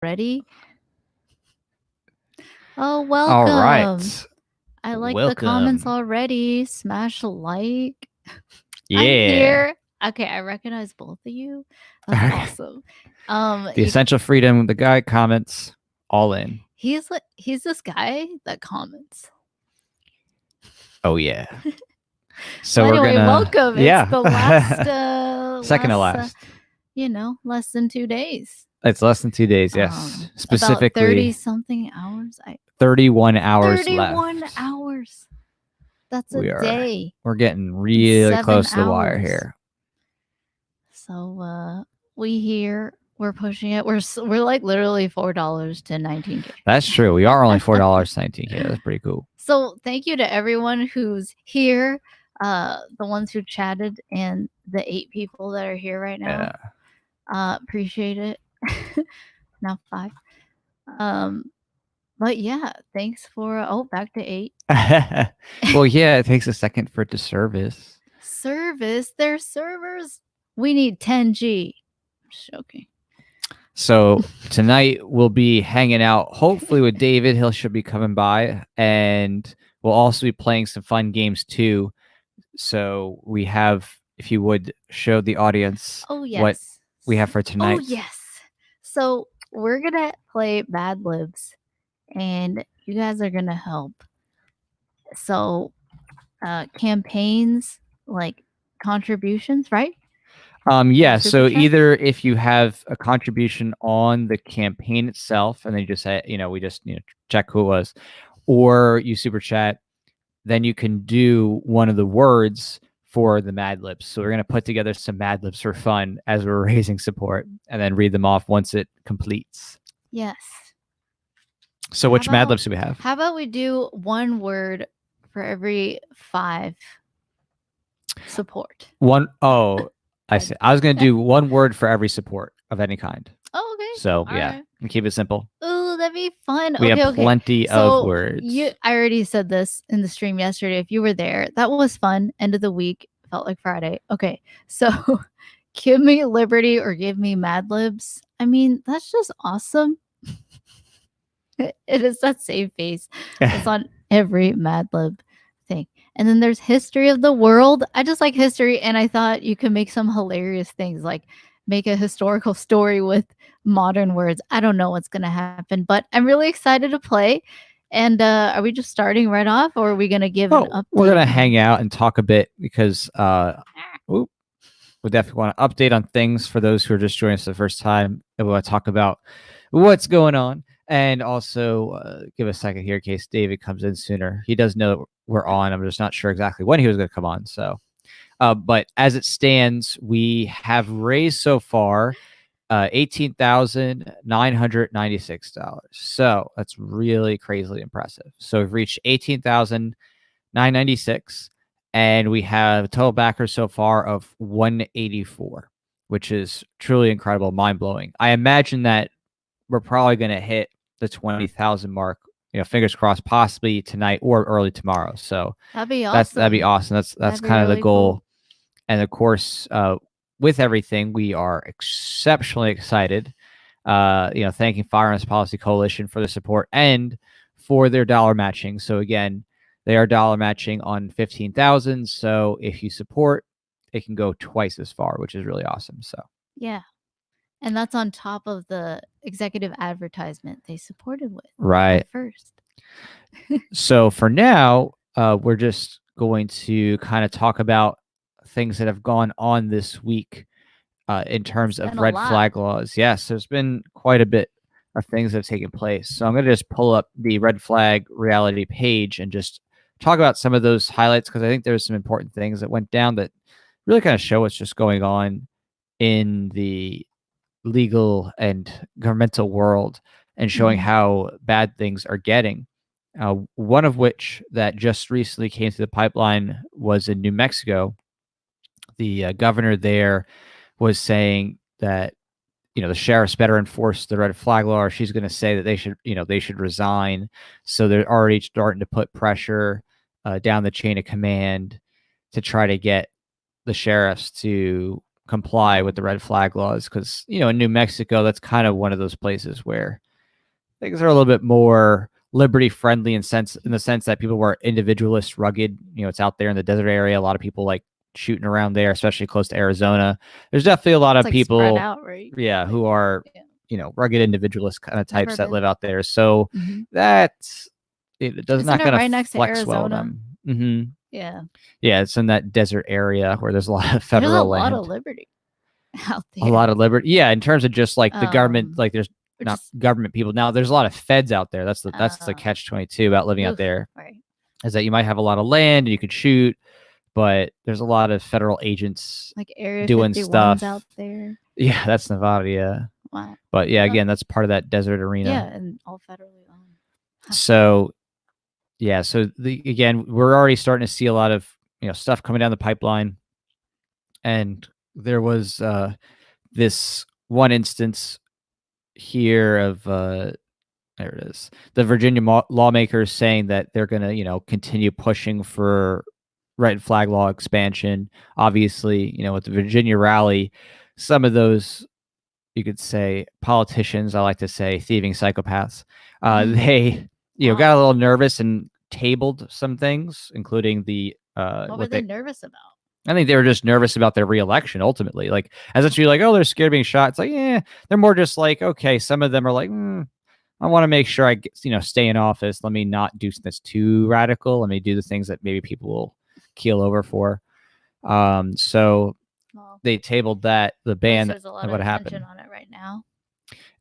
Ready? Oh, All welcome. right. I like the comments Welcome. already. Smash a like. I'm Yeah. here. Okay, I recognize both of you. That's awesome. The essential freedom, the guy comments, all in. he's this guy that comments. Oh yeah. So Well, we're anyway, gonna welcome. It's the last second to last. less than 2 days. It's less than 2 days, yes. About 30 Specifically something hours. 31 hours 31 left. hours. That's a day. We're getting In really 7 close to the wire hours. here. So we're pushing it. We're like literally $4 to 19K. That's true. We are only $4 to 19K. That's pretty cool. So thank you to everyone who's here, the ones who chatted, and the 8 people that are here right now. Appreciate it. Now 5. But yeah, thanks for back to 8. Well, yeah, it takes a second for it to service. Their servers. We need 10G. I'm just joking. So tonight we'll be hanging out, hopefully with David. He should be coming by, and we'll also be playing some fun games too. So we have, if you would show the audience what we have for tonight. Oh yes. So we're gonna play Mad Libs, and you guys are gonna help. So campaigns, like contributions, right? Yeah, so either if you have a contribution on the campaign itself, and then you just say, we just check who it was, or you super chat, then you can do one of the words for the Mad Libs. So we're gonna put together some Mad Libs for fun as we're raising support, and then read them off once it completes. Yes. So which Mad Libs do we have? How about we do one word for every 5 support? I see. I was going to do one word for every support of any kind. Oh, okay. So yeah, and keep it simple. Oh, that'd be fun. We have plenty of words. I already said this in the stream yesterday. If you were there, that was fun. End of the week felt like Friday. Okay, so give me Liberty or give me Mad Libs. I mean, that's just awesome. It is that same face. It's on every Mad Lib thing. And then there's history of the world. I just like history, and I thought you could make some hilarious things, like make a historical story with modern words. I don't know what's going to happen, but I'm really excited to play. And are we just starting right off, or are we going to give an update? We're going to hang out and talk a bit because we definitely want to update on things for those who are just joining us for the first time. And we want to talk about what's going on. And also give a second here in case David comes in sooner. He does know we're on. I'm just not sure exactly when he was going to come on. So, but as it stands, we have raised so far $18,996. So that's really crazily impressive. So we've reached $18,996, and we have a total backers so far of 184, which is truly incredible, mind blowing. I imagine that we're probably going to hit the 20,000 mark, fingers crossed, possibly tonight or early tomorrow. So that'd be awesome. That'd be awesome. That's kind of the goal. Cool. And of course, with everything, we are exceptionally excited. Thanking Firearms Policy Coalition for the support and for their dollar matching. So again, they are dollar matching on 15,000. So if you support, it can go twice as far, which is really awesome. So yeah. And that's on top of the executive advertisement they supported with. Right. First. So for now, we're just going to kind of talk about things that have gone on this week in terms of red flag laws. Yes, there's been quite a bit of things that have taken place. So I'm going to just pull up the red flag reality page and just talk about some of those highlights, because I think there's some important things that went down that really kind of show what's just going on in the legal and governmental world, and showing how bad things are getting. One of which that just recently came through the pipeline was in New Mexico. The governor there was saying that the sheriffs better enforce the red flag law, or she's going to say that they should resign. So they're already starting to put pressure down the chain of command to try to get the sheriffs to comply with the red flag laws because in New Mexico, that's kind of one of those places where things are a little bit more liberty friendly in the sense that people were individualist, rugged. It's out there in the desert area. A lot of people like shooting around there, especially close to Arizona. There's definitely a lot of people, spread out, right? yeah, who are rugged individualist kind of types that live out there. So Mm-hmm. that's it does Isn't not going right next to flex well with Arizona? them. Mm-hmm. Yeah. Yeah, it's in that desert area where there's a lot of federal There's a land. lot of liberty out there. A lot of liberty. Yeah, in terms of just like the government, like there's not government people. Now there's a lot of feds out there. That's the catch-22 about living out there. Right. Is that you might have a lot of land and you could shoot, but there's a lot of federal agents like Area doing stuff out there. Yeah, that's Nevada, yeah. Wow. But yeah, again, that's part of that desert arena. Yeah, and all federally owned. So yeah, so again, we're already starting to see a lot of stuff coming down the pipeline. And there was this one instance here of there it is, the Virginia lawmakers saying that they're going to continue pushing for red flag law expansion. Obviously, with the Virginia rally, some of those, you could say, politicians, I like to say thieving psychopaths, they got a little nervous and tabled some things, including the what were they nervous about? I think they were just nervous about their reelection ultimately. Like, as if you're like, oh, they're scared of being shot. It's like, yeah, they're more just like, okay, some of them are like, I want to make sure I stay in office. Let me not do something that's too radical. Let me do the things that maybe people will keel over for. So they tabled that, the ban, there's a lot what of happened on it right now.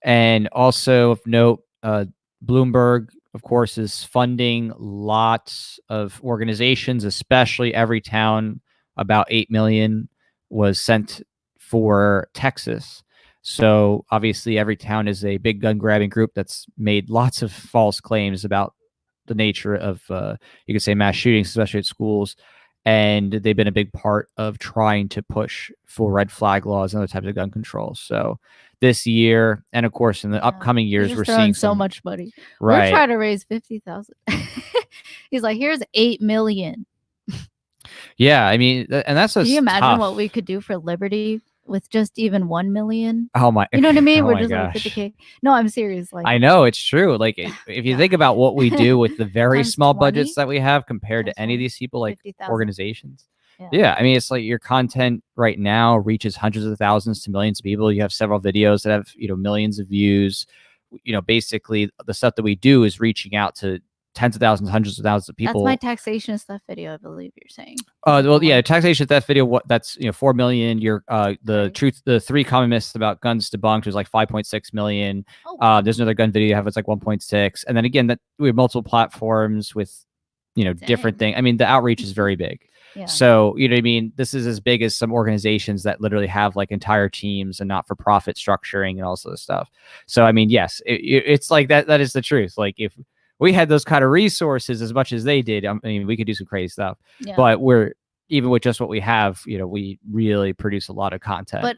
And also of note, Bloomberg, of course, is funding lots of organizations, especially Everytown. About 8 million was sent for Texas. So obviously Everytown is a big gun grabbing group that's made lots of false claims about the nature of, you could say, mass shootings, especially at schools. And they've been a big part of trying to push for red flag laws and other types of gun control. So this year, and of course in the upcoming years, we're seeing so much money. Right. We're trying to raise 50,000. He's like, here's 8 million. Yeah, I mean, and that's Can you imagine tough. what we could do for liberty with just even 1 million? Oh my! You know what I mean? Oh We're just like 50K. No, I'm serious. Like, I know it's true. Like, if you think about what we do with the very small budgets that we have compared to any of these people, like 50,000. organizations. Yeah, I mean, it's like your content right now reaches hundreds of thousands to millions of people. You have several videos that have millions of views. Basically, the stuff that we do is reaching out to tens of thousands, hundreds of thousands of people. That's my taxation stuff video, I believe you're saying. Well, yeah, taxation theft video. That's 4 million. Your the 3 common myths about guns debunked was like 5.6 million. There's another gun video you have, it's like 1.6, and then again that we have multiple platforms with different things. I mean, the outreach is very big. Yeah. So what I mean, this is as big as some organizations that literally have like entire teams and not-for-profit structuring and all this other stuff. So I mean, yes, it's like that. That is the truth. Like, if we had those kind of resources as much as they did, I mean, we could do some crazy stuff. Yeah. But we're, even with just what we have, we really produce a lot of content. But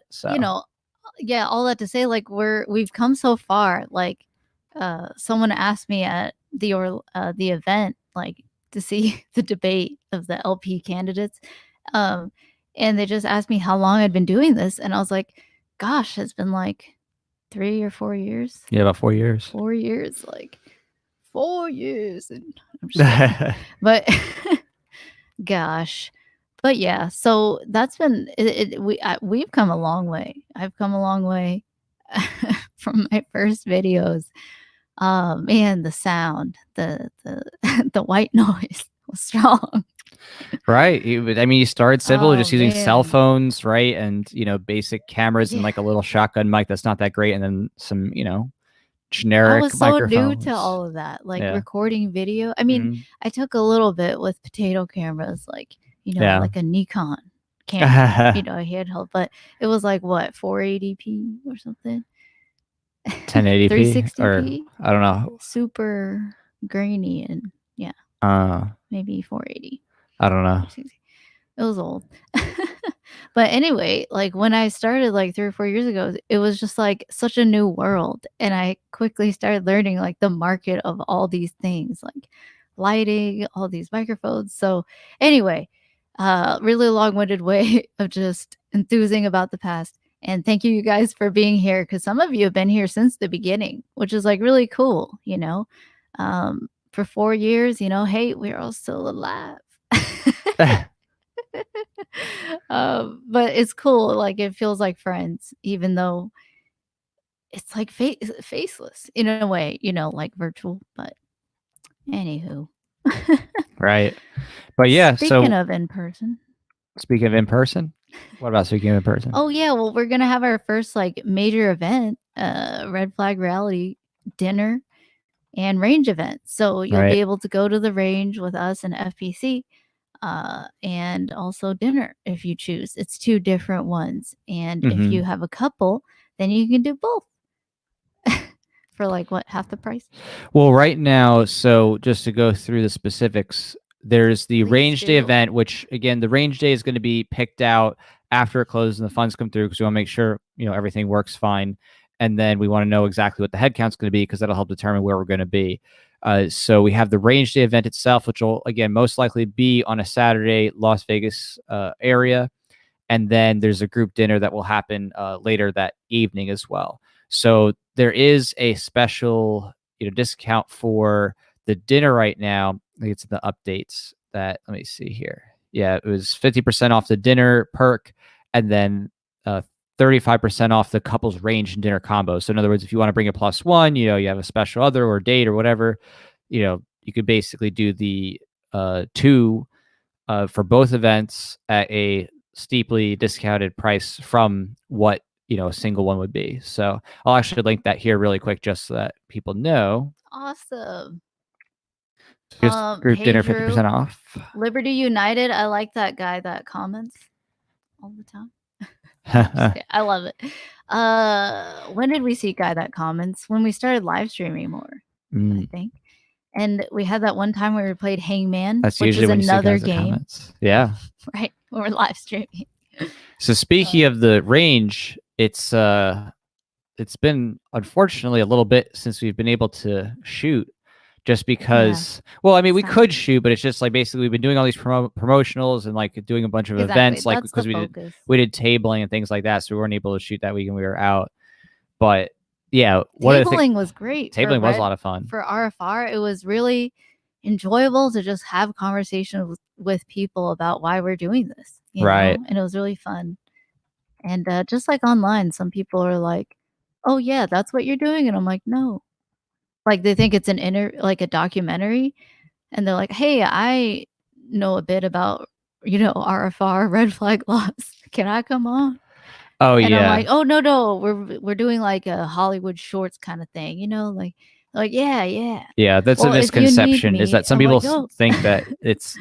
yeah, all that to say, like, we've come so far. Like, someone asked me at the event, like, to see the debate of the LP candidates, and they just asked me how long I'd been doing this, and I was like, gosh, it's been like 3 or 4 years. Yeah, about 4 years. 4 years, like 4 years, and I'm just but gosh, but yeah. So that's been we've come a long way. I've come a long way from my first videos. Man, the sound, the the white noise was strong. Right. I mean, you started simple, just using cell phones, right? And, basic cameras and like a little shotgun mic that's not that great. And then some, generic I was so microphones. new to all of that, like recording video. I mean, I took a little bit with potato cameras, like, like a Nikon camera, a handheld, but it was like what, 480p or something? 1080p 360p, I don't know, super grainy, and maybe 480. I don't know. It was old. But anyway, like, when I started like 3 or 4 years ago, it was just like such a new world, and I quickly started learning like the market of all these things, like lighting, all these microphones. So anyway, Really long-winded way of just enthusing about the past. And thank you guys for being here because some of you have been here since the beginning, which is like really cool, for 4 years, hey, we're all still alive. But it's cool. Like it feels like friends, even though it's like faceless in a way, like virtual. But anywho, Right. But yeah, speaking so of in person, speaking of in person, what about speaking of in person? oh yeah, well we're gonna have our first like major event, Red Flag Reality dinner and range event. So you'll Right. be able to go to the range with us and FPC, and also dinner if you choose. It's two different ones, and if you have a couple, then you can do both for like what, half the price? Well, right now, so just to go through the specifics, there's the Please range day do. event, which again, the range day is going to be picked out after it closes and the funds come through because we want to make sure everything works fine, and then we want to know exactly what the head count's going to be because that'll help determine where we're going to be. So we have the range day event itself, which will again most likely be on a Saturday, Las Vegas area. And then there's a group dinner that will happen later that evening as well. So there is a special discount for the dinner right now. I think it's in the updates that, let me see here. Yeah, it was 50% off the dinner perk, and then 35% off the couples range and dinner combo. So in other words, if you want to bring a plus one, you have a special other or date or whatever, you could basically do the two for both events at a steeply discounted price from what a single one would be. So I'll actually link that here really quick just so that people know. Awesome. Here's group Hey dinner Drew, 50% off. Liberty United. I like that guy that comments all the time. I love it. When did we see guy that comments? When we started live streaming more, I think. And we had that one time where we played Hangman, That's which usually is when you see another guys in game. comments. Yeah. Right. When we're live streaming. So speaking of the range, it's been unfortunately a little bit since we've been able to shoot just because well, I mean, we could shoot, but it's just like basically we've been doing all these promotionals and like doing a bunch of events, like because we did tabling and things like that, so we weren't able to shoot that week and we were out. But yeah, tabling was great. Tabling was a lot of fun for RFR. It was really enjoyable to just have conversations with people about why we're doing this, right? And it was really fun. And just like online, some people are like, "Oh yeah, that's what you're doing," and I'm like, "No." Like they think it's like a documentary, and they're like, "Hey, I know a bit about RFR, red flag laws. Can I come on?" Oh, and yeah. I'm like, "Oh no, we're doing like a Hollywood Shorts kind of thing, like yeah." Yeah, that's a misconception is that some people think that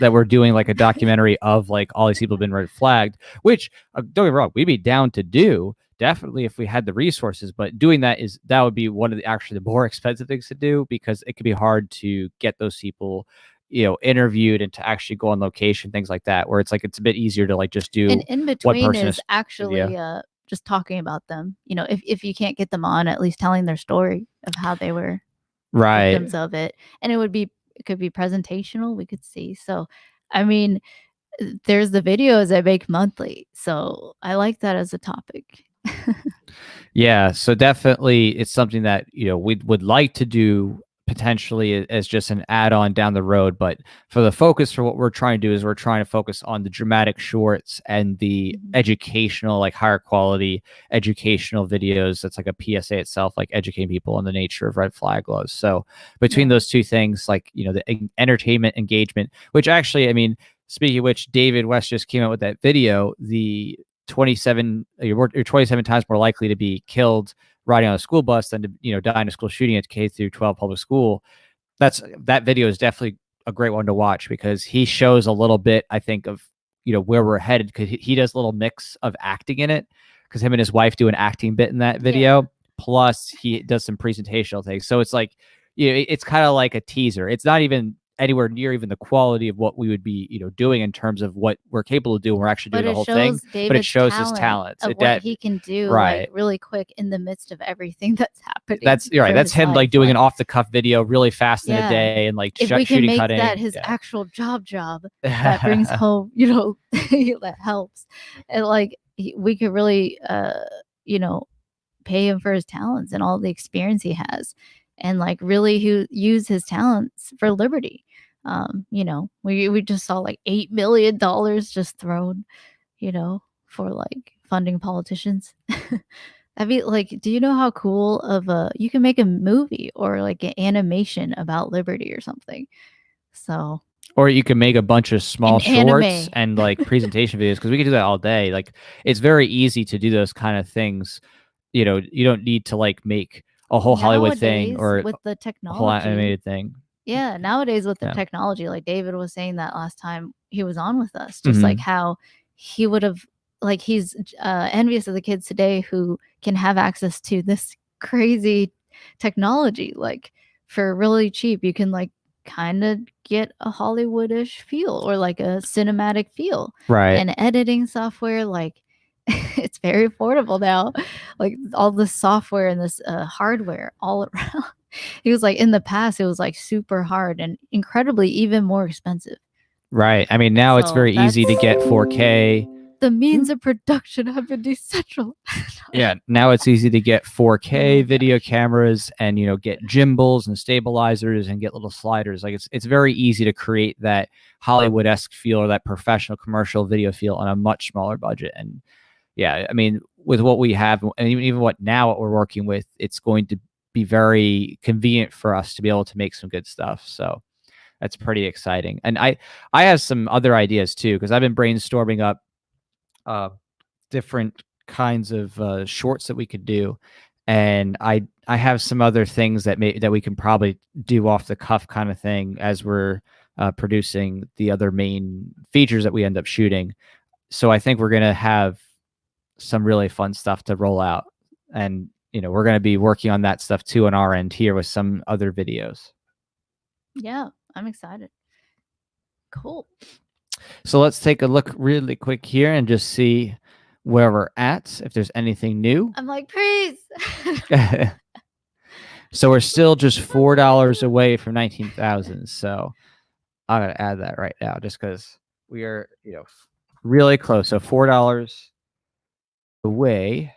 that we're doing like a documentary of like all these people have been red flagged, which don't get me wrong, we'd be down to do definitely if we had the resources, but doing that would be one of the more expensive things to do because it could be hard to get those people interviewed and to actually go on location, things like that, where it's like it's a bit easier to like just do and in between is actually just talking about them, if you can't get them on, at least telling their story of how they were victims of it. And it could be presentational, we could see. So I mean, there's the videos I make monthly, so I like that as a topic. Yeah, so definitely it's something that we would like to do potentially as just an add-on down the road, but for the focus for what we're trying to do is we're trying to focus on the dramatic shorts and the educational, like higher quality educational videos. That's like a PSA itself, like educating people on the nature of red flag laws. So between those two things, like the entertainment engagement, which actually, I mean, speaking of which, David West just came out with that video, the 27 you're 27 times more likely to be killed riding on a school bus than to die in a school shooting at K through 12 public school. That video is definitely a great one to watch because he shows a little bit, I think, of where we're headed, because he does a little mix of acting in it because him and his wife do an acting bit in that video, plus he does some presentational things. So it's like it's kind of like a teaser. It's not even anywhere near even the quality of what we would be, doing in terms of what we're capable of doing. We're actually doing the whole thing, but it shows his talents. Of what he can do, right, like really quick in the midst of everything that's happening. That's right. That's him like doing an off the cuff video really fast in a day, and like if we can make cutting. that his actual job, that brings home, that helps, and like we could really, pay him for his talents and all the experience he has, and like really use his talents for liberty. We just saw like $8 million just thrown, for like funding politicians. I mean, like, do you know how cool you can make a movie or like an animation about liberty or something? So, or you can make a bunch of small shorts and like presentation videos, because we could do that all day. Like, it's very easy to do those kind of things. You don't need to like make a whole Hollywood thing or with the technology, whole animated thing. Yeah, nowadays with the technology, like David was saying that last time he was on with us, just like how he would have, like, he's envious of the kids today who can have access to this crazy technology, like for really cheap. You can like kind of get a Hollywoodish feel or like a cinematic feel, right? And editing software, like it's very affordable now, like all this software and this hardware all around. He was like, in the past, it was like super hard and incredibly even more expensive. Right. I mean, now it's very easy to get 4K. The means of production have been decentralized. Yeah, now it's easy to get 4K video cameras and get gimbals and stabilizers and get little sliders. Like it's very easy to create that Hollywood-esque feel or that professional commercial video feel on a much smaller budget. And yeah, I mean, with what we have and even what we're working with, it's going to be very convenient for us to be able to make some good stuff. So that's pretty exciting. And I have some other ideas too, because I've been brainstorming up different kinds of shorts that we could do, and I have some other things that we can probably do off the cuff kind of thing as we're producing the other main features that we end up shooting. So I think we're gonna have some really fun stuff to roll out, and we're gonna be working on that stuff too on our end here with some other videos. Yeah, I'm excited. Cool. So let's take a look really quick here and just see where we're at, if there's anything new. I'm like, please. So we're still just $4 away from 19,000. So I'm going to add that right now just because we are, really close. So $4 away.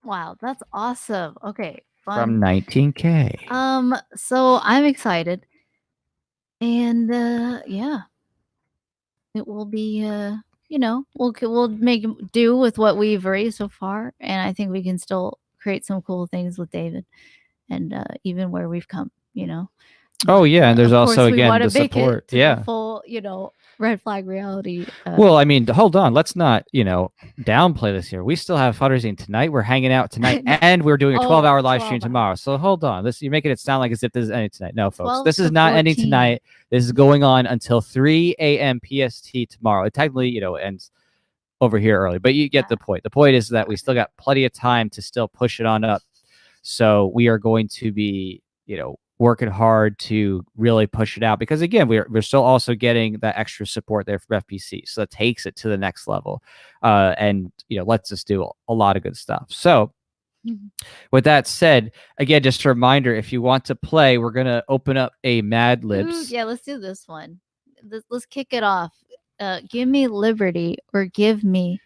Wow, that's awesome. Okay, fun. From 19K. So I'm excited. And yeah. It will be we'll make do with what we've raised so far, and I think we can still create some cool things with David, and even where we've come, Oh yeah, and there's also again the support. The full, red flag reality. Well, I mean, hold on. Let's not, downplay this here. We still have fundraising tonight. We're hanging out tonight, and we're doing a 12-hour live stream tomorrow. So hold on. You're making it sound like as if this is ending tonight. No, folks. This is not ending tonight. This is going on until 3 a.m. PST tomorrow. It technically, ends over here early, but you get the point. The point is that we still got plenty of time to still push it on up. So we are going to be, working hard to really push it out, because again, we're still also getting that extra support there from FPC, so that takes it to the next level, and lets us do a lot of good stuff. So with that said, again, just a reminder, if you want to play, we're gonna open up a Mad Libs. Yeah, let's do this one. Let's kick it off. Give me liberty or give me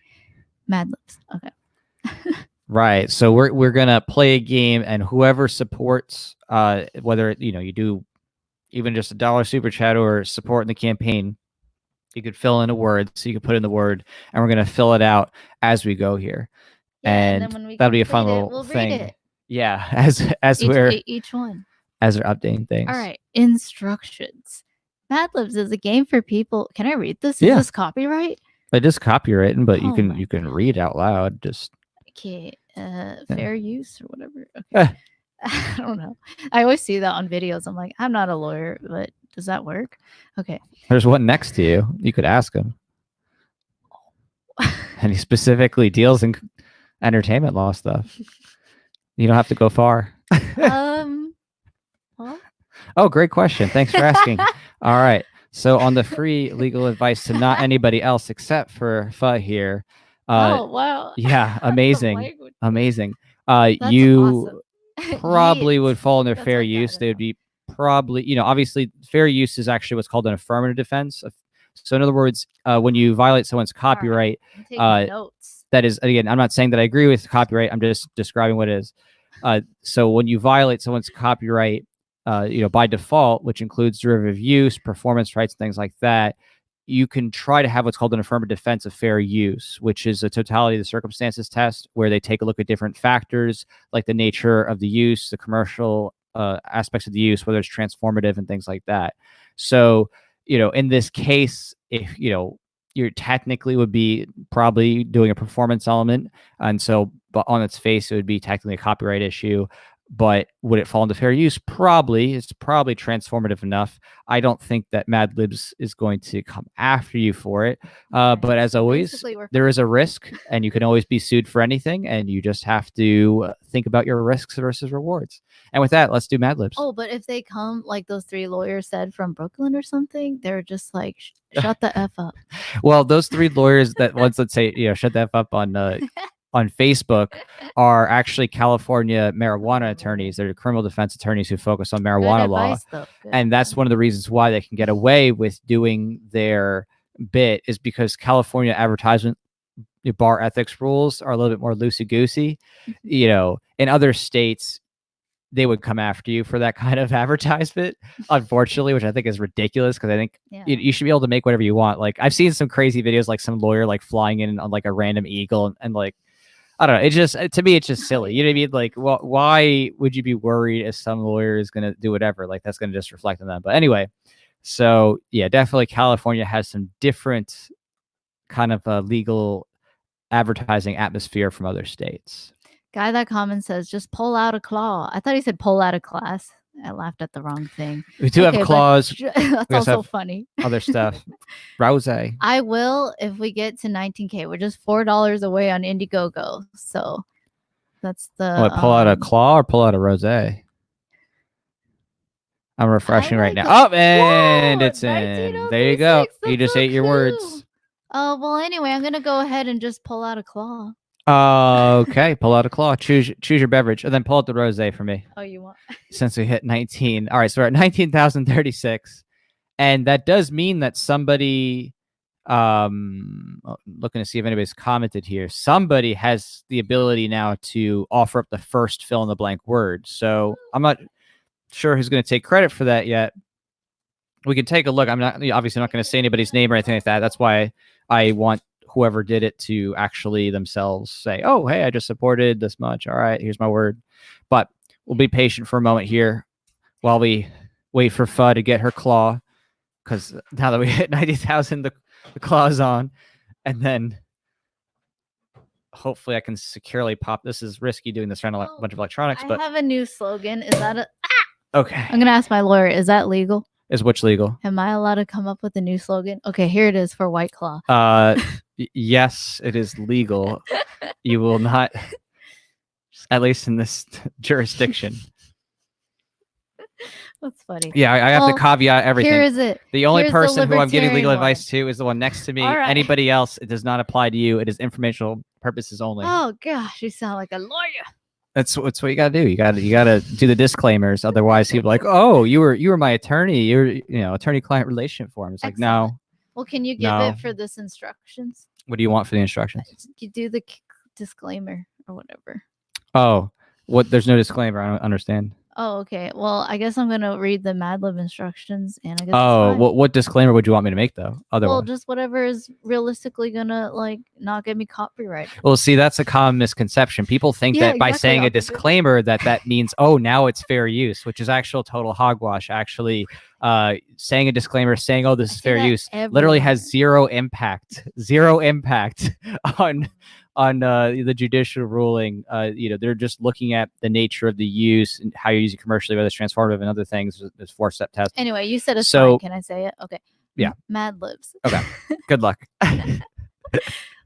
Mad Libs. Okay. Right. So we're gonna play a game, and whoever supports, whether you do even just $1 super chat or support in the campaign, you could fill in a word. So you can put in the word, and we're gonna fill it out as we go here, and then when we that'll be a fun little thing. Yeah, as we're each one as we're updating things. All right. Instructions. Mad Libs is a game for people. Can I read this? Yeah. Is this copyright? It is copywritten, but you can read out loud. Just okay. Fair use or whatever. Okay. I don't know. I always see that on videos. I'm like, I'm not a lawyer, but does that work? Okay. There's one next to you. You could ask him. And he specifically deals in entertainment law stuff. You don't have to go far. Well. Oh, great question. Thanks for asking. All right. So on the free legal advice to not anybody else except for Pho here. Oh, wow. Yeah, The amazing. language. Amazing. That's You awesome. probably Yeet. would fall under That's fair what use. gotta They would know. be probably, obviously fair use is actually what's called an affirmative defense. So in other words, when you violate someone's All right. copyright, I'm taking notes. that is, again, I'm not saying that I agree with copyright. I'm just describing what it is. So when you violate someone's copyright, by default, which includes derivative use, performance rights, things like that, you can try to have what's called an affirmative defense of fair use, which is a totality of the circumstances test where they take a look at different factors like the nature of the use, the commercial aspects of the use, whether it's transformative and things like that. So, in this case, if, you technically would be probably doing a performance element. And so, but on its face, it would be technically a copyright issue. But would it fall into fair use? Probably. It's probably transformative enough. I don't think that Mad Libs is going to come after you for it. But as always, there is a risk, and you can always be sued for anything, and you just have to think about your risks versus rewards. And with that, let's do Mad Libs. Oh, but if they come like those 3 lawyers said from Brooklyn or something, they're just like, shut the F up. Well, those 3 lawyers that once, let's say, shut the F up on Facebook are actually California marijuana attorneys. They're criminal defense attorneys who focus on marijuana law. And that's one of the reasons why they can get away with doing their bit, is because California advertisement bar ethics rules are a little bit more loosey-goosey. In other states, they would come after you for that kind of advertisement, unfortunately, which I think is ridiculous, because I think you should be able to make whatever you want. Like, I've seen some crazy videos, like some lawyer like flying in on like a random eagle and like, I don't know. It just, to me, it's just silly. You know what I mean? Like, why would you be worried if some lawyer is going to do whatever? Like, that's going to just reflect on them. But anyway, so yeah, definitely California has some different kind of legal advertising atmosphere from other states. Guy that comment says, just pull out a claw. I thought he said pull out of class. I laughed at the wrong thing. We do have claws. That's also funny. Other stuff. Rose. I will if we get to 19K. We're just $4 away on Indiegogo. So that's the. Pull out a claw or pull out a rose? I'm refreshing right now. Oh, and it's in. There you go. You just ate your words. Oh, well, anyway, I'm going to go ahead and just pull out a claw. Okay, pull out a claw. Choose your beverage, and then pull out the rosé for me. Oh, you want? Since we hit 19. All right, so we're at 19,036, and that does mean that somebody, looking to see if anybody's commented here. Somebody has the ability now to offer up the first fill in the blank word. So I'm not sure who's going to take credit for that yet. We can take a look. I'm obviously not going to say anybody's name or anything like that. That's why I want whoever did it to actually themselves say, oh, hey, I just supported this much. All right, here's my word. But we'll be patient for a moment here while we wait for Pho to get her claw, because now that we hit 90,000, the claw's on. And then hopefully I can securely pop. This is risky doing this around a bunch of electronics. But I have a new slogan. Is that okay. I'm going to ask my lawyer. Is that legal? Is which legal? Am I allowed to come up with a new slogan? Okay, here it is for White Claw. Yes, it is legal. You will not, at least in this jurisdiction. That's funny. Yeah, I have to caveat everything. Here is it. The only person who I'm giving legal advice to is the one next to me. Right. Anybody else, it does not apply to you. It is informational purposes only. Oh gosh, you sound like a lawyer. That's what you gotta do. You gotta do the disclaimers. Otherwise, people are like, oh, you were my attorney. You're attorney-client relationship form. It's like, no. Well, can you give it for this instructions? What do you want for the instructions? You do the disclaimer or whatever. Oh, there's no disclaimer. I don't understand. Oh, okay. Well, I guess I'm gonna read the Mad Lib instructions, and I guess. Oh, what disclaimer would you want me to make though? Otherwise, well, just whatever is realistically gonna not get me copyright. Well, see, that's a common misconception. People think that by saying a disclaimer that means, oh, now it's fair use, which is actual total hogwash. Actually, saying a disclaimer, saying, oh, this is fair use, literally has zero impact on the judicial ruling. They're just looking at the nature of the use and how you're using commercially, whether it's transformative and other things. This 4-step test. Anyway, you said it's fine. Can I say it? Okay. Yeah. Mad Libs. Okay. Good luck.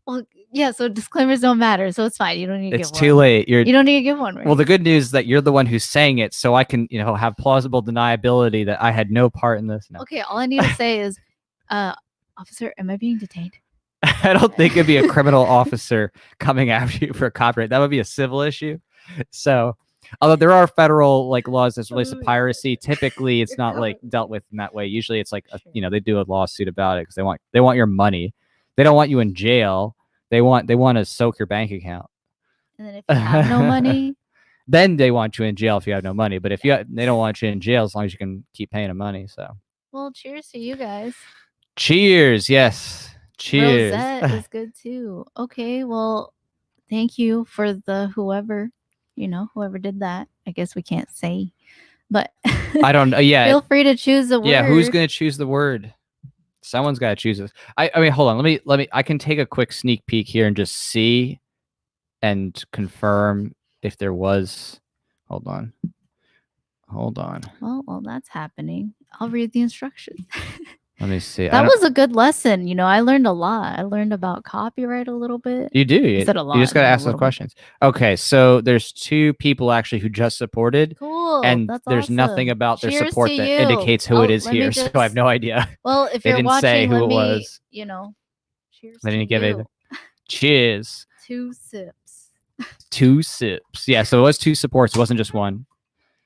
Well, Yeah, so disclaimers don't matter, so it's fine. You don't need to It's give too one. late. You don't need to give one, right? Well, the good news is that you're the one who's saying it, so I can, have plausible deniability that I had no part in this. No. Okay, all I need to say is, officer, am I being detained? I don't think it'd be a criminal officer coming after you for copyright. That would be a civil issue. So, although there are federal laws as relates to piracy, typically it's not dealt with in that way. Usually it's they do a lawsuit about it because they want your money. They don't want you in jail. They want to soak your bank account. And then if you have no money, then they want you in jail if you have no money. But if they don't want you in jail as long as you can keep paying them money. So, well, cheers to you guys. Cheers, yes. Cheers. Rosette is good too. Okay, well, thank you for the whoever did that. I guess we can't say, but I don't know. Yeah, feel free to choose a word. Yeah, who's gonna choose the word? Someone's got to choose this. I mean, hold on. Let me. I can take a quick sneak peek here and just see and confirm if there was. Hold on. Well, while that's happening, I'll read the instructions. Let me see. That was a good lesson. I learned a lot. I learned about copyright a little bit. You do. You said a lot. You just got to ask some questions. Okay, so there's 2 people actually who just supported. Cool. And that's there's awesome. nothing about their Cheers support that indicates who it is here. So I have no idea. Well, if they you're didn't watching, say who it was. Cheers. They didn't give it. Cheers. 2 sips. 2 sips. Yeah, so it was 2 supports. It wasn't just one.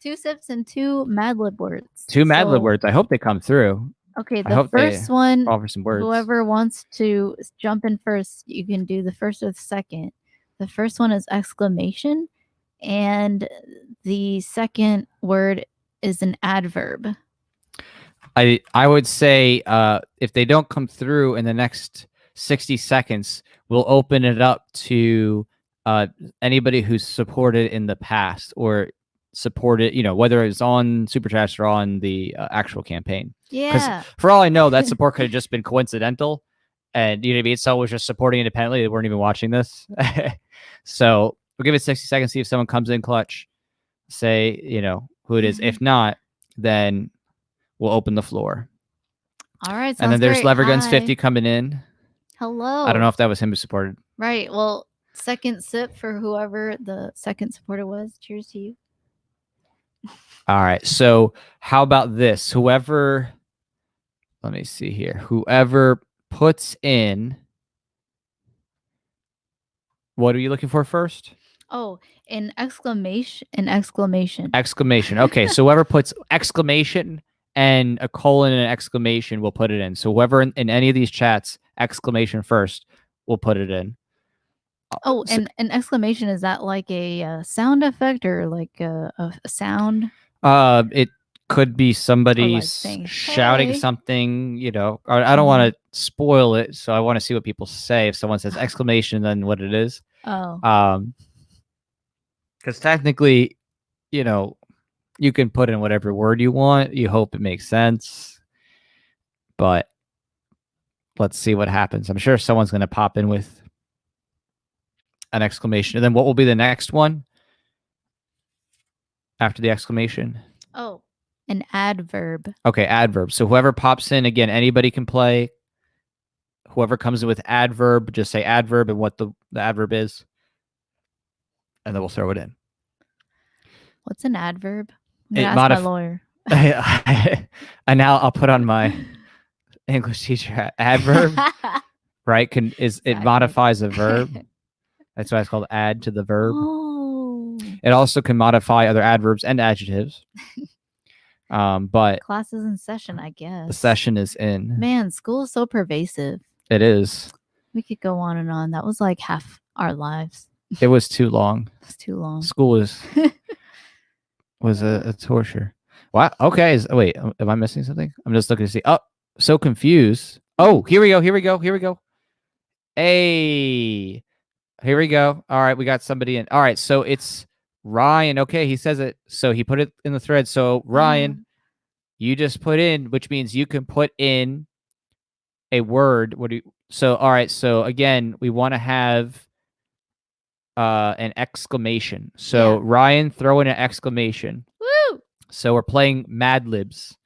2 sips and 2 Mad Lib words. 2 Mad Lib words. I hope they come through. Okay, the first one, offer some words. Whoever wants to jump in first, you can do the first or the second. The first one is exclamation, and the second word is an adverb. I would say if they don't come through in the next 60 seconds, we'll open it up to anybody who's supported in the past or supported, whether it's on Super Chats or on the actual campaign. Yeah. Because for all I know, that support could have just been coincidental, and you know what I mean. So it was just supporting independently. They weren't even watching this. So we'll give it 60 seconds, see if someone comes in clutch. Say who it is. If not, then we'll open the floor. All right. And then there's Leverguns50 coming in. Hello. I don't know if that was him who supported. Right. Well, second sip for whoever the second supporter was. Cheers to you. All right. So how about this? Whoever, let me see here. Whoever puts in, what are you looking for first? Oh, an exclamation. Exclamation. Okay. So whoever puts exclamation and a colon and an exclamation will put it in. So whoever in any of these chats, exclamation first, will put it in. Oh, so, and an exclamation, is that like a sound effect or like a sound? It could be somebody like shouting something, I don't want to spoil it, so I want to see what people say. If someone says exclamation, then what it is. Oh. Because technically, you can put in whatever word you want. You hope it makes sense. But let's see what happens. I'm sure someone's going to pop in with an exclamation. And then what will be the next one after the exclamation? Oh, an adverb. Okay, adverb. So whoever pops in, again, anybody can play. Whoever comes in with adverb, just say adverb and what the adverb is. And then we'll throw it in. What's an adverb? I'm going to ask my lawyer. And now I'll put on my English teacher adverb, right? It modifies a verb. That's why it's called add to the verb. Oh. It also can modify other adverbs and adjectives. But class is in session, I guess. The session is in. Man, school is so pervasive. It is. We could go on and on. That was like half our lives. It was too long. It was too long. School was a torture. Wow. Okay. Wait, am I missing something? I'm just looking to see. Oh, so confused. Oh, here we go. Hey. Here we go. All right, we got somebody in. All right, so it's Ryan. Okay, he says it. So he put it in the thread. So Ryan, you just put in, which means you can put in a word. All right, so again, we want to have an exclamation. So yeah. Ryan, throw in an exclamation. Woo! So we're playing Mad Libs.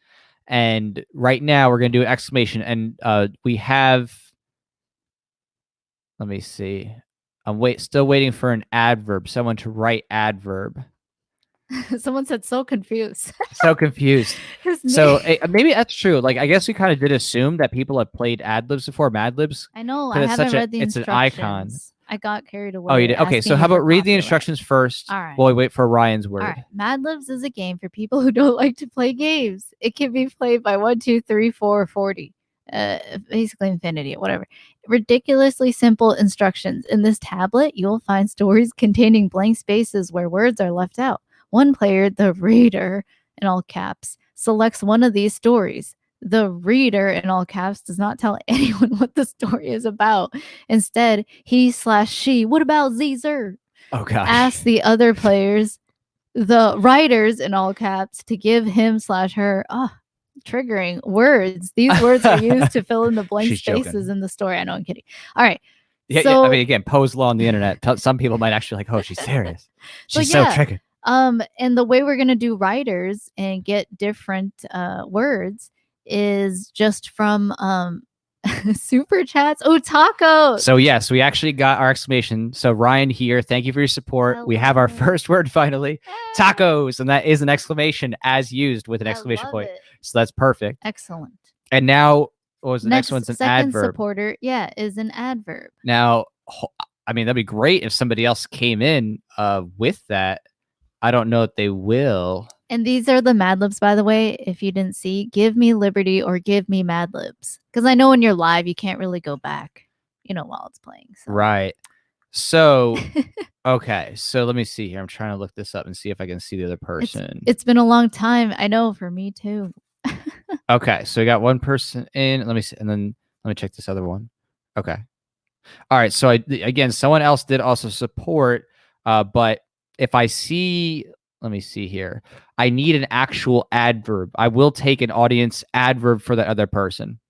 And right now we're going to do an exclamation. And we have... Let me see. I'm still waiting for an adverb. Someone to write adverb. Someone said so confused. So confused. So maybe that's true. Like, I guess we kind of did assume that people have played Ad Libs before, Mad Libs. I know. I haven't read the instructions. It's an icon. I got carried away. Oh, you did? Okay, so how about read the instructions first? All right. While we wait for Ryan's word. All right. Mad Libs is a game for people who don't like to play games. It can be played by 1, 2, 3, 4, 40. Basically infinity, whatever. Ridiculously simple instructions. In this tablet, you'll find stories containing blank spaces where words are left out. One player, the reader, in all caps, selects one of these stories. The reader, in all caps, does not tell anyone what the story is about. Instead, he/she, what about Zer? Oh, gosh. Asks the other players, the writers, in all caps, to give him/her, triggering words. These words are used to fill in the blank spaces in the story. I know, I'm kidding. All right. Yeah, so, I mean, again, Poe's law on the internet. Some people might actually like, oh, she's serious. She's so triggered. And the way we're gonna do writers and get different words is just from super chats. Oh, tacos. So yes, we actually got our exclamation. So Ryan here, thank you for your support. We have our first word finally. Tacos, and that is an exclamation as used with an exclamation point. So that's perfect. Excellent. And now, what was the next one's an adverb? Second supporter, is an adverb. Now, I mean, that'd be great if somebody else came in with that. I don't know if they will. And these are the Mad Libs, by the way, if you didn't see. Give me liberty or give me Mad Libs. Because I know when you're live, you can't really go back, while it's playing. So. Right. So, okay. So let me see here. I'm trying to look this up and see if I can see the other person. It's been a long time. I know, for me too. Okay. So we got one person in. Let me see. And then let me check this other one. Okay. All right. So again, someone else did also support, but if I see, let me see here. I need an actual adverb. I will take an audience adverb for the other person.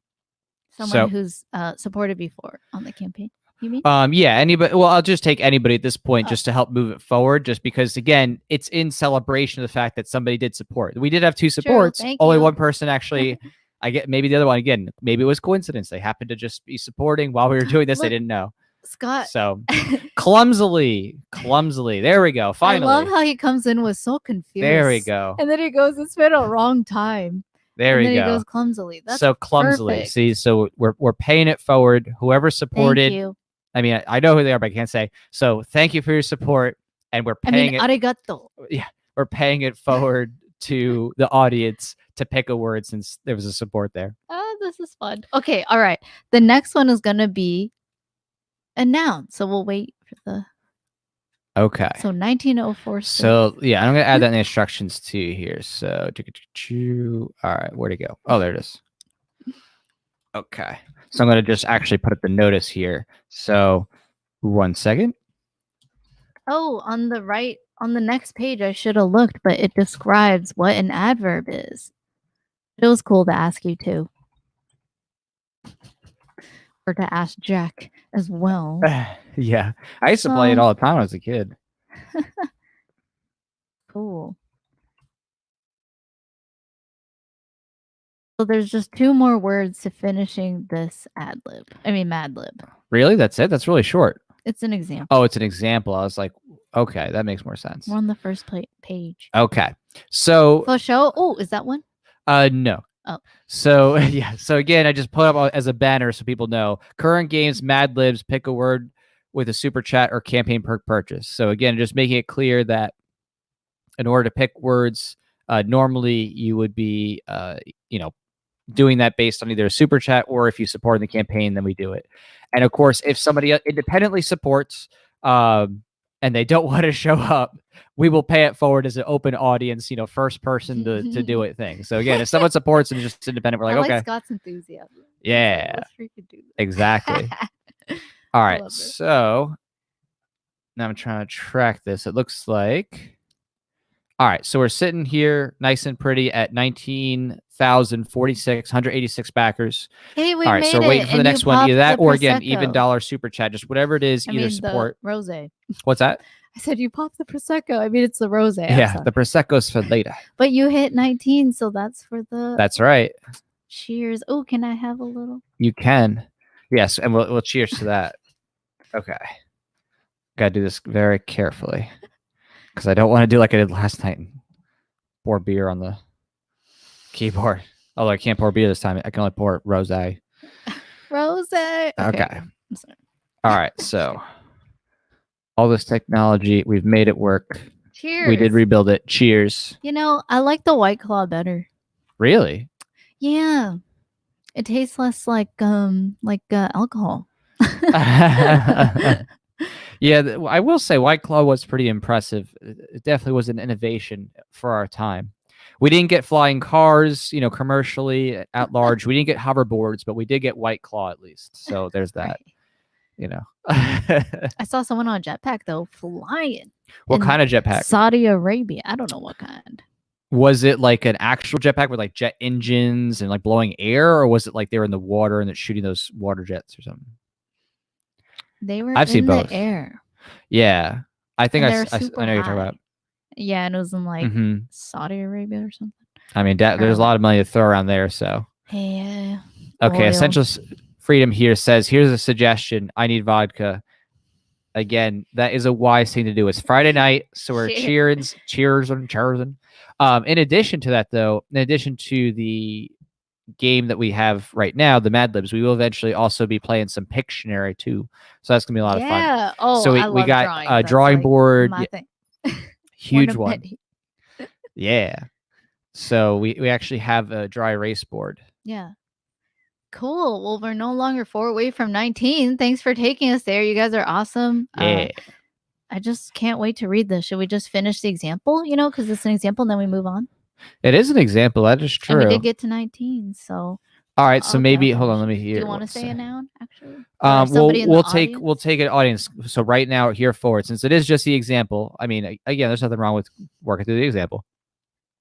Someone who's supported before on the campaign, you mean? Yeah, anybody. Well, I'll just take anybody at this point just to help move it forward, just because, again, it's in celebration of the fact that somebody did support. We did have 2 supports. Only one person actually, I get maybe the other one, again, maybe it was coincidence. They happened to just be supporting while we were doing this. They didn't know. Scott. So clumsily. There we go. Finally. I love how he comes in with so confused. There we go. And then he goes, it's been a wrong time. There we go. And then he goes clumsily. That's so clumsily. Perfect. See, so we're paying it forward. Whoever supported. Thank you. I mean, I know who they are, but I can't say. So thank you for your support. And we're paying arigato. Yeah. We're paying it forward to the audience to pick a word since there was a support there. This is fun. Okay. All right. The next one is going to be a noun. So we'll wait for the. Okay. So 1904. So yeah, I'm gonna add that in the instructions too here. So all right, where'd it go? Oh, there it is. Okay. So I'm gonna just actually put up the notice here. So 1 second. Oh, on the right, on the next page, I should have looked, but it describes what an adverb is. It was cool to ask you too. Or to ask Jack as well. Yeah, I used to play it all the time when I was a kid. Cool. So there's just 2 more words to finishing this Mad Lib. Really? That's it? That's really short. It's an example. Oh, it's an example. I was like, okay, that makes more sense. We're on the first page. Okay. So for show. Oh, is that one? No. Oh. So yeah. So again, I just put up as a banner so people know. Current games, Mad Libs, pick a word with a super chat or campaign perk purchase. So again, just making it clear that in order to pick words, normally you would be, doing that based on either a super chat or if you support the campaign, then we do it. And of course, if somebody independently supports and they don't want to show up, we will pay it forward as an open audience, first person to do it thing. So again, if someone supports and just independent, we're like, okay. Scott's enthusiasm. Yeah. Let's freaking do that. Exactly. All right. So now I'm trying to track this. It looks like. All right. So we're sitting here nice and pretty at 19,046, 186 backers. Hey, we all right. made So we're waiting for the next one. Either that or again, even dollar super chat, just whatever it is, either support. Rosé. What's that? I said you popped the Prosecco. I mean, it's the rosé. Yeah, the Prosecco's for later. But you hit 19, so that's for the. That's right. Cheers. Oh, can I have a little? You can. Yes, and we'll cheers to that. Okay. Gotta do this very carefully because I don't want to do like I did last night and pour beer on the keyboard. Although I can't pour beer this time. I can only pour rosé. Rosé. Okay. I'm sorry. All right. So all this technology, we've made it work. Cheers. We did rebuild it. Cheers. You know, I like the White Claw better. Really? Yeah. It tastes less like alcohol. Yeah, I will say White Claw was pretty impressive. It definitely was an innovation for our time. We didn't get flying cars, commercially at large. We didn't get hoverboards, but we did get White Claw at least. So there's that. Right. I saw someone on a jetpack though, flying. What kind of jetpack? Saudi Arabia. I don't know what kind. Was it like an actual jetpack with like jet engines and like blowing air, or was it like they were in the water and it's shooting those water jets or something? They were in the air. Yeah. I think I know what you're talking about. Yeah, and it was in like Saudi Arabia or something. I mean, there's a lot of money to throw around there, so. Yeah. Okay, Essential Freedom here says, here's a suggestion. I need vodka. Again, that is a wise thing to do. It's Friday night, so we're cheering. In addition to that, though, in addition to the game that we have right now, the Mad Libs, we will eventually also be playing some Pictionary too. So that's gonna be a lot of fun. Yeah. Oh, so we got a drawing board, huge one. Yeah. So we actually have a dry erase board. Yeah. Cool. Well, we're no longer 4 away from 19. Thanks for taking us there. You guys are awesome. Yeah. I just can't wait to read this. Should we just finish the example? Because it's an example, and then we move on. It is an example. That is true. And we did get to 19, so. All right, so maybe hold on. Let me hear. Do you want to say a noun? Actually, we'll take an audience. So right now, here forward, since it is just the example. I mean, again, there's nothing wrong with working through the example.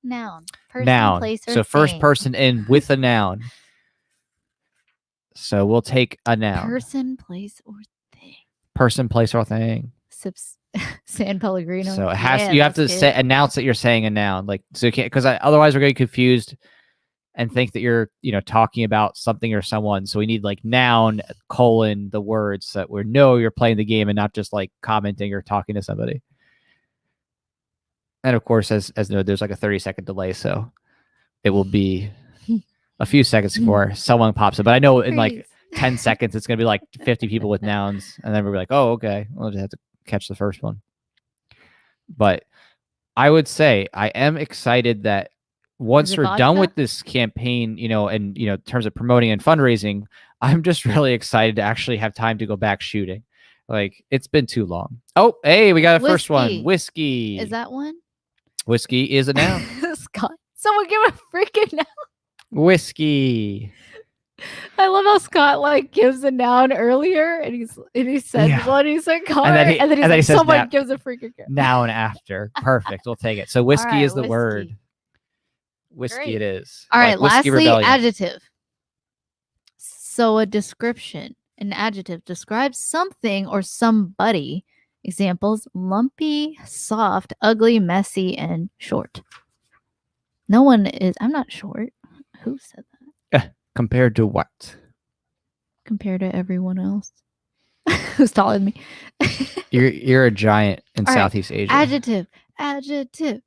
Noun. Person, place, or so thing. First person in with a noun. So we'll take a noun. Person, place, or thing. Person, place, or thing. San Pellegrino. So it has. You have to announce that you're saying a noun, like so you can't, because otherwise we're getting confused and think that you're talking about something or someone. So we need like noun : the words so that we know you're playing the game and not just like commenting or talking to somebody. And of course, as noted, there's like a 30-second delay, so it will be a few seconds before someone pops up. But I know in like 10 seconds, it's going to be like 50 people with nouns. And then we're like, oh, okay. We'll just have to catch the first one. But I would say I am excited that once we're done with this campaign, and, in terms of promoting and fundraising, I'm just really excited to actually have time to go back shooting. Like, it's been too long. Oh, hey, we got a first one. Whiskey. Is that one? Whiskey is a noun. Scott, someone give a freaking noun. Whiskey. I love how Scott gives a noun earlier, and he said one. He said car, and then he said someone gives a freaking noun after. Perfect. We'll take it. So whiskey is the word. Whiskey it is. All right. Lastly, adjective. So a description, an adjective describes something or somebody. Examples: lumpy, soft, ugly, messy, and short. No one is. I'm not short. Who said that? Compared to what? Compared to everyone else who's taller than me. You're a giant in Southeast Asia. Adjective.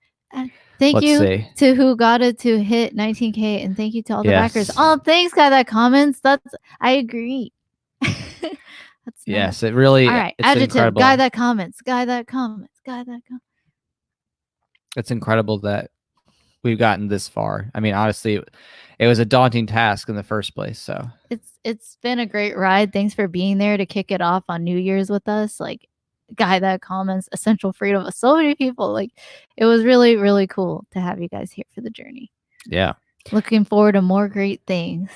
Thank you to who got it to hit 19K, and thank you to all the backers. Oh, thanks, guy that comments. I agree. That's nice. Yes, it really. All right, adjective. Incredible. Guy that comments. It's incredible that we've gotten this far. I mean, honestly, it was a daunting task in the first place. So it's been a great ride. Thanks for being there to kick it off on New Year's with us. Guy that comments, Essential Freedom, so many people. It was really, really cool to have you guys here for the journey. Yeah. Looking forward to more great things.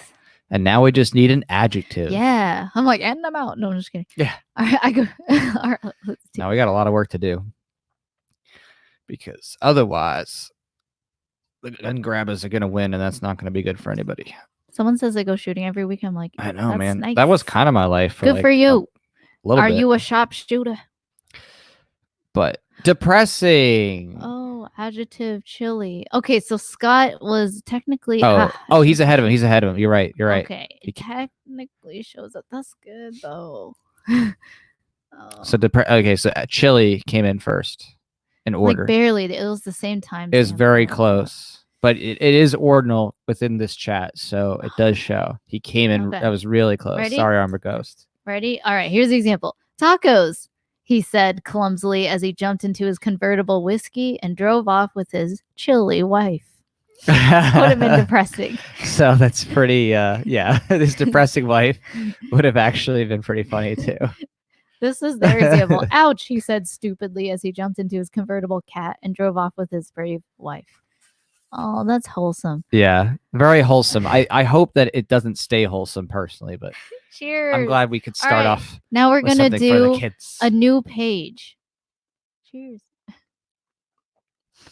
And now we just need an adjective. Yeah. I'm end them out. No, I'm just kidding. Yeah. All right. I go. All right. Now we got a lot of work to do. Because otherwise, the gun grabbers are going to win, and that's not going to be good for anybody. Someone says they go shooting every week. I'm like, I know, man. Nice. That was kind of my life. Good for you. Are you a sharpshooter? But depressing. Oh, adjective, chilly. Okay, so Scott was technically. He's ahead of him. You're right. Okay, it technically shows up. That's good though. So okay, so chili came in first in order. Like barely. It was the same time. It was very close, but it is ordinal within this chat, so it does show he came in. Okay. That was really close. Ready? Sorry, Armor Ghost. Ready? All right. Here's the example. Tacos, he said clumsily as he jumped into his convertible whiskey and drove off with his chilly wife. Would have been depressing. So that's pretty. Yeah, this depressing wife would have actually been pretty funny too. This is their example. Ouch, he said stupidly as he jumped into his convertible cat and drove off with his brave wife. Oh, that's wholesome. Yeah, very wholesome. I hope that it doesn't stay wholesome personally, but cheers. I'm glad we could start off. Now we're going to do a new page. Cheers.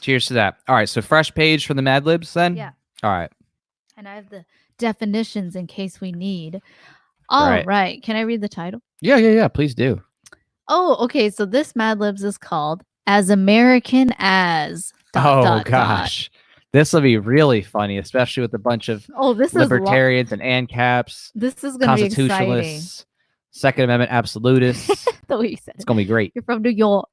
Cheers to that. All right, so fresh page from the Mad Libs then? Yeah. All right. And I have the definitions in case we need. All right. Can I read the title? Yeah. Please do. Oh, okay. So this Mad Libs is called As American As. Gosh. This will be really funny, especially with a bunch of libertarians and ANCAPs. This is going to be exciting. Second Amendment absolutists. The way you said it's going to be great. You're from New York.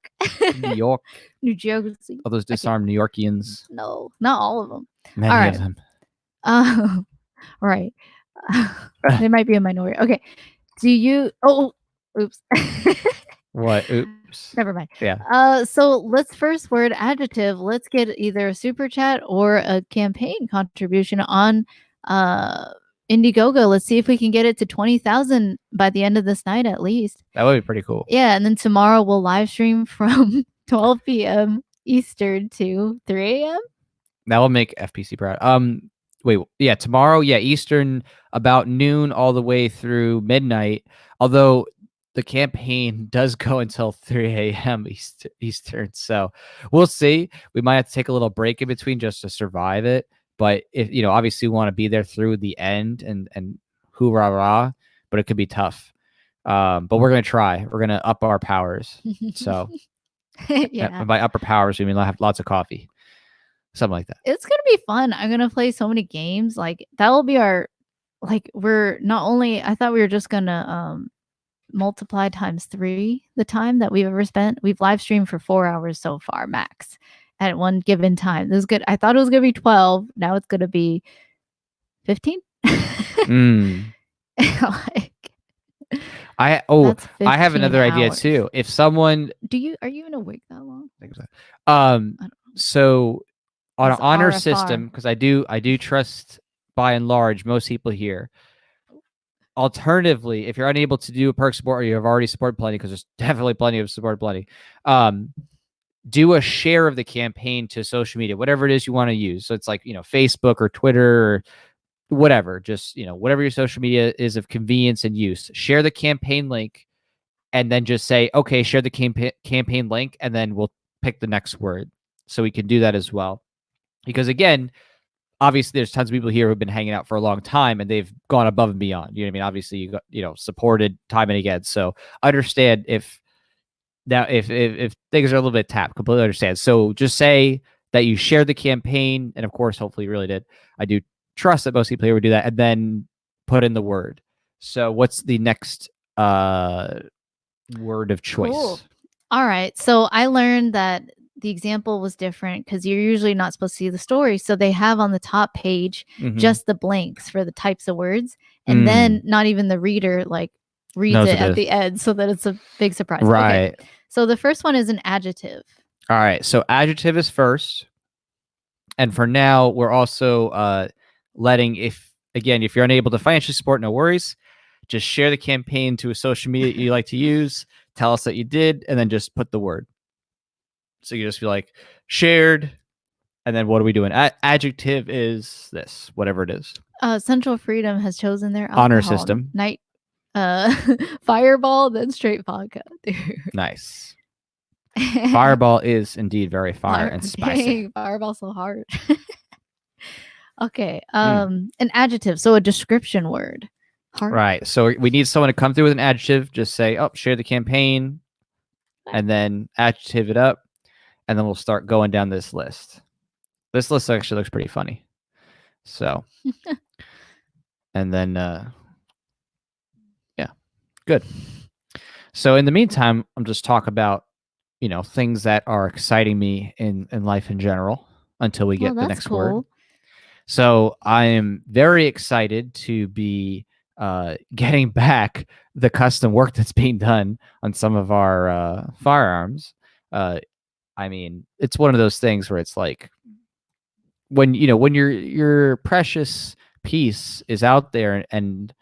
New York. New Jersey. All those disarmed New Yorkians. No, not all of them. Many of them. Right. They might be a minority. Okay. Do you... Oh, oops. What? Oops. Never mind. Yeah. So let's first word adjective. Let's get either a super chat or a campaign contribution on Indiegogo. Let's see if we can get it to 20,000 by the end of this night at least. That would be pretty cool. Yeah, and then tomorrow we'll live stream from 12 p.m. Eastern to 3 a.m. That will make FPC proud. Wait, yeah, tomorrow, Eastern, about noon all the way through midnight. Although the campaign does go until 3 a.m. Eastern, so we'll see. We might have to take a little break in between just to survive it. But if obviously we want to be there through the end and hoorah rah, but it could be tough. But we're gonna try. We're gonna up our powers. So yeah. And by upper powers, we mean have lots of coffee. Something like that. It's gonna be fun. I'm gonna play so many games. Like that will be our we're not only I thought we were just gonna multiply times 3 the time that we've ever spent. We've live streamed for 4 hours so far, max, at one given time. This is good. I thought it was gonna be 12. Now it's gonna be 15. I have another idea too. If someone are you even awake that long? So on an honor system, because I do trust by and large most people here. Alternatively, if you're unable to do a perk support or you have already supported plenty, because there's definitely plenty of support plenty, do a share of the campaign to social media, whatever it is you want to use. So it's like, Facebook or Twitter or whatever, just, whatever your social media is of convenience and use. Share the campaign link and then just say, okay, share the campaign link, and then we'll pick the next word. So we can do that as well. Because again, obviously there's tons of people here who've been hanging out for a long time and they've gone above and beyond. You know what I mean? Obviously you got, supported time and again. So understand if things are a little bit tapped, completely understand. So just say that you shared the campaign, and of course, hopefully you really did. I do trust that most people here would do that, and then put in the word. So what's the next word of choice? Cool. All right. So I learned that the example was different because you're usually not supposed to see the story. So they have on the top page just the blanks for the types of words, and then not even the reader reads it at the end, so that it's a big surprise. Right. Okay. So the first one is an adjective. All right. So adjective is first. And for now, we're also letting, if you're unable to financially support, no worries. Just share the campaign to a social media you like to use. Tell us that you did, and then just put the word. So you just be like, shared, and then what are we doing? Adjective is this, whatever it is. Central Freedom has chosen their alcohol. Honor system. Night, Fireball, then straight vodka. Dude. Nice. Fireball is indeed very fire and spicy. Dang, Fireball's so hard. Okay. An adjective, so a description word. Hard. Right. So we need someone to come through with an adjective. Just say, share the campaign, and then adjective it up, and then we'll start going down this list. This list actually looks pretty funny. So, and then, yeah, good. So in the meantime, I'm just talk about, things that are exciting me in life in general until we Well, get the that's next word. cool. So I am very excited to be getting back the custom work that's being done on some of our firearms. I mean, it's one of those things where it's like when your precious piece is out there and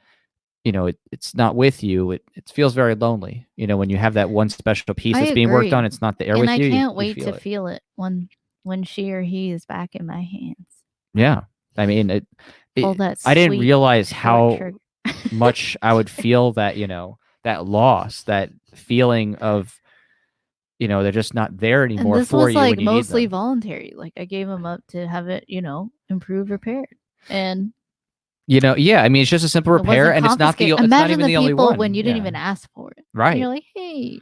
it's not with you, it feels very lonely. When you have that one special piece I that's being worked on, agree. it's not there And with I you. can't You wait feel to it. feel it when she or he is back in my hands. Yeah, I mean, Pull that I didn't sweet realize short how trigger. much I would feel that that loss, that feeling of they're just not there And anymore this for was you when like you need mostly them. voluntary. Like I gave them up to have it, improved, repaired. And Yeah, I mean, it's just a simple it repair, wasn't and confiscated. it's not Imagine even the the only people one. when you didn't Yeah, even ask for it. And right. you're like, hey,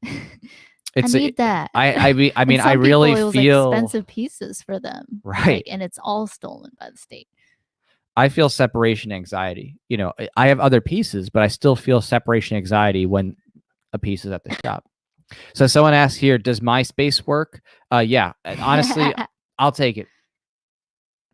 I It's need that. I And mean, I some people really it was feel expensive pieces for them. right. Like and it's all stolen by the state. I feel separation anxiety. I have other pieces, but I still feel separation anxiety when a piece is at the shop. So someone asked here, does MySpace work? Yeah, honestly, I'll take it.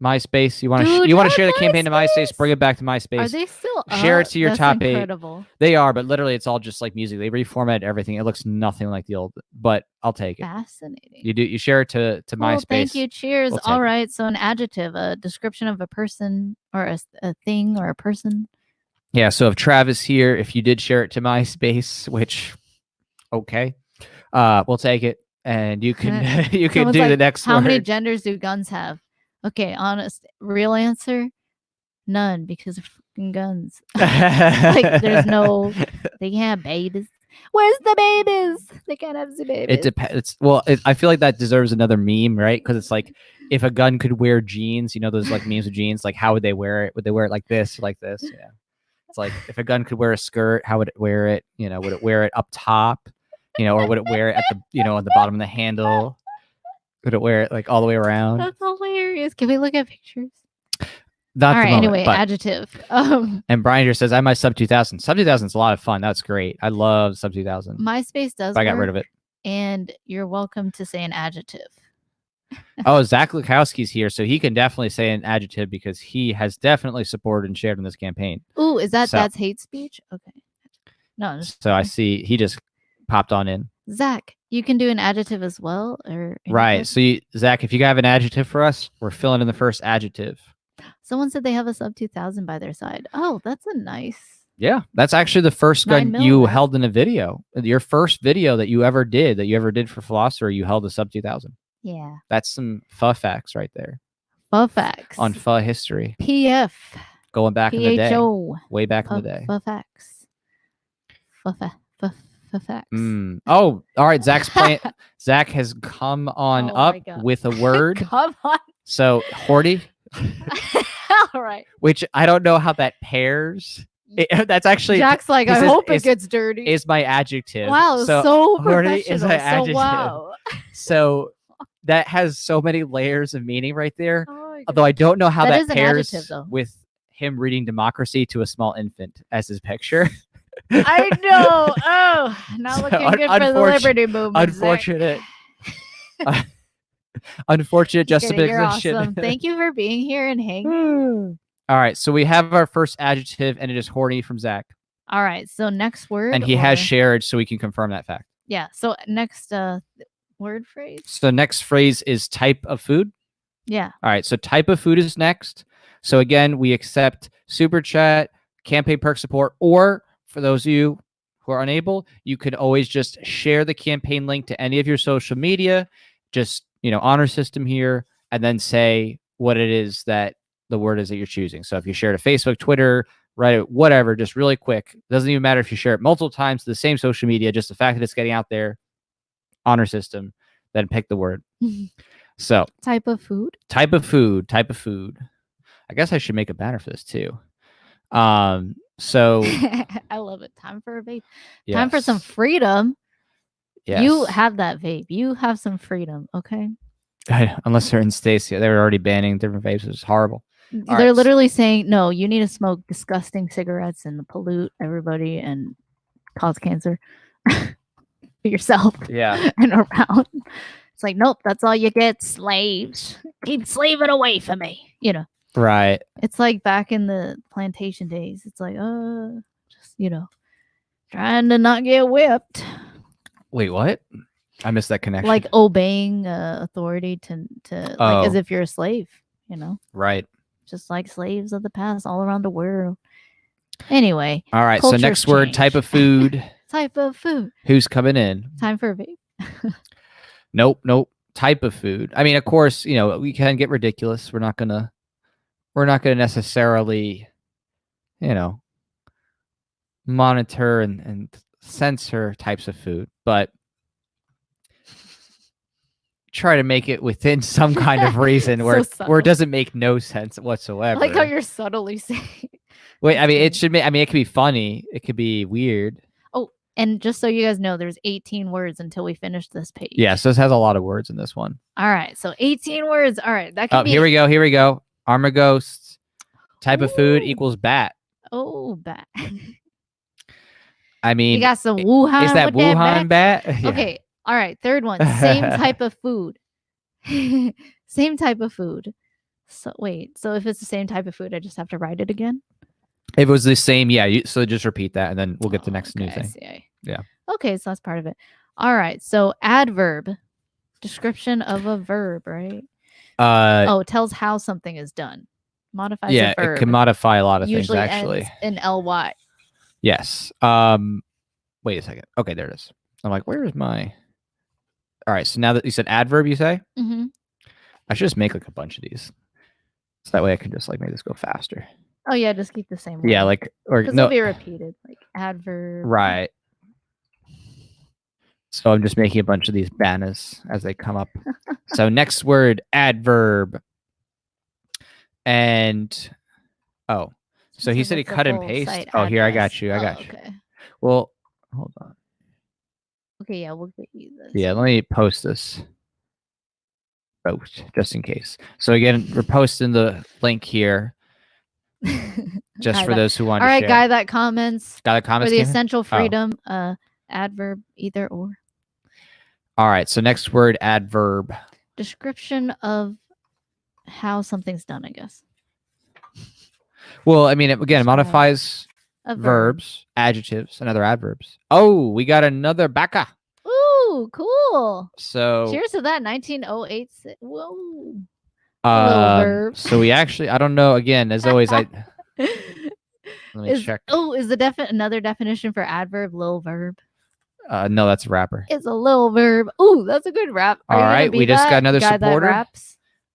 MySpace. You want to share the campaign to MySpace? Bring it back to MySpace. Are they still share up? it to your That's top incredible. 8. They are, but literally, it's all just like music. They reformatted everything. It looks nothing like the old, but I'll take it. Fascinating. You share it to Well, MySpace. thank you. Cheers. We'll All right. So an adjective, a description of a person or a thing or a person. Yeah. So if Travis here, if you did share it to MySpace, which okay, we'll take it, and you can you can do the next How word. many genders do guns have? Okay, honest, real answer, none because of fucking guns. Like there's no, they can't have babies. Where's the babies? They can't have the babies. It depends. Well, I feel like that deserves another meme, right? Because it's like if a gun could wear jeans, those like memes of jeans. Like how would they wear it? Would they wear it like this or like this? Yeah. It's like if a gun could wear a skirt, how would it wear it? Would it wear it up top? Or would it wear it at the on the bottom of the handle? Would it wear it like all the way around? That's hilarious. Can we look at pictures? Not all right. Moment, Anyway, adjective. And Brian just says, "I my sub 2000. Sub 2000 is a lot of fun. That's great. I love sub 2000. MySpace does. But I got rid of it. And you're welcome to say an adjective. Oh, Zach Lukowski's here, so he can definitely say an adjective because he has definitely supported and shared in this campaign. Ooh, is that's hate speech? Okay. No. So I see he just popped on in. Zach, you can do an adjective as well, or right. So Zach, if you have an adjective for us, we're filling in the first adjective. Someone said they have a sub 2000 by their side. Oh, that's a nice. Yeah, that's actually the first gun you held in a video. Your first video that you ever did for Philosopher, you held a sub 2000. Yeah. That's some pho facts right there. Pho facts. On pho history. PF. Going back in the day. PHO. Way back in the day. Pho facts. Pho facts. Oh, all right. Zach's playing. Zach has come on up with a word. Come on. So, Horty. All right. Which I don't know how that pairs. That's actually Jack's like, I hope it gets dirty. Is my adjective. Wow, so Horty is my adjective. Wow. So that has so many layers of meaning right there. Although I don't know how that pairs with him reading Democracy to a small infant as his picture. I know. Oh, not looking good for the liberty movement. Unfortunate. Unfortunate justification. You're awesome. Thank you for being here and hanging. All right, so we have our first adjective, and it is horny from Zach. All right, so next word. And he has shared, so we can confirm that fact. Yeah, so next word phrase. So next phrase is type of food. Yeah. All right, so type of food is next. So again, we accept super chat, campaign perk support, or for those of you who are unable, you can always just share the campaign link to any of your social media. Just, honor system here, and then say what it is that the word is that you're choosing. So if you share to Facebook, Twitter, Reddit, whatever, just really quick. It doesn't even matter if you share it multiple times to the same social media, just the fact that it's getting out there, honor system, then pick the word. So type of food. Type of food. I guess I should make a banner for this too. So I love it. Time for a vape. Yes. Time for some freedom. Yes. You have that vape. You have some freedom, okay? Unless they're in Stacia. They were already banning different vapes. It's horrible. They're literally saying, no, you need to smoke disgusting cigarettes and pollute everybody and cause cancer. yourself Yeah. and around. It's like, nope, that's all you get, slaves. Keep slaving away from me. Right. It's like back in the plantation days. It's like, just, trying to not get whipped. Wait, what? I missed that connection. Like obeying authority to like as if you're a slave, Right. just like slaves of the past all around the world. Anyway. All right. So next word, type of food. Type of food. Who's coming in? Time for a vape. Nope. Type of food. I mean, of course, we can get ridiculous. We're not gonna necessarily, monitor and censor types of food, but try to make it within some kind of reason where it doesn't make no sense whatsoever. I like how you're subtly saying. Wait, I mean, it could be funny. It could be weird. Oh, and just so you guys know, there's 18 words until we finish this page. Yes, this has a lot of words in this one. All right, so 18 words. All right, that can be. Here we go. Armor ghosts. Type of food equals bat. Oh, bat. I mean, you got some Wuhan. Is that Wuhan bat? Yeah. Okay. All right. Third one. Same type of food. Same type of food. So wait. So if it's the same type of food, I just have to write it again. If it was the same, yeah. So just repeat that, and then we'll get the next new thing. Yeah. Okay, so that's part of it. All right. So adverb, description of a verb, right? Tells how something is done. Modifies a verb. It can modify a lot of usually things actually. Ends in ly. Yes. Wait a second. Okay, there it is. I'm like, where is my? All right. So now that you said adverb, you say? Mm-hmm. I should just make like a bunch of these, so that way I can just like make this go faster. Oh yeah, just keep the same one. Yeah, like or no, they'll be repeated, like adverb. Right. So I'm just making a bunch of these banners as they come up. So next word, adverb. And so he said he cut and paste. Oh, here, I got you. Okay. Well, hold on. Okay, yeah, we'll get you this. Yeah, let me post this. Just in case. So again, we're posting the link here. Just for those who want to share. All right, guy that comments. For the essential freedom, adverb, either or. All right, so next word, adverb. Description of how something's done, I guess. Well, I mean, again, it modifies verbs, adjectives, and other adverbs. Oh, we got another baka. Ooh, cool. So cheers to that. 1908. Whoa. Verb. So we actually, I don't know. Again, as always, let me check. Oh, is another definition for adverb lil verb? No, that's a rapper. It's a lil verb. Ooh, that's a good rap. All right, we just got another supporter.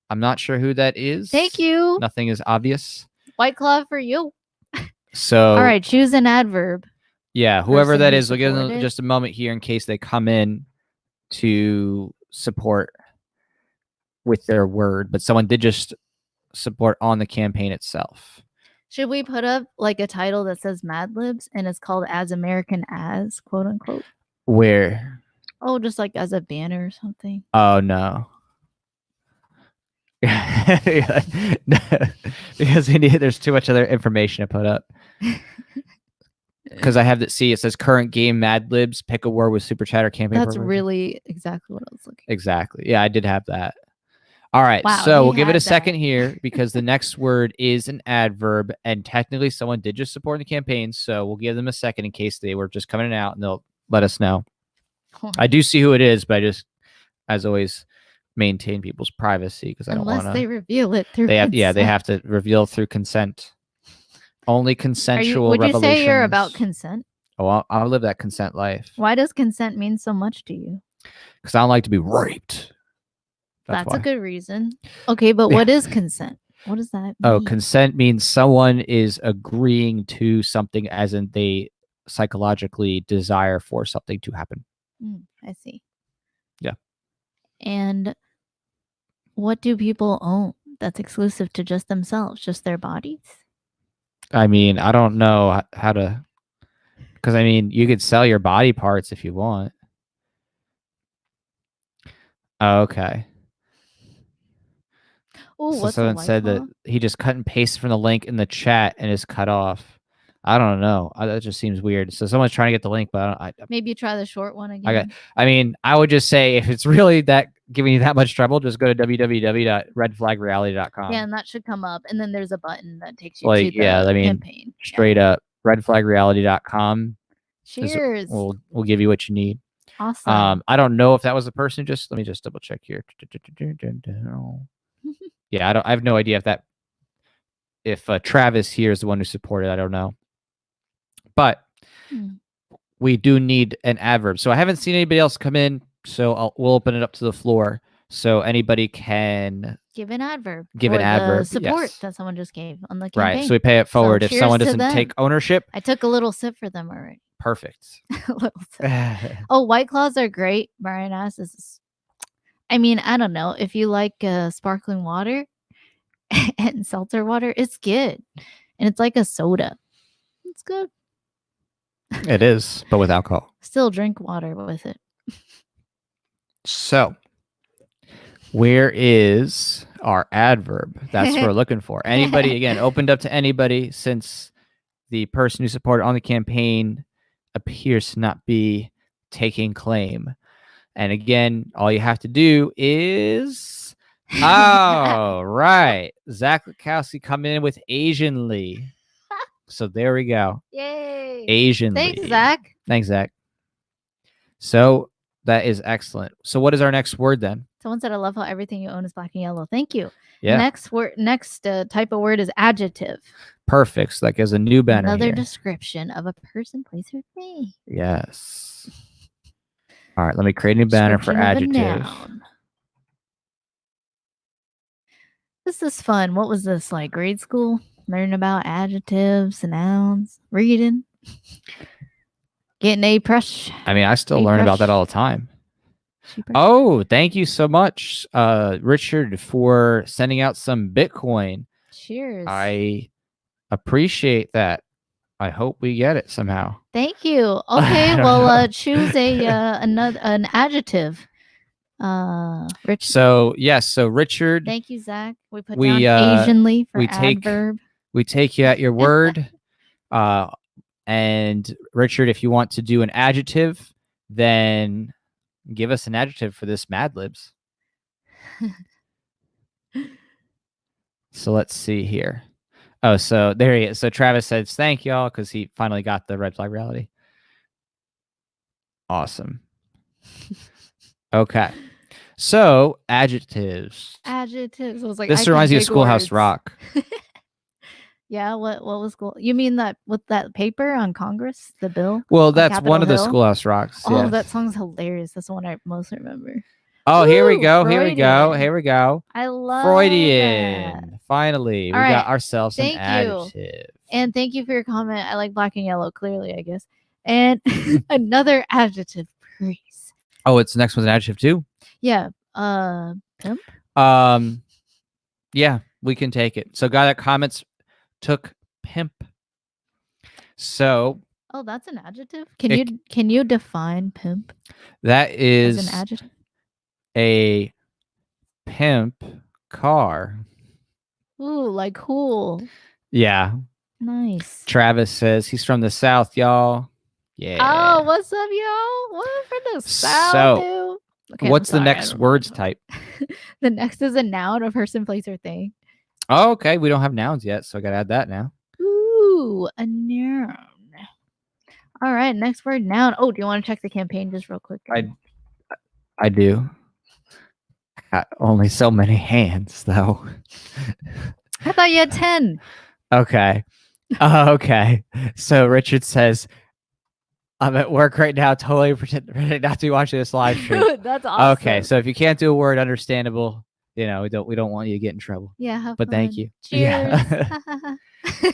I'm not sure who that is. Thank you. Nothing is obvious. White Claw for you. So all right, choose an adverb. Yeah, whoever that is, we'll give them just a moment here in case they come in to support with their word. But someone did just support on the campaign itself. Should we put up like a title that says Mad Libs and it's called As American As, quote unquote? Where? Oh, just like as a banner or something. Oh, no. Because there's too much other information to put up. Because I have that. See, it says current game Mad Libs. Pick a word with super chatter campaign. That's really exactly what I was looking. Exactly. Yeah, I did have that. All right. Wow, so we'll give it a second here because the next word is an adverb, and technically someone did just support the campaign. So we'll give them a second in case they were just coming out, and they'll let us know. I do see who it is, but I just, as always, maintain people's privacy because I don't want to. Unless they reveal it through. They have to reveal through consent. Only consensual would you say you're about consent? Oh, I'll live that consent life. Why does consent mean so much to you? Because I don't like to be raped. That's a good reason. Okay, but what is consent? What does that mean? Oh, consent means someone is agreeing to something as in they psychologically desire for something to happen. I see. Yeah. And what do people own that's exclusive to just themselves, just their bodies? I mean, I don't know how to, because I mean, you could sell your body parts if you want. Okay. Oh, so someone said that he just cut and pasted from the link in the chat and is cut off. I don't know. That just seems weird. So someone's trying to get the link, but maybe try the short one I got. again. I mean, I would just say if it's really that giving you that much trouble, just go to www.redflagreality.com. Yeah, and that should come up, and then there's a button that takes you to the campaign. Straight up, redflagreality.com. Cheers. We'll give you what you need. Awesome. I don't know if that was the person. Let me just double check here. Yeah, I have no idea if Travis here is the one who supported. I don't know, but we do need an adverb. So I haven't seen anybody else come in, so we'll open it up to the floor so anybody can give an adverb. Give an adverb. The support that someone just gave on the Right. campaign. So we pay it forward. If someone doesn't take ownership, I took a little sip for them already. Perfect. Oh, White Claws are great. Brian asks. I mean, I don't know if you like sparkling water and seltzer water. It's good, and it's like a soda. It's good. It is, but with alcohol. Still drink water with it. So, where is our adverb? That's what we're looking for. Anybody, again, opened up to anybody since the person who supported on the campaign appears to not be taking claim. And again, all you have to do is... Oh, right. Zach Lukowski coming in with Asianly. So there we go. Yay. Asianly. Thanks, Zach. Thanks, Zach. So that is excellent. So what is our next word then? Someone said, I love how everything you own is black and yellow. Thank you. Yeah. Next type of word is adjective. Perfect. So that gives a new banner. Another description of a person, place, or thing. Yes. All right. Let me create a new banner for adjective. This is fun. What was this, like grade school? Learning about adjectives and nouns. Reading. Getting A brush. I mean, I still learn about that all the time. Oh, thank you so much, Richard, for sending out some Bitcoin. Cheers. I appreciate that. I hope we get it somehow. Thank you. Okay, well, choose an adjective. Richard. So yes, so Richard. Thank you, Zach. We put down Asianly for adverb. We take you at your word. And Richard, if you want to do an adjective, then give us an adjective for this Mad Libs. So let's see here. Oh, so there he is. So Travis says, thank y'all, because he finally got the red flag reality. Awesome. Okay. So adjectives. Adjectives. I was like, this reminds you of Schoolhouse Rock. Yeah, what was school? You mean that with that paper on Congress, the bill? Well, that's one of the Schoolhouse Rocks. Oh, that song's hilarious. That's the one I most remember. Oh, here we go. Here we go. Here we go. I love Freudian. That. Finally, we got ourselves an adjective. You. And thank you for your comment. I like black and yellow, clearly, I guess. And another adjective, please. Oh, it's the next one's an adjective too? Yeah. Pimp? Yeah, we can take it. So guy that comments took pimp. So oh, that's an adjective. Can you define pimp? That is as an adjective. A pimp car. Ooh, like cool. Yeah. Nice. Travis says he's from the South, y'all. Yeah. Oh, what's up, y'all? What from the South? So, okay, what's the next words type? The next is a noun, a person, place, or thing. Oh, okay. We don't have nouns yet, so I gotta add that now. Ooh, a noun. All right, next word, noun. Oh, do you want to check the campaign just real quick? I do. Got only so many hands, though. I thought you had 10. Okay. Okay. So Richard says, I'm at work right now, totally pretending not to be watching this live stream. That's awesome. Okay, so if you can't do a word, understandable. You know, we don't want you to get in trouble. Yeah, but fun. Thank you. Cheers. Yeah.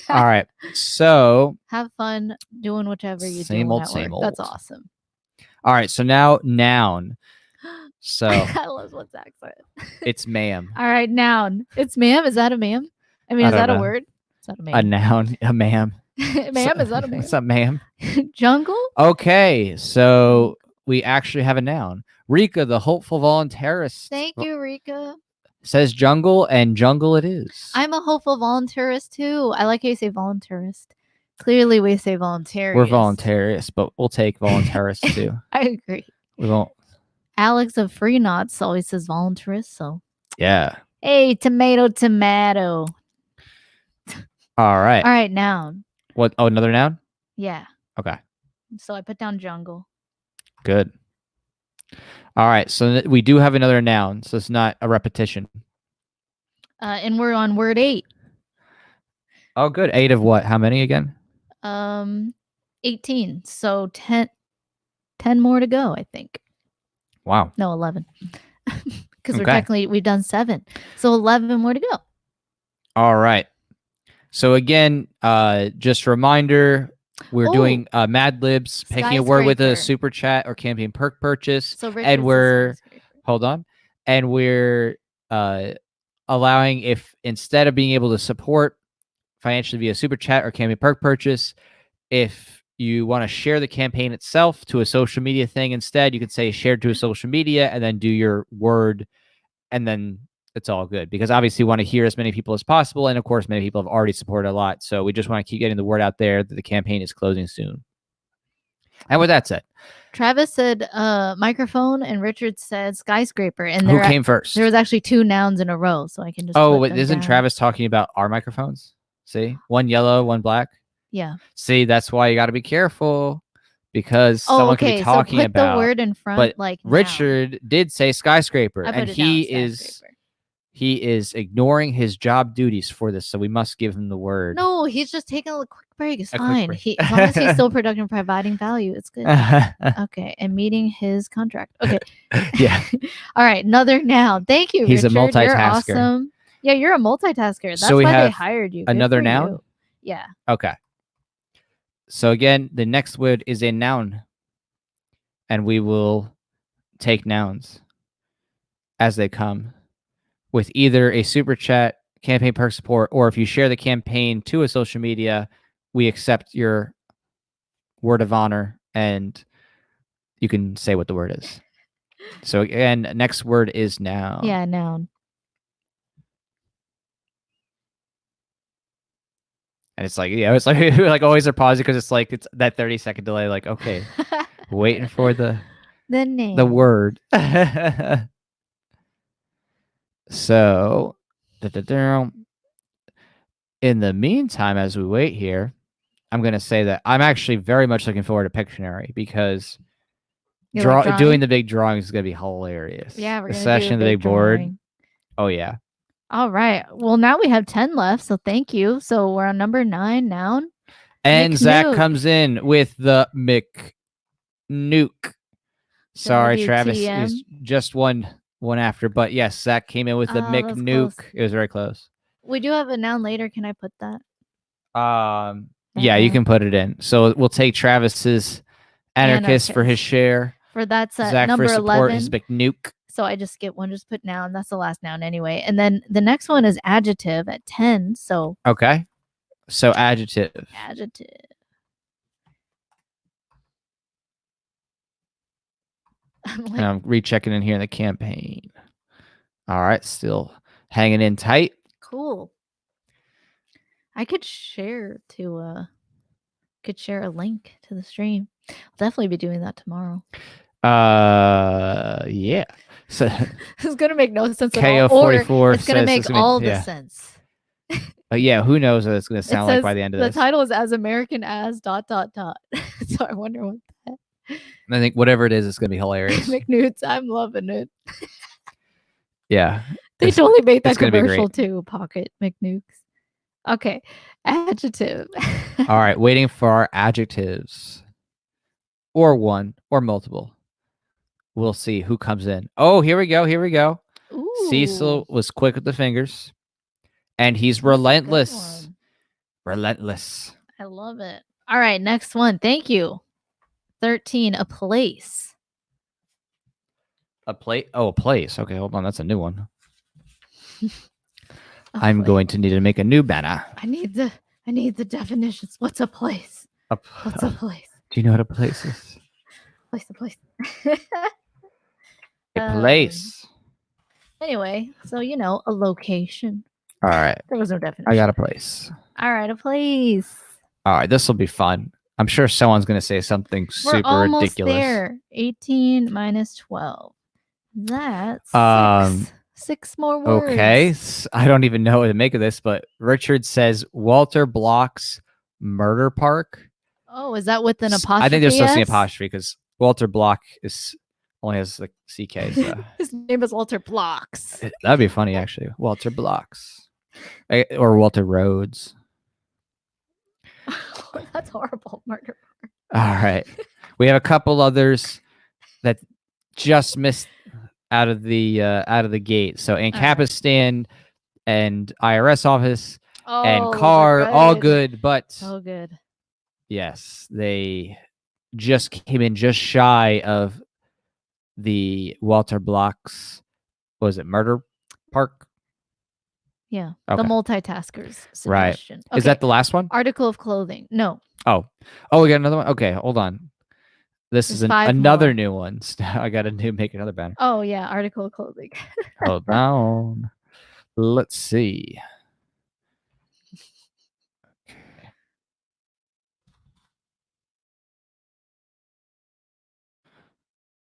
All right. So have fun doing whichever you do. Same old. That's awesome. All right. So now noun. So I love what Zach said. It's ma'am. All right, noun. It's ma'am. Is that a ma'am? I mean, is that a word? Is that a ma'am? A noun. A ma'am. Ma'am, is that a ma'am? What's up, ma'am? Jungle? Okay. So we actually have a noun. Rika, the hopeful voluntarist. Thank you, Rika. Says jungle, and jungle it is. I'm a hopeful voluntarist too. I like how you say voluntarist. Clearly, we say voluntarious. We're voluntarious, but we'll take voluntarist too. I agree. We won't. Alex of Free Knots always says voluntarist, so. Yeah. Hey, tomato, tomato. All right. All right, noun. What? Oh, another noun? Yeah. Okay. So I put down jungle. Good. All right. So we do have another noun, so it's not a repetition. And we're on word 8. Oh, good. 8 of what? How many again? 18. So 10 more to go, I think. Wow. No, 11. Because we've done 7. So 11 more to go. All right. So again, just a reminder, we're doing Mad Libs, picking a word with a super chat or campaign perk purchase. So and we're hold on. And we're allowing, if instead of being able to support financially via super chat or campaign perk purchase, if you want to share the campaign itself to a social media thing instead, you can say share to a social media and then do your word, and then it's all good, because obviously we want to hear as many people as possible. And of course, many people have already supported a lot. So we just want to keep getting the word out there that the campaign is closing soon. And with that said, Travis said microphone and Richard said skyscraper. And who came first? There was actually 2 nouns in a row, so I can just Oh, wait, isn't Travis talking about our microphones? See, one yellow, one black. Yeah. See, that's why you got to be careful, because someone could be talking about the word in front. But like Richard did say skyscraper, and he is ignoring his job duties for this, so we must give him the word. No, he's just taking a quick break. It's fine. As long as he's still productive and providing value, it's good. Okay, and meeting his contract. Okay. Yeah. All right, another noun. Thank you, He's Richard. a multitasker. You're awesome. Yeah, you're a multitasker. That's so why they hired you. Another noun? You. Yeah. Okay. So again, the next word is a noun, and we will take nouns as they come, with either a super chat, campaign perk support, or if you share the campaign to a social media, we accept your word of honor and you can say what the word is. So again, next word is noun. Yeah, noun. And it's like, yeah, it's like like always are pausing because it's like it's that 30-second delay. Like, okay, waiting for the name, the word. So, in the meantime, as we wait here, I'm going to say that I'm actually very much looking forward to Pictionary, because doing the big drawings is going to be hilarious. Yeah, we're especially in the big board. Oh, yeah. All right. Well, now we have 10 left, so thank you. So we're on number 9, noun. And Zach comes in with the McNuke. Sorry, Travis is just one after, but yes, Zach came in with the McNuke. It was very close. We do have a noun later. Can I put that? Yeah, you can put it in. So we'll take Travis's anarchist for his share. For that's Zach number for support 11. His McNuke. So I just skip one, just put noun. That's the last noun anyway. And then the next one is adjective at 10. So okay. So adjective. Adjective. And I'm rechecking in here in the campaign. All right, still hanging in tight. Cool. I could share a link to the stream. I'll definitely be doing that tomorrow. Yeah. So it's gonna make no sense at all. KO44 it's gonna make all the sense. Yeah, who knows what it's gonna sound like by the end of this. The title is as American as ... So I wonder what that. I think whatever it is, it's gonna be hilarious. McNudes, I'm loving it. Yeah. They totally made that commercial too. Pocket McNukes. Okay. Adjective. All right, waiting for our adjectives. Or one or multiple. We'll see who comes in. Oh, here we go. Ooh. Cecil was quick with the fingers. And he's relentless. Relentless. I love it. All right, next one. Thank you. 13, a place. A place? Oh, a place. Okay, hold on. That's a new one. I'm going to need to make a new banner. I need the definitions. What's a place? What's a place? Do you know what a place is? A place. A place. Anyway, so a location. All right. There was no definition. I got a place. All right, a place. All right, this will be fun. I'm sure someone's going to say something We're super almost ridiculous. there. 18 minus 12. That's 6. 6 more words. Okay. I don't even know what to make of this, but Richard says Walter Block's Murder Park. Oh, is that with an apostrophe? I think there's supposed to be an apostrophe because Walter Block only has like CK. So his name is Walter Blocks. That'd be funny, actually. Walter Blocks. Or Walter Rhodes. That's horrible. Murder Park. All right. We have a couple others that just missed out of the gate. So Ancapistan and IRS office and car, all good, but so good. Yes, they just came in just shy of the Walter Block's. Was it Murder Park? Yeah, okay. The multitaskers suggestion. Right. Okay. Is that the last one? Article of clothing. No. Oh, we got another one. Okay, hold on. This is another new one. I got to make another banner. Oh yeah, article of clothing. Hold on. Let's see. Okay.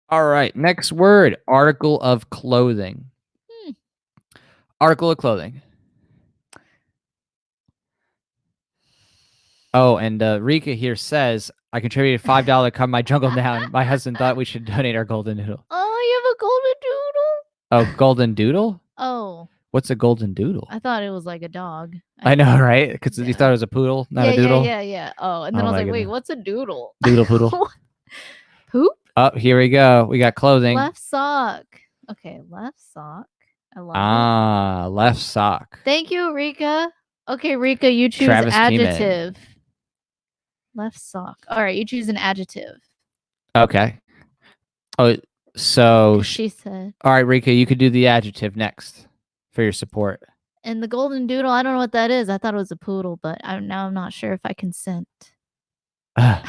All right. Next word. Article of clothing. Article of clothing. Oh, and Rika here says, I contributed $5 to come my jungle down. My husband thought we should donate our golden doodle. Oh, you have a golden doodle? Oh, golden doodle? Oh. What's a golden doodle? I thought it was like a dog. I know, right? Because you thought it was a poodle, not a doodle? Yeah. Oh, and then I was like, wait, what's a doodle? Doodle poodle. Poop? Oh, here we go. We got clothing. Left sock. Okay, left sock. I love it. Left sock. Thank you, Rika. Okay, Rika, you choose adjective. Left sock. All right, you choose an adjective. Okay. Oh, so she said. All right, Rika, you could do the adjective next for your support. And the golden doodle, I don't know what that is. I thought it was a poodle, but I'm not sure if I consent. I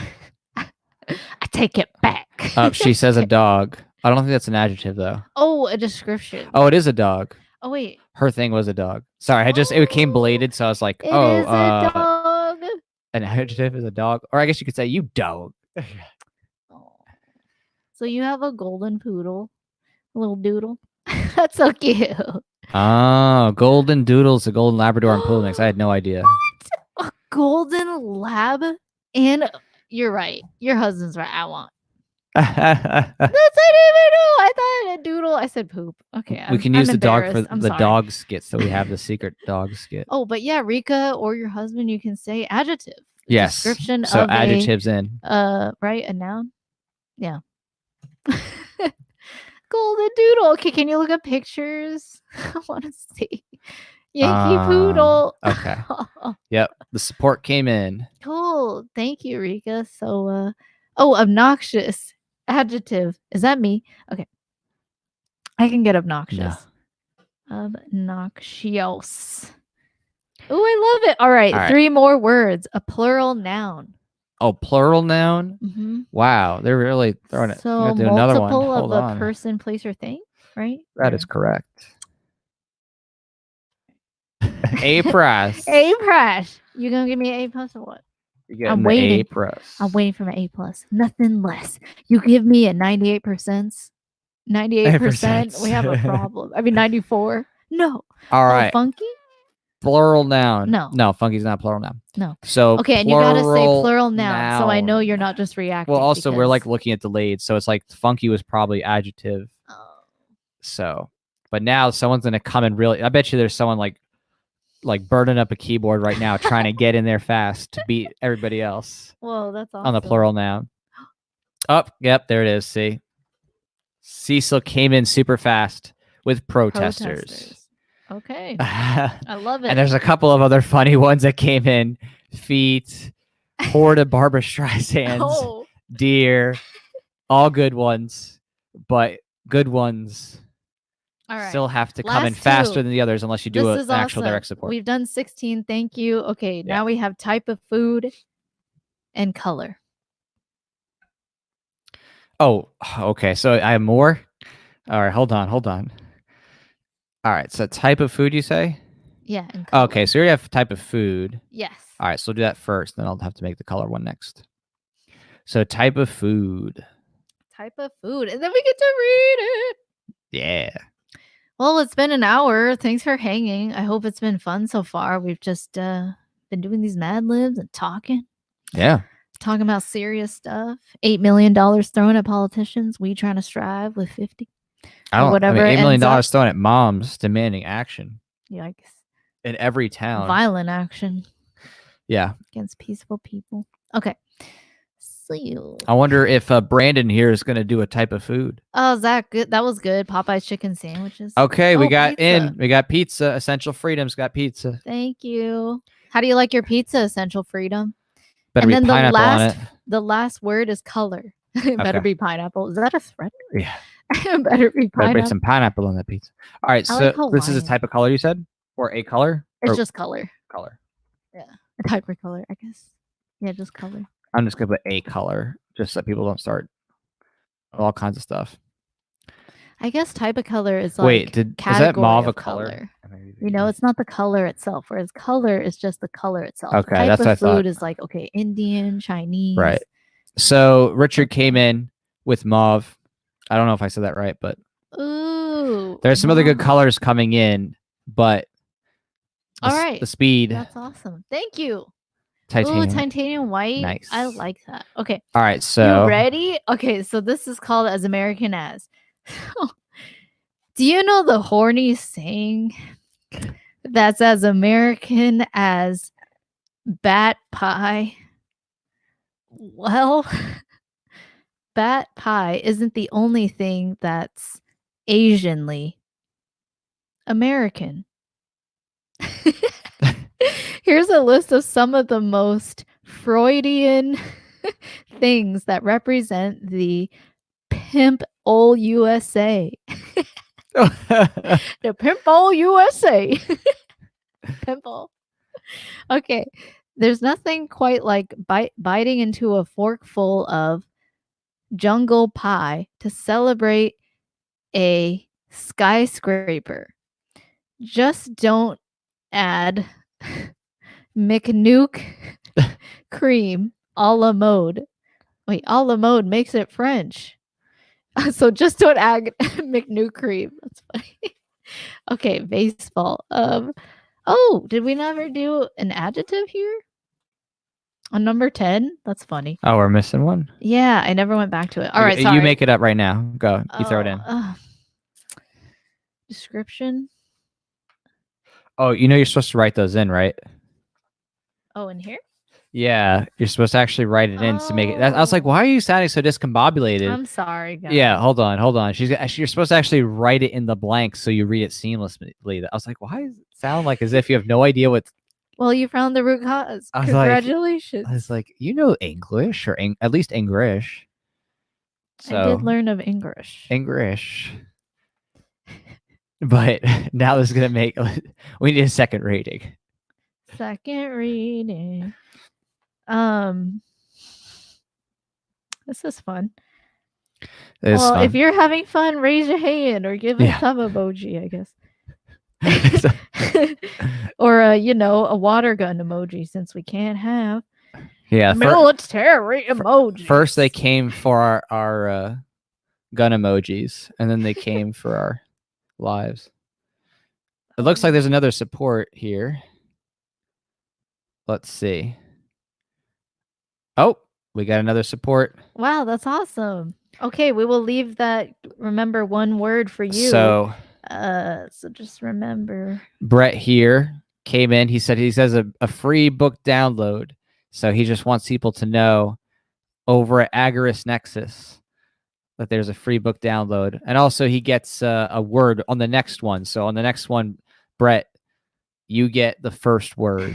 take it back. She says a dog. I don't think that's an adjective though. Oh, a description. Oh, it is a dog. Oh wait. Her thing was a dog. Sorry, it came bladed, so I was like, it is a dog. An adjective is a dog, or I guess you could say you dog. So you have a golden poodle, a little doodle. That's so cute. Oh, golden doodle's a golden Labrador and poodle mix. I had no idea. What? A golden lab? And you're right. Your husband's right. I want. That's I didn't even know. I thought a doodle. I said poop. Okay. We can use the dog for the dog skit, so we have the secret dog skit. Oh, but yeah, Rika or your husband, you can say adjective. Yes. Description so of adjectives in. Right, a noun. Yeah. Golden doodle. Okay, can you look at pictures? I want to see. Yankee poodle. Okay. Yep. The support came in. Cool. Thank you, Rika. So obnoxious. Adjective. Is that me? Okay. I can get obnoxious. No. Obnoxious. Oh, I love it. All right. 3 more words. A plural noun. Oh, plural noun? Mm-hmm. Wow. They're really throwing it. So do multiple another one. of a person, place, or thing, right? That is correct. A plus. A plus. You gonna give me an A plus or what? I'm waiting. A plus. I'm waiting for my A plus. Nothing less. You give me a 98%. 98%. We have a problem. I mean 94. No. All right. Funky. Plural noun. No, funky's not a plural noun. No. So okay, and you gotta say plural noun, so I know you're not just reacting. Well, also we're like looking at delayed, so it's like funky was probably adjective. Oh. So, but now someone's gonna come and really. I bet you there's someone like burning up a keyboard right now, trying to get in there fast to beat everybody else. Whoa, that's awesome. On the plural noun. Oh, yep, there it is. See, Cecil came in super fast with protesters. Okay. I love it. And there's a couple of other funny ones that came in. Feet, Porta Barbara Streisand's, deer, all good ones, but good ones still have to come in faster than the others unless you do an actual direct support. We've done 16. Thank you. Okay, now we have type of food and color. Oh, okay. So I have more? All right, hold on. All right, so type of food, you say? Yeah, and color. Okay, so we already have type of food. Yes. All right, so we'll do that first. Then I'll have to make the color one next. So type of food. Type of food. And then we get to read it. Yeah. Well, it's been an hour. Thanks for hanging. I hope it's been fun so far. We've just been doing these Mad Libs and talking. Yeah. Talking about serious stuff. $8 million thrown at politicians. We trying to strive with 50. I whatever mean, $8 million ends up. thrown at moms demanding action Yikes. in every town. Violent action. Yeah. Against peaceful people. Okay. I wonder if Brandon here is going to do a type of food. Oh, is that good? That was good. Popeye's chicken sandwiches. Okay, we got pizza. we got pizza. Essential Freedom's got pizza. Thank you. How do you like your pizza, Essential Freedom? Better and be then pineapple on it. The last word is color. It better be pineapple. Is that a threat? Yeah. It better be pineapple. Better bring some pineapple on that pizza. All right, so this is a type of color you said? Or a color? It's just color. Color. Yeah. A type of color, I guess. Yeah, just color. I'm just going to put a color just so people don't start all kinds of stuff. I guess type of color is like is that mauve a color? You know, it's not the color itself, whereas color is just the color itself. Okay, type that's of what I food thought. is like, okay, Indian, Chinese. Right. So Richard came in with mauve. I don't know if I said that right, but there's some other good colors coming in, but all right, the speed. That's awesome. Thank you. Titanium. Ooh, titanium white. Nice. I like that. Okay. All right, so you ready? Okay, so this is called As American As. Do you know the horny saying that's as American as bat pie? Well, bat pie isn't the only thing that's Asianly American. Here's a list of some of the most Freudian things that represent the pimp ol' USA. The pimp ol' USA. Pimple. Okay. There's nothing quite like biting into a forkful of jungle pie to celebrate a skyscraper. Just don't add McNuke cream a la mode. Wait, a la mode makes it French. So just don't add McNuke cream. That's funny. Okay, baseball. Oh, did we never do an adjective here? On number 10? That's funny. Oh, we're missing one? Yeah, I never went back to it. All right, sorry. You make it up right now. Go. You throw it in. Description. Oh, you know you're supposed to write those in, right? Oh, in here? Yeah, you're supposed to actually write it in to make it. I was like, why are you sounding so discombobulated? I'm sorry, guys. Yeah, hold on. You're supposed to actually write it in the blanks so you read it seamlessly. I was like, why does it sound like as if you have no idea what? Well, you found the root cause. Congratulations. I was like, you know English or at least English. So, I did learn of English. But now this is gonna make. We need a second reading. Second reading. This is fun. Fun. If you're having fun, raise your hand or give a thumb emoji, I guess. Or a water gun emoji, since we can't have military emoji. First they came for our gun emojis, and then they came for our lives. It looks like there's another support here. Let's see. Oh, we got another support. Wow, that's awesome. Okay, we will leave that. Remember one word for you. So just remember. Brett here came in. He says a free book download. So he just wants people to know over at Agorist Nexus that there's a free book download. And also he gets a word on the next one. So on the next one, Brett, you get the first word.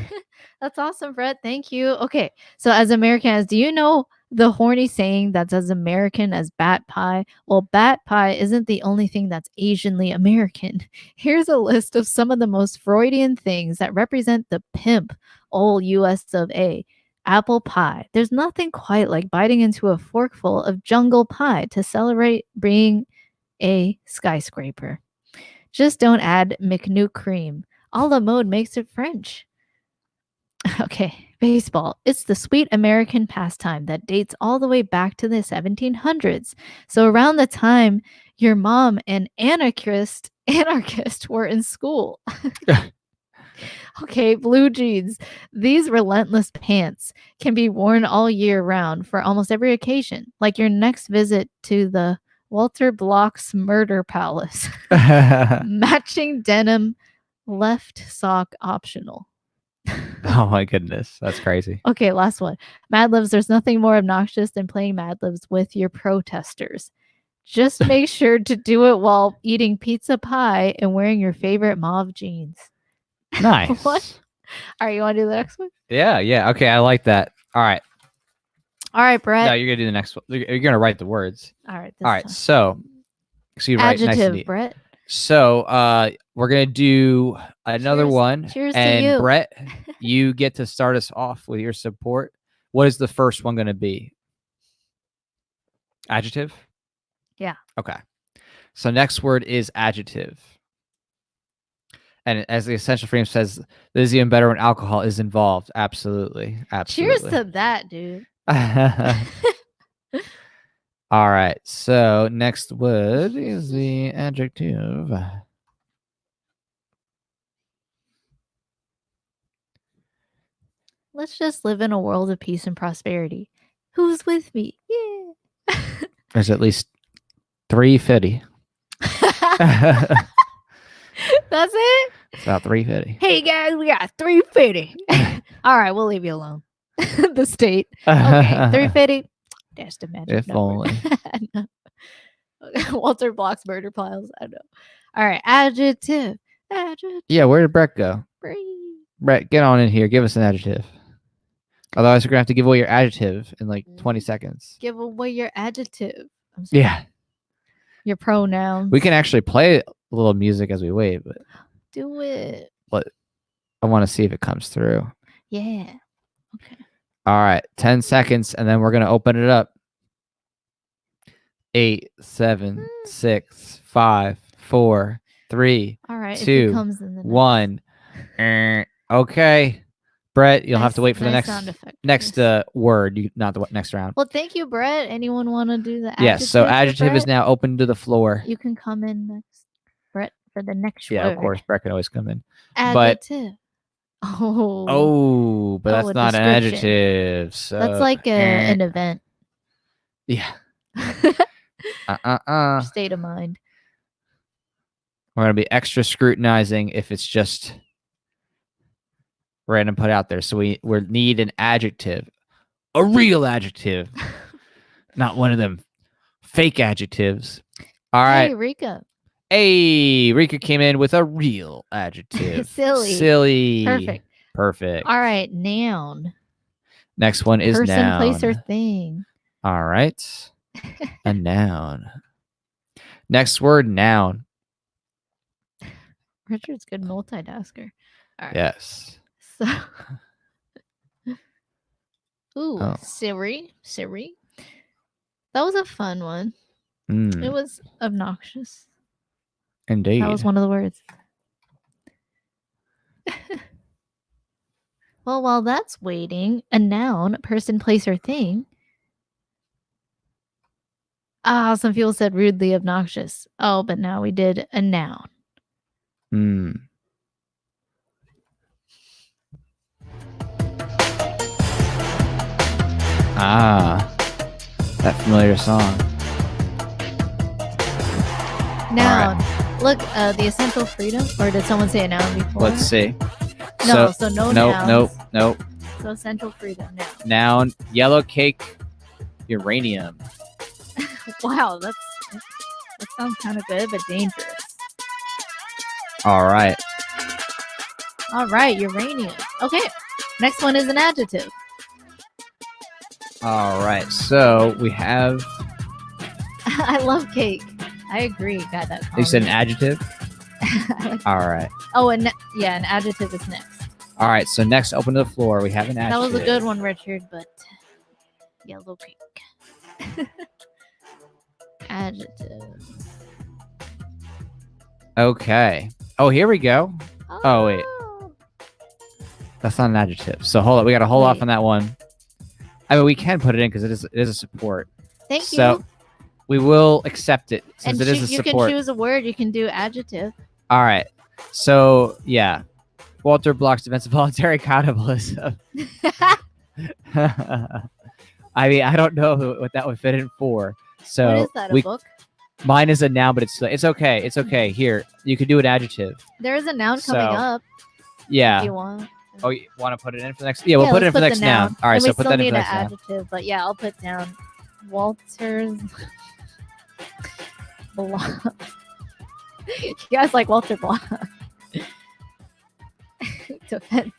That's awesome, Brett. Thank you. Okay. So as Americans, do you know the horny saying that's as American as bat pie? Well, bat pie isn't the only thing that's Asianly American. Here's a list of some of the most Freudian things that represent the pimp ol' US of A. Apple pie. There's nothing quite like biting into a forkful of jungle pie to celebrate being a skyscraper. Just don't add McNuke cream A la mode makes it French. Okay, baseball. It's the sweet American pastime that dates all the way back to the 1700s. So around the time your mom and anarchist were in school. Okay, blue jeans. These relentless pants can be worn all year round for almost every occasion, like your next visit to the Walter Block's Murder Palace. Matching denim, left sock optional. Oh my goodness, that's crazy. Okay, last one. Mad Libs, there's nothing more obnoxious than playing Mad Libs with your protesters. Just make sure to do it while eating pizza pie and wearing your favorite mauve jeans. Nice. What? All right, you want to do the next one? Yeah. Okay, I like that. All right. All right, Brett. No, you're gonna do the next one. You're gonna write the words. All right. All right. Time. So you write nice and neat. Brett. So we're gonna do another one. Cheers and to you. Brett, you get to start us off with your support. What is the first one gonna be? Adjective? Yeah. Okay. So next word is adjective. And as the Essential Frame says, this is even better when alcohol is involved. Absolutely. Cheers to that, dude. All right. So next word is the adjective. Let's just live in a world of peace and prosperity. Who's with me? Yeah. There's at least 350. That's it? It's about 350. Hey guys, we got 350. All right, we'll leave you alone. The state. Okay, 350. That's the magic If number. only. Walter Block's murder piles. I know. All right, adjective. Yeah, where did Brett go? Breathe. Brett, get on in here. Give us an adjective. Otherwise, we're going to have to give away your adjective in like 20 seconds. Give away your adjective. Yeah. Your pronouns. We can actually play a little music as we wait, but do it. But I want to see if it comes through. Yeah. Okay. All right. 10 seconds, and then we're going to open it up. 8, 7, 6, 5, 4, 3, all right, 2, 1. Okay. Brett, you'll have to wait for the next word, not the next round. Well, thank you, Brett. Anyone want to do the adjective? Yes, so adjective is now open to the floor. You can come in next, Brett, for the next word. Yeah, of course. Brett can always come in. Adjective. But that's not an adjective. So that's like an event. Yeah. State of mind. We're going to be extra scrutinizing if it's just random put out there. So we need an adjective, a real adjective, not one of them fake adjectives. All right. Hey, Rika came in with a real adjective. Silly. Perfect. All right, noun. Next one is person, noun. place, or thing. All right. A noun. Next word, noun. Richard's good multitasker. All right. Yes. So, Siri. That was a fun one. It was obnoxious. Indeed. That was one of the words. Well, while that's waiting, a noun, person, place, or thing. Some people said rudely obnoxious. Oh, but now we did a noun. That familiar song. Noun. Right. Look, the essential freedom, or did someone say a noun before? Let's see. No, so no nouns. Nope. So essential freedom, noun, yellow cake, uranium. Wow, that sounds kind of good, but dangerous. All right, uranium. Okay, next one is an adjective. All right, so we have... I love cake. I agree. God, that you said an adjective? All right. Oh, an adjective is next. All right, so next, open to the floor. We have an adjective. That was a good one, Richard, but yellow cake. Adjective. Okay. Oh, here we go. Oh, wait. That's not an adjective. So hold on. We got to hold off on that one. I mean, we can put it in because it is a support. Thank you. So we will accept it since it is a support. You can choose a word. You can do adjective. All right. So, yeah. Walter Block's defense of voluntary cannibalism. I mean, I don't know what that would fit in for. So what is that, a book? Mine is a noun, but it's okay. It's okay. Here, you can do an adjective. There is a noun coming up. Yeah. If you want. Oh, you want to put it in for the next? Yeah, we'll put it in for the next noun. All right, so put that in for the next noun. Adjective, but yeah, I'll put down Walter's Block. You guys like Walter Block? Defense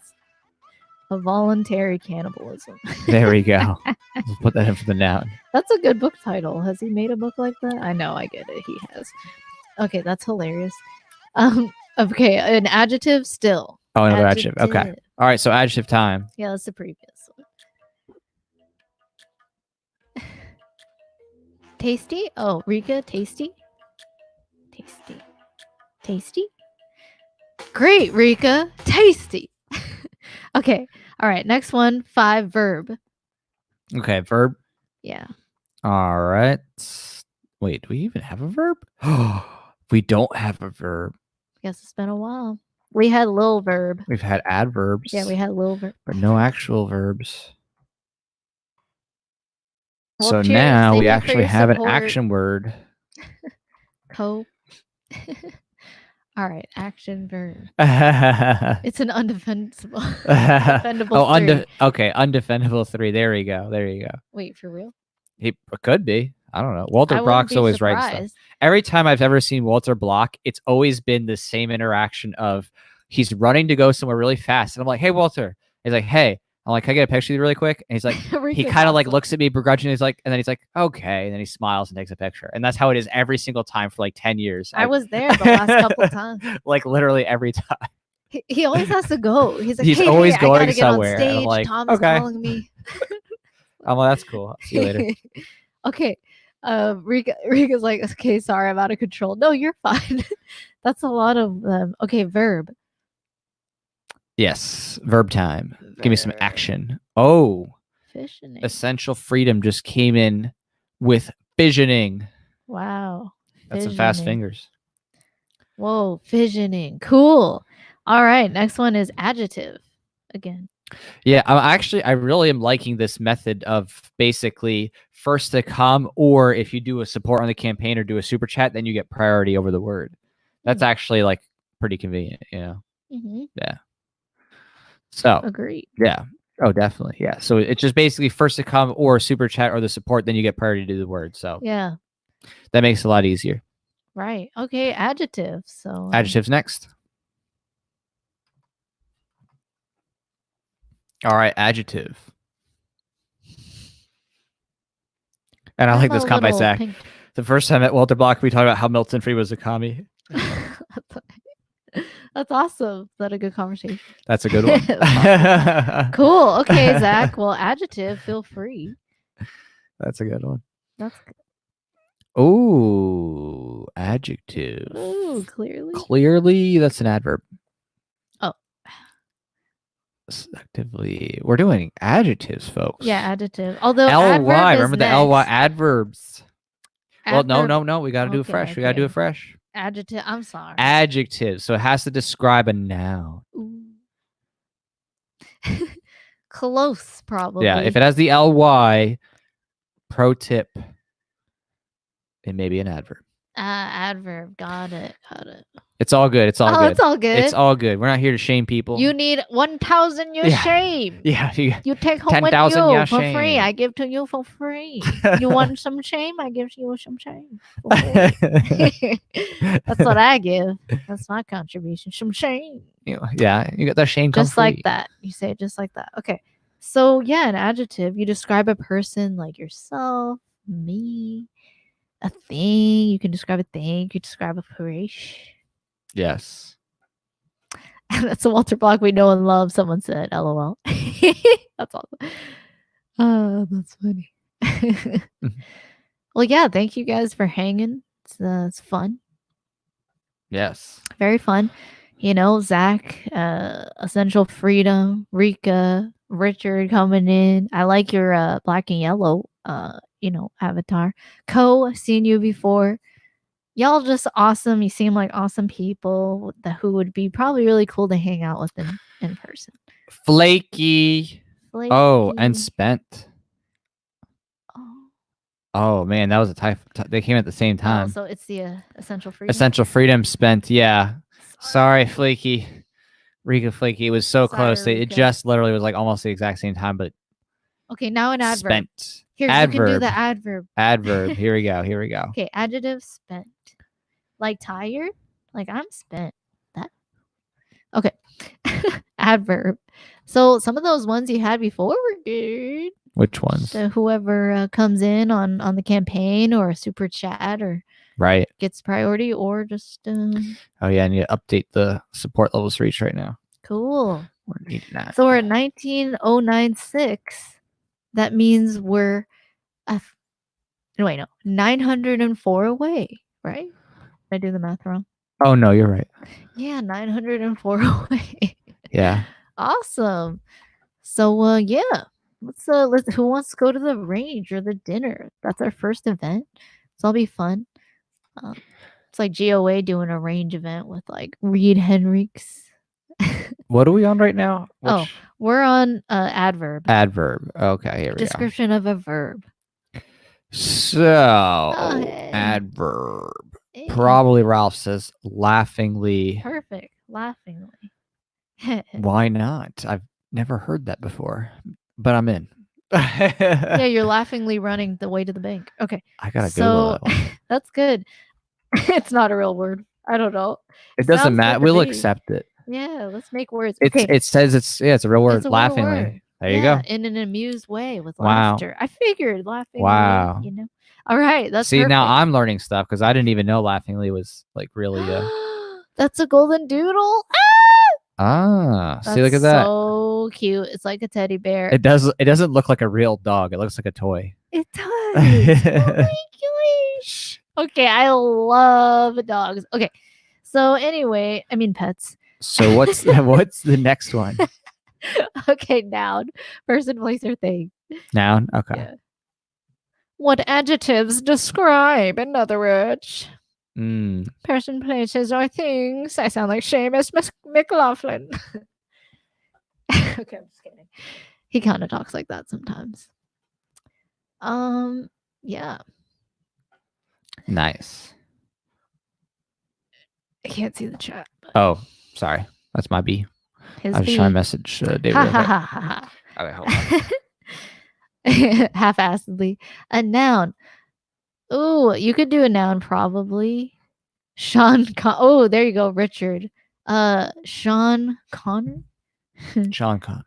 of voluntary cannibalism. There we go. Let's put that in for the noun. That's a good book title. Has he made a book like that? I know, I get it. He has. Okay, that's hilarious. Okay, an adjective still. Oh, another adjective. Okay. All right, so adjective time. Yeah, that's the previous one. Tasty? Oh, Rika, tasty? Tasty. Tasty? Great, Rika. Tasty. Okay. All right. Next one. 5, verb. Okay, verb. Yeah. All right. Wait, do we even have a verb? We don't have a verb. Guess it's been a while. We had little verb. We've had adverbs. Yeah, we had little verb. But no actual verbs. Well, so now we actually have an action word. Cope. All right, action verb. It's an undefendable. Okay, undefendable 3. There we go. There you go. Wait, for real? He could be. I don't know. Walter Block's always right stuff. Every time I've ever seen Walter Block, it's always been the same interaction of he's running to go somewhere really fast, and I'm like, "Hey, Walter." He's like, "Hey." I'm like, "Can I get a picture of you really quick?" And he's like, he kind of like looks at me begrudgingly. He's like, and then he's like, "Okay," and then he smiles and takes a picture. And that's how it is every single time for like 10 years. I was there the last couple of times. Like literally every time. He always has to go. He's like, he's always going somewhere. Get on stage. I'm like, Tom's okay. calling me. I'm like, that's cool. I'll see you later. Okay. Rika's like, okay, sorry, I'm out of control. No, you're fine. That's a lot of okay, verb. Yes, verb time. Verb. Give me some action. Oh, fissioning. Essential Freedom just came in with fissioning. Wow, that's some fast fingers. Whoa, fissioning, cool. All right, next one is adjective again. Yeah, I really am liking this method of basically first to come, or if you do a support on the campaign or do a super chat, then you get priority over the word. That's actually like pretty convenient, you know? Mm-hmm. Yeah. So agreed. Yeah. Oh, definitely. Yeah. So it's just basically first to come or super chat or the support, then you get priority to the word. So yeah, that makes it a lot easier. Right. Okay. Adjective. So adjectives next. All right, adjective. And I like this comment by Zach. The first time at Walter Block, we talked about how Milton Friedman was a commie. That's awesome. Is that a good conversation? That's a good one. Cool. Okay, Zach. Well, adjective, feel free. That's a good one. That's good. Oh, adjective. Ooh, clearly. Clearly, that's an adverb. Oh. Seductively. We're doing adjectives, folks. Yeah, adjective. Although LY, remember the LY adverbs. Adverb. Well, no. We got to do it fresh. Okay. We got to do it fresh. Adjective. I'm sorry. Adjective. So it has to describe a noun. Close, probably. Yeah, if it has the LY, pro tip, it may be an adverb. Adverb. Got it. It's all good. It's all good. It's all good. It's all good. We're not here to shame people. You need 1,000 your shame. Yeah. You take home 10,000 with you for shame. free. I give to you for free. You want some shame? I give you some shame. That's what I give. That's my contribution. Some shame. Yeah, you got that shame. Just like that. You say it just like that. Okay. So yeah, an adjective. You describe a person like yourself, me, a thing. You can describe a thing. You can describe a place. Yes. That's a Walter Block we know and love. Someone said, LOL. That's awesome. Oh, that's funny. Well, yeah, thank you guys for hanging. It's fun. Yes. Very fun. Zach, Essential Freedom, Rika, Richard coming in. I like your black and yellow, avatar. Seen you before. Y'all just awesome. You seem like awesome people who would be probably really cool to hang out with in person. Flaky. Oh, and Spent. Oh. Oh man, that was a type. They came at the same time. Oh, so it's the Essential Freedom. Essential Freedom Spent. Yeah. Sorry, Flaky. Rika Flaky. It was so close. It just literally was like almost the exact same time, but okay, now an adverb. Spent. Here, adverb. You can do the adverb. Adverb. Here we go. Here we go. Okay, adjective spent. Like tired? Like I'm spent. That. Okay. Adverb. So some of those ones you had before were good. Which ones? So whoever comes in on the campaign or a super chat or right gets priority or just oh yeah, I need to update the support levels for each right now. Cool. We're needing that. So we're at 19096. That means we're 904 away, right? Did I do the math wrong? Oh no, you're right. Yeah, 904 away. Yeah. Awesome. So yeah. Let's who wants to go to the range or the dinner? That's our first event. So it'll be fun. It's like GOA doing a range event with like Reed Henriks. What are we on right now? We're on adverb. Adverb. Okay, here we go. Description of a verb. So adverb. Probably Ralph says laughingly. Perfect. Laughingly. Why not? I've never heard that before, but I'm in. Yeah, you're laughingly running the way to the bank. Okay. I gotta Google that one. That's good. It's not a real word. I don't know. It doesn't matter. We'll accept it. Yeah, let's make words. It says it's a real word. Laughingly. Real word. There you go. In an amused way with laughter. I figured laughingly. Wow. All right. That's See, perfect. now I'm learning stuff because I didn't even know laughingly was like really. That's a golden doodle. See, look at that. So cute. It's like a teddy bear. It doesn't look like a real dog. It looks like a toy. It does. Oh my gosh. Okay, I love dogs. Okay. So anyway, I mean pets. So what's the next one? Okay, noun. Person, place, or thing. Noun? Okay. Yeah. What adjectives describe, in other words? Person, places, or things. I sound like Seamus McLaughlin. Okay, I'm just kidding. He kind of talks like that sometimes. Yeah. Nice. I can't see the chat. Oh, sorry. That's my B. I was trying to message David. Okay, hold on. Half-assedly. A noun. You could do a noun probably. Oh, there you go, Richard. Sean Connery. Sean Connery.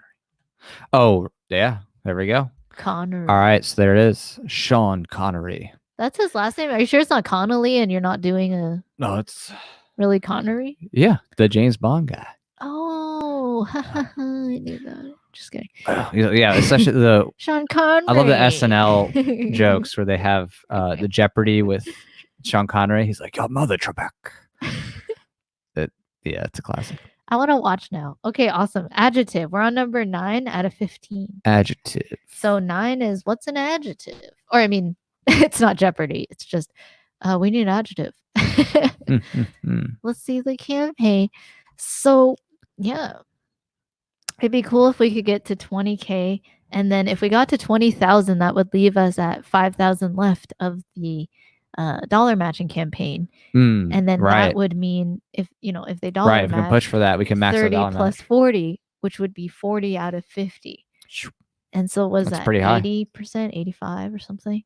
Oh, yeah. There we go. Connery. All right, so there it is. Sean Connery. That's his last name. Are you sure it's not Connolly and you're not doing a... No, it's... Really Connery? Yeah, the James Bond guy. Oh, I knew that. Just kidding. Yeah, especially the... Sean Connery. I love the SNL jokes where they have the Jeopardy with Sean Connery. He's like, your mother, Trebek. Yeah, it's a classic. I want to watch now. Okay, awesome. Adjective. We're on number 9 out of 15. Adjective. So 9 is what's an adjective? Or I mean, it's not Jeopardy. It's just we need an adjective. Let's see the campaign. So yeah, it'd be cool if we could get to 20K, and then if we got to 20,000, that would leave us at 5,000 left of the dollar matching campaign. And then that would mean if they dollar match, if we can push for that, we can max 30 the plus 40, which would be 40 out of 50. And so was that pretty high. 80%, 85 or something?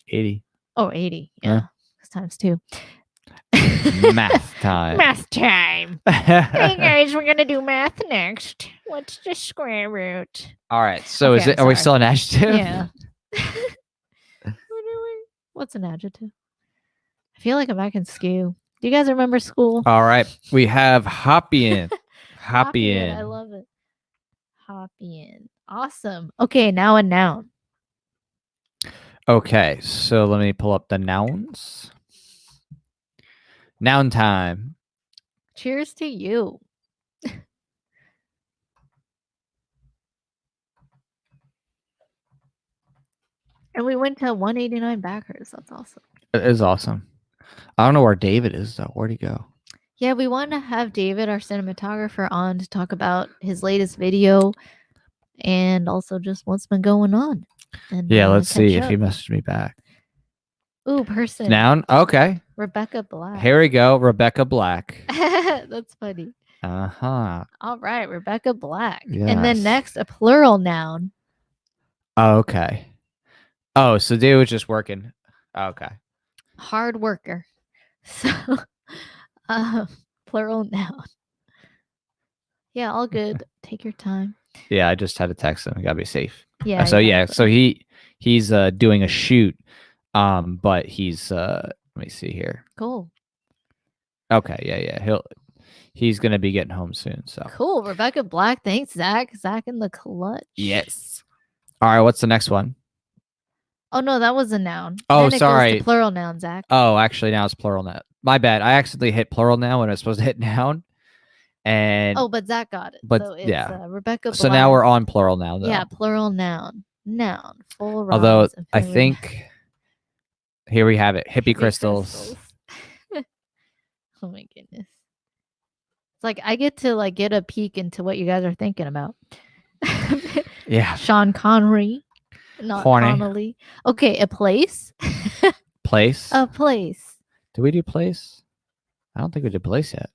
80. Oh, 80. Yeah. Times 2. Math time. Math time. Hey guys, we're gonna do math next. What's the square root? All right. So are we still an adjective? Yeah. What's an adjective? I feel like I'm back in school. Do you guys remember school? All right. We have Hoppy-in. Hoppy-in. I love it. Hoppy-in. Awesome. Okay, now a noun. Okay, so let me pull up the nouns. Noun time. Cheers to you. And we went to 189 backers. That's awesome. It is awesome. I don't know where David is though. Where'd he go? Yeah, we wanted to have David, our cinematographer, on to talk about his latest video and also just what's been going on. And Yeah, let's see catch if he up. messaged me back. Ooh, person. Noun. Okay. Rebecca Black. Here we go. Rebecca Black. That's funny. Uh-huh. All right, Rebecca Black. Yes. And then next, a plural noun. Okay. Oh, so David was just working. Okay. Hard worker. So, plural noun. Yeah, all good. Take your time. Yeah, I just had to text him. I gotta be safe. Yeah. So yeah, so he's doing a shoot, but he's let me see here. Cool. Okay, yeah. He's gonna be getting home soon. So cool. Rebecca Black. Thanks, Zach. Zach in the clutch. Yes. All right. What's the next one? Oh no, that was a noun. Oh, then sorry. It goes to plural noun, Zach. Oh, actually, now it's plural noun. My bad. I accidentally hit plural noun when I was supposed to hit noun. And but Zach got it. But so it's, yeah, Rebecca Black. So now we're on plural now, though. Yeah, plural noun. Noun. Full. Although I think here we have it. Hippie crystals. Oh my goodness. It's like I get to get a peek into what you guys are thinking about. Yeah. Sean Connery. Not Horny. Connolly. Okay, a place. Place. A place. Did we do place? I don't think we did place yet.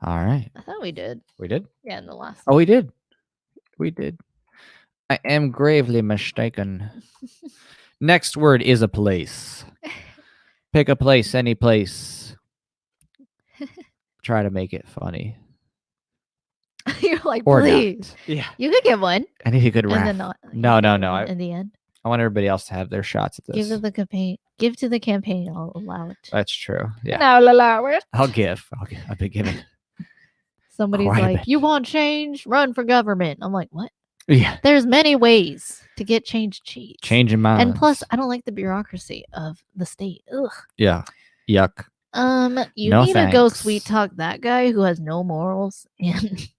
All right. I thought we did. We did? Yeah, in the last. Oh, we did. We did. I am gravely mistaken. Next word is a place. Pick a place, any place. Try to make it funny. You're like, or please. Not. Yeah. You could get one. I need a good rap. No. In the end. I want everybody else to have their shots at this. Give to the campaign. Give to the campaign. I'll allow it. That's true. Yeah. And I'll allow it. I'll give. I've been giving. Somebody's like, you want change? Run for government. I'm like, what? Yeah. There's many ways to get change cheats. Changing minds. And plus, I don't like the bureaucry of the state. Ugh. Yeah. Yuck. You need to go sweet talk that guy who has no morals and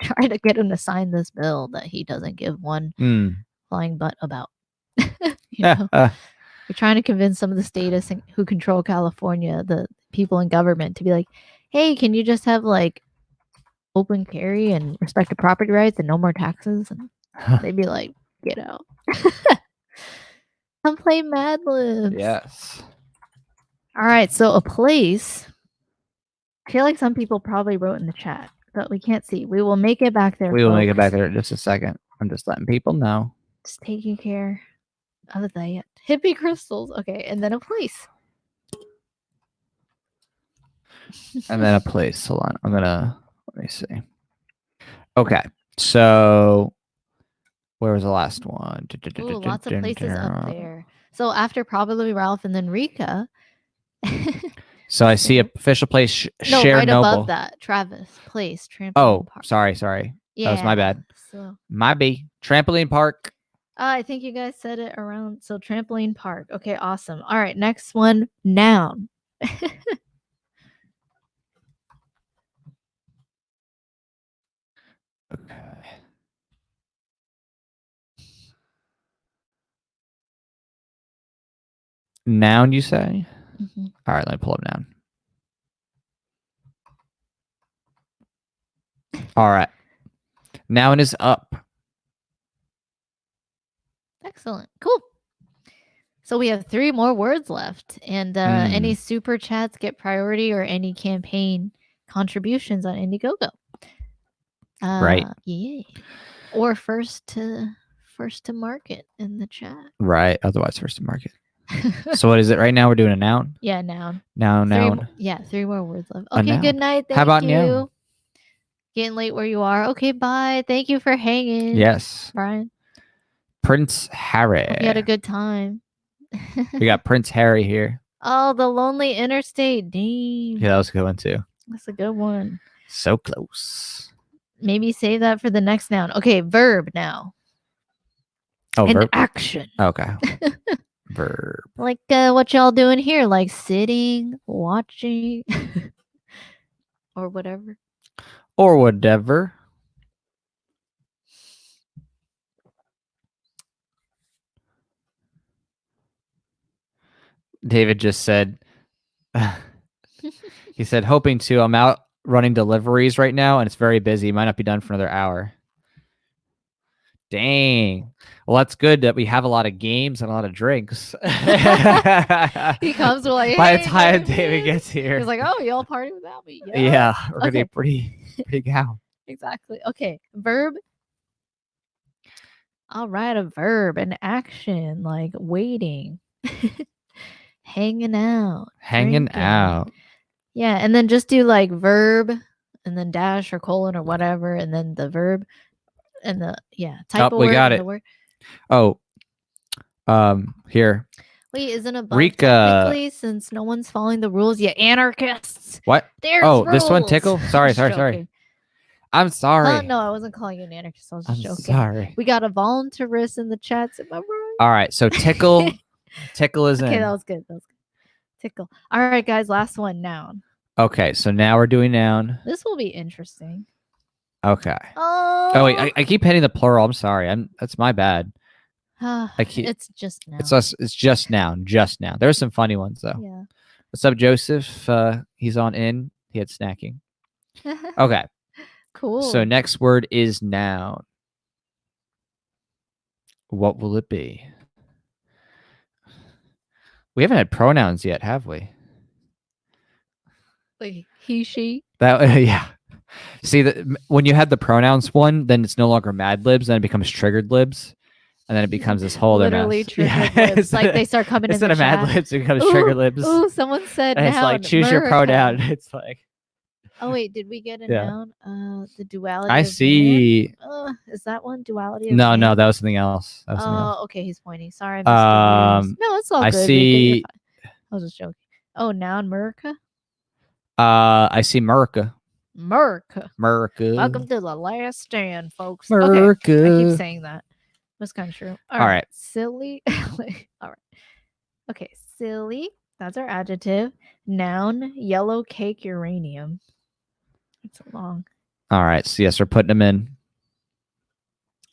try to get him to sign this bill that he doesn't give one flying butt about. You're trying to convince some of the statists who control California, the people in government, to be like, hey, can you just have open carry and respect the property rights and no more taxes? And they'd be like, get out. Come play Mad Libs. Yes. All right, so a place. I feel like some people probably wrote in the chat, but we can't see. We will make it back there. We will make it back there in just a second. I'm just letting people know. Just taking care of that. Hippie crystals. Okay, and then a place. And then a place. Hold on. Let me see. Okay, so where was the last one? Ooh, lots of places up there. So after probably Ralph and then Rika. So I see official place. No, Share right Noble. above that. Travis Place. Trampoline Park. Sorry. Yeah, that was my bad. So. My B. Trampoline Park. I think you guys said it around. So Trampoline Park. Okay, awesome. All right, next one. Noun. Okay. Noun, you say? Mm-hmm. All right, let me pull up noun. All right. Noun is up. Excellent. Cool. So we have 3 more words left. And any super chats get priority or any campaign contributions on Indiegogo. Right. Yeah. Or first to market in the chat. Right. Otherwise, first to market. So what is it right now? We're doing a noun? Yeah, noun. Noun. 3 more words left. Okay, good night. Thank How about you. noun? Getting late where you are. Okay, bye. Thank you for hanging. Yes. Brian. Prince Harry. Hope you had a good time. We got Prince Harry here. Oh, the Lonely Interstate. Damn. Yeah, that was a good one too. That's a good one. So close. Maybe save that for the next noun. Okay, verb now. Oh, verb? Action. Okay. Verb. Like what y'all doing here? Like sitting, watching, or whatever. or whatever. David just said, he said, hoping to. I'm out running deliveries right now, and it's very busy. Might not be done for another hour. Dang. Well, that's good that we have a lot of games and a lot of drinks. He comes with like, hey, by the time David gets here, he's like, oh, y'all party without me. Yeah, we're gonna be pretty down. Exactly. Okay, verb. I'll write a verb, an action, like waiting, hanging out, Hanging drinking. out. Yeah, and then just do like verb and then dash or colon or whatever, and then the verb and the type of we word got and it. the word. Oh, here. Wait, isn't above Rika. technically since no one's following the rules? You anarchists. What? There's rules. This one tickle? Sorry. I'm sorry. No, I wasn't calling you an anarchist. I was just joking. Sorry. We got a voluntarist in the chats. Am I right? All right. So tickle. Tickle is in. Okay, that was good. Tickle. All right, guys. Last one, noun. Okay, so now we're doing noun. This will be interesting. Okay. Oh wait, I keep hitting the plural. I'm sorry. That's my bad. It's just noun. It's just noun. Just noun. There's some funny ones though. Yeah. What's up, Joseph? He's on in. He had snacking. Okay. Cool. So next word is noun. What will it be? We haven't had pronouns yet, have we? Like he, she. That yeah. See, when you had the pronouns one, then it's no longer Mad Libs, then it becomes Triggered Libs, and then it becomes this whole literally mess. Triggered Libs. Like they start coming in the instead of Mad Libs, it becomes Triggered Libs. Ooh, someone said and noun. It's like choose your pronoun. It's like. Oh wait, did we get a noun? The duality. I see. Is that one duality? No, that was something else. Okay, he's pointing. Sorry, I missed no, it's all good. I see. I was just joking. Oh, noun, America. I see America. America. Welcome to the last stand, folks. America. Okay, I keep saying that. That's kind of true. All right. Silly. All right. Okay, silly. That's our adjective. Noun, yellow cake uranium. It's long. All right. So yes, we're putting them in.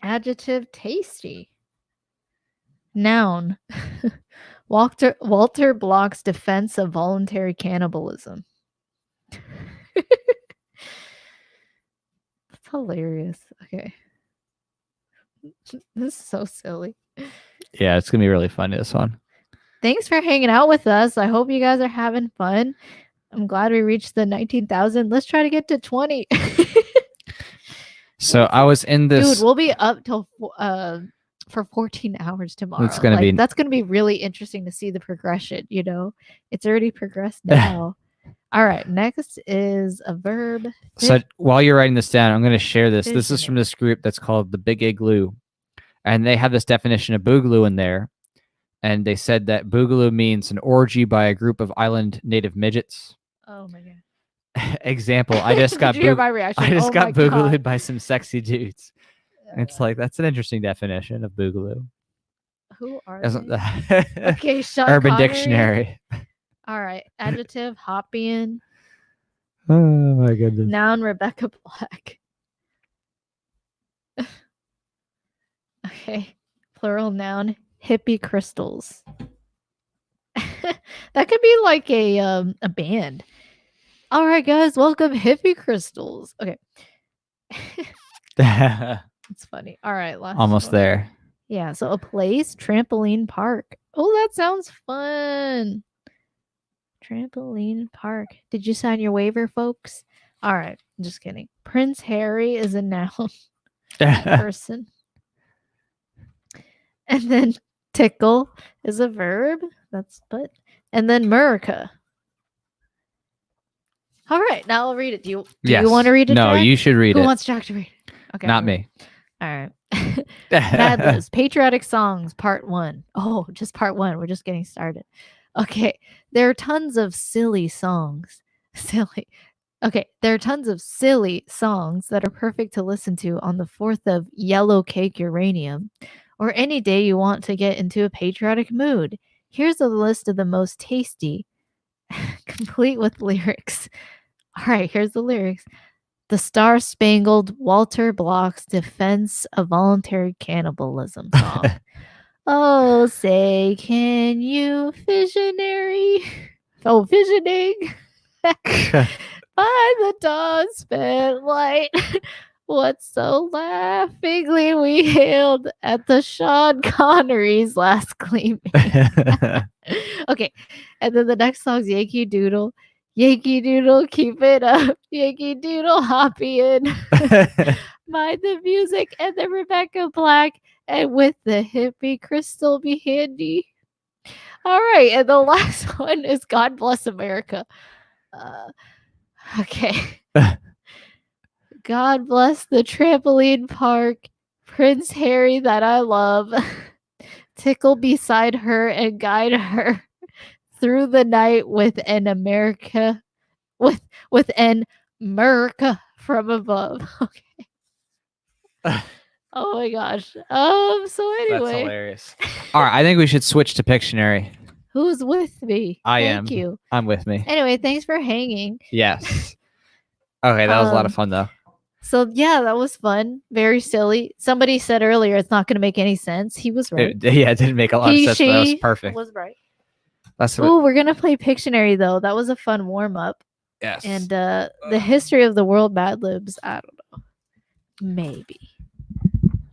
Adjective, tasty. Noun, Walter Block's defense of voluntary cannibalism. That's hilarious. Okay. This is so silly. Yeah, it's gonna be really fun, this one. Thanks for hanging out with us. I hope you guys are having fun. I'm glad we reached the 19,000. Let's try to get to 20. So I was in this. Dude, we'll be up till for 14 hours tomorrow. That's gonna be really interesting to see the progression. You know, it's already progressed now. All right, next is a verb. So while you're writing this down, I'm going to share this. This is from this group that's called the Big Igloo, and they have this definition of boogaloo in there. And they said that boogaloo means an orgy by a group of island native midgets. Oh my god! Example: I just got my reaction? I just got boogalooed by some sexy dudes. It's like that's an interesting definition of boogaloo. Who are they? Okay, Sean Urban Connery. Dictionary. All right, adjective Hoppian. Oh my goodness. Noun Rebecca Black. Okay, plural noun hippie crystals. That could be like a band. All right, guys, welcome hippie crystals. Okay. It's funny. All right, last almost one. there. Yeah, so a place, trampoline park. Oh, that sounds fun. Trampoline park. Did you sign your waiver, folks? All right, just kidding. Prince Harry is a noun. Person. And then tickle is a verb. And then Murica. All right, now I'll read it. Do you want to read it? No, Jack? You should read it. Who wants Jack to read it? Okay, not me. All right. Mad Libs, patriotic songs, part 1. Oh, just part 1. We're just getting started. Okay, there are tons of silly songs. Okay, there are tons of silly songs that are perfect to listen to on the 4th of Yellow Cake Uranium, or any day you want to get into a patriotic mood. Here's a list of the most tasty, complete with lyrics. All right, here's the lyrics. The Star Spangled Walter Block's Defense of Voluntary Cannibalism song. Oh, say, can you visionary? Oh, visioning by the dawn's spent light. What so laughingly we hailed at the Sean Connery's last gleaming. Okay, and then the next song's Yankee Doodle. Yankee Doodle, keep it up. Yankee Doodle, hoppy in. Mind the music and the Rebecca Black, and with the hippie crystal be handy. All right, and the last one is God Bless America. Okay. God bless the trampoline park, Prince Harry that I love. Tickle beside her and guide her through the night with an America with an America from above. Okay. Oh my gosh. So That's anyway. hilarious. All right, I think we should switch to Pictionary. Who's with me? Thank you. I'm with me. Anyway, thanks for hanging. Yes. Okay, that was a lot of fun though. So yeah, that was fun. Very silly. Somebody said earlier it's not going to make any sense. He was right. It didn't make a lot of sense, but that was perfect. Was right. That's what. Ooh, we're gonna play Pictionary though. That was a fun warm up. Yes. And the history of the world Mad Libs. I don't know. Maybe.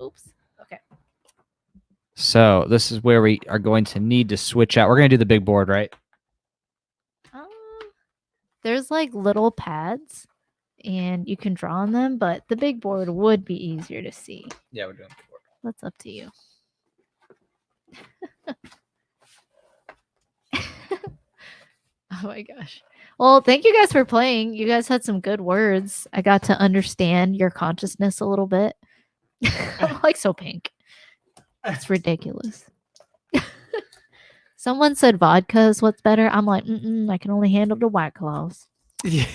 Oops. Okay. So this is where we are going to need to switch out. We're gonna do the big board, right? There's like little pads, and you can draw on them, but the big board would be easier to see. Yeah, we're doing the board. That's up to you. Oh my gosh. Well, thank you guys for playing. You guys had some good words. I got to understand your consciousness a little bit. I'm like so pink. It's ridiculous. Someone said vodka is what's better. I'm like, I can only handle the White Claws. Yeah.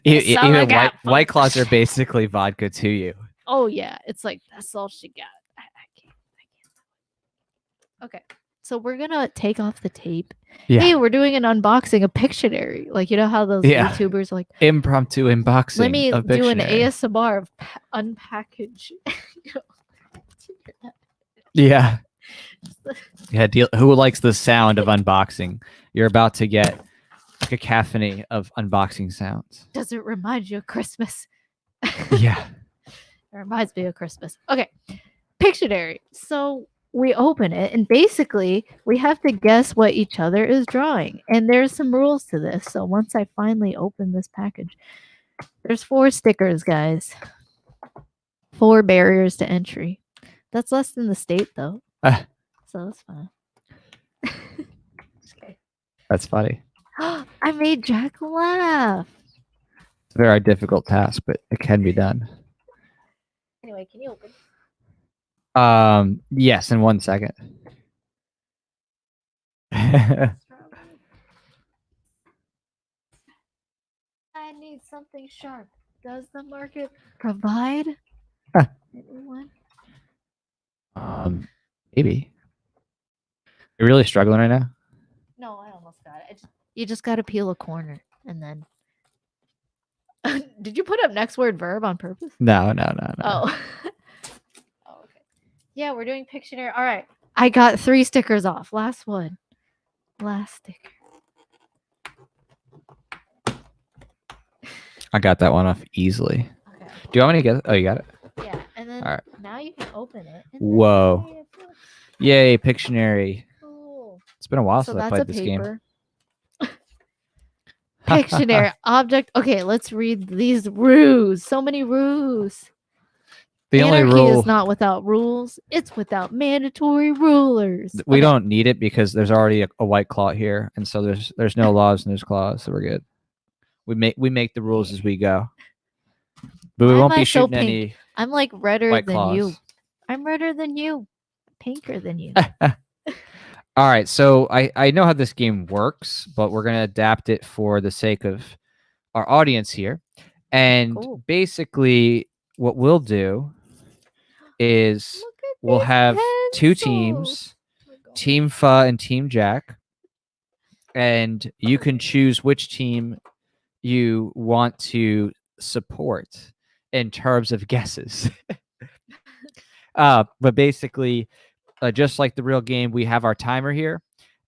Even White Claws are basically vodka to you. Oh yeah, it's like that's all she got. I can't. Okay, so we're gonna take off the tape. Yeah. Hey, we're doing an unboxing of Pictionary. Like, you know how those YouTubers like impromptu unboxing. Let me do an ASMR of unpackage. Yeah. Yeah. Who likes the sound of unboxing? You're about to get a cacophony of unboxing sounds. Does it remind you of Christmas? Yeah. It reminds me of Christmas. Okay. Pictionary. So we open it, and basically we have to guess what each other is drawing. And there's some rules to this. So once I finally open this package, there's 4 stickers, guys. 4 barriers to entry. That's less than the state, though. So that's fine. Okay. That's funny. I made Jack laugh. It's a very difficult task, but it can be done. Anyway, can you open? Yes, in 1 second. I need something sharp. Does the market provide anyone? Maybe. You're really struggling right now? No, I almost got it. You just got to peel a corner and then. Did you put up next word verb on purpose? No. Oh. Oh, okay. Yeah, we're doing Pictionary. All right. I got 3 stickers off. Last one. Last sticker. I got that one off easily. Okay. Do you want me to get it? Oh, you got it? Yeah. And then now you can open it. Whoa. Yay, Pictionary. Cool. It's been a while since I played this game. Pictionary object. Okay, let's read these rules. So many rules. The Anarchy only rule is not without rules. It's without mandatory rulers. We don't need it because there's already a white claw here, and so there's no laws and there's claws, so we're good. We make the rules as we go. But we won't be shooting any. I'm like redder than claws. you. I'm redder than you. Pinker than you. All right, so I know how this game works, but we're gonna adapt it for the sake of our audience here. And basically, what we'll do is we'll have 2 teams, Team Pho and Team Jack, and you can choose which team you want to support. in terms of guesses. But basically, just like the real game, we have our timer here,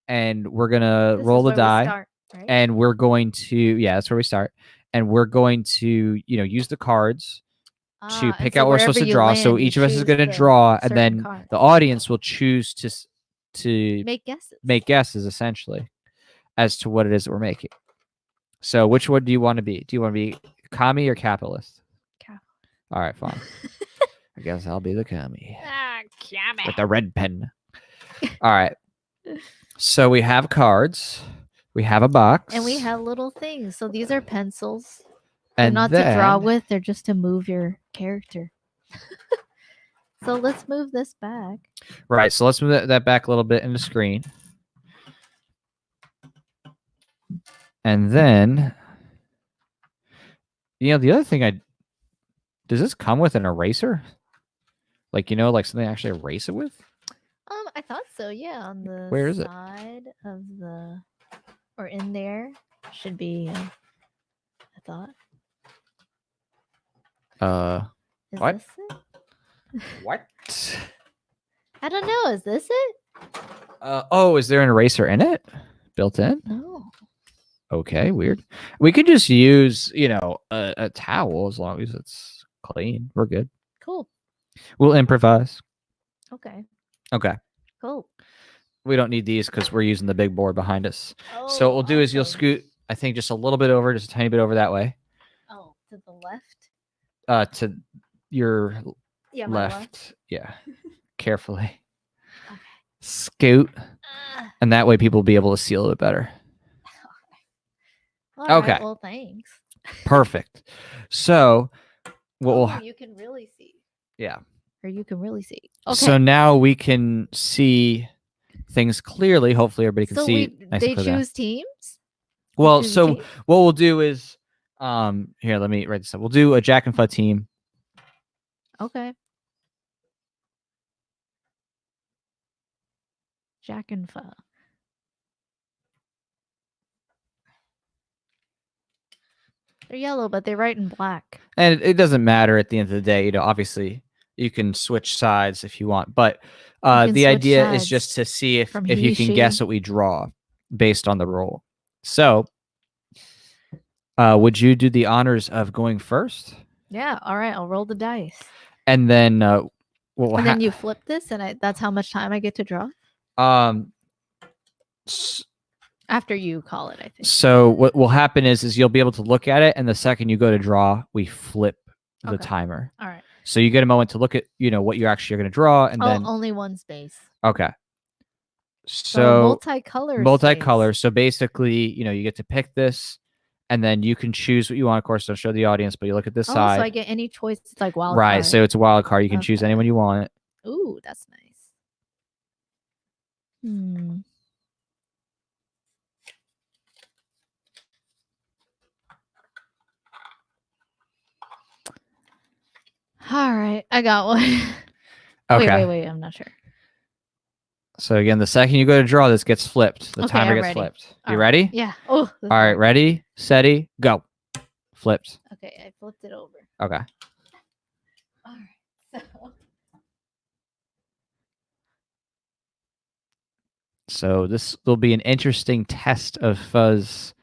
and we're gonna roll the die, start, right? and we're going to that's where we start, and we're going to use the cards to pick out what we're supposed to draw. So each of us is going to draw, and then the audience will choose to make guesses essentially as to what it is that we're making. So which one do you want to be? Do you want to be commie or capitalist? All right, fine. I guess I'll be the commie. With the red pen. All right. So we have cards. We have a box. And we have little things. So these are pencils. And they're not to draw with. They're just to move your character. So let's move this back. Right. So let's move that back a little bit in the screen. And then, the other thing does this come with an eraser? Like, like something I actually erase it with? I thought so. Yeah, on the Where is side of the, or in there should be. I thought. Is what? This it? What? I don't know. Is this it? Is there an eraser in it? Built in? No. Okay, weird. We could just use, a towel as long as it's clean. We're good. Cool. We'll improvise. Okay. Okay. Cool. We don't need these because we're using the big board behind us. So what we'll do is you'll scoot, I think, just a little bit over, just a tiny bit over that way. Oh, to the left? To your left. left. Yeah. Carefully. Okay. Scoot. And that way people will be able to see a little bit better. Okay. Right, well, thanks. Perfect. So what you can really see. Yeah. Or you can really see. Okay. So now we can see things clearly. Hopefully everybody can see. They choose teams? Well, so what we'll do is here, let me write this up. We'll do a Jack and Fudd team. Okay. Jack and Fudd. They're yellow, but they write in black. And it doesn't matter at the end of the day. Obviously you can switch sides if you want, but the idea is just to see if you can guess what we draw based on the roll. So would you do the honors of going first? Yeah. All right. I'll roll the dice. And then then you flip this, and that's how much time I get to draw? After you call it, I think. So what will happen is you'll be able to look at it, and the second you go to draw, we flip the timer. All right. So you get a moment to look at, what you're actually going to draw, and then only one space. Okay. So multicolor. So basically, you get to pick this, and then you can choose what you want. Of course, don't show the audience, but you look at this side. So I get any choice. It's like wild card. Right. So it's a wild card. You can choose anyone you want. Ooh, that's nice. All right, I got one. Okay. Wait. I'm not sure. So again, the second you go to draw, this gets flipped. The timer gets flipped. You ready? Yeah. Oh. All right. Ready, steady, go. Flipped. Okay, I flipped it over. Okay. All right. So this will be an interesting test of Fuzz's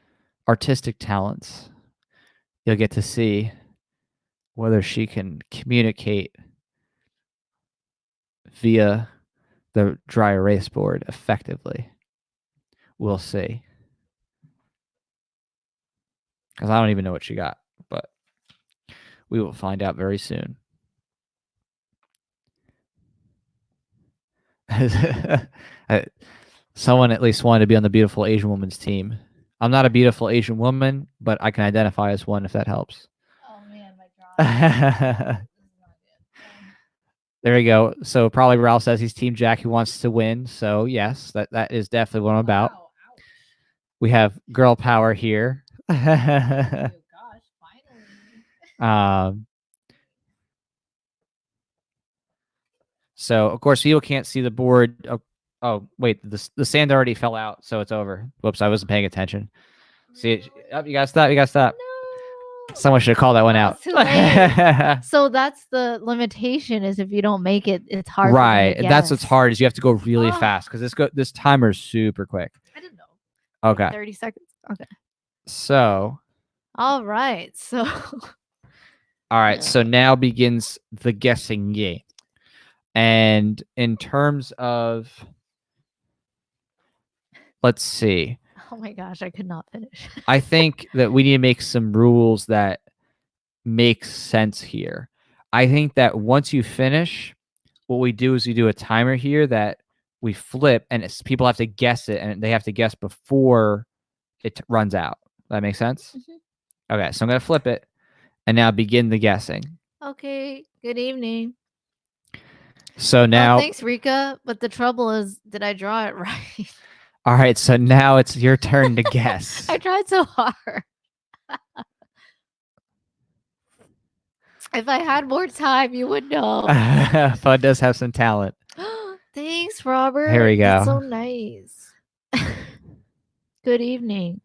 artistic talents. You'll get to see whether she can communicate via the dry erase board effectively. We'll see. Because I don't even know what she got, but we will find out very soon. Someone at least wanted to be on the beautiful Asian woman's team. I'm not a beautiful Asian woman, but I can identify as one if that helps. Oh man, my drawing. There we go. So probably Ralph says he's Team Jack who wants to win. So yes, that is definitely what I'm about. Wow. We have girl power here. Oh, gosh, finally. So of course people can't see the board. Oh wait, the sand already fell out, so it's over. Whoops, I wasn't paying attention. See, you gotta stop. You gotta stop. Someone should call that one out. It's too late. So that's the limitation is if you don't make it, it's hard for me to Right. That's what's guess. hard is you have to go really Oh. fast because this timer is super quick. I didn't know. Okay. Like 30 seconds. Okay. So. All right. So. All right. So now begins the guessing game. And in terms of, let's see. Oh my gosh, I could not finish. I think that we need to make some rules that make sense here. I think that once you finish, what we do is we do a timer here that we flip, and people have to guess it, and they have to guess before it runs out. That makes sense? Mm-hmm. Okay, so I'm going to flip it, and now begin the guessing. Okay, good evening. So now... thanks, Rika, but the trouble is, did I draw it right? All right, so now it's your turn to guess. I tried so hard. If I had more time, you would know. Fud does have some talent. Thanks, Robert. Here we go. That's so nice. Good evening.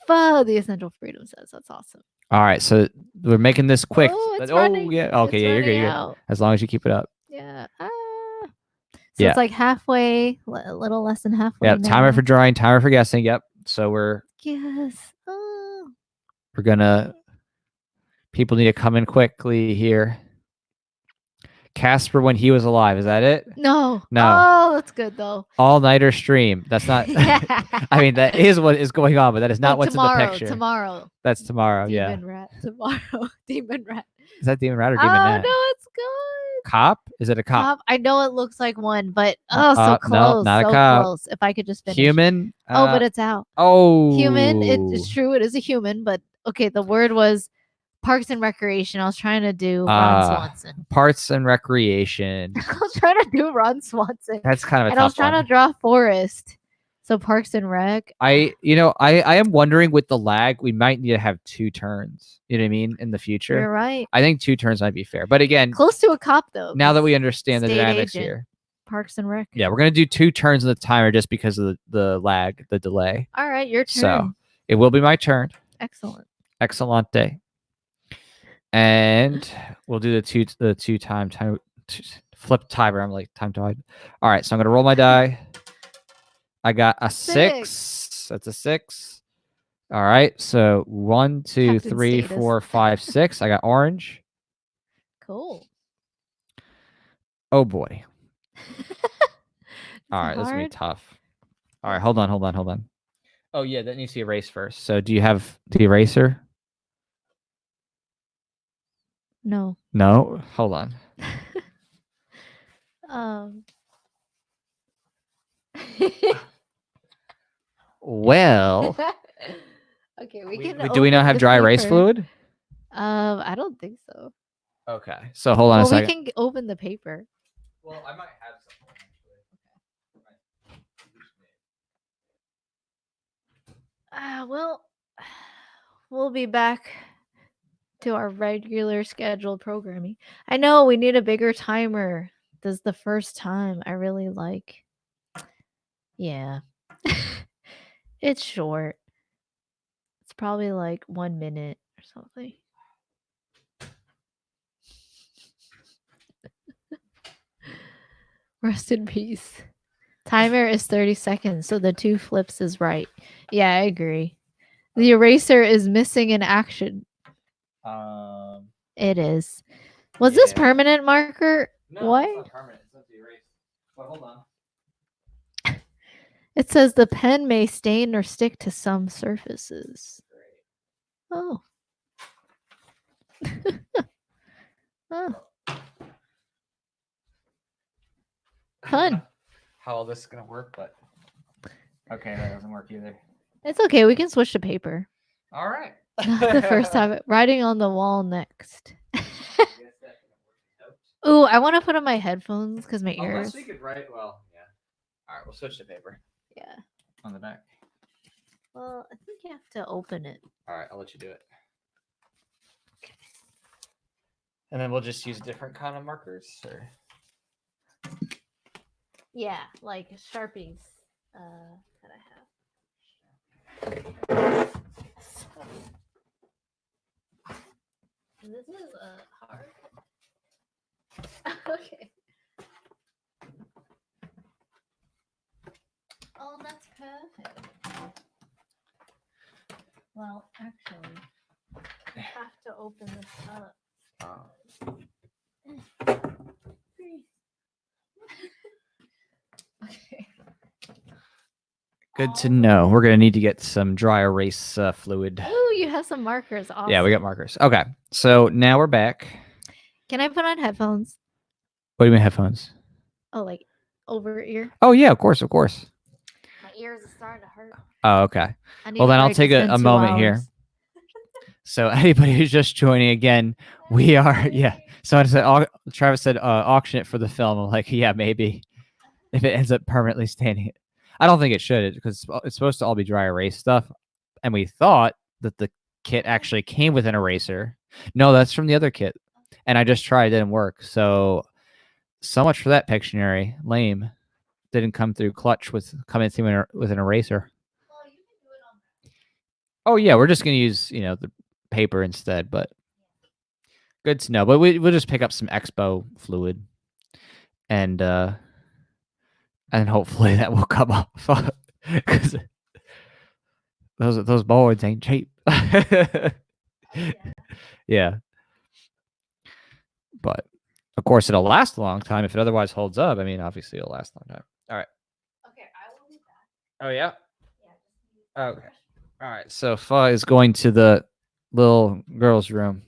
Fud, the Essential Freedom says. That's awesome. All right, so we're making this quick. Oh, it's running. Yeah. Okay, yeah, you're good. You're good. As long as you keep it up. Yeah. So it's like halfway, a little less than halfway. Yeah, timer for drawing, timer for guessing. Yep. So we're... Yes. We're going to... People need to come in quickly here. Casper when he was alive. Is that it? No. No. Oh, that's good though. All-nighter stream. That's not... I mean, that is what is going on, but that is not what's tomorrow, in the picture. Tomorrow. That's tomorrow, Demon rat. Tomorrow. Demon rat. Is that Demon Rat or Demon Rat? Oh, no, it's good. Cop? Is it a cop? I know it looks like one, but so close. No, not so a cop. Close. If I could just finish. Human? But it's out. Oh. Human. It's true. It is a human, but okay, the word was Parks and Recreation. I was trying to do Ron Swanson. Parks and Recreation. I was trying to do Ron Swanson. That's kind of a tough one. And I was trying to draw Forest. So Parks and Rec. I am wondering with the lag, we might need to have 2 turns. You know what I mean? In the future. You're right. I think 2 turns might be fair. But again, close to a cop though. Now that we understand the dynamics agent, here. Parks and Rec. Yeah, we're gonna do 2 turns in the timer just because of the lag, the delay. All right, your turn. So it will be my turn. Excellent. Excellente. And we'll do the two time flip timer. I'm like time tied. All right, so I'm gonna roll my die. I got a 6. That's a 6. All right, so 1, 2, Captain 3, status. 4, 5, 6. I got orange. Cool. Oh boy. All right, this is gonna be tough. All right, hold on. Oh yeah, that needs to be erased first. So do you have the eraser? No. No? Hold on. Well. Okay, we can. Do we not have dry erase fluid? I don't think so. Okay, so hold on a second. We can open the paper. Well, I might have something actually. Well, we'll be back to our regular scheduled programming. I know we need a bigger timer. This is the first time I really like. Yeah. It's short. It's probably like 1 minute or something. Rest in peace. Timer is 30 seconds, so the 2 flips is right. Yeah, I agree. The eraser is missing in action. It is. Was this permanent marker? No, what? It's not permanent. It's not the erase. But hold on. It says the pen may stain or stick to some surfaces. Oh. Oh. Fun. How all this is gonna work, but okay, that doesn't work either. It's okay. We can switch to paper. All right. Not the first time. Writing on the wall next. Ooh, I want to put on my headphones because my ears. We could write. Well, yeah. All right, we'll switch to paper. Yeah. On the back. Well, I think you have to open it. All right, I'll let you do it. Okay. And then we'll just use different kind of markers, or. Yeah, like Sharpies that I have. This is hard. Okay. Oh, that's perfect. Well, actually, I have to open this up. Okay. Good to know. We're gonna need to get some dry erase fluid. Ooh, you have some markers. Awesome. Yeah, we got markers. Okay, so now we're back. Can I put on headphones? What do you mean headphones? Oh, like over ear? Oh yeah, of course, of course. My ears are starting to hurt. Oh, okay. I need Well, a then I'll break. take It's been a 2 moment here. hours. So anybody who's just joining again, we are So I said, Travis said, auction it for the film. I'm like, yeah, maybe if it ends up permanently standing. I don't think it should because it's supposed to all be dry erase stuff, and we thought that the kit actually came with an eraser. No, that's from the other kit, and I just tried, it didn't work. So much for that Pictionary. Lame. Didn't come through clutch with coming through with an eraser. Oh yeah, we're just gonna use the paper instead, but good to know. But we'll just pick up some Expo fluid, and hopefully that will come off because those boards ain't cheap. Yeah, but of course it'll last a long time if it otherwise holds up. I mean, obviously it'll last a long time. All right. Okay, I will be back. Oh yeah. Okay. All right. So Fa is going to the little girl's room,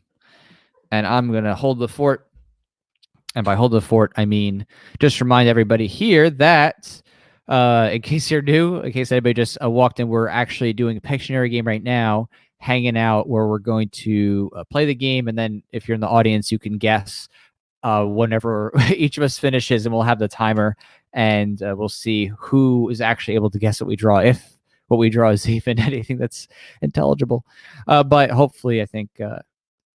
and I'm gonna hold the fort. And by hold the fort, I mean just remind everybody here that, in case you're new, in case anybody just walked in, we're actually doing a Pictionary game right now, hanging out, where we're going to play the game, and then if you're in the audience, you can guess whenever each of us finishes, and we'll have the timer, and we'll see who is actually able to guess what we draw, if what we draw is even anything that's intelligible. But hopefully, I think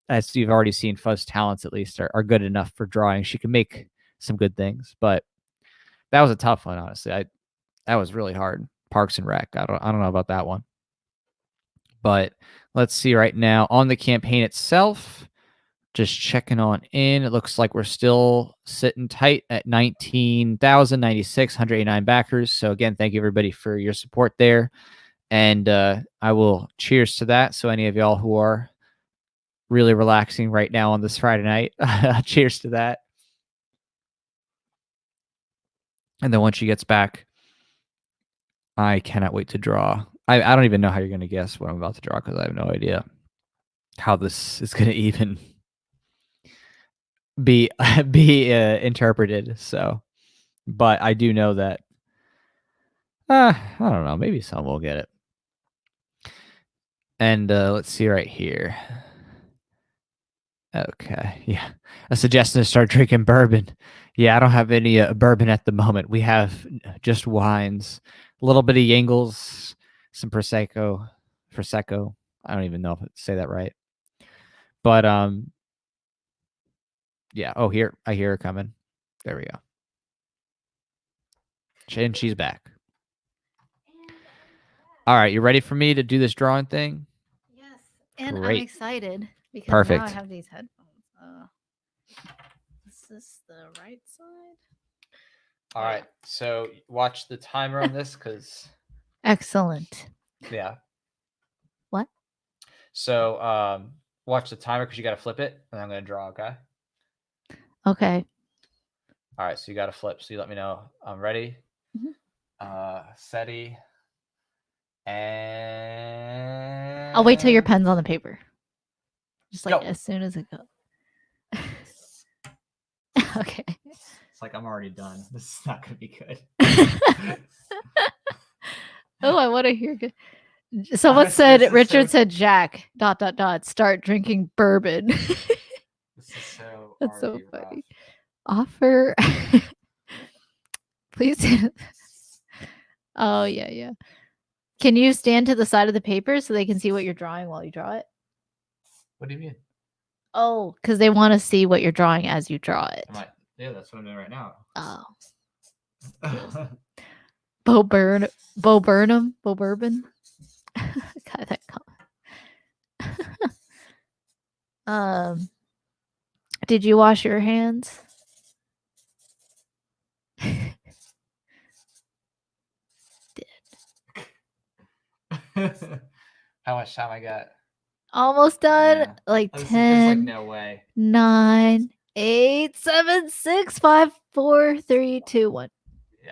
as you've already seen, Fuzz's talents at least are good enough for drawing. She can make some good things, but that was a tough one, honestly. That was really hard. Parks and Rec. I don't know about that one. But let's see right now on the campaign itself. Just checking on in. It looks like we're still sitting tight at 19,096, 189 backers. So again, thank you everybody for your support there. And I will cheers to that. So any of y'all who are really relaxing right now on this Friday night, cheers to that. And then once she gets back, I cannot wait to draw. I don't even know how you're going to guess what I'm about to draw because I have no idea how this is going to even be interpreted. So, but I do know that I don't know, maybe some will get it. And let's see right here. Okay, yeah, a suggestion to start drinking bourbon. Yeah, I don't have any bourbon at the moment. We have just wines, a little bit of Yingles, some prosecco. I don't even know if I say that right, but yeah. Oh, I hear her coming. There we go. And she's back. All right, you ready for me to do this drawing thing? Yes, and Great. I'm excited because Perfect. now I have these headphones. Is this the right side? All right, so watch the timer on this because. Excellent. Yeah. What? So watch the timer because you got to flip it, and I'm going to draw. Okay. Okay. All right, so you got to flip. So you let me know. I'm ready. Mm-hmm. SETI. And I'll wait till your pen's on the paper. Just like go. as soon as it goes. Okay. It's like I'm already done. This is not going to be good. Oh, I want to hear good. Someone said, Richard said, Jack, ... start drinking bourbon. This is so That's so rough. funny. Offer. Please. Oh, yeah. Can you stand to the side of the paper so they can see what you're drawing while you draw it? What do you mean? Oh, because they want to see what you're drawing as you draw it. Yeah, that's what I'm doing right now. Oh. Bo Burnham. God, that color. Did you wash your hands? How much time I got? Almost done. Yeah. Like There's 10, no way. 9, 8, 7, 6, 5, 4, 3, 2, 1. Yeah.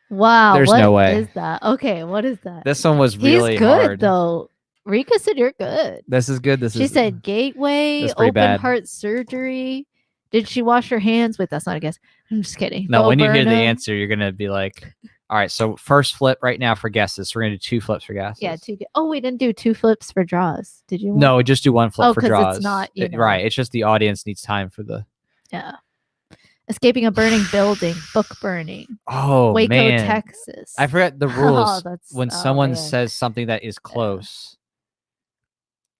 Wow. There's What no way. is that? Okay. What is that? This one was He's really good, hard. though. Rika said you're good. This is good. She said gateway, that's pretty open bad. heart surgery. Did she wash her hands? Wait, that's not a guess. I'm just kidding. No, Bo when you hear the Burnham. answer, you're gonna be like, all right, so first flip right now for guesses. So we're gonna do 2 flips for guesses. Yeah, oh, we didn't do 2 flips for draws. Did you? No, just do 1 flip for 'cause draws. it's not, you know. Right. It's just the audience needs time for the. Yeah. Escaping a burning building, book burning. Oh, Waco, man. Texas. I forgot the rules. that's when someone man. says something that is close.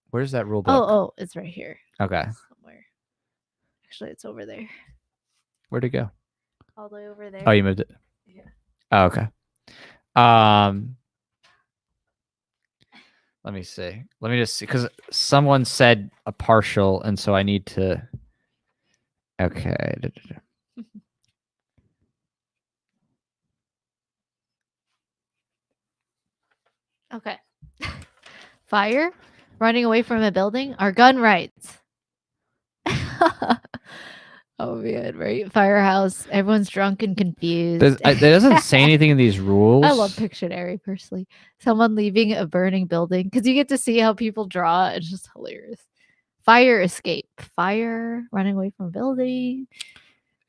Where's that rule book? Oh, it's right here. Okay. Somewhere. Actually, it's over there. Where'd it go? All the way over there. Oh, you moved it. Yeah. Oh, okay. Let me see. Let me just see, because someone said a partial, and so I need to. Okay. Okay. Fire, running away from a building, or gun rights. Oh man, right? Firehouse. Everyone's drunk and confused. It doesn't say anything in these rules. I love Pictionary personally. Someone leaving a burning building because you get to see how people draw. It's just hilarious. Fire escape. Fire, running away from a building.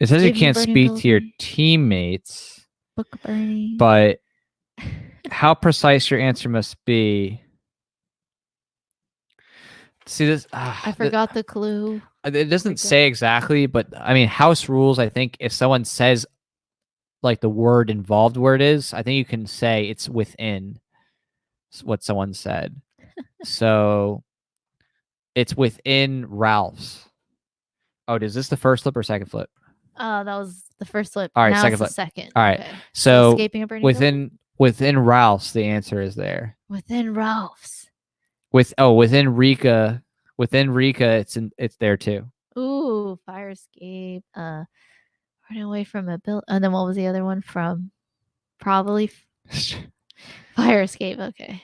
It says you can't speak to your teammates. Book burning. But how precise your answer must be. See this? I forgot the clue. It doesn't say exactly, but I mean, house rules, I think if someone says like the word involved where it is, I think you can say it's within what someone said. So it's within Ralph's. Oh, is this the first flip or second flip? That was the first flip. All right, now second it's flip. the second. All right. Okay. So escaping a burning building? within Ralph's, the answer is there. Within Ralph's. Within Rika, it's there too. Ooh, fire escape. Running away from a build. And then what was the other one from? Probably fire escape. Okay.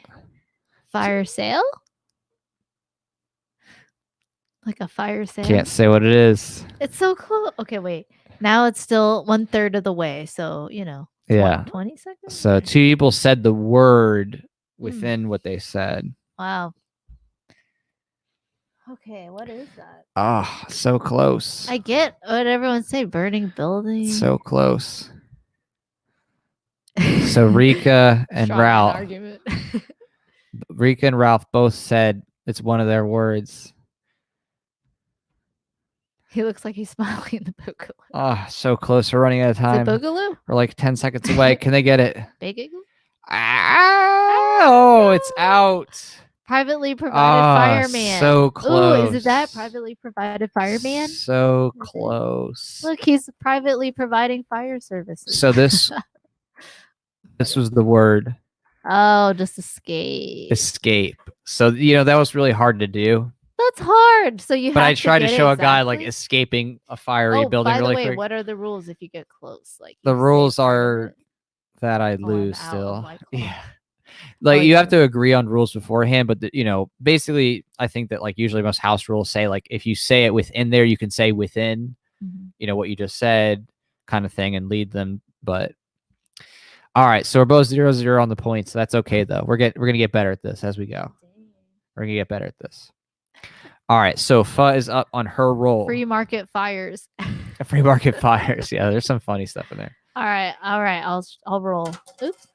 Fire sale? Like a fire sale? Can't say what it is. It's so close. Okay, wait. Now it's still 1/3 of the way. So, 20 seconds? So 2 people said the word within what they said. Wow. Okay, what is that? Ah, so close. I get what everyone say, burning building. So close. So Rika and Ralph. Argument. Rika and Ralph both said it's one of their words. He looks like he's smiling in the boogaloo. Oh, so close. We're running out of time. Is it boogaloo? We're like 10 seconds away. Can they get it? Big igloo? Oh, it's out. Privately provided fireman. So close. Ooh, is it that privately provided fireman? So close. Look, he's privately providing fire services. So this was the word. Oh, just escape. Escape. So that was really hard to do. That's hard. So you. But have I tried to get show it a guy exactly? like escaping a fiery building by the really way, quick. what are the rules if you get close? Like The you rules say part of are it? that I I'm lose out of still. my club. Yeah. Like you have to agree on rules beforehand, but basically I think that like usually most house rules say like if you say it within there, you can say within, what you just said kind of thing and lead them. But all right, so we're both 0-0 on the points. So that's okay though. We're gonna get better at this as we go. We're gonna get better at this. All right, so Pho is up on her roll. Free market fires. Free market fires. Yeah, there's some funny stuff in there. All right. I'll roll. Oops.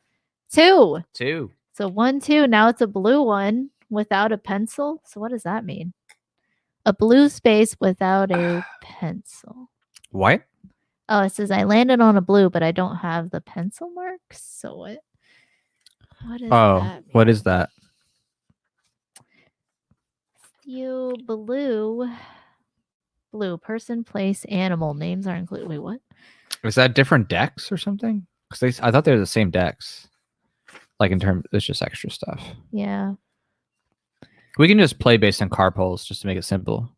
2. 2. So 1, 2. Now it's a blue one without a pencil. So what does that mean? A blue space without a pencil. What? Oh, it says I landed on a blue, but I don't have the pencil marks. So what? What is that? What is that? You blue person, place, animal. Names are included. Wait, what? Is that different decks or something? Because I thought they were the same decks. Like in terms, it's just extra stuff. Yeah. We can just play based on car polls just to make it simple.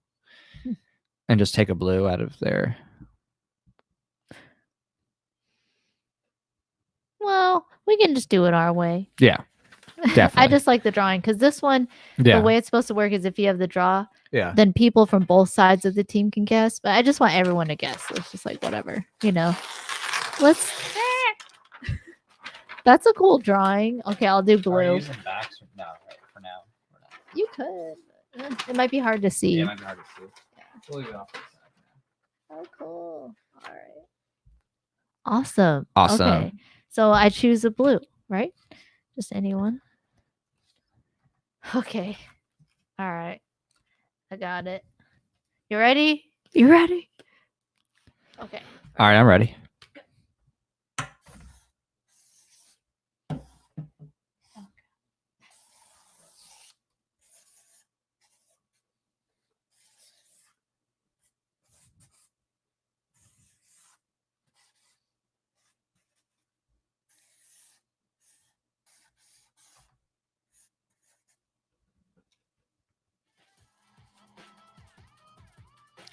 and just take a blue out of there. Well, we can just do it our way. Yeah, definitely. I just like the drawing because this one, the way it's supposed to work is if you have the draw, then people from both sides of the team can guess. But I just want everyone to guess. So it's just like whatever, Let's. That's a cool drawing. Okay, I'll do blue. Are you using backs? No, right, for now. You could. It might be hard to see. Yeah, it might be hard to see. Yeah. We'll leave it off. Oh, cool. All right. Awesome. Awesome. Okay. So I choose a blue, right? Just anyone. Okay. All right. I got it. You ready? You ready? Okay. All right, I'm ready.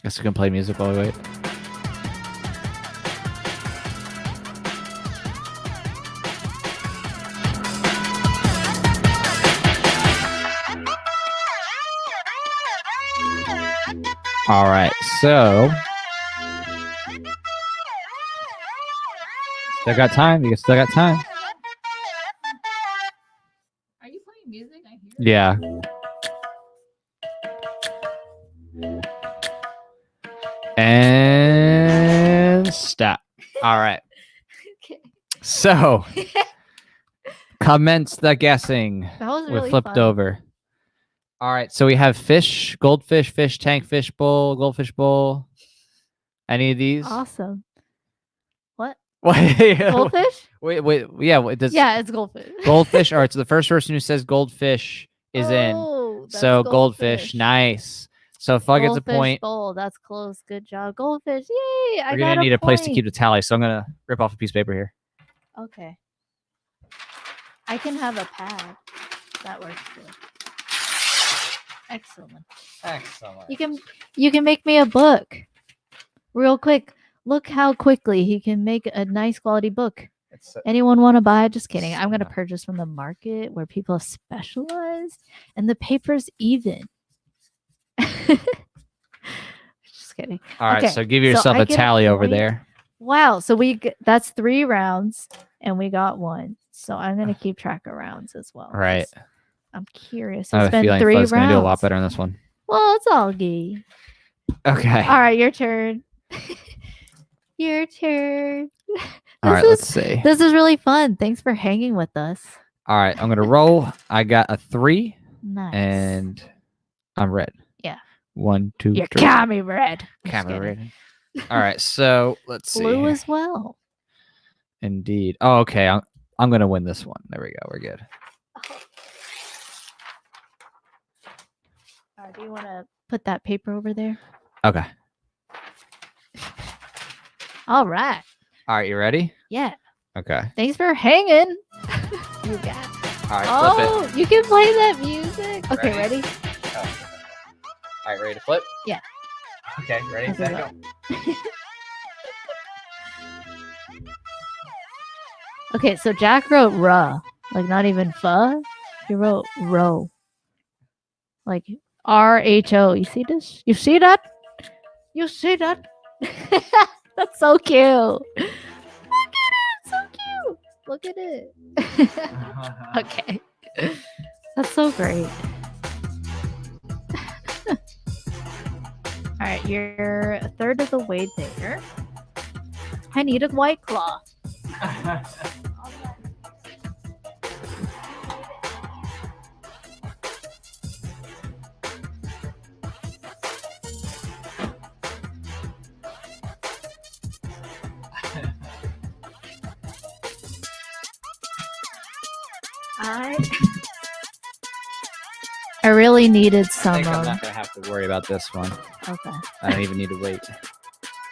Guess we can play music while we wait. All right, so still got time. You still got time. Are you playing music? I hear. Yeah. And stop. All right. Okay. So, commence the guessing. That was really flipped fun. over. All right. So we have fish, goldfish, fish tank, fish bowl, goldfish bowl. Any of these? Awesome. What? Wait. Goldfish? Wait. Yeah. Yeah, it's goldfish. Goldfish. All right. So the first person who says goldfish is in. So goldfish. Nice. So if I get the point, bowl. That's close. Good job, goldfish. Yay! We're gonna need a place to keep the tally. So I'm gonna rip off a piece of paper here. Okay. I can have a pad. That works good. Excellent. You can make me a book. Real quick. Look how quickly he can make a nice quality book. Anyone want to buy? Just kidding. I'm gonna purchase from the market where people specialize, and the paper's even. Just kidding. All right, so give yourself a tally over there. Wow, so that's 3 rounds and we got 1. So I'm gonna keep track of rounds as well. Right. I'm curious. I have a feeling Fuzz gonna do a lot better in this one. Well, it's all gay. Okay. All right, your turn. Your turn. All right, let's see. This is really fun. Thanks for hanging with us. All right, I'm gonna roll. I got a 3. Nice. And I'm red. Yeah. 1, 2, 3. You're cammy red. Camera red. All right, so let's see. Blue as well. Indeed. Oh, okay. I'm gonna win this one. There we go. We're good. All right, do you want to put that paper over there? Okay. All right. All right, you ready? Yeah. Okay. Thanks for hanging. You got it. All right, flip it. You can play that music. Okay, ready? Oh. All right, ready to flip? Yeah. Okay, ready, set, go. Okay, so Jack wrote "ruh," like not even "pho." He wrote "row," like RHO. You see this? You see that? You see that? That's so cute. Look at it, so cute. Look at it. Okay, that's so great. All right, you're a third of the way there. I need a White Claw. I really needed some. I think I'm not gonna have to worry about this one. Okay. I don't even need to wait.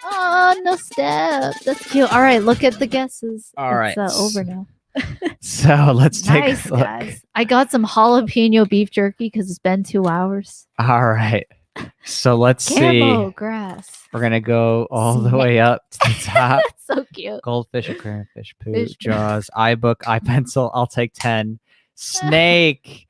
Oh, no step. That's cute. All right, look at the guesses. All right. It's over now. So let's take nice, a look. Guys. I got some jalapeno beef jerky because it's been 2 hours. All right. So let's Camo see. grass. We're gonna go all the way up to the top. So cute. Goldfish, aquarium fish, poo, Fish. jaws, eye book, eye pencil. I'll take 10. Snake.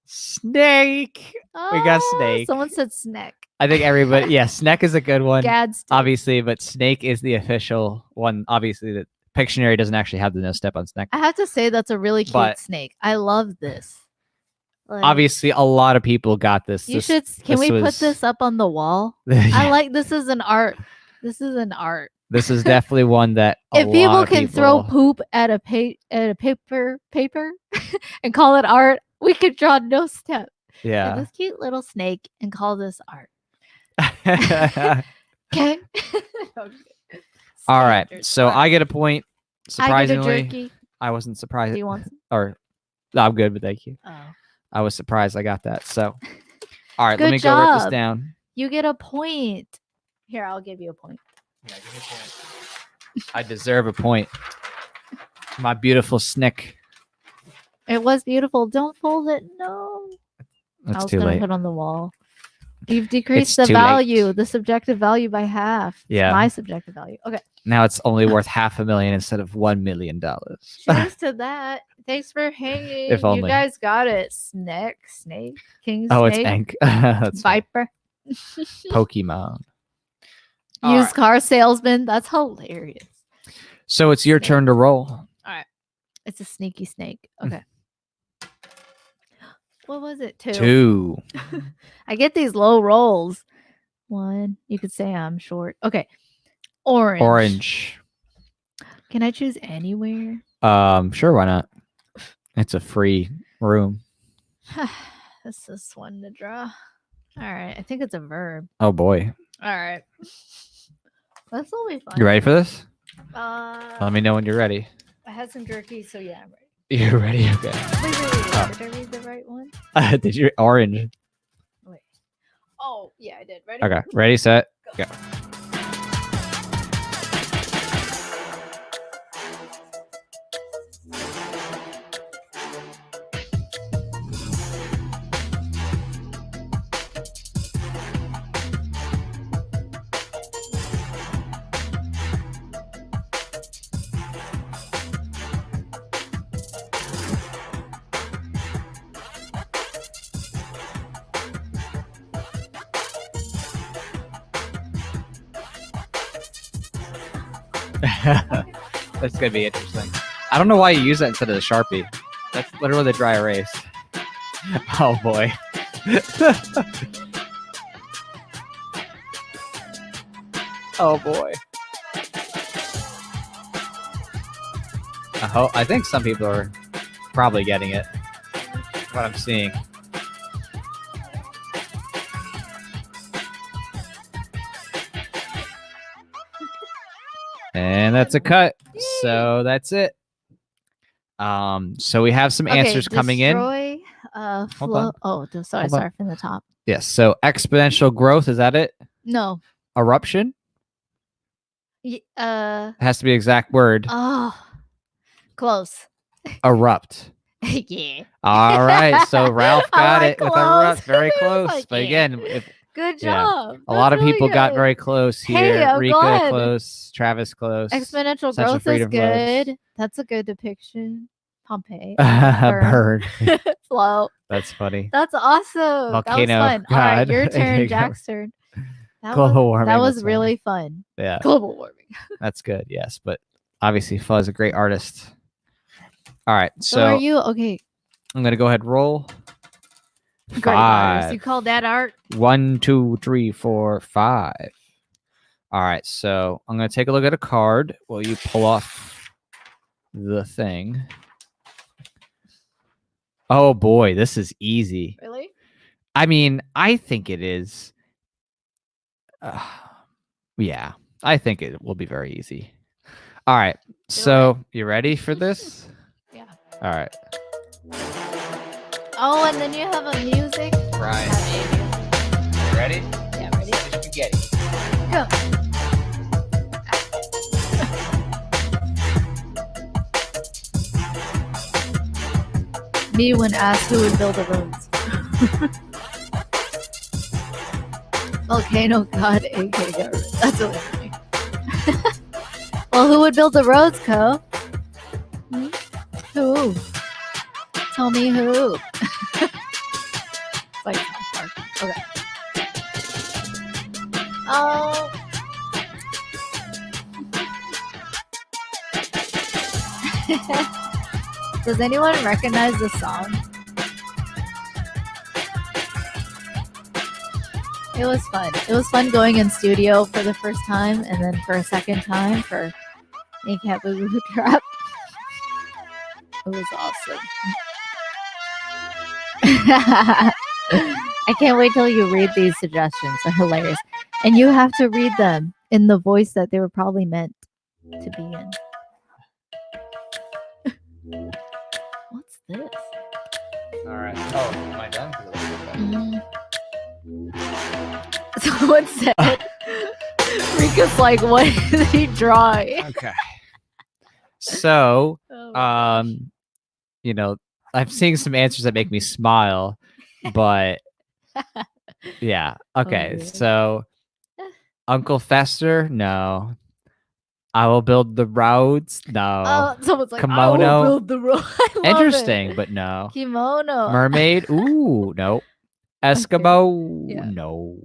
Snake. We got snake. Someone said snack. I think everybody. Yeah, snack is a good one. Gadsden. Obviously, but snake is the official one. Obviously, the Pictionary doesn't actually have the no step on snake. I have to say that's a really cute snake. I love this. Like, obviously, a lot of people got this. Can we put this up on the wall? Yeah. I like this is an art. This is an art. This is definitely one that if people can throw poop at a paper and call it art, we could draw no step. Yeah. And this cute little snake and call this art. Okay. All right. So I get a point. Surprisingly, I get a jerky. I wasn't surprised. Do you want some? Or no, I'm good, but thank you. Oh. I was surprised I got that. So, all right, let me go write this down. You get a point. Here, I'll give you a point. Yeah, give me a point. I deserve a point. My beautiful snick. It was beautiful. Don't fold it. No. That's too late. Put on the wall. You've decreased the value, the subjective value by half. Yeah. My subjective value. Okay. Now it's only worth $500,000 instead of $1 million. Cheers to that. Thanks for hanging. If only. You guys got it. Snake, king snake. Oh, it's Ank. That's Viper. Pokemon. Used car salesman. That's hilarious. So it's your turn to roll. All right. It's a sneaky snake. Okay. What was it? 2. I get these low rolls. 1. You could say I'm short. Okay. Orange. Can I choose anywhere? Sure, why not? It's a free room. This is one to draw. All right. I think it's a verb. Oh boy. All right. This will be fun. You ready for this? Let me know when you're ready. I had some jerky, so yeah, I'm ready. You're ready? Okay. Wait. Did I read the right one? Did you? Orange. Wait. Oh, yeah, I did. Ready? Okay. Ready, set, go. That's gonna be interesting. I don't know why you use that instead of the Sharpie. That's literally the dry erase. Oh boy. Oh boy. I think some people are probably getting it. What I'm seeing. And that's a cut. So that's it. So we have some answers coming in. Hold on. Oh, sorry, from the top. Yes. So exponential growth, is that it? No. Eruption? It has to be the exact word. Oh, close. Erupt. Yeah. All right. So Ralph got it with erupt. Very close. Like, but again, good job. A lot of people got very close here. Hey, Rika close. Travis close. Exponential growth is good. Close. That's a good depiction. Pompeii. Bird. Flow. That's funny. That's awesome. Volcano. That was fun. God. All right, your turn, Jack's turn. Global warming. That was really fun. Yeah. Global warming. That's good. Yes, but obviously Fuzz is a great artist. All right. So are you okay? I'm gonna go ahead and roll. Great artist. You call that art? 1, 2, 3, 4, 5. All right. So I'm gonna take a look at a card while you pull off the thing. Oh boy, this is easy. Really? I mean, I think it is. Yeah, I think it will be very easy. All right. So you ready for this? Yeah. All right. Oh, and then you have a music. Right. You ready? Yeah, ready. Spaghetti. Go. Me when asked who would build the roads. Volcano god, AK government. That's what I mean. Well, who would build the roads, Co? Hmm? Who? Tell me who. Like, okay. Oh. Does anyone recognize the song? It was fun. It was fun going in studio for the first time and then for a second time for Kneecap Boo Boo Trap. It was awesome. I can't wait till you read these suggestions. They're hilarious. And you have to read them in the voice that they were probably meant to be in. What's this? All right. Oh, am I done? Someone said, Rika's like, what is he drawing? Okay. So, you know, I'm seeing some answers that make me smile, but yeah. Okay. So, Uncle Fester, no. I will build the roads. No. Oh, someone's like, kimono. I will build the road. Interesting, but no. Kimono. Mermaid. Ooh, no. Eskimo. Okay. Yeah. No.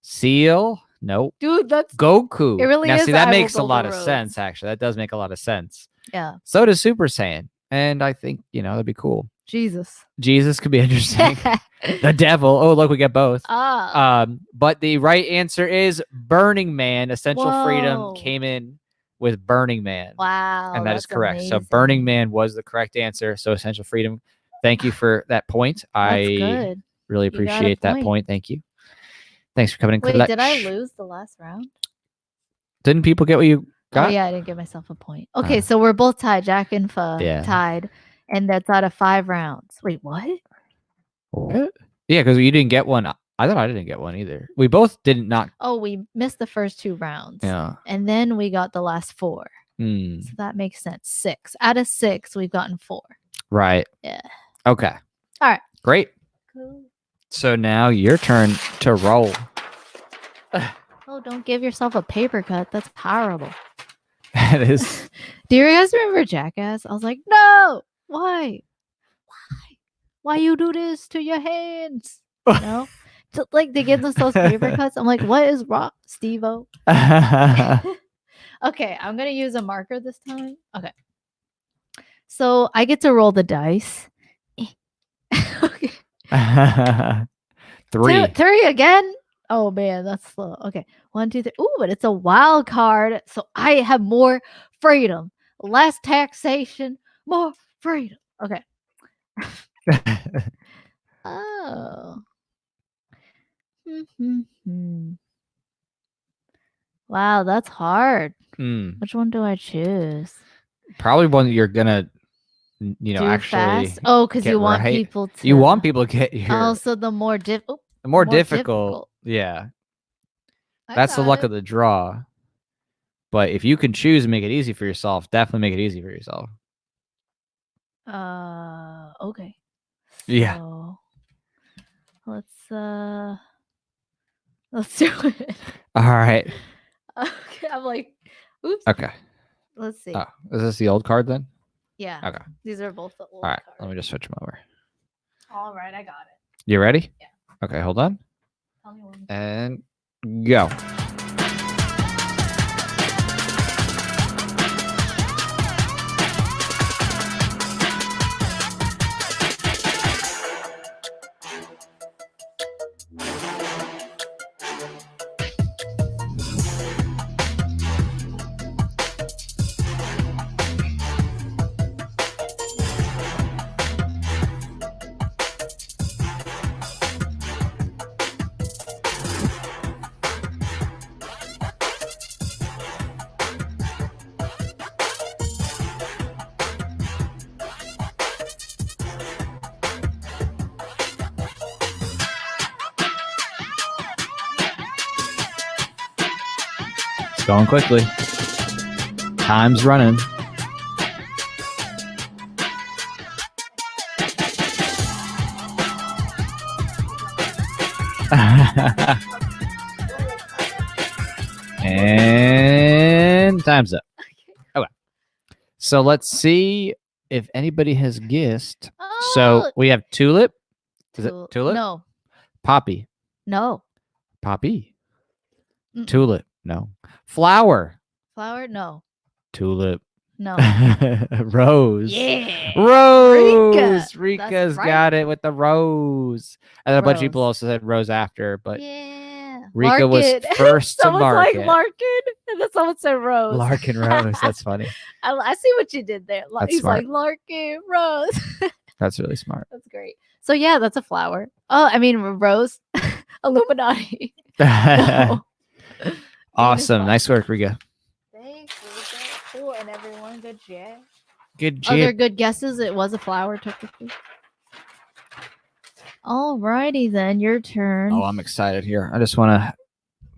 Seal. Nope. Dude, that's Goku. It really now, is. See, that makes a lot of sense, actually. That does make a lot of sense. Yeah. So does Super Saiyan. And I think, that'd be cool. Jesus could be interesting. The devil. Oh, look, we get both. But the right answer is Burning Man. Essential Freedom came in with Burning Man. Wow. And that is correct. Amazing. So Burning Man was the correct answer. So Essential Freedom. Thank you for that point. I really appreciate that point. Thank you. Thanks for coming in. Wait, did I lose the last round? Didn't people get what you got? Oh, yeah, I didn't give myself a point. Okay, so we're both tied. Jack and Pho tied. And that's out of 5 rounds. Wait, what? What? Yeah, because you didn't get one. I thought I didn't get one either. We both didn't not. Oh, we missed the first 2 rounds. Yeah. And then we got the last 4. So that makes sense. 6. Out of 6, we've gotten 4. Right. Yeah. Okay. All right. Great. Cool. So now your turn to roll. Oh, don't give yourself a paper cut. That's horrible. That is. Do you guys remember Jackass? I was like, no. Why? Why you do this to your hands? You know? Like they give themselves paper cuts. I'm like, what is wrong, Steve-O? Okay, I'm gonna use a marker this time. Okay. So I get to roll the dice. Okay. 3. 3 again? Oh man, that's slow. Okay. 1, 2, 3. Ooh, but it's a wild card. So I have more freedom. Less taxation, more freedom. Okay. Oh. Wow, that's hard. Which one do I choose? Probably one that you're gonna, actually. Fast? Oh, because you want people to. You want people to get your. Also, the more difficult. Yeah. That's the luck of the draw. But if you can choose and make it easy for yourself, definitely make it easy for yourself. Okay. Yeah. So, let's do it. All right. Okay, I'm like, oops. Okay. Let's see. Oh, is this the old card then? Yeah. Okay. These are both the old All right. cards. Let me just switch them over. All right, I got it. You ready? Yeah. Okay, hold on. Tell me when. And go. It's going quickly. Time's running. And time's up. Okay. So let's see if anybody has guessed. So we have tulip. Is it tulip? No. Poppy. No. Poppy. Tulip. No. Flower. Flower? No. Tulip. No. Rose. Yeah. Rose. Rika's got it with the rose. And a bunch of people also said rose after, but Rika was first to mark it. Larkin, and then someone said Rose. Larkin Rose. That's funny. I see what you did there. That's He's smart. like Larkin Rose. That's really smart. That's great. So yeah, that's a flower. Oh, I mean Rose. Illuminati. Awesome. Nice work, Rika. Thanks, Rika. Cool, and everyone, good job. Good job. Other good guesses. It was a flower, technically. Alrighty then, your turn. Oh, I'm excited here. I just want to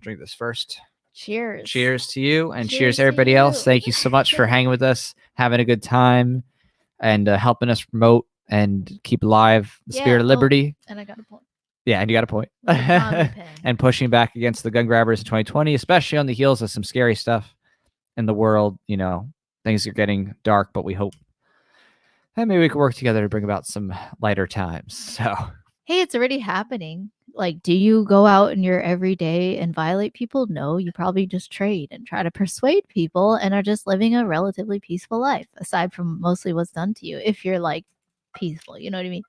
drink this first. Cheers. Cheers to you, and cheers to everybody else. Thank you so much for hanging with us, having a good time, and helping us promote and keep alive the spirit of liberty. And I got a point. Yeah, and you got a point. And pushing back against the gun grabbers in 2020, especially on the heels of some scary stuff in the world. You know, things are getting dark, but we hope that maybe we can work together to bring about some lighter times. So, hey, it's already happening. Like, do you go out in your everyday and violate people? No, you probably just trade and try to persuade people and are just living a relatively peaceful life, aside from mostly what's done to you. If you're like peaceful, you know what I mean?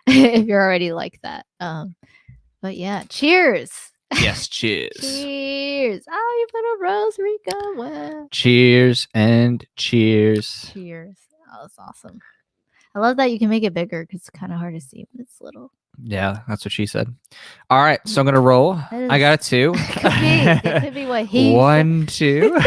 If you're already like that. But yeah, cheers. Yes, cheers. Cheers. Oh, you put a rose, Rika. Well. Cheers and cheers. Cheers. Oh, that's awesome. I love that you can make it bigger because it's kind of hard to see when it's little. Yeah, that's what she said. All right, so I'm gonna roll. I got a 2. It could be what he 1, 2.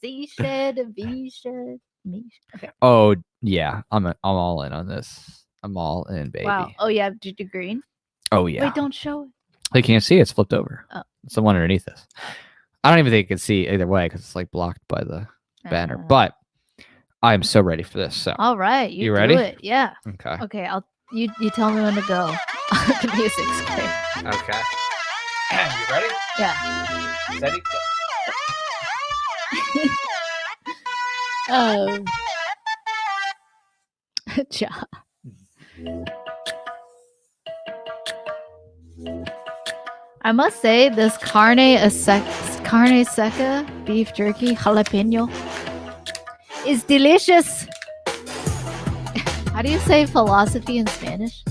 C shed, B shed, me. Okay. Oh yeah, I'm all in on this. I'm all in, baby. Wow. Oh yeah, did you green? Oh yeah. Wait, don't show it. They can't see. It's flipped over. Oh. It's the one underneath this. I don't even think you can see either way because it's like blocked by the banner. But I am so ready for this. So all right, you ready? Do it. Yeah. Okay. Okay. You tell me when to go. The music's great. Okay. You ready? Yeah. Steady. Ja. I must say this carne seca beef jerky jalapeno is delicious. How do you say philosophy in Spanish?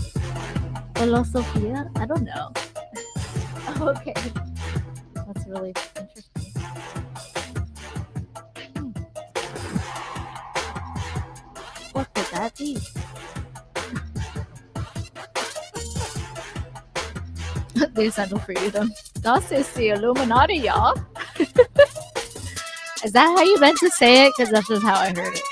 Filosofia? I don't know. Okay. That's really interesting. What could that be? They settle freedom. Das ist the Illuminati, y'all. Is that how you meant to say it? Because that's just how I heard it.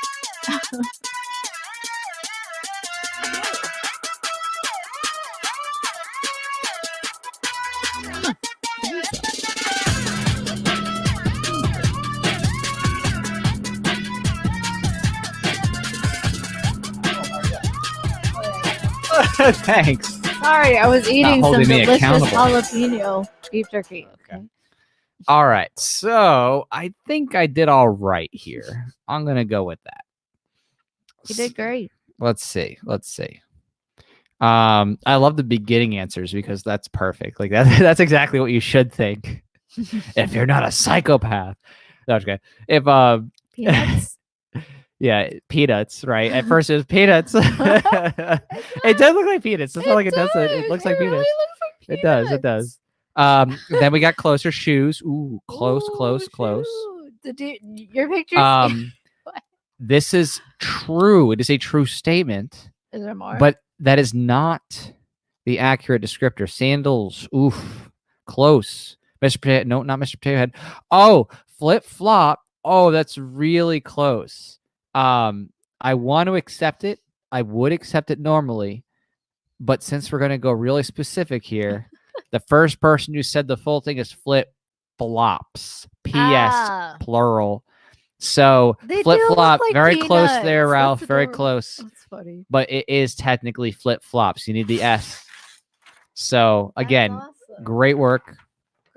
Thanks. Sorry, I was eating some delicious accountable. jalapeno beef jerky. Okay. All right. So I think I did all right here. I'm going to go with that. You did great. Let's see. I love the beginning answers because that's perfect. Like that's exactly what you should think if you're not a psychopath. No, okay. If Peanuts. Yeah, peanuts, right? At first it was peanuts. It does look like peanuts. It's not like it doesn't. It looks like peanuts. Really looks like peanuts. It does. Then we got closer. Shoes. Ooh, close. Your picture. This is true. It is a true statement. Is there more? But that is not the accurate descriptor. Sandals. Oof. Close. Mr. Potato. No, not Mr. Potato Head. Oh, flip flop. Oh, that's really close. I want to accept it. I would accept it normally, but since we're going to go really specific here, the first person who said the full thing is flip flops. PS plural. So flip flop, like very close there, Ralph. Very close. That's funny. But it is technically flip flops. You need the S. So again, great work.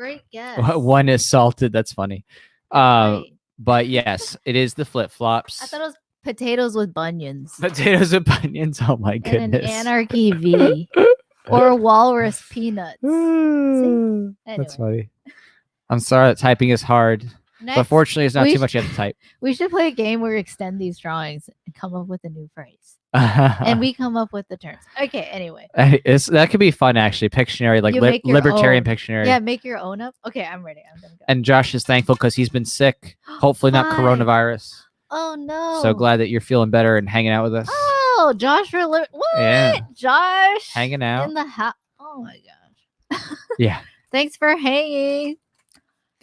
Great guess. One is salted. That's funny. Right. But yes, it is the flip flops. I thought it was potatoes with bunions. Potatoes with bunions. Oh my And goodness. an anarchy V. Or walrus peanuts. See? Anyway. That's funny. I'm sorry that typing is hard. Next, but fortunately, it's not too much you have to type. We should play a game where we extend these drawings and come up with a new phrase. And we come up with the terms. Okay, anyway. That could be fun, actually. Pictionary, like libertarian Pictionary. Yeah, make your own up. Okay, I'm ready. I'm gonna go. And Josh is thankful because he's been sick. Hopefully not coronavirus. Oh, no. So glad that you're feeling better and hanging out with us. Oh, Josh, what? Yeah. Josh? Hanging out. In the house. Oh, my gosh. Yeah. Thanks for hanging.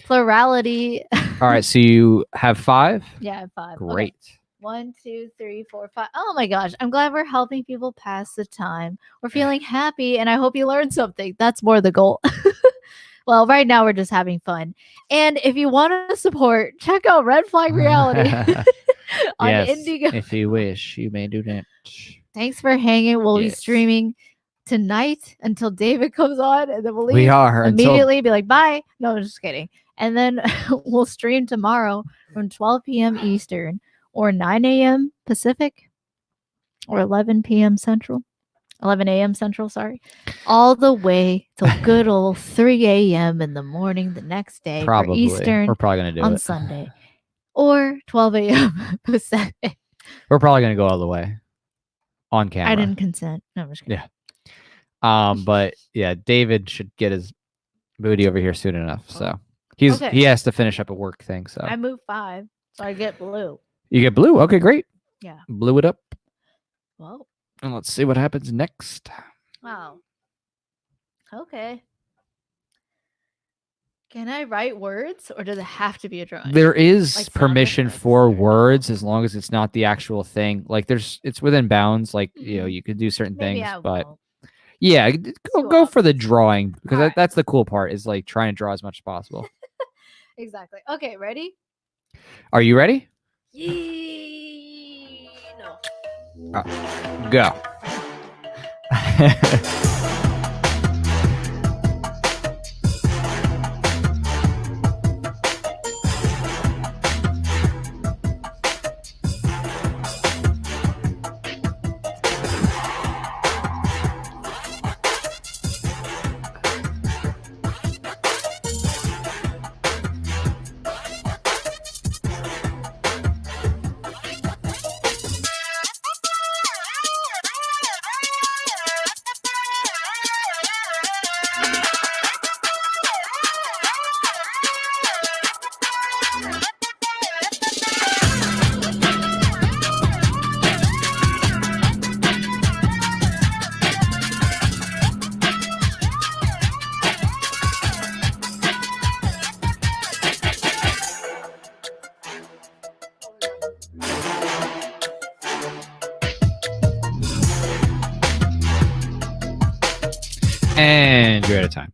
Plurality. All right, so you have 5? Yeah, I have 5. Great. Okay. 1, 2, 3, 4, 5. Oh my gosh. I'm glad we're helping people pass the time. We're feeling happy, and I hope you learned something. That's more the goal. Well, right now we're just having fun. And if you want to support, check out Red Flag Reality on Indigo. If you wish, you may do that. Thanks for hanging. We'll be streaming tonight until David comes on, and then we'll leave. We are immediately be like, bye. No, I'm just kidding. And then we'll stream tomorrow from 12 p.m. Eastern or 9 a.m. Pacific or 11 p.m. Central. 11 a.m. Central, sorry. All the way till good old 3 a.m. in the morning the next day for Eastern. We're probably going to do on it Sunday. Or 12 a.m. Pacific. We're probably going to go all the way on camera. I didn't consent. No, I'm just kidding. Yeah. But yeah, David should get his booty over here soon enough. So he has to finish up a work thing. So I move 5, so I get blue. You get blue? Okay, great. Yeah. Blew it up. Well. And let's see what happens next. Wow. Okay. Can I write words, or does it have to be a drawing? There is permission for words as long as it's not the actual thing. Like it's within bounds. Like you could do certain things, but yeah, go for the drawing because that's the cool part is like trying to draw as much as possible. Exactly. Okay, ready? Are you ready? No. Go. And you're out of time.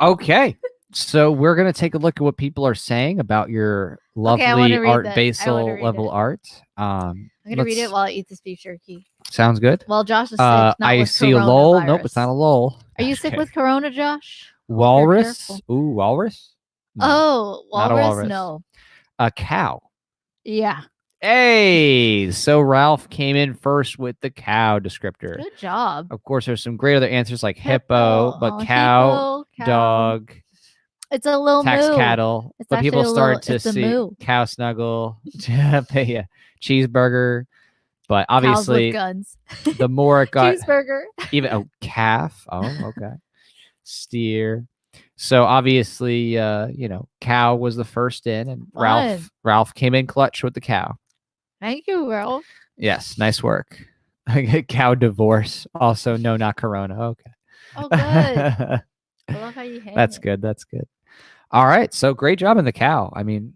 Okay. So we're going to take a look at what people are saying about your lovely Art Basel level art. I'm going to read it while I eat this beef jerky. Sounds good. Well, Josh is sick. I see a lull. Nope, it's not a lull. Are you sick with corona, Josh? Walrus? Ooh, walrus? No. Oh, walrus? No. A cow. Yeah. Hey, so Ralph came in first with the cow descriptor. Good job. Of course, there's some great other answers like hippo, but cow, dog. It's a little tax moo. cattle. But people start to see cow snuggle, cheeseburger. But obviously, guns. The more it got, cheeseburger. Even calf. Oh, okay. Steer. So obviously, cow was the first in, and Ralph came in clutch with the cow. Thank you, Ralph. Yes, nice work. Cow divorce. Also, no, not corona. Okay. Oh, good. I love how you hang That's it. good. That's good. All right. So great job in the cow. I mean,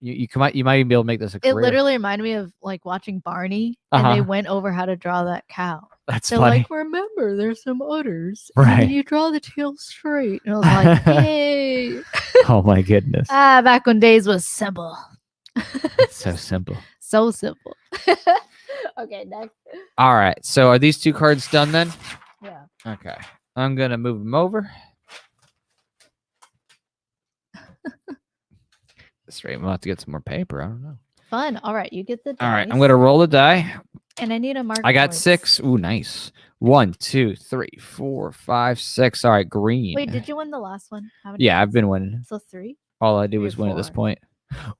you might even be able to make this a career. It literally reminded me of like watching Barney, and they went over how to draw that cow. They're funny. Like, remember, there's some udders. Right. And you draw the tail straight. And I was like, hey. Oh my goodness. Back when days was simple. So simple. So simple. Okay, next. All right. So are these 2 cards done then? Yeah. Okay. I'm going to move them over. Straight. I'm about to get some more paper. I don't know. Fun. All right, you get the dice. All right, I'm gonna roll a die. And I need a mark. I got 6. Ooh, nice. 1, 2, 3, 4, 5, 6. All right, green. Wait, did you win the last one? Yeah, I've been winning. So 3? All I do is win at this point.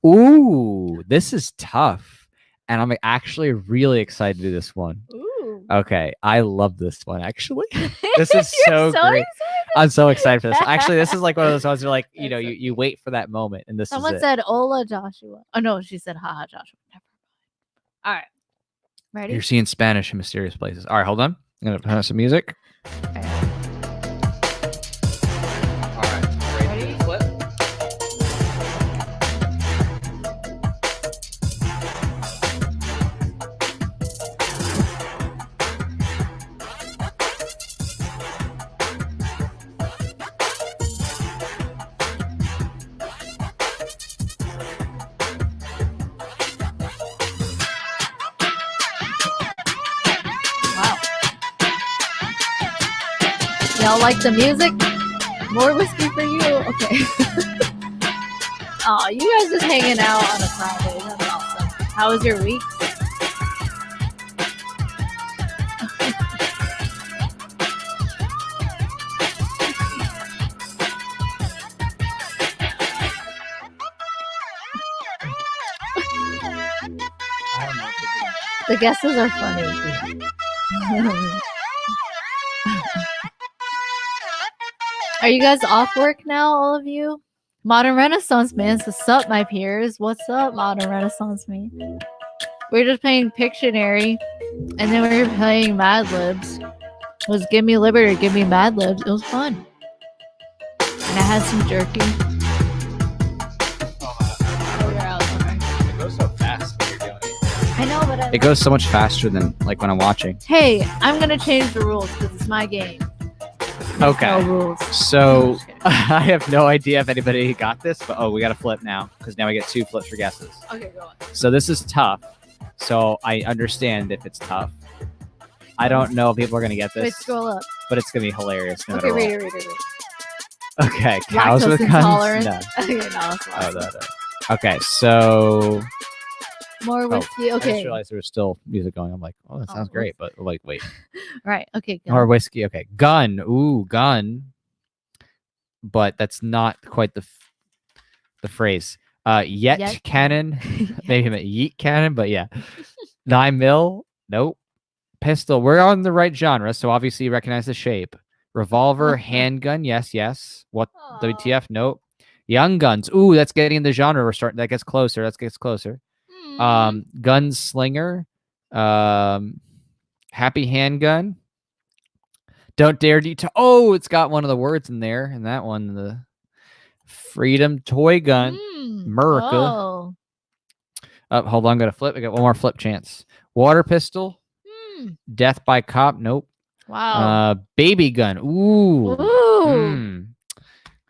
Ooh, this is tough. And I'm actually really excited to do this one. Ooh. Okay, I love this one, actually. This is so great. Excited? I'm so excited for this. Actually, this is like one of those ones where, like, you know, you wait for that moment, and this Someone is said, Ola Joshua. Oh, no, she said, haha, Joshua. Never mind. All right. Ready? You're seeing Spanish in mysterious places. All right, hold on. I'm going to put on some music. Okay. All right. Ready to flip? Y'all like the music? More whiskey for you? Okay. Oh, you guys just hanging out on a Friday. That's awesome. How was your week? The guesses are funny. Are you guys off work now, all of you? Modern Renaissance man says, "Sup, my peers? What's up, Modern Renaissance man?" We're just playing Pictionary, and then we were playing Mad Libs. It was Give Me Liberty or Give Me Mad Libs. It was fun. And I had some jerky. Oh, you're out. It goes so fast when you're doing it. I know, but it goes so much faster than like when I'm watching. Hey, I'm gonna change the rules because it's my game. Okay. No rules. So I have no idea if anybody got this, but we got to flip now because now we get 2 flips for guesses. Okay, go on. So this is tough. So I understand if it's tough. I don't know if people are gonna get this. Wait, scroll up. But it's gonna be hilarious. No Okay, read it. Okay, cows Lactose with intolerance. guns. No. Okay, no, No. Okay, so more whiskey. I Okay. just realized there was still music going. I'm like, oh, that sounds great, but like, wait. Right. Okay. Gun. More whiskey. Okay, gun. Ooh, gun. But that's not quite the phrase. Yet cannon. Maybe a yeet cannon, but yeah. 9 mil. Nope. Pistol. We're on the right genre, so obviously you recognize the shape. Revolver, handgun. Yes. What? WTF? Nope. Young guns. Ooh, that's getting in the genre. We're starting. That gets closer. Gunslinger. Happy handgun. Don't dare detail. Oh, it's got one of the words in there, and that one, the freedom toy gun. America. Oh. Hold on, I'm gonna flip. I got one more flip chance. Water pistol. Death by cop. Nope. Wow. Baby gun. Ooh.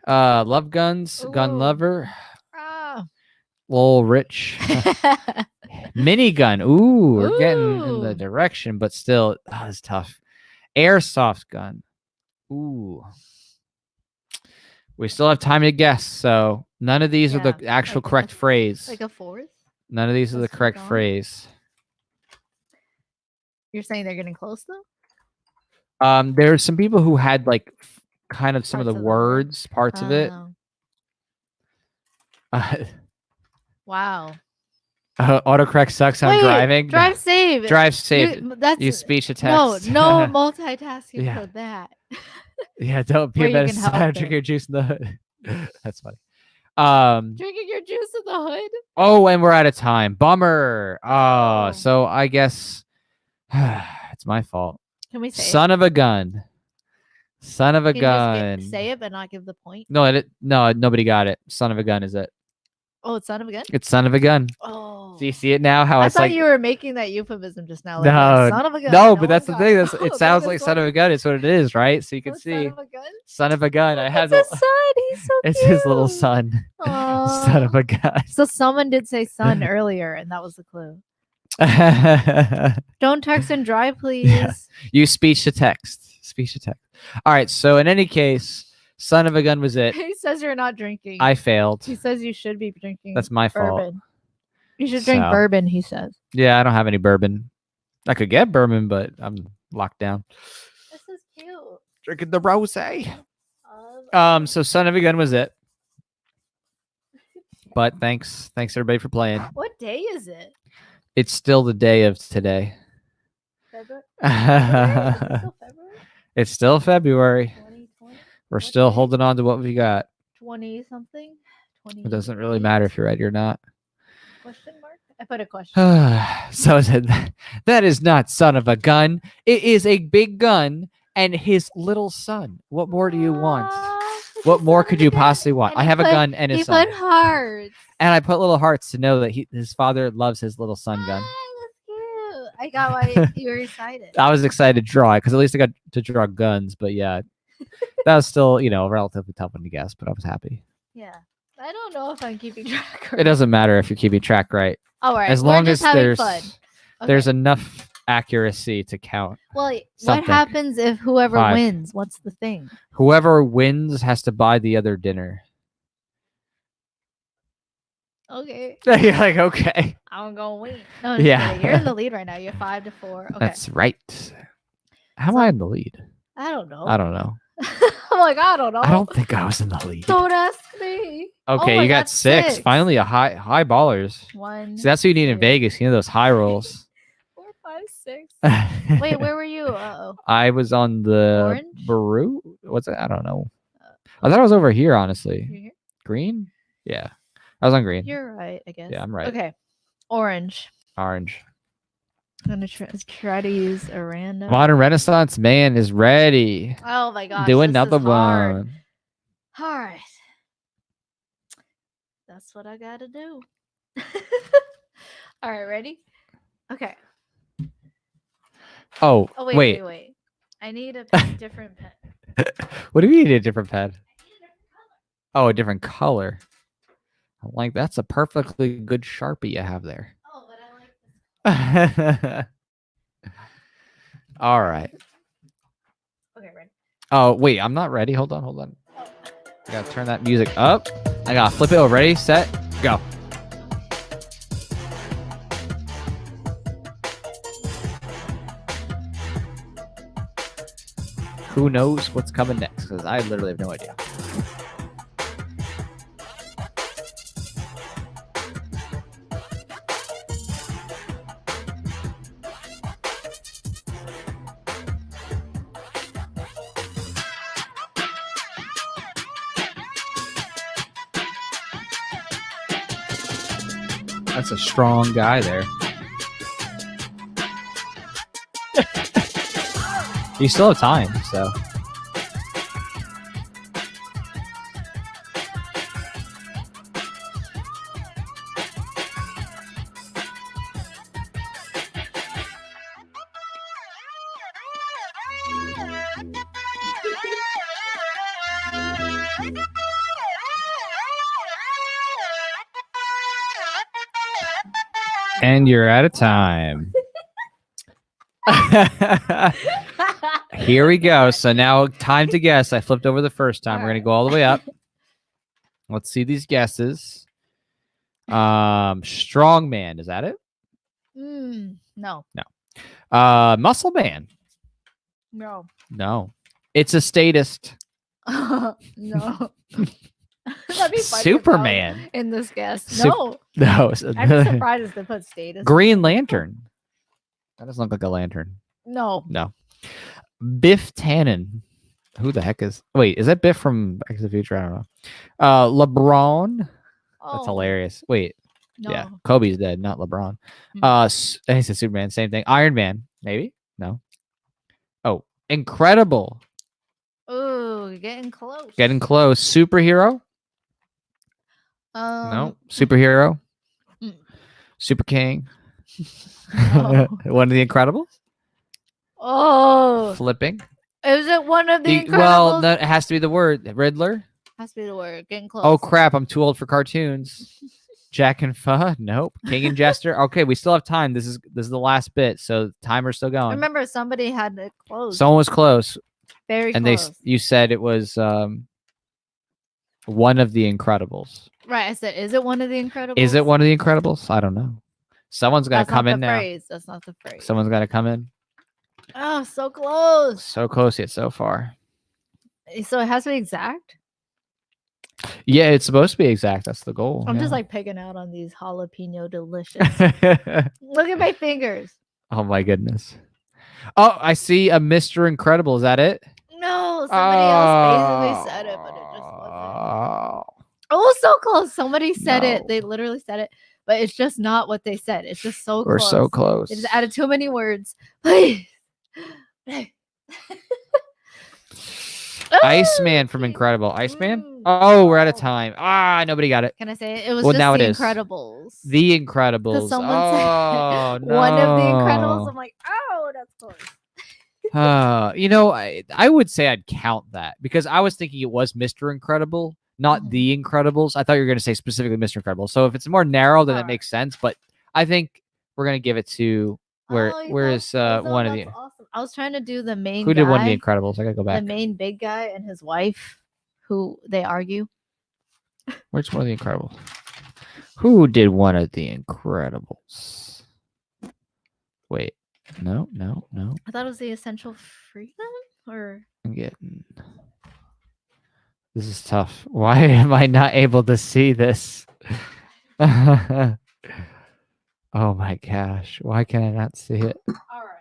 Love guns. Ooh. Gun lover. Lol rich. Minigun. Ooh, we're getting in the direction, but still, it's tough. Airsoft gun. Ooh. We still have time to guess, so none of these are the actual correct phrase. Like a fourth? None of these are the correct phrase. You're saying they're getting close though? There's some people who had like kind of some of the words, parts of it. Wow. Autocorrect sucks on driving. Drive safe. Drive safe. You speech to text. No multitasking for that. Yeah, don't be a better side. Drink your juice in the hood. That's funny. Drinking your juice in the hood. Oh, and we're out of time. Bummer. So I guess it's my fault. Can we say Son of a gun. Son of a gun. Say it, but not give the point. No, nobody got it. Son of a gun is it? Oh, it's son of a gun? It's son of a gun. Oh. Do you see it now? How I it's thought like you were making that euphemism just now. Like, no, son of a gun. No, but that's the thing. It sounds like son of a gun. It's what it is, right? So you can see. Son of a gun? Son of a gun. I had his son. He's so It's cute. his little son. Son of a gun. So someone did say son earlier, and that was the clue. Don't text and drive, please. Yeah. Use speech to text. Speech to text. All right. So in any case, Son of a gun was it. He says you're not drinking. I failed. He says you should be drinking. That's my fault. Bourbon. You should drink bourbon, he says. Yeah, I don't have any bourbon. I could get bourbon, but I'm locked down. This is cute. Drinking the rosé. So Son of a Gun was it. But thanks everybody for playing. What day is it? It's still the day of today. February? It's still February. 2020? We're still holding on to what we got. 20 something? 20. It doesn't really matter if you're ready or not. Question mark? I put a question. So that is not son of a gun. It is a big gun and his little son. What more do you want? What more could you possibly want? I have a gun and his son. He put hearts. And I put little hearts to know that his father loves his little son gun. That's cute. I got why you were excited. I was excited to draw it because at least I got to draw guns. But yeah, that was still, a relatively tough one to guess, but I was happy. Yeah. I don't know if I'm keeping track. It doesn't matter if you're keeping track right. All right. As long as there's fun. enough accuracy to count. Well, something. What happens if whoever wins? What's the thing? Whoever wins has to buy the other dinner. Okay. You're like, okay. I'm gonna win. No, yeah. Kidding. You're in the lead right now. You're 5-4. Okay. That's right. How am I in the lead? I don't know. I don't know. I'm like, I don't know. I don't think I was in the lead. Don't ask me. Okay, you got 6. Finally, a high ballers. 1. See, that's what you need in Vegas. Those high rolls. 4, 5, 6. Wait, where were you? I was on the Orange? Baru. What's it? I don't know. I thought I was over here, honestly. Here? Green? Yeah. I was on green. You're right, I guess. Yeah, I'm right. Okay. Orange. Orange. I'm going to try to use a random. Modern Renaissance man is ready. Oh my gosh. Do another one. All right. That's what I got to do. All right, ready? Okay. Oh, wait. I need a different pen. What do you need a different pen? Oh, a different color. That's a perfectly good Sharpie you have there. Oh, but I like this. All right. Okay, ready? Oh, wait, I'm not ready. Hold on. I gotta turn that music up. I gotta flip it over. Ready, set, go. Who knows what's coming next? Because I literally have no idea. That's a strong guy there. You still have time, so. And you're out of time. Here we go. So now time to guess. I flipped over the first time. We're going to go all the way up. Let's see these guesses. Strong man. Is that it? No. Muscle man. No. It's a statist. No. That'd be funny Superman. in this guess. No. No. I'm surprised if they put status. Green Lantern. That doesn't look like a lantern. No. Biff Tannen. Who the heck is? Wait, is that Biff from Back to the Future? I don't know. LeBron. That's hilarious. Wait. No. Yeah. Kobe's dead, not LeBron. I said Superman. Same thing. Iron Man. Maybe. No. Oh, Incredible. Ooh, getting close. Superhero. No. Superhero. Super King. No. One of the Incredibles. Oh. Flipping. Is it one of the Incredibles? Well, no, it has to be the word. Riddler. Has to be the word. Getting close. Oh, crap. I'm too old for cartoons. Jack and Fuh. Nope. King and Jester. Okay, we still have time. This is the last bit, so timer's still going. Remember, somebody had it close. Someone was close. Very and close. You said it was One of the Incredibles. Right. I said, is it one of the Incredibles? Is it one of the Incredibles? I don't know. Someone's got to come in now. That's not the phrase. Someone's got to come in. Oh, so close. So close yet so far. So it has to be exact? Yeah, it's supposed to be exact. That's the goal. I'm just like picking out on these jalapeno delicious. Look at my fingers. Oh my goodness. Oh, I see a Mr. Incredible. Is that it? No, somebody else basically said it, but it just wasn't. Oh, so close. Somebody said it. They literally said it, but it's just not what they said. It's just so close. We're so close. They just added too many words. Please. Iceman from Incredible. Iceman? Oh, we're out of time. Nobody got it. Can I say it? It was just now The it is. Incredibles. The Incredibles. Because someone said one of The Incredibles. I'm like, oh, that's close. I would say I'd count that because I was thinking it was Mr. Incredible, not The Incredibles. I thought you were going to say specifically Mr. Incredible. So if it's more narrow, then that makes sense. But I think we're going to give it to where is one of the. Awesome. I was trying to do the main. Who did one of the Incredibles? I gotta go back. The main big guy and his wife, who they argue. Which one of the Incredibles? Who did one of the Incredibles? Wait, no. I thought it was the Essential Freedom, or I'm getting. This is tough. Why am I not able to see this? Oh my gosh! Why can I not see it? All right.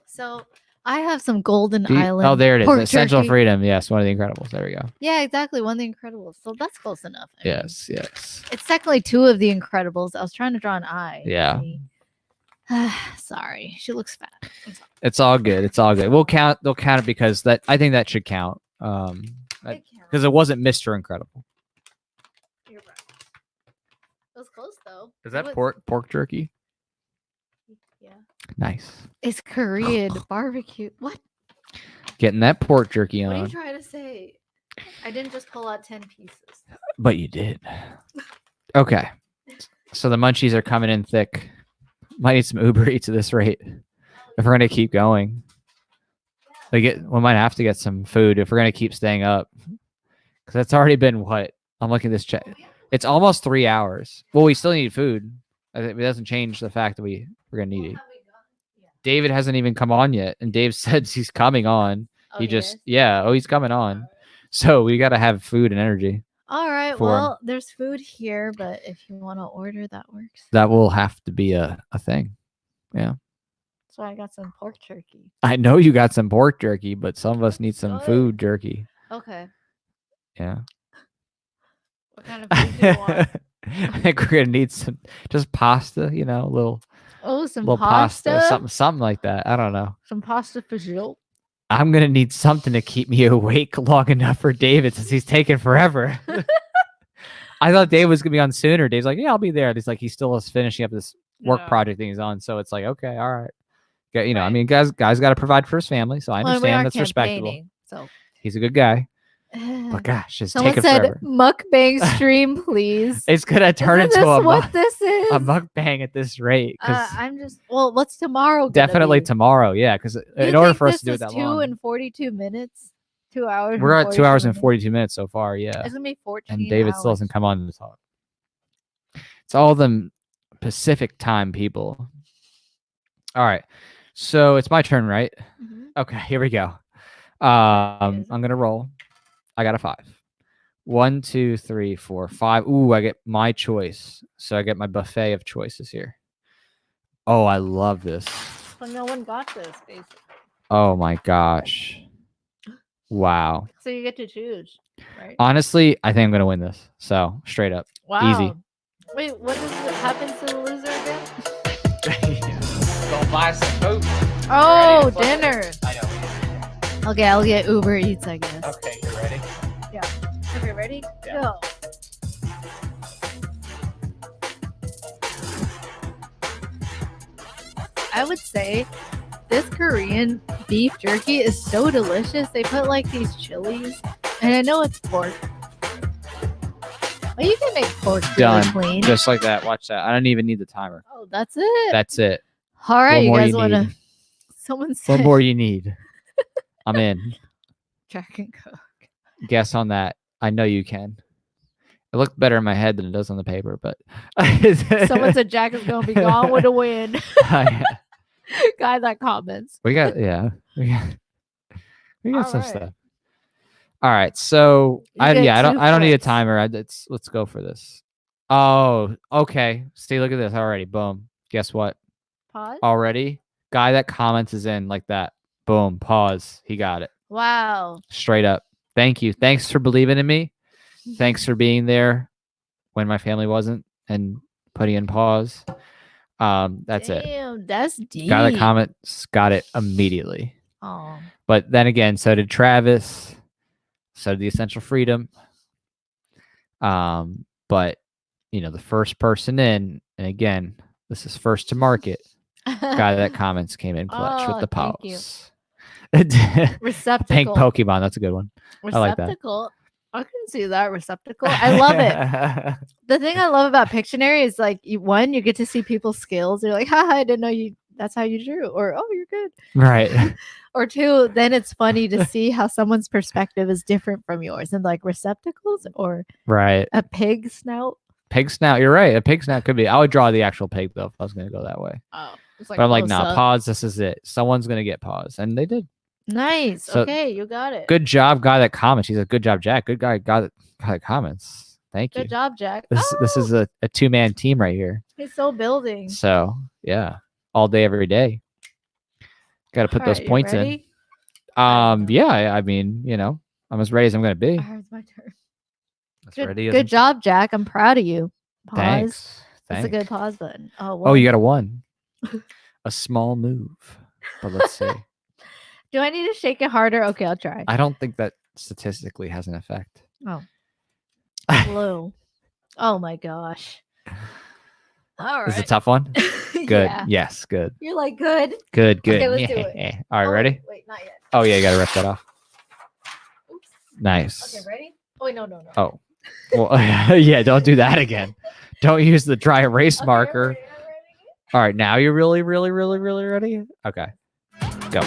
So I have some Golden Island. Oh, there it is. Essential Freedom. Yes, one of the Incredibles. There we go. Yeah, exactly. One of the Incredibles. So that's close enough. Yes. It's technically two of the Incredibles. I was trying to draw an eye. Yeah. Sorry. She looks fat. It's all good. It's all good. They'll count it because I think that should count. Because it wasn't Mr. Incredible. You're right. It was close though. Is that pork jerky? Yeah. Nice. It's Korean barbecue. What? Getting that pork jerky on. What are you trying to say? I didn't just pull out 10 pieces. But you did. Okay. So the munchies are coming in thick. Might need some Uber Eats at this rate if we're gonna keep going. We might have to get some food if we're gonna keep staying up. Because it's already been what? I'm looking at this chat. It's almost 3 hours. Well, we still need food. It doesn't change the fact that we're gonna need it. David hasn't even come on yet, and Dave said he's coming on. He's coming on. So we gotta have food and energy. All right. Well, there's food here, but if you want to order, that works. That will have to be a thing. Yeah. So I got some pork jerky. I know you got some pork jerky, but some of us need some food jerky. Okay. Yeah. What kind of food do you want? I think we're gonna need some just pasta, a little. Oh, some little pasta? something like that. I don't know. Some pasta fagioli. I'm gonna need something to keep me awake long enough for David since he's taking forever. I thought Dave was gonna be on sooner. Dave's like, yeah, I'll be there. He's like, he still is finishing up this work project thing he's on. So it's like, okay, all right. Right. I mean, guys got to provide for his family, so I understand that's respectable. So he's a good guy. But gosh, it's someone taking said forever. Mukbang stream, please. It's gonna turn into what this is? A mukbang at this rate. What's tomorrow? Definitely tomorrow, yeah. Because in order for us to do it that long, 2 and 42 minutes, 2 hours. We're at 2 hours and 42 minutes so far. Yeah, it's gonna be 14. And David still hasn't come on to talk. It's all them Pacific time people. All right, so it's my turn, right? Mm-hmm. Okay, here we go. I'm gonna roll. I got a 5. 1, 2, 3, 4, 5. Ooh, I get my choice. So I get my buffet of choices here. Oh, I love this. Well, no one got this, basically. Oh my gosh. Wow. So you get to choose, right? Honestly, I think I'm gonna win this. So straight up. Wow. Easy. Wait, what happens to the loser again? Go buy some food. Oh, dinner. I know. Okay, I'll get Uber Eats, I guess. Okay, you ready? Yeah. Okay, ready? Yeah. Go. I would say this Korean beef jerky is so delicious. They put like these chilies, and I know it's pork. But you can make pork really clean. Just like that. Watch that. I don't even need the timer. Oh, that's it. That's it. All right, you guys want to? Someone said. What more you need? I'm in. Jack and Coke. Guess on that. I know you can. It looked better in my head than it does on the paper, but Someone said Jack is gonna be gone with the wind. Yeah. Guy that comments. We got All some right. stuff. All right, so You I get two don't need a clicks. timer. Let's go for this. Oh, okay. See, look at this already. Boom. Guess what? Pause. Already, guy that comments is in like that. Boom. Pause. He got it. Wow. Straight up. Thank you. Thanks for believing in me. Thanks for being there when my family wasn't and putting in pause. That's it. Damn, that's deep. Guy that comments got it immediately. Oh. But then again, so did Travis. So did the Essential Freedom. But you know, the first person in, and again, this is first to market. Guy that comments came in clutch with the pause. Receptacle. Pink Pokemon. That's a good one. Receptacle. I like that. I can see that receptacle. I love it. The thing I love about Pictionary is like you get to see people's skills. You're like, haha, I didn't know you. That's how you drew, or oh, you're good, right? Or two, then it's funny to see how someone's perspective is different from yours, and like receptacles or right, a pig snout. Pig snout. You're right. A pig snout could be. I would draw the actual pig though if I was going to go that way. Oh, like but I'm like, nah, pause. This is it. Someone's going to get pause, and they did. Nice. So, okay, you got it. Good job, guy that comments. He's a good job, Jack. Good guy that comments. Thank you. Good job, Jack. This is a 2-man team right here. He's so building. So yeah, all day, every day. Got to put those points in. Yeah. I mean, you know, I'm as ready as I'm going to be. It's my turn. Good job, Jack. I'm proud of you. Pause. Thanks. That's a good pause button. Oh, you got a 1. A small move. But let's see. Do I need to shake it harder? Okay, I'll try. I don't think that statistically has an effect. Oh. Blue. Oh my gosh. All right. Is it a tough one? Good. Yeah. Yes, good. You're like, good. Good. Okay, let's do it. All right, ready? Wait, not yet. Oh, yeah, you got to rip that off. Oops. Nice. Okay, ready? Oh, wait, no. Oh. Well, yeah, don't do that again. Don't use the dry erase marker. Ready. All right, now you're really ready? Okay. Go.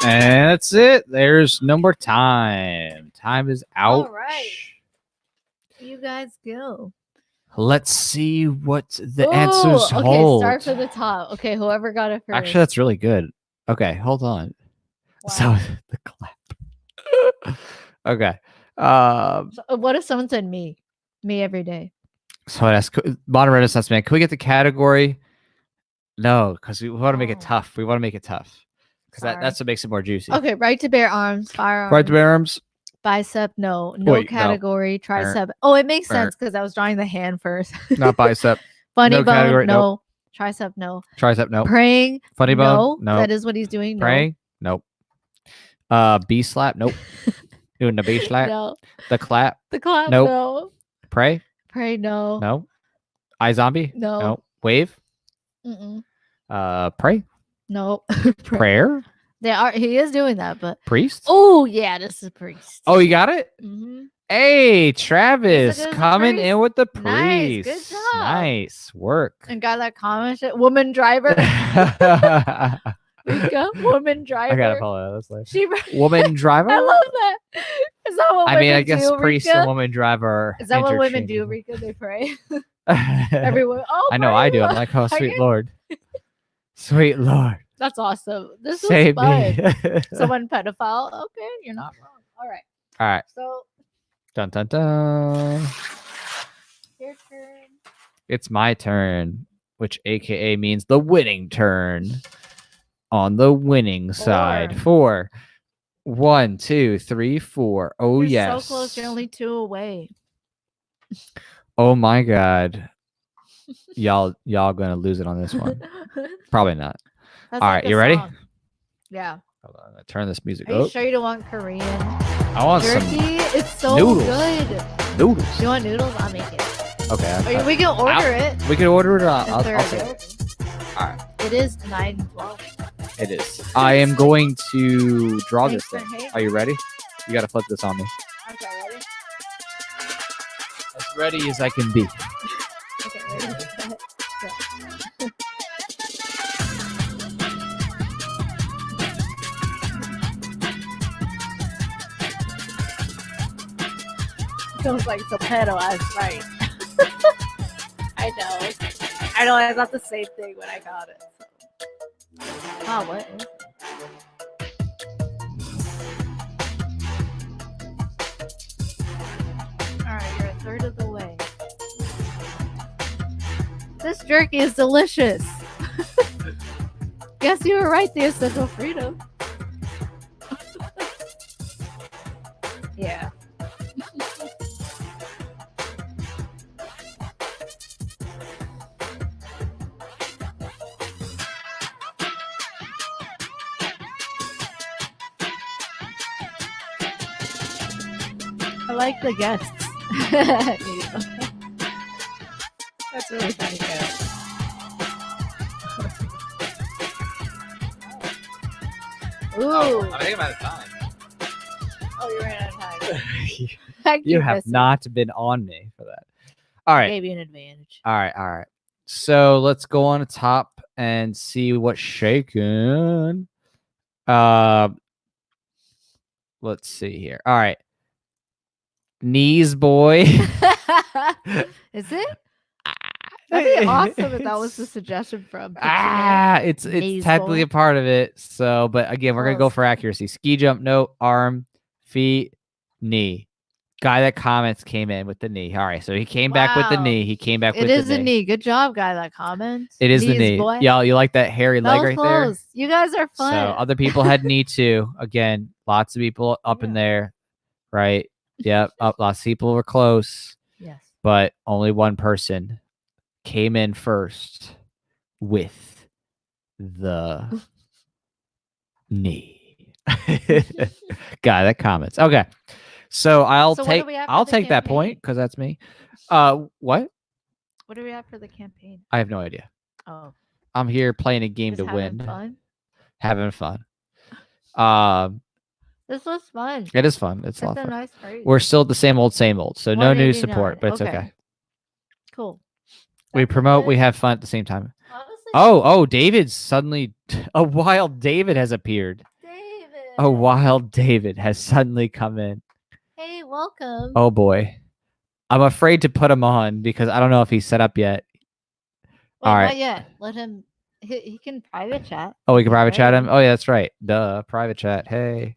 And that's it. There's no more time. Time is out. All right. You guys go. Let's see what the answers hold. Okay, start from the top. Okay, whoever got it first. Actually, that's really good. Okay, hold on. Wow. So the clap. Okay. So what if someone said me? Me every day. So I asked Modern Renaissance Man, can we get the category? No, because we want to make it tough. We want to make it tough. Because that's what makes it more juicy. Okay, right to bear arms, firearms. Right to bear arms. Bicep, no. Category. No. Tricep. Oh, it makes sense because I was drawing the hand first. Not bicep. Funny no bone, category, no. Nope. Tricep, no. Tricep, no. Praying. Funny bone, no. That is what he's doing. Praying, nope. B slap, nope. Doing the B slap. No. The clap. The clap, nope. no. Pray. Pray, no. No. iZombie, no. No. Wave. Pray. No. Prayer. He is doing that, but priest. Oh yeah, this is priest. Oh, you got it. Mm-hmm. Hey, Travis, coming in with the priest. Nice, good job. Nice work. And got that comment. Woman driver. Rika, woman driver. I gotta follow this later. She woman driver. I love that. Is that what women I guess do, priest Rika? and woman driver. Is that what women do, Rika? They pray. Everyone. Oh, I know I do. I'm like, oh, sweet Lord. Sweet Lord. That's awesome. This is Save fun. me. Someone pedophile. Okay, you're not wrong. All right. All right. So, Dun dun dun. your turn. It's my turn, which AKA means the winning turn. On the winning side. 4. 1, 2, 3, 4. Oh, You're yes. so close. You're only 2 away. Oh my god. Y'all gonna lose it on this one. Probably not. That's All like right, the you ready? song. Yeah. Hold on, I'm gonna turn this music Are you up. sure you don't want Korean? I want Jerky? It's so noodles. good. Noodles. You want noodles? I'll make it. Okay. We can order it. We can order it. I'll If take they're it. All right. It is 9:12. It is. I am going to draw this Thanks for thing. hating. Are you ready? You got to flip this on me. Okay, ready? As ready as I can be. Okay, ready? Go. Feels like the pedo last night. I know. I thought the same thing when I got it. So. Wow, what is it? Alright, you're a third of the way. This jerky is delicious. Guess you were right, the essential freedom. Yeah. I like the guests. That's really funny. Ooh. I think I'm out of time. Oh, you ran out of time. You have not been on me for that. All right. Gave you an advantage. All right. So let's go on the top and see what's shaking. Let's see here. All right. Knees boy. Is it? That'd be awesome if that was the suggestion from Pictionary. It's technically a part of it. So, but again, we're gonna go for accuracy. Ski jump, no, arm, feet, knee. Guy that comments came in with the knee. All right, so he came back with the knee. He came back with the knee. It is the knee. Good job, guy that comments. It is the knee. Boy. Y'all, you like that hairy leg right there? You guys are fun. So other people had knee too. Again, lots of people up in there, right? Yep, lots of people were close. Yes. But only one person came in first with the knee. Guy that comments. Okay. So I'll take that point because that's me. What? What do we have for the campaign? I have no idea. Oh. I'm here playing a game to win. Having fun. This was fun. It is fun. It's a lot of fun. Nice phrase. We're still the same old. So no new support, but it's okay. Cool. We promote, we have fun at the same time. Oh, David's suddenly a wild David has appeared. A wild David has suddenly come in. Hey, welcome. Oh boy. I'm afraid to put him on because I don't know if he's set up yet. All right. Not yet. Let him he can private chat. Oh, we can private chat him? Oh yeah, that's right. Duh, private chat. Hey.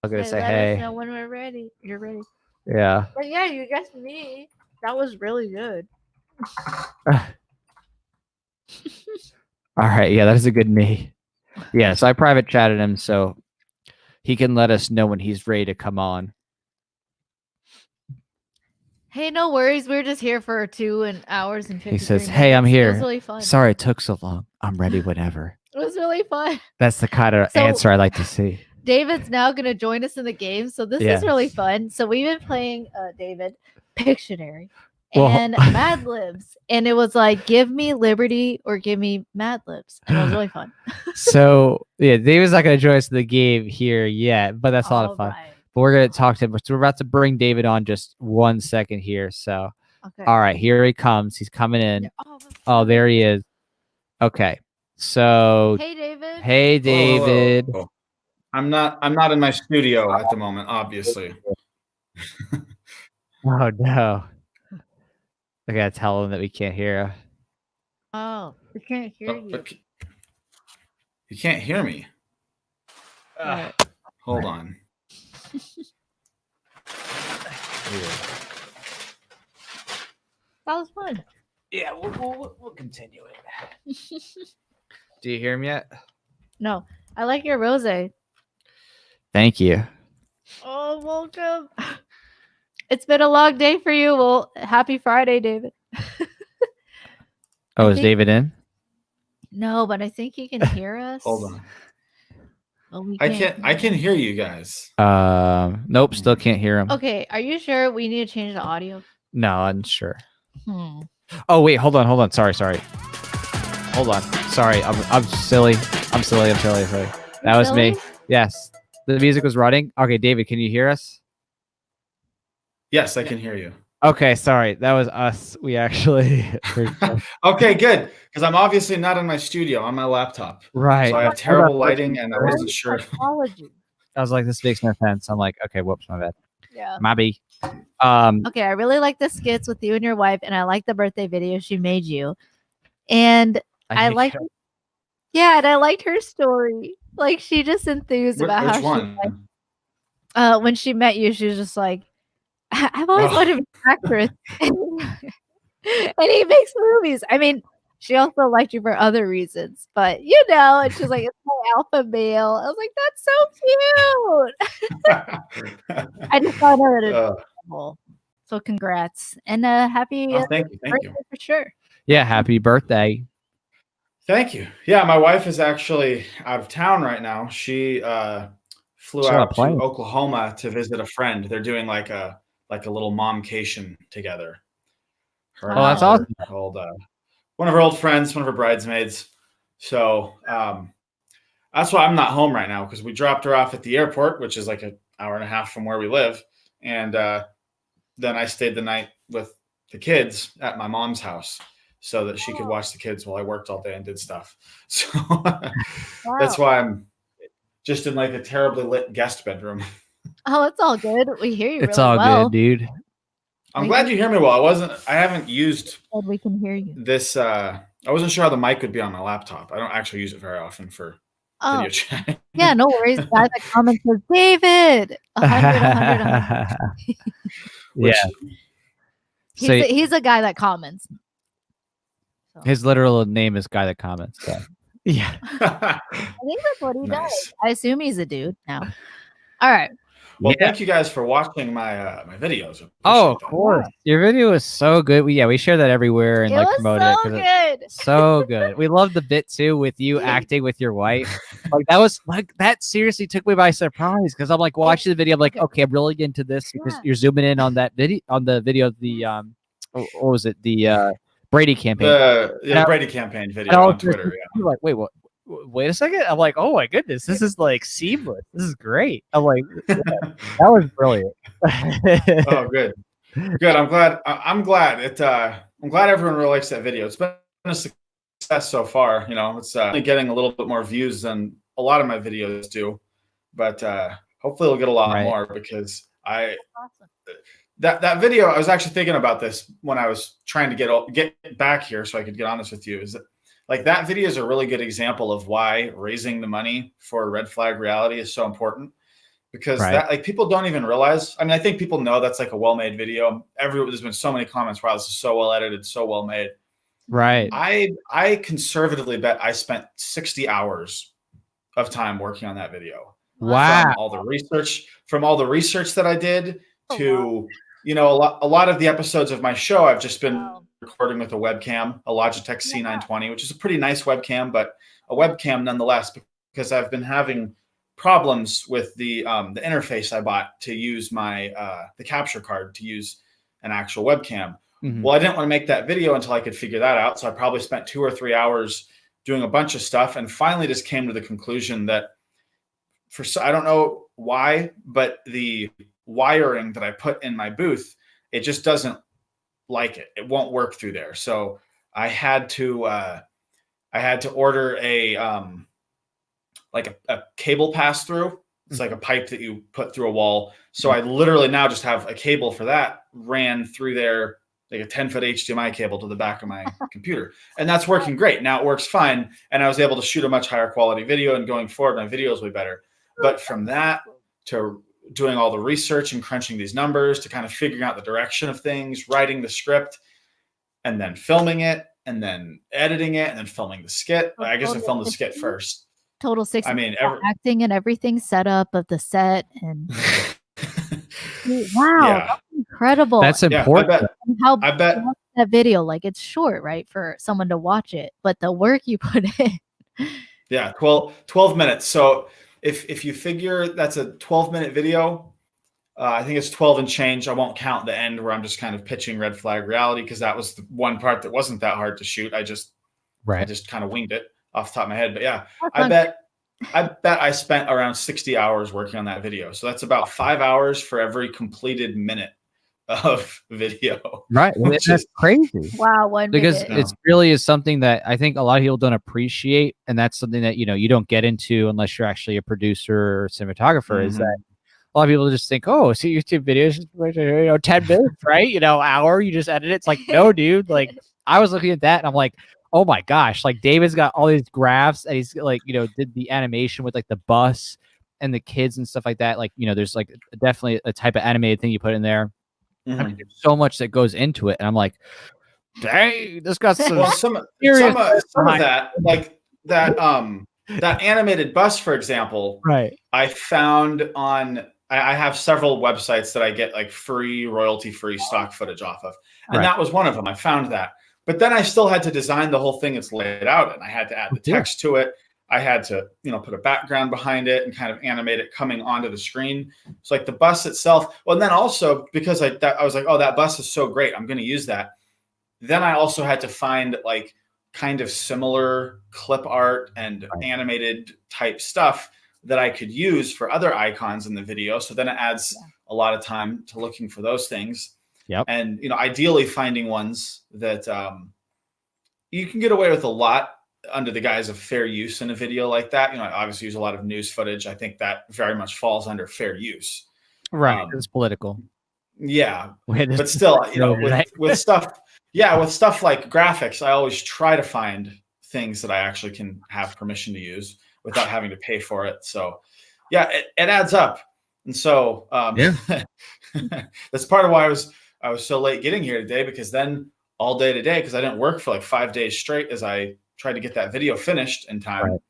I'm gonna say hey. Let us know when we're ready. You're ready. Yeah. But yeah, you guessed me. That was really good. All right, yeah, that is a good knee. Yeah, so I private chatted him so he can let us know when he's ready to come on. Hey, no worries. We're just here for 2 hours and 50 minutes. He says, hey, I'm here. It was really fun. Sorry it took so long. I'm ready whenever. It was really fun. That's the kind of answer I like to see. David's now going to join us in the game. So this is really fun. So we've been playing, David, Pictionary and Mad Libs. And it was like, give me Liberty or give me Mad Libs. And it was really fun. So, yeah, David's not going to join us in the game here yet, but that's a lot of fun. Right. But we're going to talk to him. So we're about to bring David on just 1 second here. So, all right, here he comes. He's coming in. Oh, there he is. Okay. So, hey, David. Hey, David. Hello. I'm not in my studio at the moment, obviously. Oh no. I gotta tell him that we can't hear him. Oh, we can't hear you. You can't hear me. Hold on. weird. That was fun. Yeah, we'll continue it. Do you hear him yet? No, I like your rosé. Thank you. Oh, welcome. It's been a long day for you. Well, happy Friday, David. Oh, is David in? No, but I think he can hear us. Hold on. Well, we I can hear you guys. Nope, still can't hear him. Okay, are you sure we need to change the audio? No, I'm sure. Oh wait, hold on. Sorry. Hold on. Sorry, I'm silly. I'm silly. That was me. Yes, the music was running. Okay, David, can you hear us? Yes, I can hear you. Okay, sorry. That was us. We actually. Okay, good. Because I'm obviously not in my studio on my laptop. Right. So I have terrible lighting, and I wasn't sure. Apology. I was like, this makes no sense. I'm like, okay, whoops, my bad. Yeah. Maybe. Okay, I really like the skits with you and your wife, and I like the birthday video she made you. And I like, yeah, and I liked her story. Like, she just enthused about Which how one? when she met you, she was just like, I've always wanted to be an actress. And he makes movies. I mean, she also liked you for other reasons, but and she's like, it's my alpha male. I was like, that's so cute. I just thought of it as adorable. So congrats. And happy thank you. for sure. Yeah, happy birthday. Thank you. Yeah, my wife is actually out of town right now. She flew out to Oklahoma to visit a friend. They're doing like a little momcation together. Oh, that's awesome. Called one of her old friends, one of her bridesmaids. So that's why I'm not home right now, because we dropped her off at the airport, which is like an hour and a half from where we live. And then I stayed the night with the kids at my mom's house so that she could watch the kids while I worked all day and did stuff. So that's why I'm just in like a terribly lit guest bedroom. Oh, it's all good. We hear you. It's all good, dude. I'm glad you hear me well. I haven't used we can hear you. This I wasn't sure how the mic would be on my laptop. I don't actually use it very often for video chat. Yeah, no worries. Guy that comments says, David, 100. Yeah. He's a guy that comments. So. His literal name is guy that comments. So. Yeah. I think that's what he does. I assume he's a dude now. All right. Well, thank you guys for watching my my videos. Oh, of course. Your video is so good. We share that everywhere and promote it. So good. So good. We love the bit too with you acting with your wife. That seriously took me by surprise, because I'm like watching the video. I'm like, okay, I'm really into this because you're zooming in on that video, of the what was it? The Brady campaign. The Brady campaign video on Twitter. You're like, wait, what? Wait a second. I'm like, oh my goodness, this is like seamless. This is great. I'm like, yeah, that was brilliant. Oh, good. I'm glad. I'm glad everyone really likes that video. It's been a success so far. It's getting a little bit more views than a lot of my videos do, but hopefully it'll get a lot more, because that video, I was actually thinking about this when I was trying to get back here so I could get honest with you, is that that video is a really good example of why raising the money for Red Flag Reality is so important, because that people don't even realize. I mean, I think people know that's like a well-made video. There's been so many comments, wow, this is so well edited, so well made. Right. I conservatively bet I spent 60 hours of time working on that video. Wow. From all the research that I did to, a lot of the episodes of my show, I've just been recording with a webcam, a Logitech C920, which is a pretty nice webcam, but a webcam nonetheless, because I've been having problems with the interface I bought to use my the capture card to use an actual webcam. Mm-hmm. Well, I didn't want to make that video until I could figure that out. So I probably spent 2 or 3 hours doing a bunch of stuff, and finally just came to the conclusion that I don't know why, but the wiring that I put in my booth, it just doesn't like it. It won't work through there. So I had to order a cable pass through. It's like a pipe that you put through a wall. So I literally now just have a cable for that ran through there, like a 10-foot HDMI cable to the back of my computer. And that's working great. Now it works fine. And I was able to shoot a much higher quality video, and going forward, my video is way better. But from that to doing all the research and crunching these numbers to kind of figuring out the direction of things, writing the script, and then filming it, and then editing it, and then filming the skit. I guess I filmed the skit first. Total 6 I mean, acting and everything set up of the set and wow, yeah. that's incredible. That's important. I bet that video, like, it's short, right, for someone to watch it, but the work you put in. Yeah, 12 minutes. So if you figure that's a 12-minute video, I think it's 12 and change. I won't count the end where I'm just kind of pitching Red Flag Reality, because that was the one part that wasn't that hard to shoot. I just kind of winged it off the top of my head. But yeah, I bet I spent around 60 hours working on that video. So that's about 5 hours for every completed minute of video. Right. That's crazy. Wow. Because it's really is something that I think a lot of people don't appreciate. And that's something that, you don't get into unless you're actually a producer or cinematographer, is that a lot of people just think, oh, see YouTube videos, 10 minutes, right? Hour, you just edit it. It's like, no, dude. Like, I was looking at that and I'm like, oh my gosh, like David's got all these graphs and he's like, did the animation with like the bus and the kids and stuff like that. Like, there's like definitely a type of animated thing you put in there. I mean, there's so much that goes into it. And I'm like, dang, this got some some of that, like that animated bus, for example, right? I found on, I have several websites that I get like free, royalty-free stock footage off of. And that was one of them. I found that. But then I still had to design the whole thing it's laid out, and I had to add the text to it. I had to, put a background behind it and kind of animate it coming onto the screen. So like the bus itself. Well, and then also because I was like, oh, that bus is so great, I'm going to use that. Then I also had to find like kind of similar clip art and animated type stuff that I could use for other icons in the video. So then it adds a lot of time to looking for those things. Yep. And, ideally finding ones that you can get away with a lot under the guise of fair use in a video like that. I obviously use a lot of news footage. I think that very much falls under fair use. Right. It's political. Yeah. But still, with stuff, with stuff like graphics, I always try to find things that I actually can have permission to use without having to pay for it. So yeah, it adds up. And so that's part of why I was so late getting here today, because then all day today, because I didn't work for like 5 days straight as I tried to get that video finished in time. Right.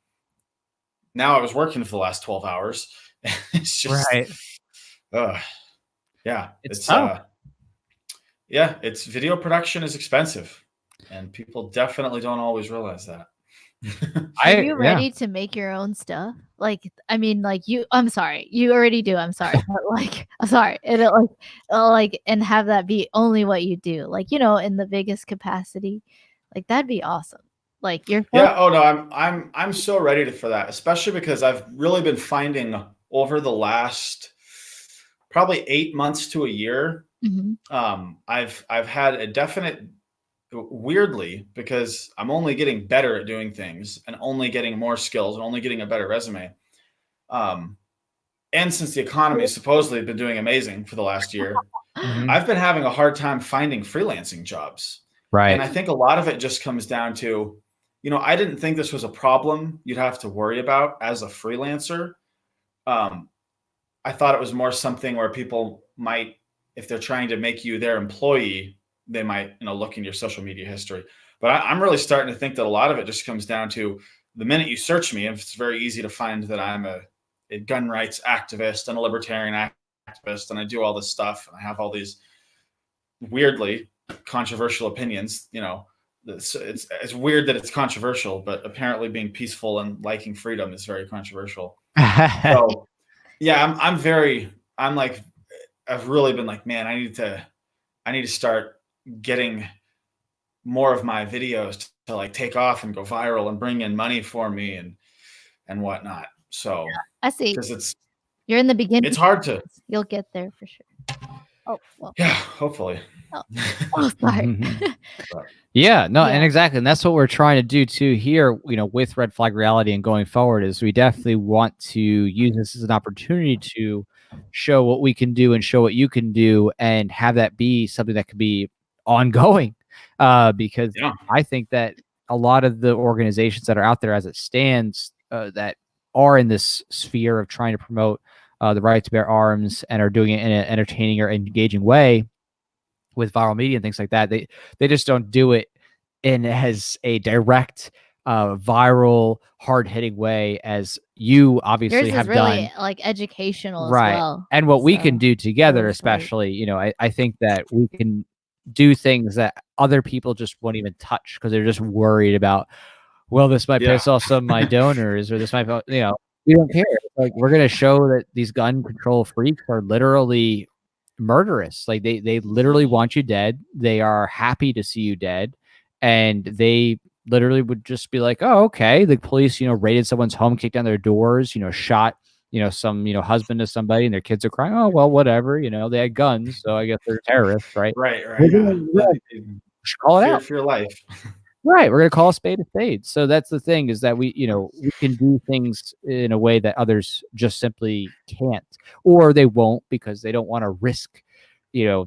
Now I was working for the last 12 hours. It's just it's it's video production is expensive, and people definitely don't always realize that. Are you ready to make your own stuff? Like, I mean, like I'm sorry, you already do. I'm sorry, but like, I'm sorry. It'll and have that be only what you do. Like, in the biggest capacity, like that'd be awesome. Like you're. Oh no, I'm so ready for that, especially because I've really been finding over the last probably 8 months to a year. I've had a definite. Weirdly, because I'm only getting better at doing things and only getting more skills and only getting a better resume. And since the economy has supposedly been doing amazing for the last year, I've been having a hard time finding freelancing jobs. Right. And I think a lot of it just comes down to, I didn't think this was a problem you'd have to worry about as a freelancer. I thought it was more something where people might, if they're trying to make you their employee, they might, look in your social media history. But I'm really starting to think that a lot of it just comes down to the minute you search me, it's very easy to find that I'm a gun rights activist and a libertarian activist, and I do all this stuff, and I have all these weirdly controversial opinions. It's weird that it's controversial, but apparently being peaceful and liking freedom is very controversial. So yeah, I've really been like, man, I need to start getting more of my videos to like take off and go viral and bring in money for me and whatnot. So I see, because you're in the beginning. It's hard to. You'll get there for sure. Oh well. Yeah, hopefully. Oh sorry. And exactly, and that's what we're trying to do too here. With Red Flag Reality and going forward, is we definitely want to use this as an opportunity to show what we can do and show what you can do, and have that be something that could be ongoing. Because I think that a lot of the organizations that are out there as it stands that are in this sphere of trying to promote the right to bear arms and are doing it in an entertaining or engaging way with viral media and things like that. They just don't do it in as a direct, viral, hard-hitting way as you obviously Yours have is really done. like educational as Right. well. And what we can So, do together, really especially, I think that we can do things that other people just won't even touch because they're just worried about, well, this might piss off some of my donors, or this might, we don't care. Like, we're gonna show that these gun control freaks are literally murderous. Like, they literally want you dead. They are happy to see you dead, and they literally would just be like, oh, okay. The police, raided someone's home, kicked down their doors, shot, some, husband to somebody, and their kids are crying. Oh, well, whatever. They had guns, so I guess they're terrorists, right? Right. We're gonna call it out. For your life. Right. We're going to call a spade. So that's the thing, is that we can do things in a way that others just simply can't, or they won't because they don't want to risk,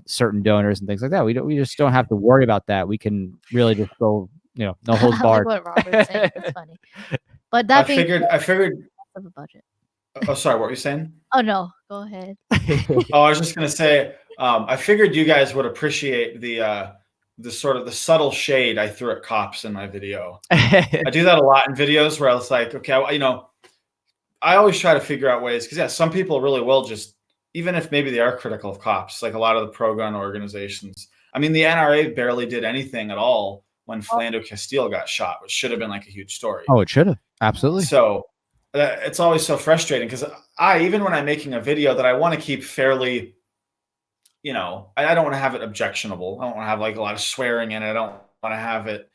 certain donors and things like that. We just don't have to worry about that. We can really just go, no holds barred. like what Robert's saying. That's funny. But that I figured of a budget. Oh, sorry, what were you saying? Oh no, go ahead. Oh, I was just gonna say, I figured you guys would appreciate the sort of the subtle shade I threw at cops in my video. I do that a lot in videos where I was like, okay, I always try to figure out ways, because some people really will just, even if maybe they are critical of cops, like a lot of the pro-gun organizations. I mean, the NRA barely did anything at all when Philando Castile got shot, which should have been like a huge story. Oh, it should have. Absolutely. So it's always so frustrating, because even when I'm making a video that I want to keep fairly, I don't want to have it objectionable. I don't want to have like a lot of swearing in it. I don't want to have it,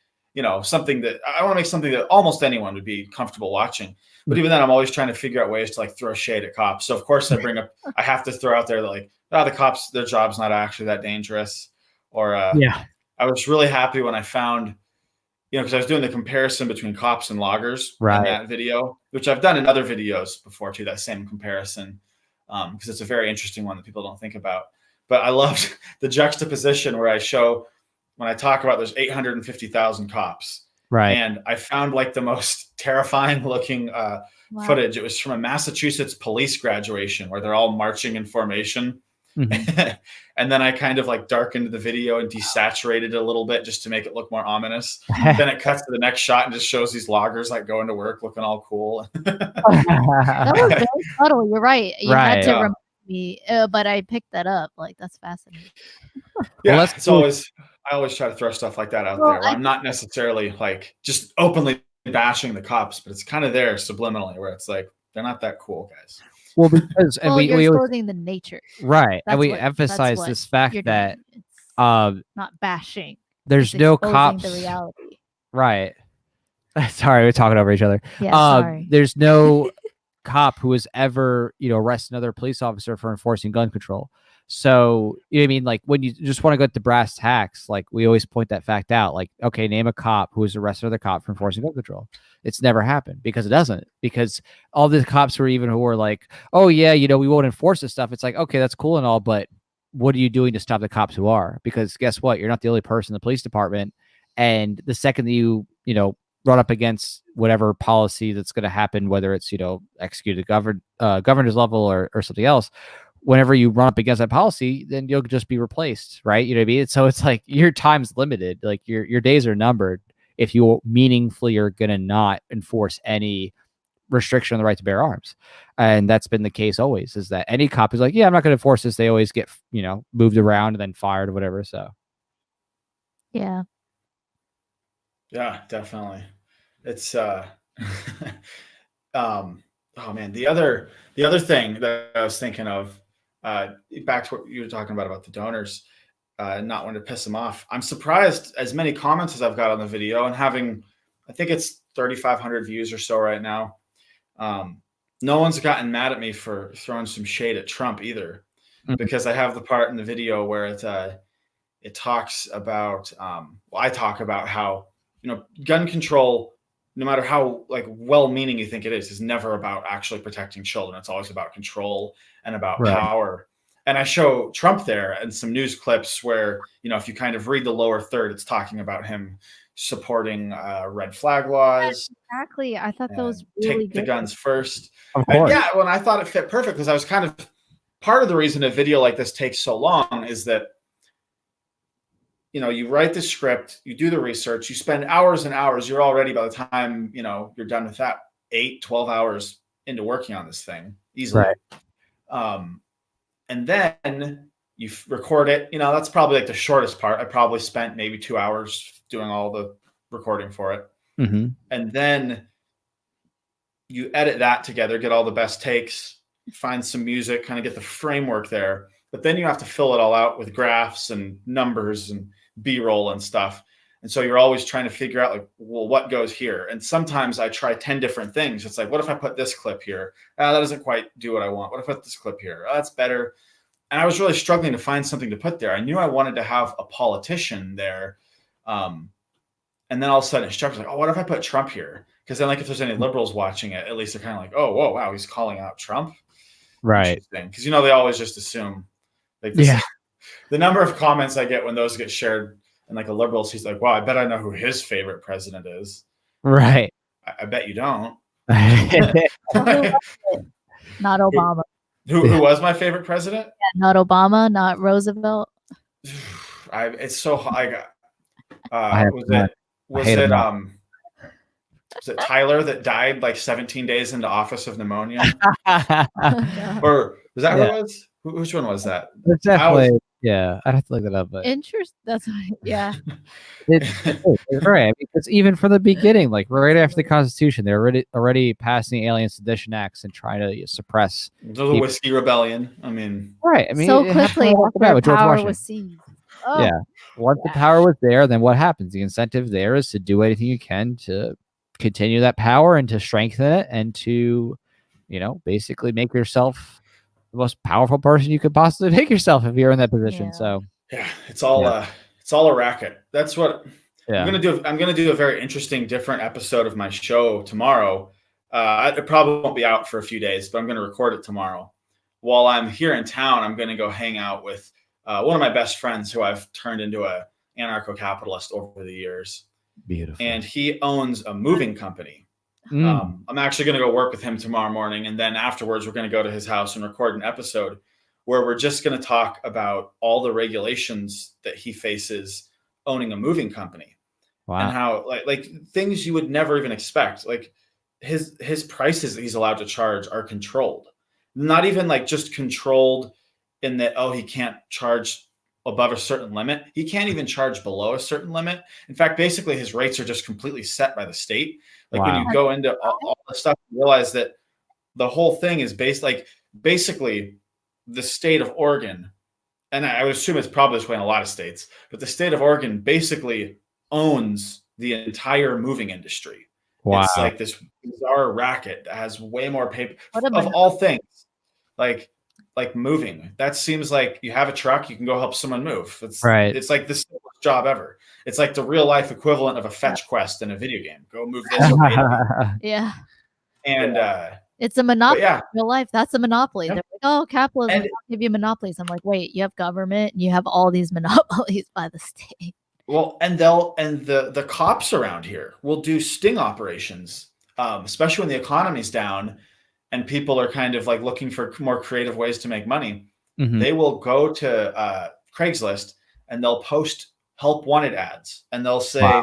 something that I want to make something that almost anyone would be comfortable watching. But even then, I'm always trying to figure out ways to like throw shade at cops. So of course I have to throw out there that like, the cops, their job's not actually that dangerous. Or I was really happy when I found, because I was doing the comparison between cops and loggers in that video, which I've done in other videos before too, that same comparison, because it's a very interesting one that people don't think about. But I loved the juxtaposition where I show, when I talk about there's 850,000 cops. Right. And I found like the most terrifying looking footage. It was from a Massachusetts police graduation where they're all marching in formation. Mm-hmm. And then I kind of like darkened the video and desaturated it a little bit just to make it look more ominous. Then it cuts to the next shot and just shows these loggers like going to work looking all cool. That was very subtle. You're right. You had to remind me, but I picked that up. Like, that's fascinating. Yeah, well, I always try to throw stuff like that out there. Where I'm not necessarily like just openly bashing the cops, but it's kind of there subliminally where it's like, they're not that cool, guys. Well, because you're exposing the nature, right? And we emphasize this fact that not bashing. There's no cops. The reality, right? Sorry, we're talking over each other. Yeah, sorry. There's no cop who has ever, arrested another police officer for enforcing gun control. So, I mean, like, when you just want to go to brass tacks, like, we always point that fact out. Like, okay, name a cop who has arrested another cop for enforcing gun control. It's never happened, because it doesn't. Because all the cops who were like, oh, yeah, we won't enforce this stuff. It's like, okay, that's cool and all, but what are you doing to stop the cops who are? Because guess what? You're not the only person in the police department. And the second that you run up against whatever policy that's going to happen, whether it's, executed governor's level or something else, whenever you run up against that policy, then you'll just be replaced, right? You know what I mean? So it's like your time's limited. Like your days are numbered if you meaningfully are going to not enforce any restriction on the right to bear arms. And that's been the case always, is that any cop is like, yeah, I'm not going to enforce this. They always get, moved around and then fired or whatever. So. Yeah. Yeah, definitely. It's, oh man, the other thing that I was thinking of, back to what you were talking about the donors, not wanting to piss them off. I'm surprised as many comments as I've got on the video, and having, I think it's 3,500 views or so right now. No one's gotten mad at me for throwing some shade at Trump either, because I have the part in the video where it talks about, I talk about how, gun control, no matter how like well-meaning you think it is never about actually protecting children. It's always about control and about power. And I show Trump there and some news clips where, if you kind of read the lower third, it's talking about him supporting red flag laws. Exactly. I thought that was really take the good. guns first. Of course. When I thought it fit perfect, because I was kind of part of the reason a video like this takes so long is that you write the script, you do the research, you spend hours and hours. You're already, by the time you're done with that, 8-12 hours into working on this thing easily. Right. And then you record it. That's probably like the shortest part. I probably spent maybe 2 hours doing all the recording for it. Mm-hmm. And then you edit that together, get all the best takes, find some music, kind of get the framework there. But then you have to fill it all out with graphs and numbers and B-roll and stuff. And so you're always trying to figure out, like, well, what goes here? And sometimes I try 10 different things. It's like, what if I put this clip here? That doesn't quite do what I want. What if I put this clip here? Oh, that's better. And I was really struggling to find something to put there. I knew I wanted to have a politician there. And then all of a sudden it struck me, like, oh, what if I put Trump here? Because then, like, if there's any liberals watching it, at least they're kind of like, oh, whoa, wow, he's calling out Trump. Right. Because, they always just assume. Like, the number of comments I get when those get shared, and like a liberal, he's like, wow, I bet I know who his favorite president is. Right. I bet you don't. Not Obama. Who was my favorite president? Yeah, not Obama, not Roosevelt. It's so high. Was it Tyler that died like 17 days into office of pneumonia? Or was that who it was? Which one was that? It's definitely, I'd have to look that up. But interesting. That's right. It's right. Because even from the beginning, like right after the Constitution, they're already passing Alien Sedition Acts and trying to suppress the Whiskey Rebellion. I mean, right. I mean, so quickly after power was seized. Oh, yeah. Once the power was there, then what happens? The incentive there is to do anything you can to continue that power and to strengthen it and to, basically make yourself the most powerful person you could possibly make yourself if you're in that position. Yeah. So it's all a racket. That's what I'm gonna do. I'm gonna do a very interesting, different episode of my show tomorrow. It probably won't be out for a few days, but I'm gonna record it tomorrow. While I'm here in town, I'm gonna go hang out with one of my best friends who I've turned into a anarcho-capitalist over the years. Beautiful. And he owns a moving company. I'm actually going to go work with him tomorrow morning. And then afterwards, we're going to go to his house and record an episode where we're just going to talk about all the regulations that he faces owning a moving company. Wow. And how like things you would never even expect. Like his prices that he's allowed to charge are controlled. Not even like just controlled in that, he can't charge above a certain limit. He can't even charge below a certain limit. In fact, basically his rates are just completely set by the state. Like when you go into all the stuff, you realize that the whole thing is basically the state of Oregon. And I would assume it's probably this way in a lot of states, but the state of Oregon basically owns the entire moving industry. Wow. It's like this bizarre racket that has way more paper of all things. Like moving. That seems like you have a truck, you can go help someone move. It's like the simplest job ever. It's like the real life equivalent of a fetch quest in a video game. Go move this. Yeah. And it's a monopoly in real life. That's a monopoly. Yep. They're like, oh, capitalism, I'll give you monopolies. I'm like, wait, you have government and you have all these monopolies by the state. Well, and the cops around here will do sting operations, especially when the economy's down and people are kind of like looking for more creative ways to make money. Mm-hmm. They will go to Craigslist and they'll post help wanted ads. And they'll say,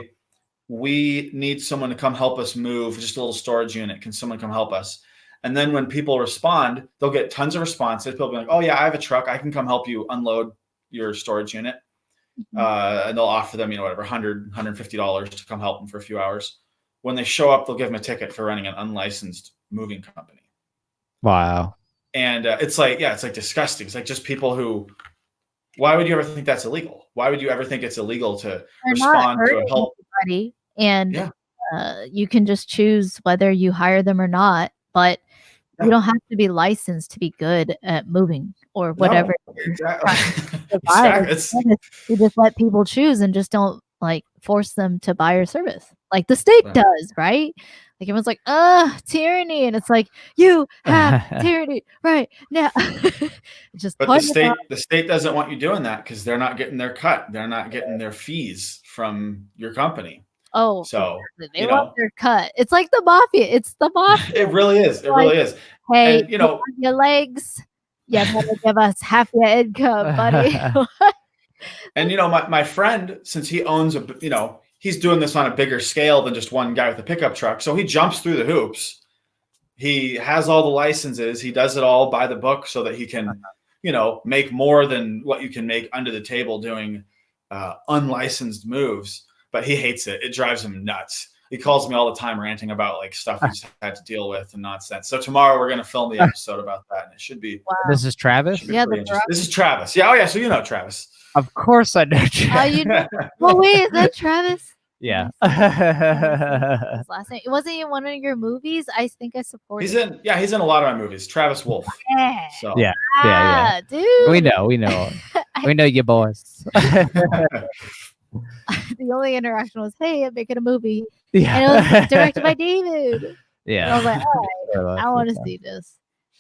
we need someone to come help us move just a little storage unit. Can someone come help us? And then when people respond, they'll get tons of responses. People will be like, oh yeah, I have a truck. I can come help you unload your storage unit. Mm-hmm. And they'll offer them, whatever, $100, $150 to come help them for a few hours. When they show up, they'll give them a ticket for running an unlicensed moving company. Wow. And it's like disgusting. It's like just people who, why would you ever think that's illegal? Why would you ever think it's illegal to respond to a help? Anybody, and you can just choose whether you hire them or not, but you don't have to be licensed to be good at moving or whatever. No, exactly. You just let people choose and just don't like force them to buy your service like the state does, right? Like everyone's like, tyranny. And it's like, you have tyranny right now. But the state doesn't want you doing that because they're not getting their cut. They're not getting their fees from your company. Oh, So they love their cut. It's like the mafia. It's the mafia. it really is. It really is. Hey, And you your legs. You better give us half your income, buddy. And my friend, since he owns he's doing this on a bigger scale than just one guy with a pickup truck. So he jumps through the hoops. He has all the licenses. He does it all by the book so that he can, make more than what you can make under the table doing unlicensed moves. But he hates it. It drives him nuts. He calls me all the time ranting about like stuff he's had to deal with and nonsense. So tomorrow we're going to film the episode about that. And it should be. Wow. This is Travis? Yeah, this is Travis. Yeah. Oh, yeah. So you know Travis. Of course I know Travis. You know. Well, wait, is that Travis? Yeah. His last name. Wasn't he in one of your movies? I think I supported. He's in a lot of my movies. Travis Wolf. Yeah. So. Yeah. Dude. We know. We know you boys. The only interaction was, "Hey, I'm making a movie." Yeah. And it was directed by David. Yeah. And I was like, all right, I want to see this.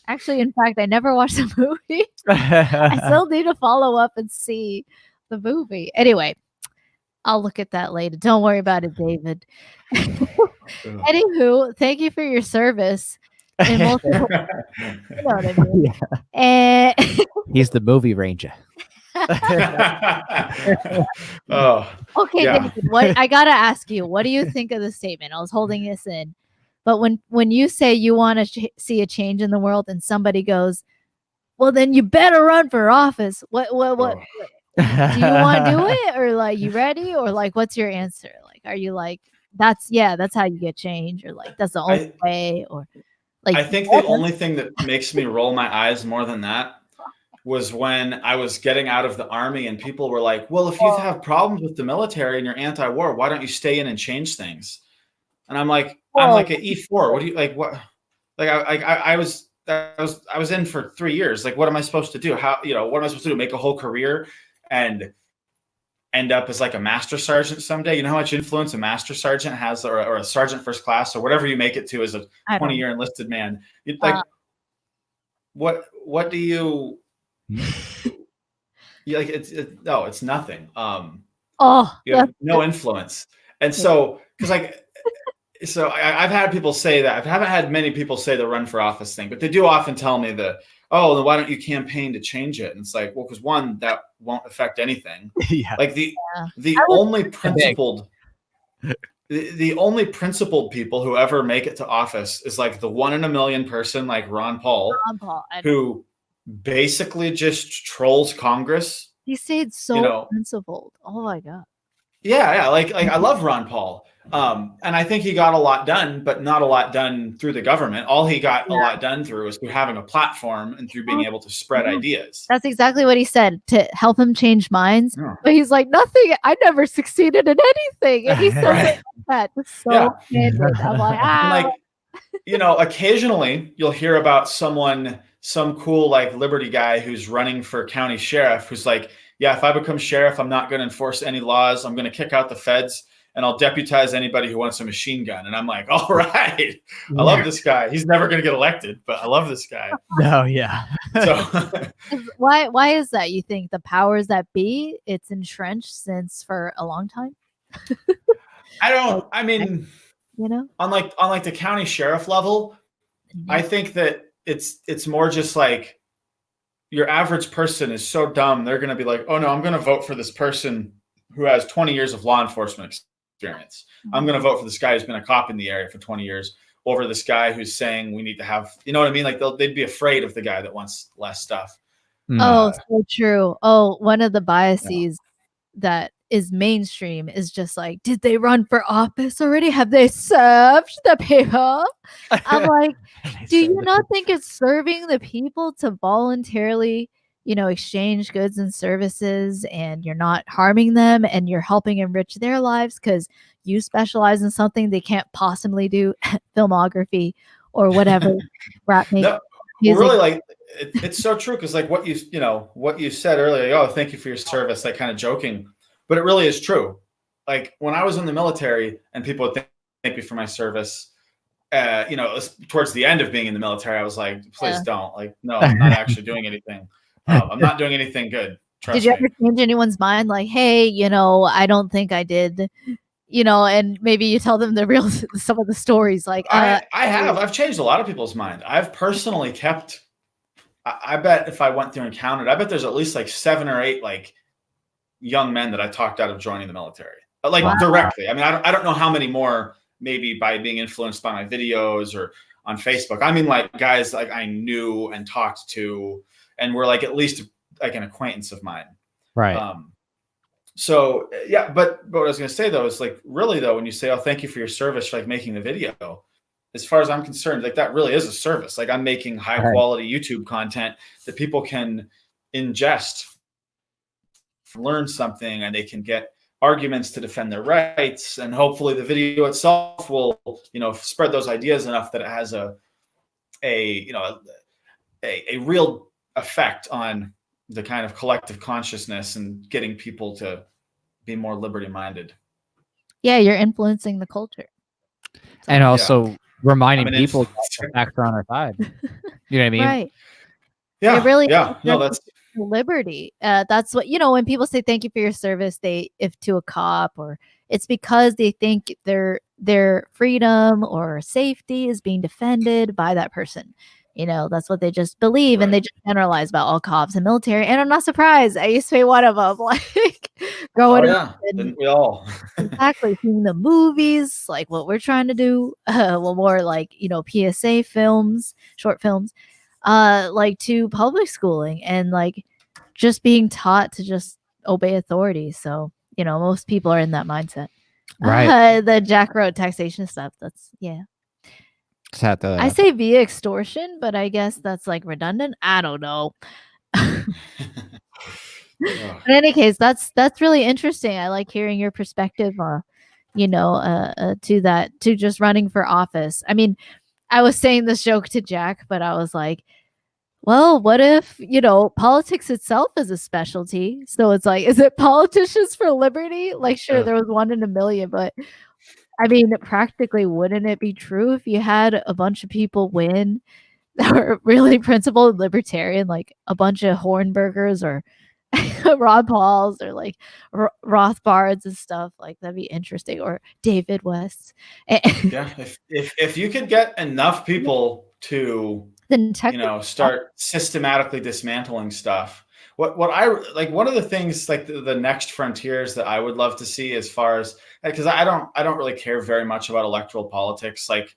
Actually, in fact, I never watched the movie. I still need to follow up and see the movie. Anyway, I'll look at that later. Don't worry about it, David. Anywho, thank you for your service in multiple. You know what I mean? Yeah. And he's the movie ranger. Oh, okay, yeah. David, I gotta ask you, what do you think of the statement? I was holding this in, but when you say you want to see a change in the world, and somebody goes, "Well, then you better run for office." What? Do you want to do it, or like you ready, or like what's your answer? Like, are you like that's how you get change, or like that's the only way, or like? I think the only thing that makes me roll my eyes more than that was when I was getting out of the army and people were like, "Well, if you have problems with the military and you're anti-war, why don't you stay in and change things?" And I'm like, I'm like an E4. What do you like? What? Like I was in for 3 years. Like, what am I supposed to do? How what am I supposed to do? Make a whole career and end up as like a master sergeant someday? You know how much influence a master sergeant has, or a sergeant first class, or whatever you make it to as a 20-year enlisted man. Like, what do you? Like it's nothing. You have no influence, and so I've had people say that. I haven't had many people say the run for office thing, but they do often tell me then why don't you campaign to change it? And it's like, well, because one, that won't affect anything. Yeah. Like the only principled. The only principled people who ever make it to office is like the 1 in a million person, like Ron Paul, who basically just trolls Congress. He stayed so principled. Oh my god. Yeah. Like I love Ron Paul. And I think he got a lot done, but not a lot done through the government. All he got a lot done through is through having a platform and through being able to spread ideas. That's exactly what he said, to help him change minds. Yeah. But he's like, nothing. I never succeeded in anything. And he says like that. It's so candid. I'm like, occasionally you'll hear about some cool like Liberty guy who's running for county sheriff who's like, yeah, if I become sheriff, I'm not going to enforce any laws. I'm going to kick out the feds and I'll deputize anybody who wants a machine gun. And I'm like, all right, I love this guy. He's never going to get elected, but I love this guy. No, yeah. So why is that? You think the powers that be, it's entrenched since for a long time? I mean, on like the county sheriff level, I think that it's more just like your average person is so dumb. They're going to be like, oh no, I'm going to vote for this person who has 20 years of law enforcement experience. I'm going to vote for this guy who's been a cop in the area for 20 years over this guy who's saying we need to have, you know what I mean? Like they'd be afraid of the guy that wants less stuff. Oh, so true. Oh, one of the biases that is mainstream is just like, did they run for office already? Have they served the people? I'm like, do you not think it's serving the people to voluntarily, exchange goods and services, and you're not harming them and you're helping enrich their lives because you specialize in something they can't possibly do, filmography or whatever, rap making. No, really, like it's so true because like what you said earlier, oh, thank you for your service, like kind of joking, but it really is true. Like when I was in the military and people would thank me for my service, towards the end of being in the military, I was like, please don't. Like, no, I'm not actually doing anything. I'm not doing anything good. Trust did you me. ever change anyone's mind? Like, hey, I don't think I did and maybe you tell them some of the stories. Like, I've changed a lot of people's mind. I've personally kept. I bet if I went through and counted, I bet there's at least like 7 or 8 like young men that I talked out of joining the military, like directly. I mean, I don't know how many more, maybe by being influenced by my videos or on Facebook. I mean, like guys like I knew and talked to, and were like at least like an acquaintance of mine. Right. So yeah, but what I was going to say though is like really though, when you say, "Oh, thank you for your service," for like making the video, as far as I'm concerned, like that really is a service. Like I'm making high quality YouTube content that people can ingest, learn something, and they can get arguments to defend their rights. And hopefully the video itself will, spread those ideas enough that it has a real effect on the kind of collective consciousness and getting people to be more liberty minded. Yeah, you're influencing the culture. And also reminding people that facts are on our side. You know what I mean? Right. Yeah. It really No, that's liberty. That's what, when people say thank you for your service, if to a cop, or it's because they think their freedom or safety is being defended by that person. That's what they just believe, and they just generalize about all cops and military. And I'm not surprised. I used to be one of them, like growing up. Didn't we all? Exactly, seeing the movies, like what we're trying to do. Well, more like PSA films, short films, like to public schooling, and like just being taught to just obey authority. So most people are in that mindset. Right. The Jack Road taxation stuff. That's I say via extortion, but I guess that's like redundant. I don't know. In any case, that's really interesting. I like hearing your perspective, to that, to just running for office. I mean, I was saying this joke to Jack, but I was like, well, what if, politics itself is a specialty? So it's like, is it politicians for liberty? Like, sure, there was 1 in a million, but I mean, practically, wouldn't it be true if you had a bunch of people win that were really principled libertarian, like a bunch of Hornbergers or Ron Pauls or like Rothbards and stuff? Like, that'd be interesting. Or David West. Yeah, if you could get enough people to start systematically dismantling stuff. What I like, one of the things, like the next frontiers that I would love to see, as far as, because I don't really care very much about electoral politics. Like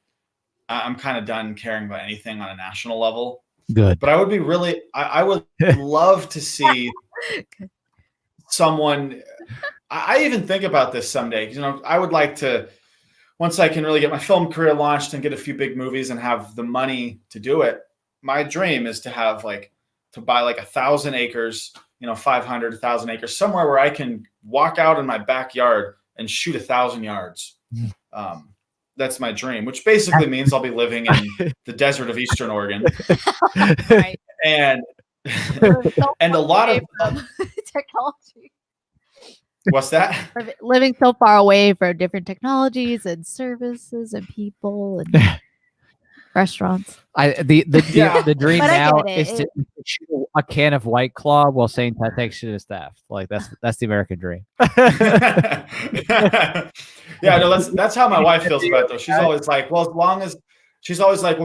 I'm kind of done caring about anything on a national level. Good. But I would be really, I would love to see someone. I even think about this someday. I would like to, once I can really get my film career launched and get a few big movies and have the money to do it. My dream is to have to buy 1,000 acres, 500, 1,000 acres, somewhere where I can walk out in my backyard and shoot 1,000 yards. That's my dream, which basically means I'll be living in the desert of Eastern Oregon. Right. And a lot of technology. What's that? Living so far away from different technologies and services and people and restaurants. The dream now is to shoot a can of White Claw while saying taxation is theft. Like that's the American dream. Yeah, no, that's how my wife feels about it though. She's always like, well,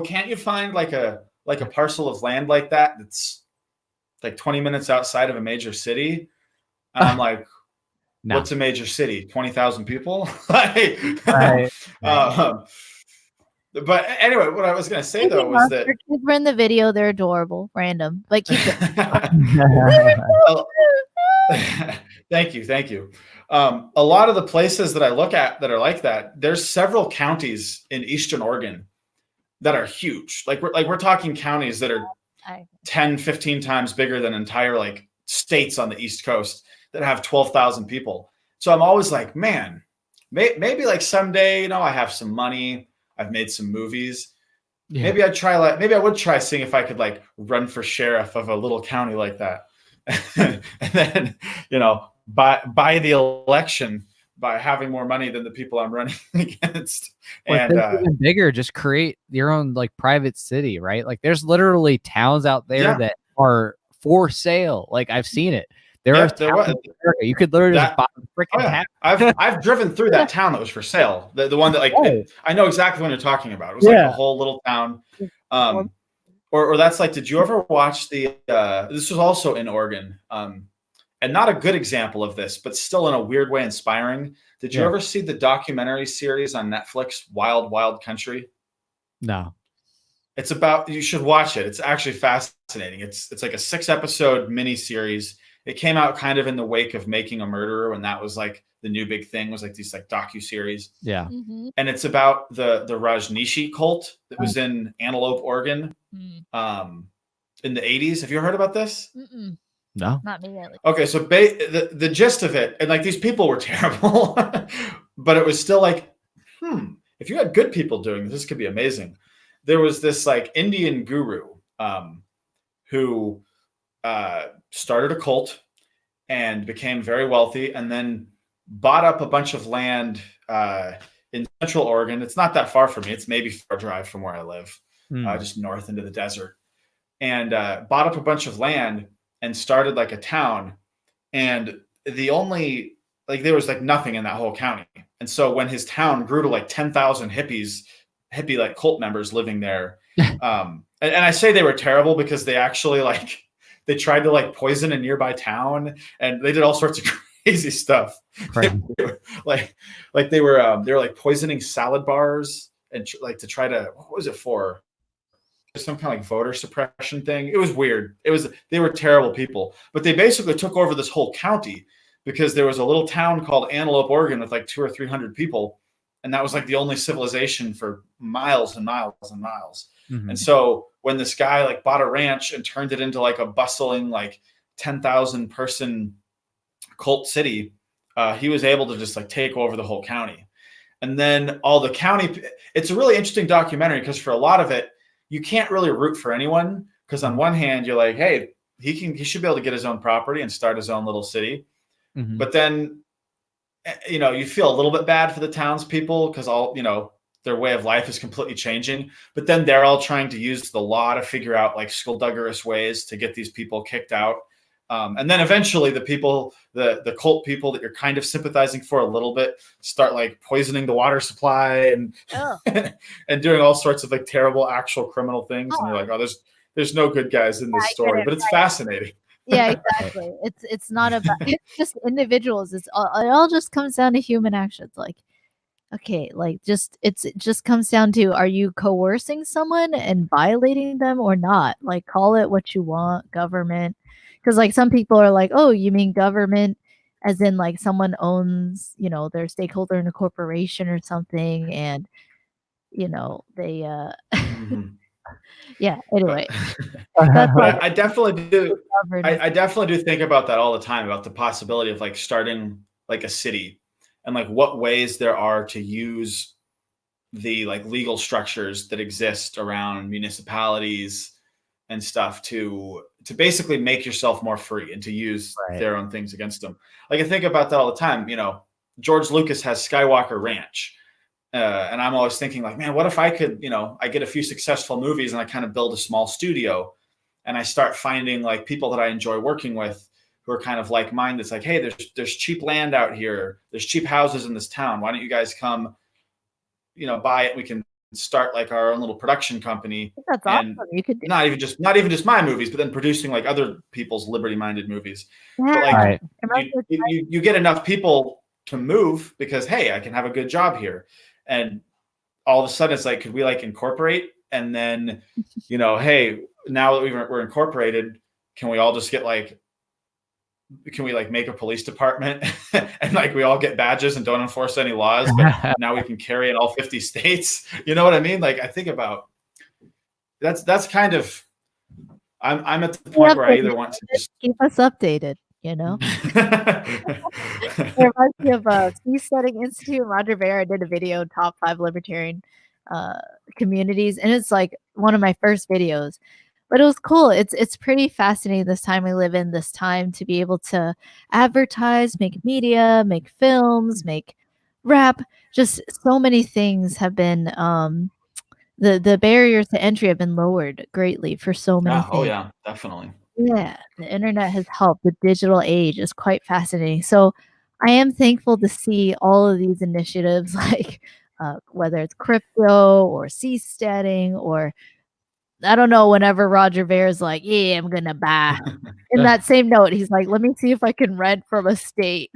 can't you find like a parcel of land like that's like 20 minutes outside of a major city? And I'm like, no. What's a major city? 20,000 people? Right. But anyway, what I was going to say though was that kids were in the video. They're adorable. Random, but keep it. Thank you. A lot of the places that I look at that are like that, there's several counties in Eastern Oregon that are huge. Like we're talking counties that are 10, 15 times bigger than entire states on the East Coast that have 12,000 people. So I'm always like, man, maybe someday, I have some money. I've made some movies. Yeah. Maybe I would try seeing if I could run for sheriff of a little county like that. And then, buy the election by having more money than the people I'm running against. And even bigger, just create your own private city, right? There's literally towns out there that are for sale. I've seen it. There Yep, are there was. you could literally just buy a freaking town. I've driven through that town that was for sale. The one that I know exactly what you're talking about. It was like a whole little town. Or that's like, did you ever watch the? This was also in Oregon, and not a good example of this, but still in a weird way inspiring. Did you ever see the documentary series on Netflix, Wild Wild Country? No. It's about, you should watch it. It's actually fascinating. It's like a 6-episode mini series. It came out kind of in the wake of Making a Murderer, when that was like the new big thing, was like these like docu-series. Yeah. Mm-hmm. And it's about the Rajneeshi cult that was in Antelope, Oregon, in the 80s. Have you heard about this? Mm-mm. No. Not me. Okay, so the gist of it, and like these people were terrible, but it was still like, if you had good people doing this could be amazing. There was this like Indian guru who started a cult and became very wealthy, and then bought up a bunch of land in Central Oregon. It's not that far from me. It's maybe 4 drive from where I live, just north into the desert, and bought up a bunch of land and started like a town. And the only, like, there was like nothing in that whole county. And so when his town grew to like 10,000 hippie like cult members living there, and I say they were terrible because they actually like, they tried to like poison a nearby town, and they did all sorts of crazy stuff. Right. They were like poisoning salad bars and like to try to, what was it for? Some kind of like voter suppression thing. It was weird. They were terrible people, but they basically took over this whole county because there was a little town called Antelope, Oregon with like 200 or 300 people. And that was like the only civilization for miles and miles and miles. Mm-hmm. And so when this guy like bought a ranch and turned it into like a bustling, like 10,000 person cult city, he was able to just like take over the whole county. And then all the county, it's a really interesting documentary because for a lot of it, you can't really root for anyone, because on one hand you're like, hey, he should be able to get his own property and start his own little city. Mm-hmm. But then, you know, you feel a little bit bad for the townspeople because all, you know, their way of life is completely changing. But then they're all trying to use the law to figure out like skullduggerous ways to get these people kicked out. And then eventually the people, the cult people that you're kind of sympathizing for a little bit, start like poisoning the water supply and and doing all sorts of like terrible actual criminal things. And you're like, oh, there's no good guys in this story, but it's fascinating. Yeah, exactly. It's not about, it's just individuals. It all just comes down to human actions. Like, okay, like it just comes down to, are you coercing someone and violating them or not? Like, call it what you want, government. Because like some people are like, oh, you mean government as in like someone owns, you know, their stakeholder in a corporation or something, and you know, they yeah, anyway. But I definitely do. I definitely do think about that all the time, about the possibility of like starting like a city and like what ways there are to use the like legal structures that exist around municipalities and stuff to basically make yourself more free and to use their own things against them. Like I think about that all the time. You know, George Lucas has Skywalker Ranch. And I'm always thinking like, man, what if I could, you know, I get a few successful movies and I kind of build a small studio and I start finding like people that I enjoy working with who are kind of like minded. It's like, hey, there's cheap land out here. There's cheap houses in this town. Why don't you guys come, you know, buy it? We can start like our own little production company. That's awesome. You could do not even just my movies, but then producing like other people's liberty-minded movies. Yeah. But like you get enough people to move because, hey, I can have a good job here. And all of a sudden it's like, could we like incorporate? And then, you know, hey, now that we're incorporated, can we all just get like, can we like make a police department and like we all get badges and don't enforce any laws, but now we can carry in all 50 states. You know what I mean? Like I think about that's kind of, I'm at the point where I either want to just keep us updated, you know. It reminds me of Seasteading Institute. Roger Ver did a video, top 5 libertarian communities, and it's like one of my first videos. But it was cool. It's pretty fascinating this time we live in, this time to be able to advertise, make media, make films, make rap. Just so many things have been the barriers to entry have been lowered greatly for so many things. Oh yeah, definitely. Yeah, the internet has helped. The digital age is quite fascinating. So I am thankful to see all of these initiatives, like whether it's crypto or seasteading, or I don't know, whenever Roger Ver's like, yeah, I'm gonna buy. In that same note, he's like, let me see if I can rent from a state.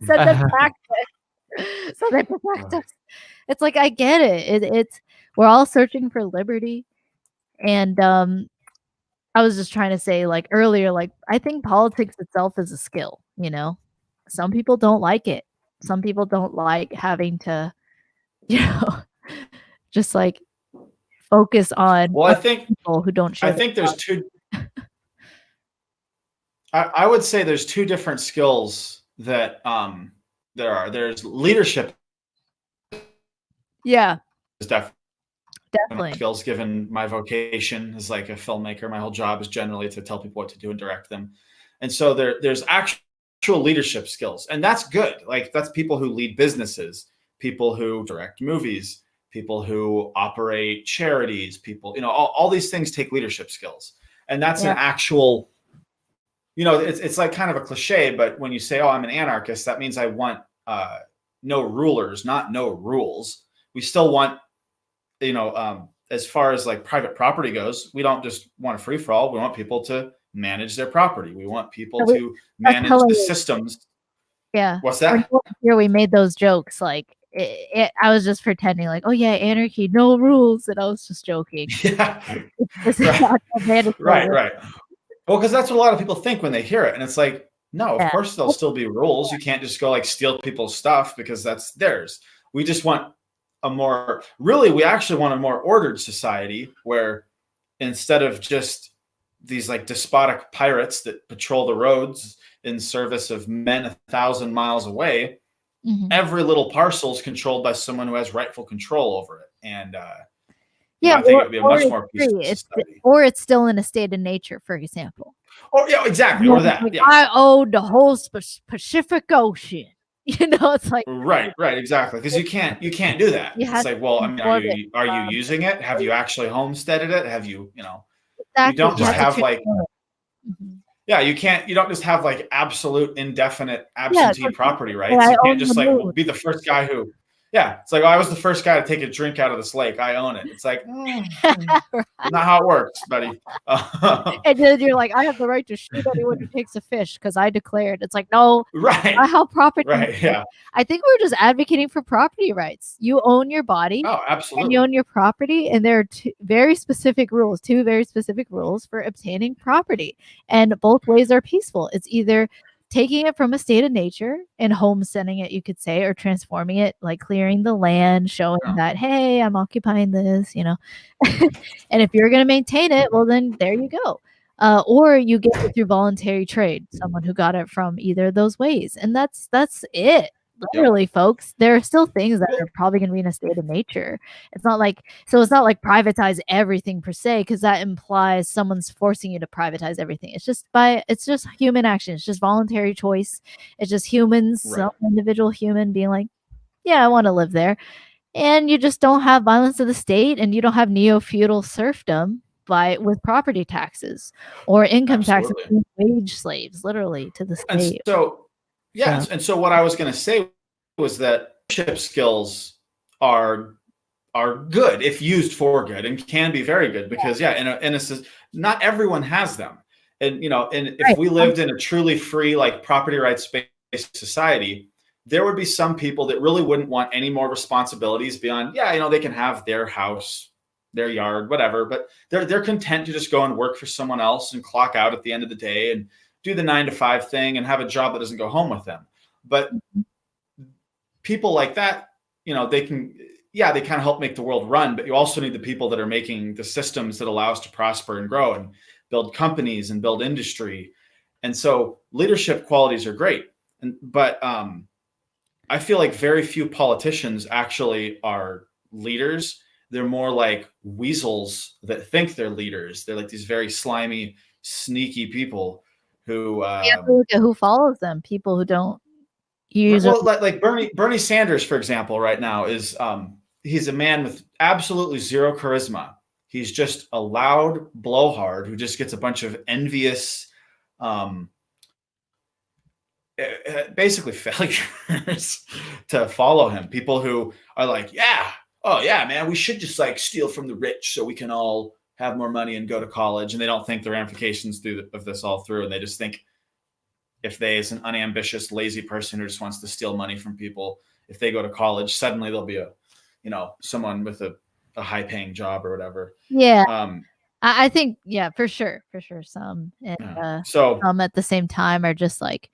Send us back so they protect us. It's like I get it. It's we're all searching for liberty. And I was just trying to say, like, earlier, like, I think politics itself is a skill, you know? Some people don't like it. Some people don't like having to, you know, just, like, focus on Well, other people who don't share I think there's two I would say there's two different skills that there are. There's leadership Yeah. is definitely Definitely. skills given my vocation as like a filmmaker. My whole job is generally to tell people what to do and direct them. And so there's actual leadership skills. And that's good. Like that's people who lead businesses, people who direct movies, people who operate charities, people, all these things take leadership skills. And that's an actual, it's like kind of a cliche, but when you say, oh, I'm an anarchist, that means I want no rulers, not no rules. We still want, as far as like private property goes, we don't just want a free for all. We want people to manage their property. We want people to manage the systems. Yeah. What's that? Here we made those jokes. Like I was just pretending like, oh yeah, anarchy, no rules. And I was just joking. Yeah. This is not right. Well, because that's what a lot of people think when they hear it. And it's like, no, of course there'll still be rules. You can't just go like steal people's stuff because that's theirs. We just want we actually want a more ordered society where instead of just these like despotic pirates that patrol the roads in service of men 1,000 miles away, every little parcel is controlled by someone who has rightful control over it. And I think it would be a much more peaceful society. Or it's still in a state of nature, for example. Oh yeah, exactly. Or that. Like, I own the whole Pacific Ocean. It's like right, exactly. Because you can't do that. It's like, well, I mean, are you using it? Have you actually homesteaded it? Have you, you don't just have like, you don't just have like absolute indefinite absentee property rights. You can't just like be the first guy who. Yeah, it's like, I was the first guy to take a drink out of this lake. I own it. It's like, not how it works, buddy. And then you're like, I have the right to shoot anyone who takes a fish because I declared. It's like, no, right? Not how property. Right? Yeah. I think we're just advocating for property rights. You own your body. Oh, absolutely. And you own your property, and there are two very specific rules for obtaining property, and both ways are peaceful. It's either taking it from a state of nature and homesteading it, you could say, or transforming it, like clearing the land, showing that, hey, I'm occupying this, And if you're going to maintain it, well, then there you go. Or you get it through voluntary trade, someone who got it from either of those ways. And that's it. Literally, folks, there are still things that are probably going to be in a state of nature. It's not like privatize everything per se, because that implies someone's forcing you to privatize everything. It's just human action. It's just voluntary choice. It's just humans, some individual human being like, yeah, I want to live there. And you just don't have violence of the state, and you don't have neo-feudal serfdom with property taxes or income taxes, wage slaves, literally, to the state. And so, yes. And so what I was going to say was that leadership skills are good if used for good, and can be very good because not everyone has them. And, and if we lived in a truly free, like property rights based society, there would be some people that really wouldn't want any more responsibilities beyond, they can have their house, their yard, whatever, but they're content to just go and work for someone else and clock out at the end of the day and do the 9-to-5 thing and have a job that doesn't go home with them. But people like that, they can, they kind of help make the world run, but you also need the people that are making the systems that allow us to prosper and grow and build companies and build industry. And so leadership qualities are great. But I feel like very few politicians actually are leaders. They're more like weasels that think they're leaders. They're like these very slimy, sneaky people who who follows them, people who don't use like Bernie Sanders, for example, right now is he's a man with absolutely zero charisma. He's just a loud blowhard who just gets a bunch of envious, basically failures to follow him. People who are like, yeah, oh yeah, man, we should just like steal from the rich so we can all have more money and go to college. And they don't think the ramifications of this all through. And they just think if they, as an unambitious, lazy person who just wants to steal money from people, if they go to college, suddenly they'll be someone with a high paying job or whatever. Yeah. I think, yeah, for sure. Some, and some at the same time are just like,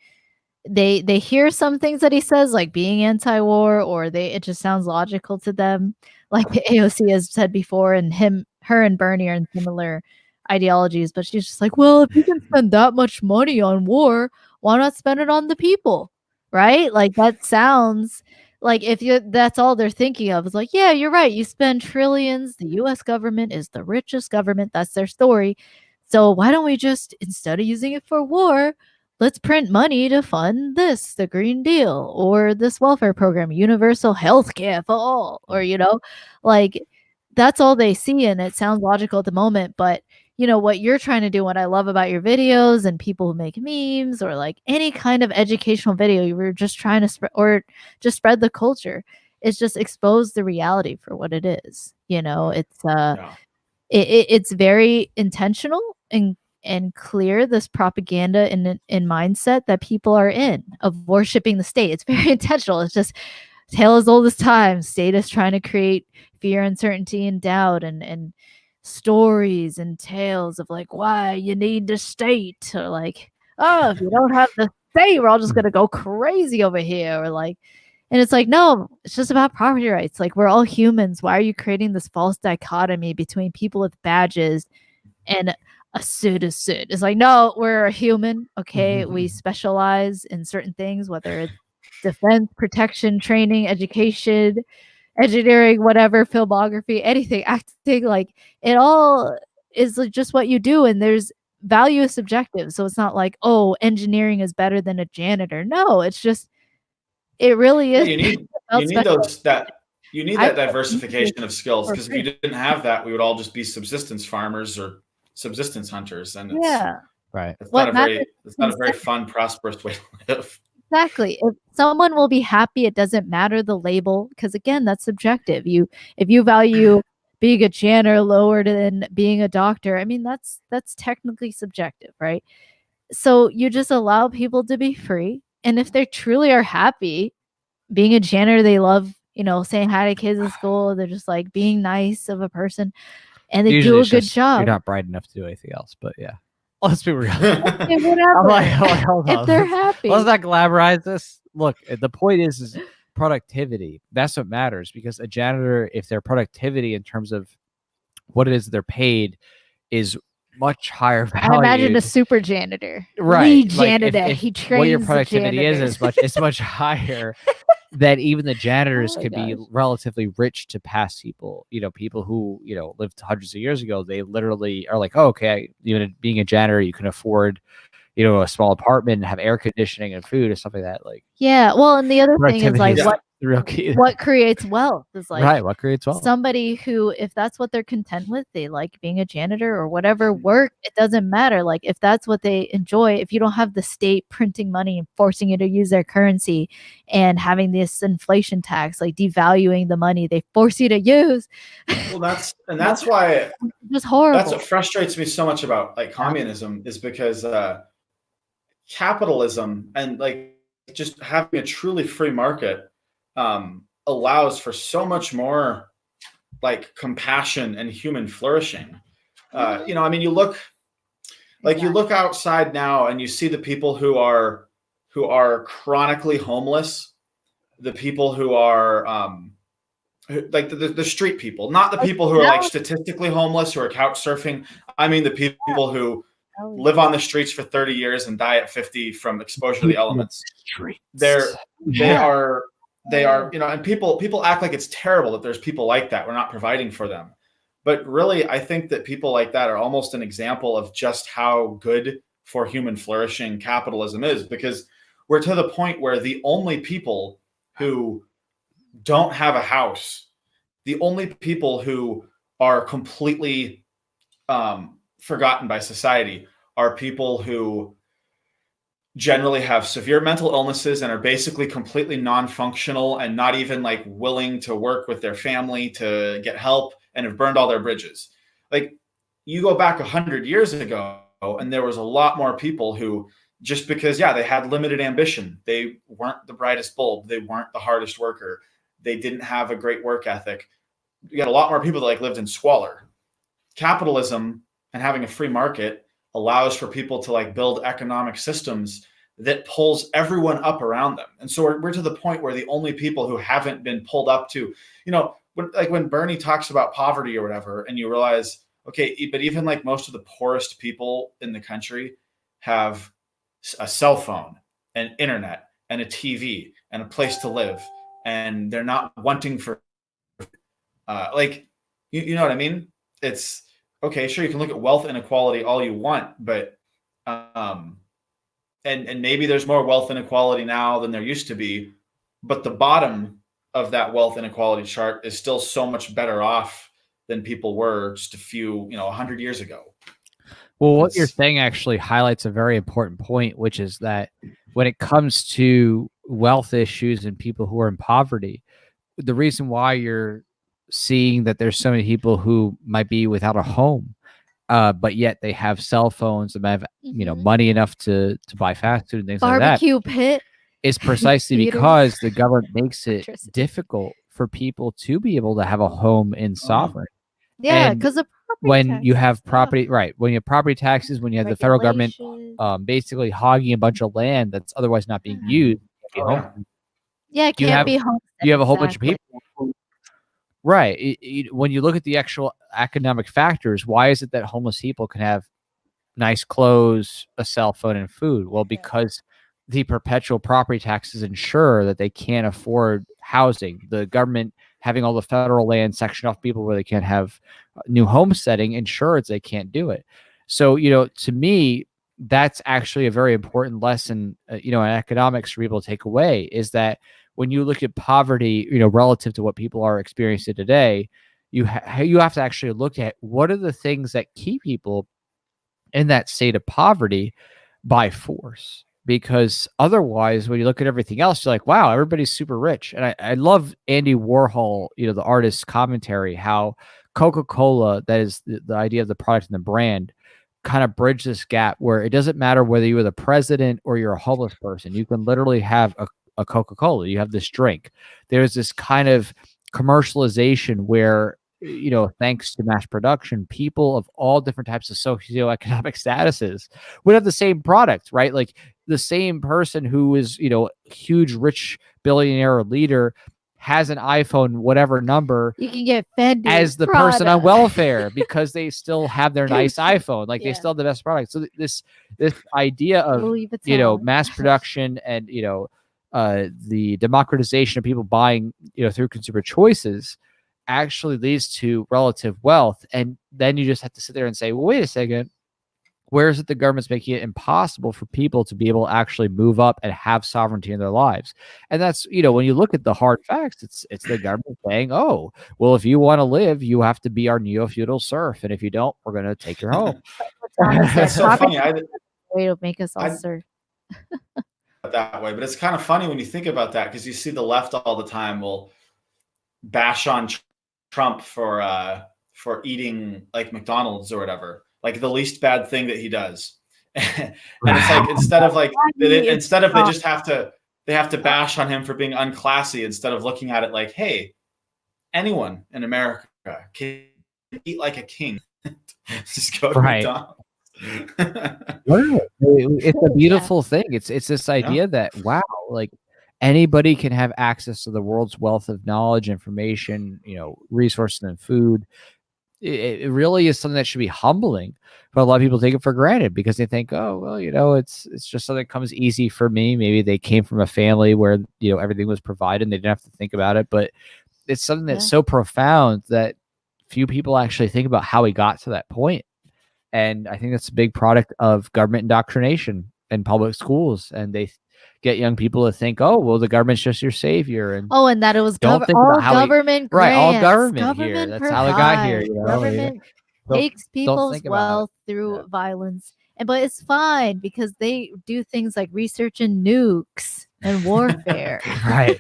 they hear some things that he says, like being anti-war, or it just sounds logical to them. Like AOC has said before, and her and Bernie are in similar ideologies, but she's just like, well, if you can spend that much money on war, why not spend it on the people? Right? Like that sounds like that's all they're thinking of. It's like, yeah, you're right. You spend trillions. The US government is the richest government. That's their story. So why don't we just, instead of using it for war, let's print money to fund this, the Green Deal, or this welfare program, universal health care for all, or, like that's all they see. And it sounds logical at the moment, but what you're trying to do, what I love about your videos and people who make memes or like any kind of educational video, you were just trying to spread, or just spread the culture, is just expose the reality for what it is. It's very intentional and clear, this propaganda and mindset that people are in of worshiping the state. It's very intentional. It's just tale as old as time. State is trying to create fear, uncertainty, and doubt, and stories and tales of like why you need the state, or like, oh, if you don't have the state, we're all just gonna go crazy over here, or like, and it's like, no, it's just about property rights. Like, we're all humans. Why are you creating this false dichotomy between people with badges and a citizen? It's like, no, we're a human. Okay. We specialize in certain things, whether it's defense, protection, training, education, engineering, whatever, filmography, anything, acting. Like, it all is just what you do. And there's value is subjective. So it's not like, oh, engineering is better than a janitor. No, it's just, it really is. You need that diversification of skills, because if you didn't have that, we would all just be subsistence farmers or subsistence hunters, and it's not a very fun, prosperous way to live. Exactly. If someone will be happy, it doesn't matter the label, because again, that's subjective. If you value being a janitor lower than being a doctor, I mean, that's technically subjective, right? So you just allow people to be free, and if they truly are happy being a janitor, they love saying hi to kids at school, they're just like being nice of a person, and they usually do a good job. You're not bright enough to do anything else, but yeah. Let's be real. Okay, whatever. If they're happy. Let's not glamorize this. Look, the point is productivity. That's what matters, because a janitor, if their productivity in terms of what it is they're paid is much higher value. I imagine a super janitor. Right. Lead janitor. If he trains what your productivity is much higher that even the janitors could be relatively rich to pass people. People who, lived hundreds of years ago, they literally are like, oh, okay, even being a janitor, you can afford, a small apartment and have air conditioning and food and stuff like that. Like, yeah. Well, and the other thing is like, the real key. What creates wealth is like, right. What creates wealth? Somebody who, if that's what they're content with, they like being a janitor or whatever work, it doesn't matter. Like, if that's what they enjoy, if you don't have the state printing money and forcing you to use their currency and having this inflation tax, like devaluing the money they force you to use. Well, that's why just horrible. That's what frustrates me so much about like communism, is because capitalism and like just having a truly free market allows for so much more like compassion and human flourishing. I mean, you look outside now and you see the people who are chronically homeless, the people who are like the street people, not the people who are like statistically homeless, who are couch surfing. I mean, the people who live on the streets for 30 years and die at 50 from exposure to the elements. They are, and people act like it's terrible that there's people like that. We're not providing for them. But really, I think that people like that are almost an example of just how good for human flourishing capitalism is, because we're to the point where the only people who don't have a house, the only people who are completely forgotten by society are people who generally have severe mental illnesses and are basically completely non-functional and not even like willing to work with their family to get help and have burned all their bridges. Like you go back 100 years ago and there was a lot more people who just because, they had limited ambition. They weren't the brightest bulb. They weren't the hardest worker. They didn't have a great work ethic. You got a lot more people that like lived in squalor. Capitalism and having a free market allows for people to like build economic systems that pulls everyone up around them. And so we're to the point where the only people who haven't been pulled up to, when Bernie talks about poverty or whatever, and you realize, okay, but even like most of the poorest people in the country have a cell phone and internet and a TV and a place to live. And they're not wanting for you know what I mean? It's okay. Sure. You can look at wealth inequality all you want, but, and maybe there's more wealth inequality now than there used to be, but the bottom of that wealth inequality chart is still so much better off than people were just a few, 100 years ago. Well, what you're saying actually highlights a very important point, which is that when it comes to wealth issues and people who are in poverty, the reason why you're seeing that there's so many people who might be without a home, but yet they have cell phones and have money enough to buy fast food and things like that. Barbecue pit is precisely because the government makes it difficult for people to be able to have a home in sovereign. Yeah, because of when you have property, right? When you have property taxes, when you have the federal government basically hogging a bunch of land that's otherwise not being used. Yeah, it can't be home. You have a whole bunch of people. Right. When you look at the actual economic factors, why is it that homeless people can have nice clothes, a cell phone, and food? Well, because the perpetual property taxes ensure that they can't afford housing. The government having all the federal land sectioned off people where they can't have new homesteading ensures they can't do it. So, to me, that's actually a very important lesson, in economics for people to take away, is that when you look at poverty, relative to what people are experiencing today, you have to actually look at what are the things that keep people in that state of poverty by force. Because otherwise, when you look at everything else, you're like, wow, everybody's super rich. And I love Andy Warhol, the artist's commentary, how Coca-Cola, that is the idea of the product and the brand, kind of bridge this gap where it doesn't matter whether you are the president or you're a homeless person. You can literally have a Coca-Cola. You have this drink. There's this kind of commercialization where, thanks to mass production, people of all different types of socioeconomic statuses would have the same product, right? Like the same person who is, huge, rich billionaire or leader has an iPhone, whatever number, you can get Fendi as the person on welfare because they still have their nice iPhone. Like they still have the best product. So this idea of, mass production and, the democratization of people buying, through consumer choices actually leads to relative wealth. And then you just have to sit there and say, well, wait a second, where is it the government's making it impossible for people to be able to actually move up and have sovereignty in their lives? And that's, when you look at the hard facts, it's the government saying, oh, well, if you want to live, you have to be our neo-feudal serf. And if you don't, we're going to take your home. That's so funny. Way to make us all serf. That way. But it's kind of funny when you think about that, because you see the left all the time will bash on Trump for eating like McDonald's or whatever, like the least bad thing that he does. And it's like, instead of they just have to bash on him for being unclassy, instead of looking at it like, hey, anyone in America can eat like a king. Just go to McDonald's. It's a beautiful thing. It's this idea that, wow, like anybody can have access to the world's wealth of knowledge, information, resources, and food. It really is something that should be humbling, but a lot of people take it for granted because they think, oh, well, it's just something that comes easy for me. Maybe they came from a family where, everything was provided and they didn't have to think about it. But it's something that's so profound that few people actually think about how we got to that point. And I think that's a big product of government indoctrination. in public schools, and they get young people to think, oh, well, the government's just your savior, and and that it was don't think all about how government right, all grants. government here. That's how they got here. Provides. You know, Government takes people's wealth through violence, but it's fine because they do things like research in nukes and warfare. Right.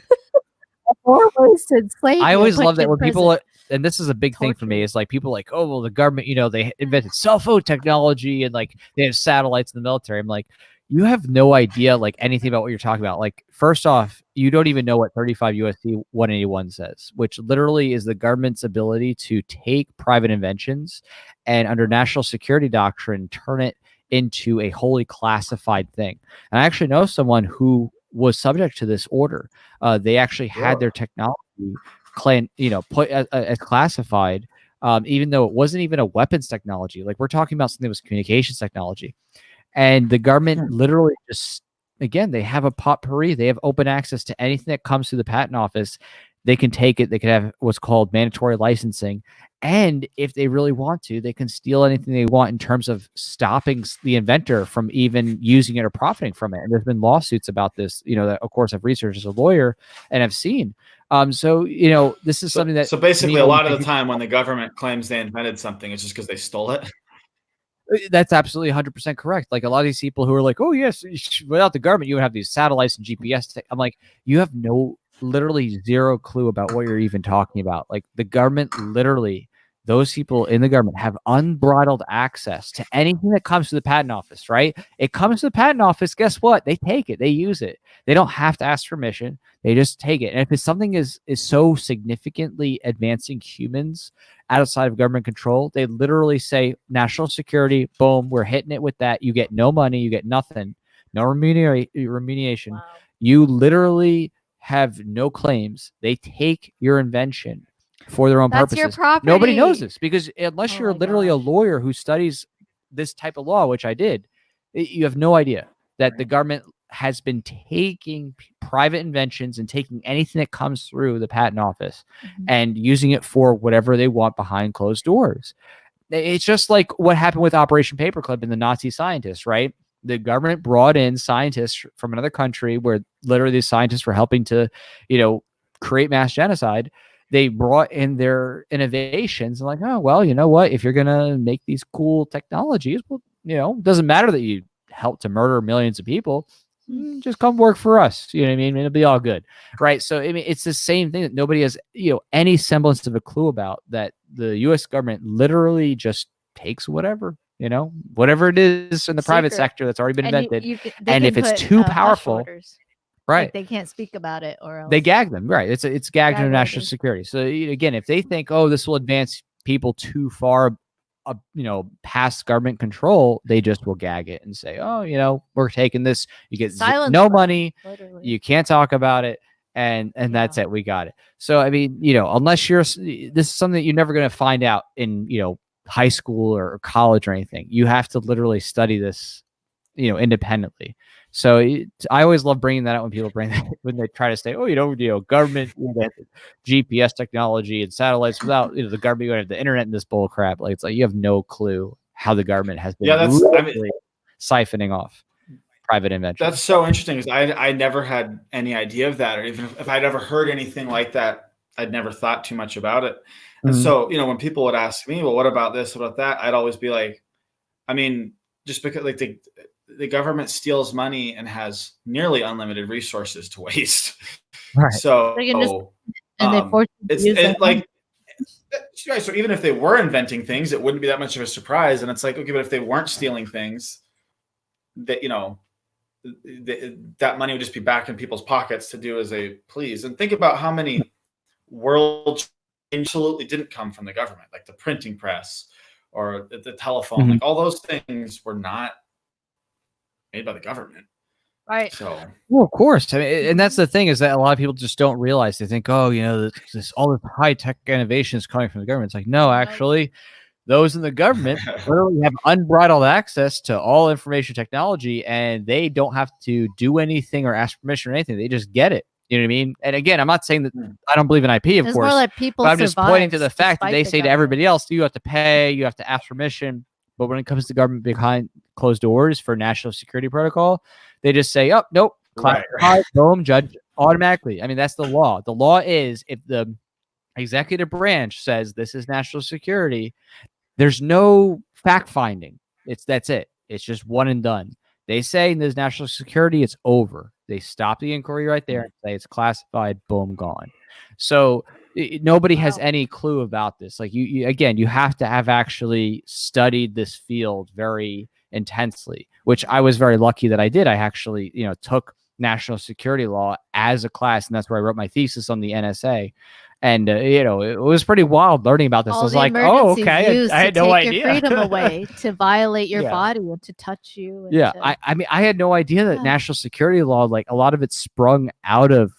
I always love that when people, and this is a big thing for me, is like people like, oh, well, the government, you know, they invented cell phone technology and like they have satellites in the military. I'm like, you have no idea like anything about what you're talking about. Like, first off, you don't even know what 35 USC 181 says, which literally is the government's ability to take private inventions and under national security doctrine, turn it into a wholly classified thing. And I actually know someone who was subject to this order. They actually had their technology put as classified, even though it wasn't even a weapons technology. Like, we're talking about something that was communications technology. And the government literally just, again, they have a potpourri. They have open access to anything that comes through the patent office. They can take it. They can have what's called mandatory licensing. And if they really want to, they can steal anything they want in terms of stopping the inventor from even using it or profiting from it. And there's been lawsuits about this, you know, that of course I've researched as a lawyer and I've seen. So, you know, this is something that. So basically, a lot of the time when the government claims they invented something, it's just because they stole it. That's absolutely 100% correct. Like, a lot of these people who are like, oh, yes, without the government, you would have these satellites and GPS. I'm like, you have literally zero clue about what you're even talking about. Like, the government, literally, those people in the government have unbridled access to anything that comes to the patent office, right? It comes to the patent office. Guess what? They take it. They use it. They don't have to ask permission. They just take it. And if it's something is so significantly advancing humans outside of government control, they literally say national security, boom, we're hitting it with that. You get no money. You get nothing. No remuneration. Wow. You literally have no claims. They take your invention for their own purposes. Your property. Nobody knows this because unless you're literally a lawyer who studies this type of law, which I did, you have no idea that the government has been taking private inventions and taking anything that comes through the patent office and using it for whatever they want behind closed doors. It's just like what happened with Operation Paperclip and the Nazi scientists, right? The government brought in scientists from another country where literally these scientists were helping to, you know, create mass genocide. They brought in their innovations and like, oh, well, you know what? If you're going to make these cool technologies, well, you know, it doesn't matter that you help to murder millions of people. Just come work for us. You know what I mean? It'll be all good. Right. So, I mean, it's the same thing that nobody has, you know, any semblance of a clue about, that the U.S. government literally just takes whatever, you know, whatever it is in the private sector that's already been invented. And if it's too powerful, right, like they can't speak about it, or else they gag them. Right. It's gagged under national security. So again, if they think, oh, this will advance people too far, you know, past government control, they just will gag it and say, oh, you know, we're taking this. You get no money. Literally. You can't talk about it. And that's it. We got it. So, I mean, you know, unless this is something that you're never going to find out in, you know, high school or college or anything. You have to literally study this, you know, independently. So I always love bringing that out when people bring that, when they try to say, oh, you know, government GPS technology and satellites without, you know, the government, you have the internet and this bull crap. Like, it's like you have no clue how the government has been siphoning off private invention. That's so interesting, because I never had any idea of that, or even if I'd ever heard anything like that, I'd never thought too much about it. And so, you know, when people would ask me, well, what about this, what about that? I'd always be like, I mean, just because like the government steals money and has nearly unlimited resources to waste. Right. So, right. So even if they were inventing things, it wouldn't be that much of a surprise. And it's like, okay, but if they weren't stealing things, that, you know, that money would just be back in people's pockets to do as they please. And think about how many world absolutely didn't come from the government, like the printing press or the telephone, like all those things were not made by the government. Right. So, well, of course. I mean, and that's the thing, is that a lot of people just don't realize. They think, oh, you know, all this high tech innovation is coming from the government. It's like, no, actually, those in the government literally have unbridled access to all information technology, and they don't have to do anything or ask permission or anything. They just get it. You know what I mean? And again, I'm not saying that I don't believe in IP, of course, more like people, but I'm just pointing to the fact that they say to everybody else, you have to pay, you have to ask permission. But when it comes to government behind closed doors for national security protocol, they just say, oh, nope, classified, boom, judge automatically. I mean, that's the law. The law is if the executive branch says this is national security, there's no fact finding. That's it. It's just one and done. They say there's national security, it's over. They stop the inquiry right there and say it's classified, boom, gone. So nobody has any clue about this. Like you again, you have to have actually studied this field very intensely, which I was very lucky that I did. I actually, took national security law as a class, and that's where I wrote my thesis on the NSA. And it was pretty wild learning about this. I was like, oh, okay, I had no idea. Your freedom away, to violate your body and to touch you. And I mean, I had no idea that national security law, like a lot of it sprung out of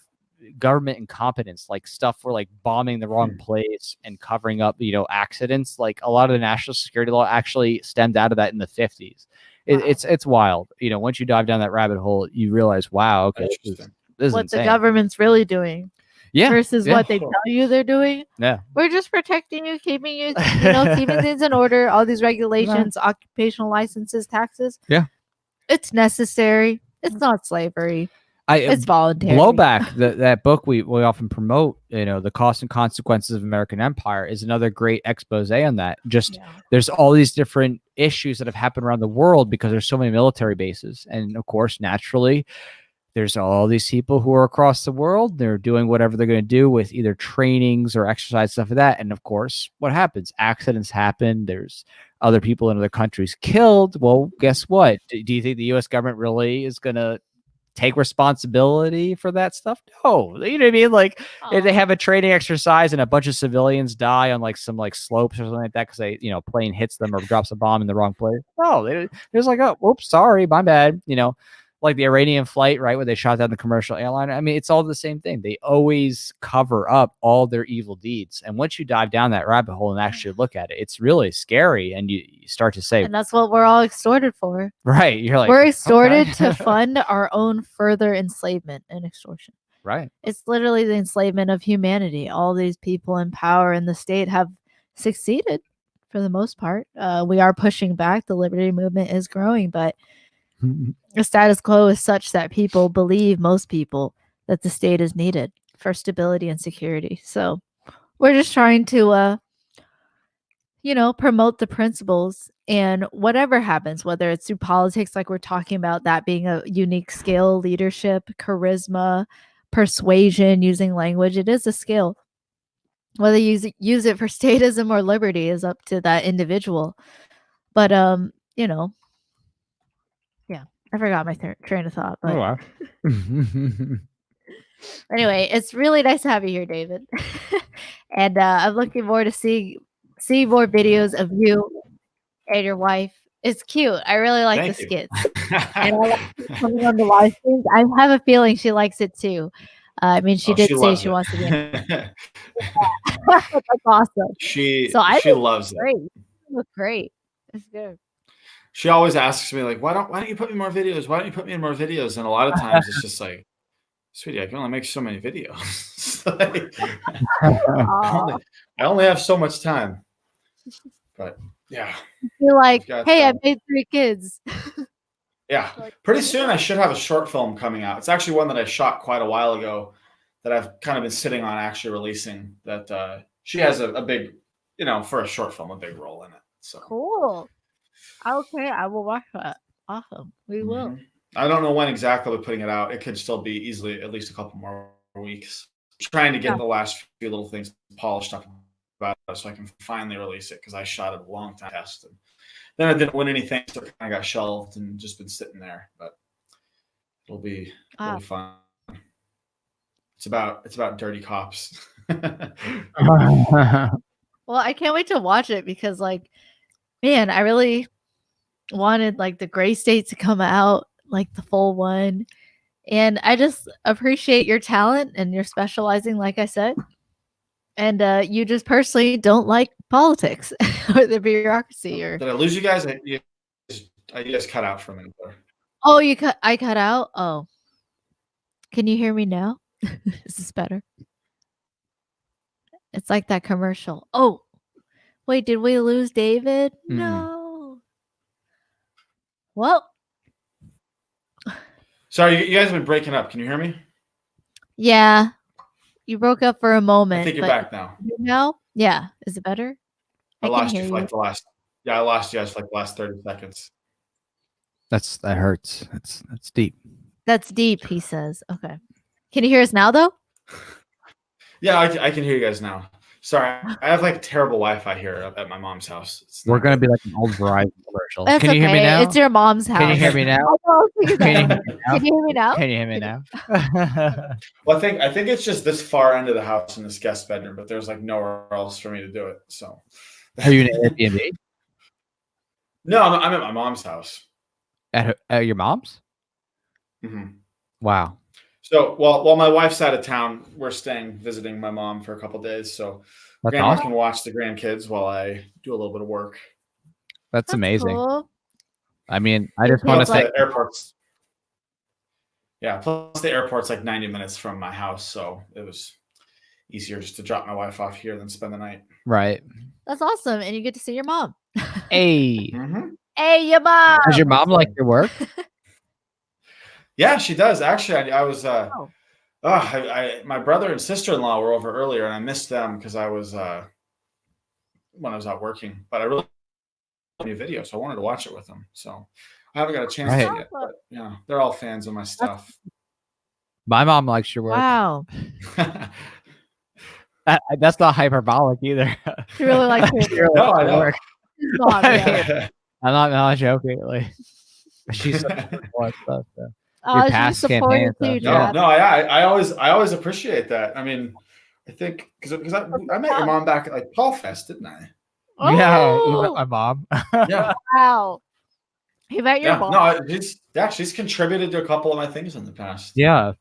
government incompetence, like stuff for like bombing the wrong place and covering up, accidents. Like a lot of the national security law actually stemmed out of that in the 50s. Wow. It's wild. Once you dive down that rabbit hole, you realize, wow, okay, this is what insane. The government's really doing. Versus what they tell you they're doing. Yeah. We're just protecting you, keeping you, keeping things in order, all these regulations, occupational licenses, taxes. Yeah. It's necessary. It's not slavery. It's voluntary. Blowback, that book we often promote, The Cost and Consequences of American Empire, is another great expose on that. There's all these different issues that have happened around the world because there's so many military bases. And of course, naturally, there's all these people who are across the world. They're doing whatever they're going to do with either trainings or exercise, stuff like that. And of course, what happens? Accidents happen. There's other people in other countries killed. Well, guess what? Do you think the U.S. government really is going to take responsibility for that stuff? No. You know what I mean? Like if they have a training exercise and a bunch of civilians die on like some like slopes or something like that because they, plane hits them or drops a bomb in the wrong place. No, they're just like, oh, whoops, sorry, my bad. Like the Iranian flight, right, where they shot down the commercial airliner. I mean, it's all the same thing. They always cover up all their evil deeds. And once you dive down that rabbit hole and actually look at it, it's really scary. And you start to say, and that's what we're all extorted for. Right. You're like, we're extorted to fund our own further enslavement and extortion. Right. It's literally the enslavement of humanity. All these people in power in the state have succeeded for the most part. We are pushing back. The liberty movement is growing, but the status quo is such that most people, that the state is needed for stability and security. So we're just trying to, promote the principles, and whatever happens, whether it's through politics, like we're talking about, that being a unique skill, leadership, charisma, persuasion, using language, it is a skill. Whether you use it for statism or liberty is up to that individual. But, yeah, I forgot my train of thought. But wow. Anyway, it's really nice to have you here, David. And I'm looking forward to see more videos of you and your wife. It's cute. I really like the skits. And I like coming on the live streams. I have a feeling she likes it too. I mean, she did say she wants to be in it. That's awesome. She loves great. it. You look great. It's good. She always asks me, like, why don't you put me more videos? Why don't you put me in more videos? And a lot of times it's just like, sweetie, I can only make so many videos. I only have so much time. But yeah. You're like, hey, I made 3 kids. Yeah. Pretty soon I should have a short film coming out. It's actually one that I shot quite a while ago that I've kind of been sitting on actually releasing. That she has a big, for a short film, a big role in it. So cool. Okay, I will watch that. Awesome. We will. I don't know when exactly we're putting it out. It could still be easily at least a couple more weeks. I'm trying to get the last few little things polished up about it so I can finally release it, because I shot it a long time test, and then I didn't win anything, so it kind of got shelved and just been sitting there. But it'll be fun. It's about dirty cops. Well, I can't wait to watch it, because man, I really wanted the gray state to come out, the full one. And I just appreciate your talent and your specializing, like I said. And you just personally don't like politics or the bureaucracy. Or did I lose you guys? You just cut out for a minute there. Oh, I cut out? Oh. Can you hear me now? Is this better? It's like that commercial. Oh, wait, did we lose David? No. Well, Sorry, you guys have been breaking up. Can you hear me? yeah, you broke up for a moment. I think you're but back now. now, yeah, is it better? I can lost hear you for like the last. Yeah, I lost you guys for like the last 30 seconds. That hurts. That's deep. That's deep, he says. Okay. Can you hear us now, though? Yeah, I can hear you guys now. Sorry, I have like terrible Wi-Fi here at my mom's house. We're gonna be like an old Verizon commercial. That's Can you hear me now? It's your mom's house. Can you hear me now? Can you hear me now? Can you hear me now? Well, I think it's just this far into the house in this guest bedroom, but there's like nowhere else for me to do it. So, are you in Airbnb? No, I'm at my mom's house. At your mom's? Mm-hmm. Wow. So while my wife's out of town, we're visiting my mom for a couple days. So Grandma can watch the grandkids while I do a little bit of work. That's amazing. Cool. I mean, I just want to say the airport's. Yeah, plus the airport's like 90 minutes from my house, so it was easier just to drop my wife off here than spend the night. Right. That's awesome, and you get to see your mom. Hey. Mm-hmm. Hey, your mom. Does your mom like your work? Yeah, she does. Actually, I was. My brother and sister-in-law were over earlier, and I missed them because I was when I was out working. But I really loved the video, so I wanted to watch it with them. So I haven't got a chance to yet. But yeah, they're all fans of my stuff. My mom likes your work. Wow. That's not hyperbolic either. She really likes your No, I know. work. Mom, yeah. I'm not joking. Like, she's stuff. So. She's supportive too. No, I always appreciate that. I mean, I think because I met your mom back at like Paul Fest, didn't I? Oh. Yeah, you met my mom. Yeah. Wow. You met your mom. No, she's contributed to a couple of my things in the past. Yeah.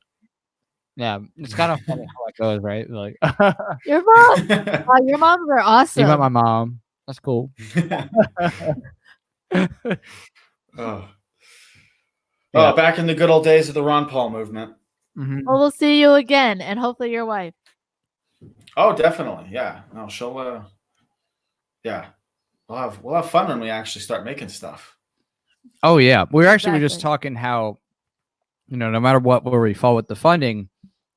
Yeah, it's kind of funny how it goes, right? Like your mom. Wow, your moms are awesome. You met my mom. That's cool. Back in the good old days of the Ron Paul movement. Mm-hmm. Well, we'll see you again, and hopefully your wife. Oh, definitely. Yeah. No, she'll. Yeah, we'll have fun when we actually start making stuff. Oh yeah, we were just talking how, no matter where we fall with the funding,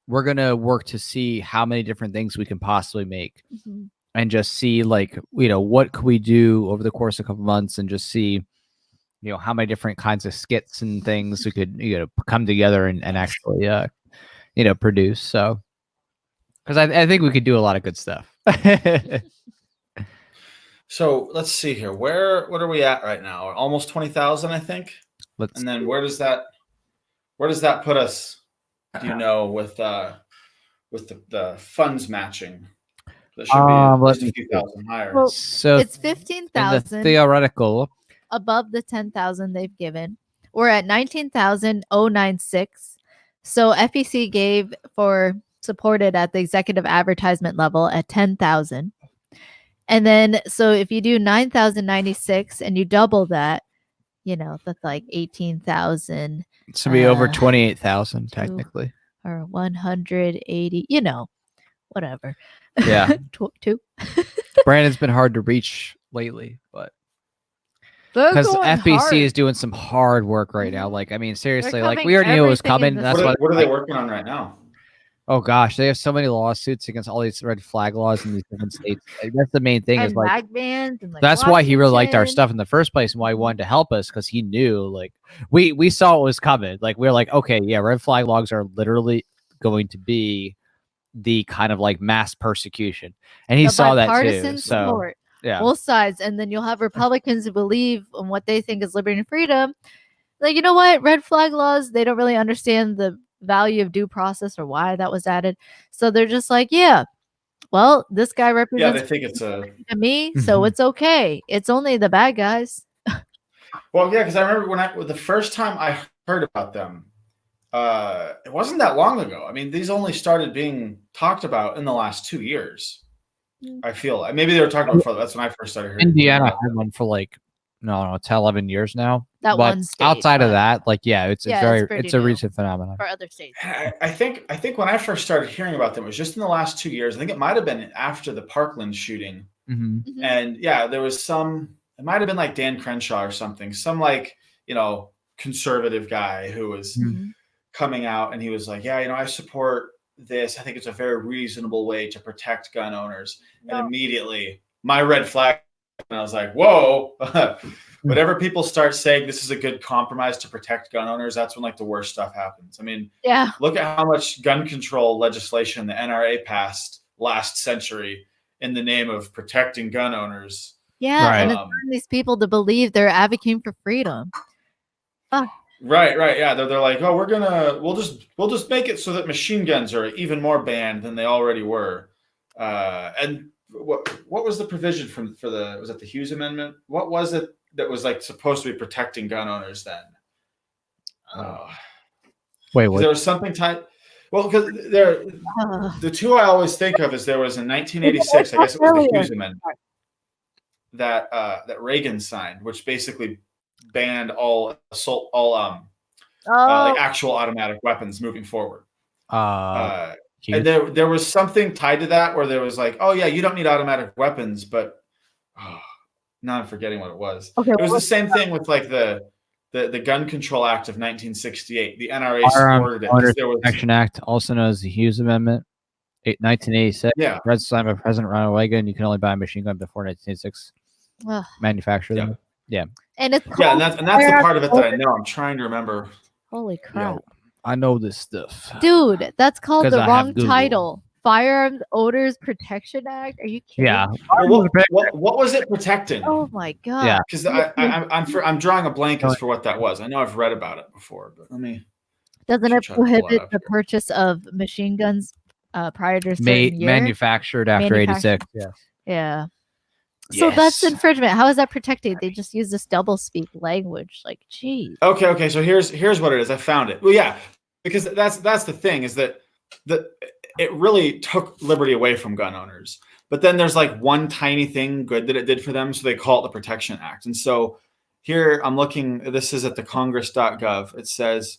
we're gonna work to see how many different things we can possibly make, and just see like what could we do over the course of a couple months, and just see. How many different kinds of skits and things we could, come together and actually, produce. So, because I think we could do a lot of good stuff. So let's see here. What are we at right now? Almost 20,000, I think. And then where does that put us? Do you know with the funds matching? That should be at least a few thousand higher. Well, so it's 15,000 theoretical. Above the 10,000 they've given. We're at 19,096. So FEC gave for supported at the executive advertisement level at 10,000. And then, so if you do 9,096 and you double that, that's like 18,000. It should be over 28,000 technically. Or 180, whatever. Yeah. 2. Brandon's been hard to reach lately, but. Because FBC is doing some hard work right now. Like, I mean, seriously, like we already knew it was coming. That's what are they working on right now? Oh gosh, they have so many lawsuits against all these red flag laws in these different states. Like, that's the main thing. And is like bans and, that's why he really liked our stuff in the first place, and why he wanted to help us, because he knew like we saw it was coming. Like we were like, okay, yeah, red flag laws are literally going to be the kind of like mass persecution, and he saw that too. So. Yeah. Both sides, and then you'll have Republicans who believe in what they think is liberty and freedom. Like, you know what? Red flag laws, they don't really understand the value of due process or why that was added. So they're just like, yeah, well, this guy represents they think it's to me, so it's okay. It's only the bad guys. Well, yeah, because I remember the first time I heard about them, it wasn't that long ago. I mean, these only started being talked about in the last 2 years. I feel like maybe they were talking about before. That's when I first started hearing. Indiana had one for like 10, 11 years now. That but one state, outside of that, like it's a new recent phenomenon for other states. I think when I first started hearing about them, it was just in the last 2 years. I think it might have been after the Parkland shooting, and there was some. It might have been like Dan Crenshaw or something. Some like conservative guy who was coming out, and he was like, yeah, I support this. I think it's a very reasonable way to protect gun owners. And immediately my red flag, and I was like, whoa, whatever people start saying this is a good compromise to protect gun owners, that's when like the worst stuff happens. I mean, look at how much gun control legislation the NRA passed last century in the name of protecting gun owners. Yeah, right. And it's turning these people to believe they're advocating for freedom. Right. Yeah, they're like, oh, we'll just make it so that machine guns are even more banned than they already were. And what was the provision was it the Hughes Amendment? What was it that was like supposed to be protecting gun owners then? Wait, what? There was something tied. Well, because the two I always think of is there was in 1986, I guess it was the Hughes Amendment that Reagan signed, which basically banned all like actual automatic weapons moving forward. And there was something tied to that where there was like, oh yeah, you don't need automatic weapons, but now I'm forgetting what it was. Okay, it was the same thing with like the Gun Control Act of 1968. The NRA supported it. There was Protection Act, also known as the Hughes Amendment, 1986. Yeah, signed by President Ronald Reagan. You can only buy a machine gun before 1986. Manufactured them. Yeah. And it's and that's the part of it that I know. I'm trying to remember. Holy crap! I know this stuff, dude. That's called the wrong title. Firearms Owners Protection Act. Are you kidding? Yeah. What was it protecting? Oh my god! Yeah. Because I'm drawing a blank as for what that was. I know I've read about it before, but let me. Doesn't it prohibit the purchase of machine guns prior to a certain year? Manufactured after 86? Yes. Yeah. So that's infringement. How is that protected? They just use this double speak language. Like, geez. Okay. So here's what it is. I found it. Well, yeah, because that's the thing is that it really took liberty away from gun owners. But then there's like one tiny thing good that it did for them, so they call it the Protection Act. And so here I'm looking. This is at the Congress.gov. It says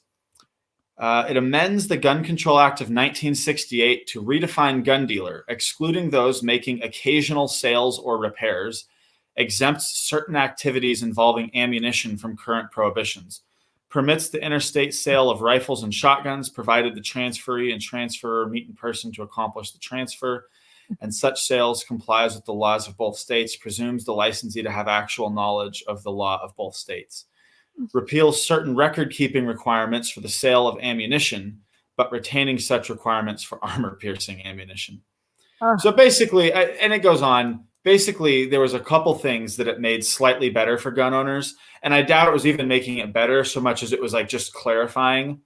it amends the Gun Control Act of 1968 to redefine gun dealer, excluding those making occasional sales or repairs, exempts certain activities involving ammunition from current prohibitions, permits the interstate sale of rifles and shotguns, provided the transferee and transferor meet in person to accomplish the transfer, and such sales complies with the laws of both states, presumes the licensee to have actual knowledge of the law of both states. Repeals certain record-keeping requirements for the sale of ammunition, but retaining such requirements for armor-piercing ammunition. So basically, and it goes on, basically there was a couple things that it made slightly better for gun owners, and I doubt it was even making it better so much as it was like just clarifying.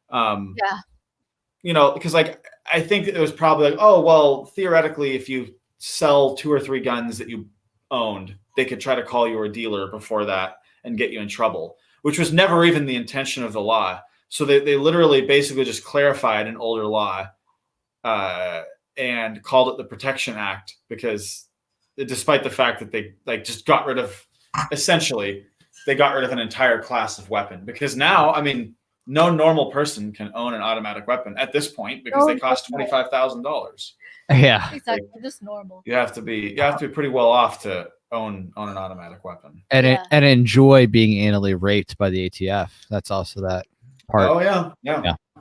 Because like I think it was probably like, oh, well, theoretically, if you sell 2 or 3 guns that you owned, they could try to call you a dealer before that and get you in trouble, which was never even the intention of the law. So they literally basically just clarified an older law and called it the Protection Act, because despite the fact that they like just got rid of, essentially, they got rid of an entire class of weapon. Because now, I mean, no normal person can own an automatic weapon at this point because they cost $25,000. Yeah, exactly. Just normal. You have to be pretty well off to own an automatic weapon and enjoy being anally raped by the ATF. That's also that part. Oh yeah.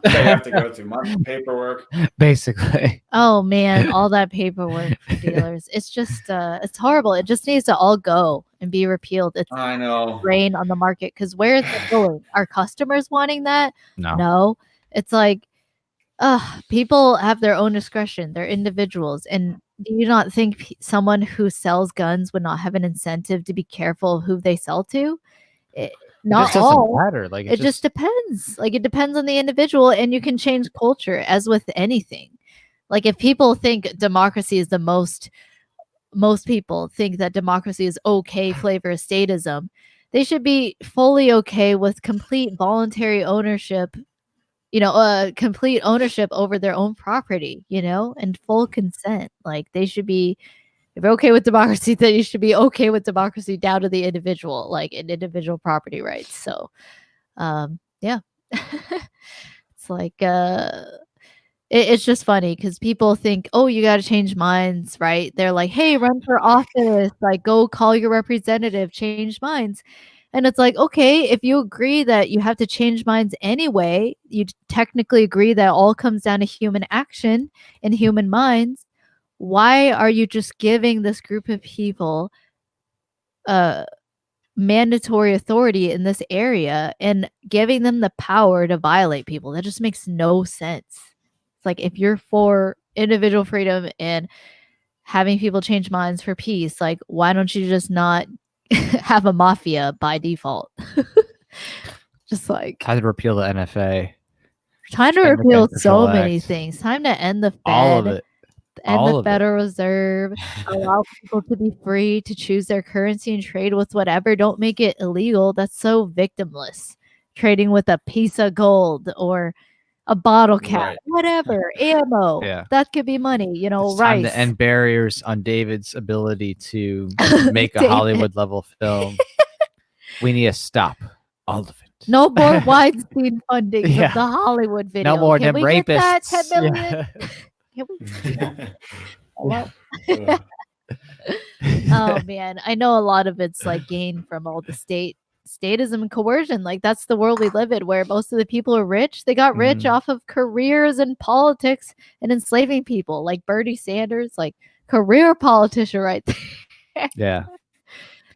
They have to go through months of paperwork, basically. Oh man, all that paperwork for dealers. It's just it's horrible. It just needs to all go and be repealed. I know. Rain on the market, because where is it going? Are customers wanting that? No. It's like people have their own discretion. They're individuals. And do you not think someone who sells guns would not have an incentive to be careful of who they sell to? Not all. Matter. Like it just depends. Like it depends on the individual, and you can change culture as with anything. Like if people think democracy is most people think that democracy is okay flavor of statism, they should be fully okay with complete voluntary ownership. Complete ownership over their own property, and full consent. Like they should be, if you're okay with democracy, then you should be okay with democracy down to the individual, like in individual property rights. So, yeah, it's like, it's just funny because people think, oh, you got to change minds, right? They're like, hey, run for office, like go call your representative, change minds. And it's like, okay, if you agree that you have to change minds anyway, you technically agree that all comes down to human action and human minds. Why are you just giving this group of people mandatory authority in this area and giving them the power to violate people? That just makes no sense. It's like, if you're for individual freedom and having people change minds for peace, like, why don't you just not have a mafia by default? Just like, Time to repeal the NFA. Time to repeal so many things. Time to end the Fed. All of it. End the Federal Reserve. Allow people to be free to choose their currency and trade with whatever. Don't make it illegal. That's so victimless. Trading with a piece of gold or a bottle cap, whatever, ammo. Yeah. That could be money, you know, it's rice. Time to end barriers on David's ability to make a Hollywood level film. We need to stop all of it. No more Weinstein funding of the Hollywood video. No more Can them we rapists. Get that 10 million? Can we? Oh man, I know a lot of it's like gain from all the statism and coercion. Like, that's the world we live in, where most of the people are rich. They got rich off of careers in politics and enslaving people, like Bernie Sanders, like career politician right there. Yeah.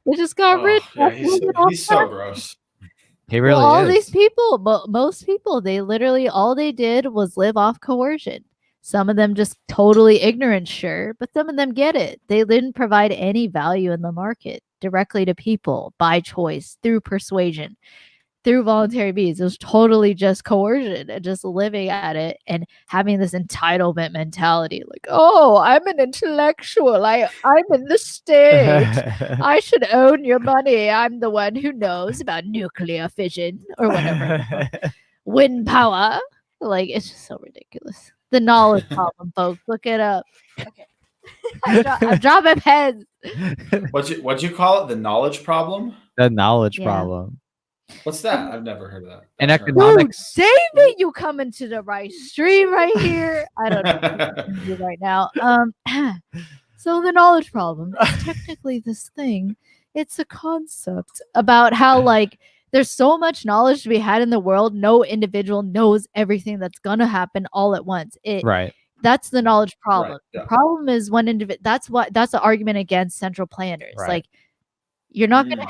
They just got rich. Yeah, he's so gross. He really all is. These people, most people, they literally, all they did was live off coercion. Some of them just totally ignorant, sure, but some of them get it. They didn't provide any value in the market directly to people by choice, through persuasion, through voluntary means. It was totally just coercion and just living at it and having this entitlement mentality. Like, oh, I'm an intellectual. I'm in the state. I should own your money. I'm the one who knows about nuclear fission or whatever. Wind power. Like, it's just so ridiculous. The knowledge problem, folks. Look it up. Okay. I'm dropping pens. What'd you call it? The knowledge problem? The knowledge problem. What's that? I've never heard of that. In economics. Ooh, David, you coming to the right stream right here. I don't know what to do right now. So the knowledge problem is technically this thing. It's a concept about how, like, there's so much knowledge to be had in the world. No individual knows everything that's gonna happen all at once. That's the knowledge problem. Right, yeah. The problem is one individual. That's the argument against central planners. Right. Like, you're not gonna.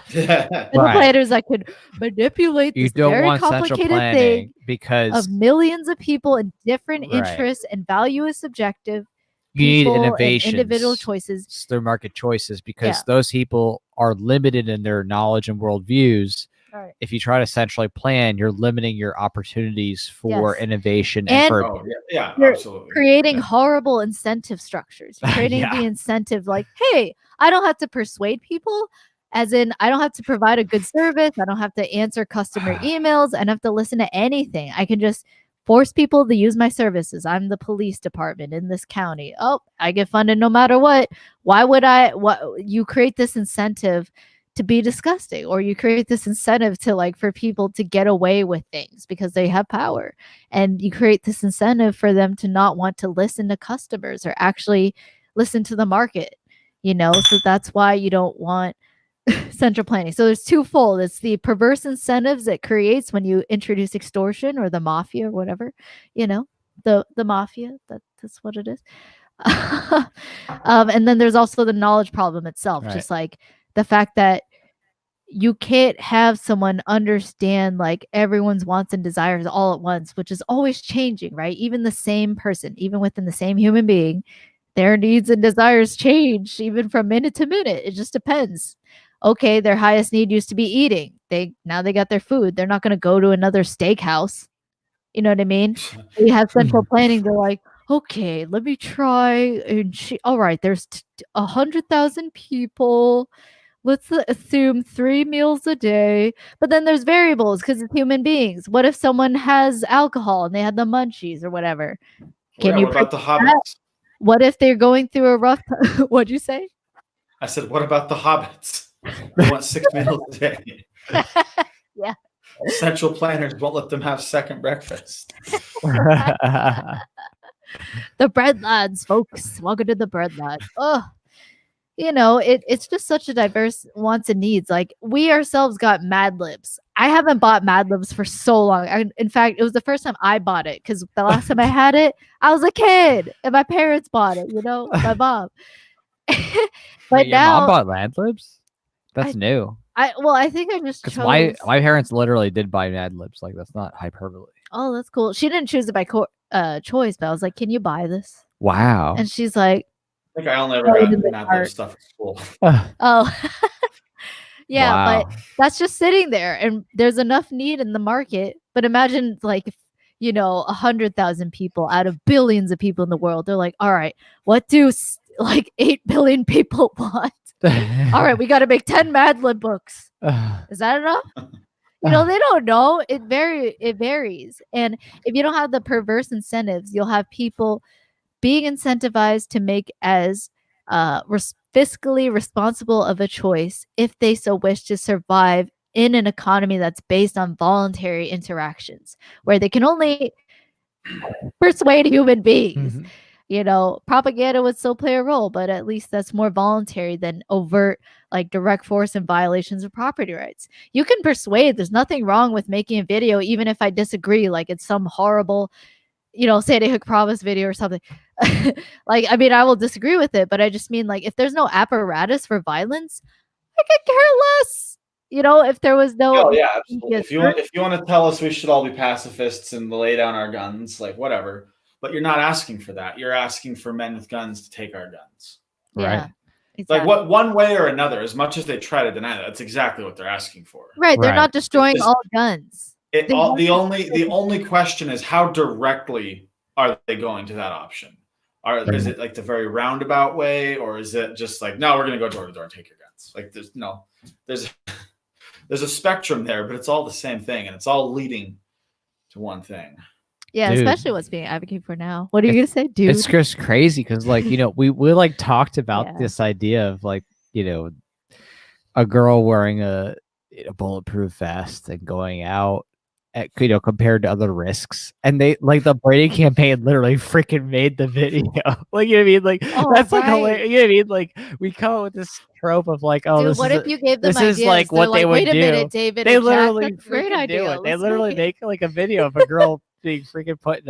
Central planners that could manipulate this very complicated thing because of millions of people and different interests, and value is subjective. You need innovation, individual choices through market choices, because those people are limited in their knowledge and worldviews. Right. If you try to centrally plan, you're limiting your opportunities for innovation and for absolutely creating horrible incentive structures. You're creating the incentive, like, hey, I don't have to persuade people, as in I don't have to provide a good service. I don't have to answer customer emails. I don't have to listen to anything. I can just force people to use my services. I'm the police department in this county. Oh, I get funded no matter what. Why would I? What you create this incentive to be disgusting, or you create this incentive to, like, for people to get away with things because they have power, and you create this incentive for them to not want to listen to customers or actually listen to the market, you know. So that's why you don't want central planning. So there's twofold. It's the perverse incentives it creates when you introduce extortion or the mafia or whatever, you know, the mafia, that's what it is. And then there's also the knowledge problem itself, just like the fact that you can't have someone understand, like, everyone's wants and desires all at once, which is always changing, right? Even the same person, even within the same human being, their needs and desires change even from minute to minute. It just depends. Okay, their highest need used to be eating. Now they got their food. They're not going to go to another steakhouse. You know what I mean? We have central planning. They're like, okay, let me try. And all right, there's 100,000 people. Let's assume 3 meals a day. But then there's variables because it's human beings. What if someone has alcohol and they had the munchies or whatever? What about the hobbits? What if they're going through a rough time? What'd you say? I said, what about the hobbits? They want 6 meals a day. Yeah. Central planners won't let them have second breakfast. The bread lads, folks. Welcome to the bread lads. Oh, it's just such a diverse wants and needs. Like we ourselves got Mad Libs. I haven't bought Mad Libs for so long. In fact, it was the first time I bought it because the last time I had it, I was a kid and my parents bought it. My mom. But Wait, your mom now, bought Mad Libs? That's new. I think I just Because chose. my parents literally did buy Mad Libs. Like that's not hyperbole. Oh, that's cool. She didn't choose it by choice, but I was like, "Can you buy this?" Wow. And she's like, I think I only ever got Mad Libs stuff at school. "Oh, yeah." Wow. But that's just sitting there, and there's enough need in the market. But imagine, like, if 100,000 people out of billions of people in the world, they're like, "All right, what do like 8 billion people want? All right, we got to make 10 Mad Lib books. Is that enough?" They don't know. It varies. And if you don't have the perverse incentives, you'll have people being incentivized to make as fiscally responsible of a choice if they so wish to survive in an economy that's based on voluntary interactions, where they can only persuade human beings. Propaganda would still play a role, but at least that's more voluntary than overt, like direct force and violations of property rights. You can persuade. There's nothing wrong with making a video, even if I disagree, like it's some horrible, Sandy Hook Promise video or something. I will disagree with it, but I just mean, like, if there's no apparatus for violence, I could care less. If there was no. Oh yeah, absolutely. If you want to tell us we should all be pacifists and lay down our guns, like whatever. But you're not asking for that. You're asking for men with guns to take our guns. Right. Yeah, exactly. Like what one way or another, as much as they try to deny that, that's exactly what they're asking for. Right. They're not destroying all guns. The only question is how directly are they going to that option? Is it like the very roundabout way, or is it just like, no, we're gonna go door to door and take your guns? Like there's a spectrum there, but it's all the same thing, and it's all leading to one thing. Yeah, Dude. Especially what's being advocated for now. What are you gonna say, dude? It's just crazy because, like, we like talked about this idea of, like, a girl wearing a bulletproof vest and going out at, compared to other risks, and they, like, the Brady campaign literally freaking made the video. Like, you know what I mean? Like, that's like hilarious. You know what I mean? Like, we come up with this trope of, like, oh, dude, what if you gave them this ideas? is like what they would do. Wait a minute, David. They literally Jack, great idea. do it. They literally make like a video of a girl being freaking put in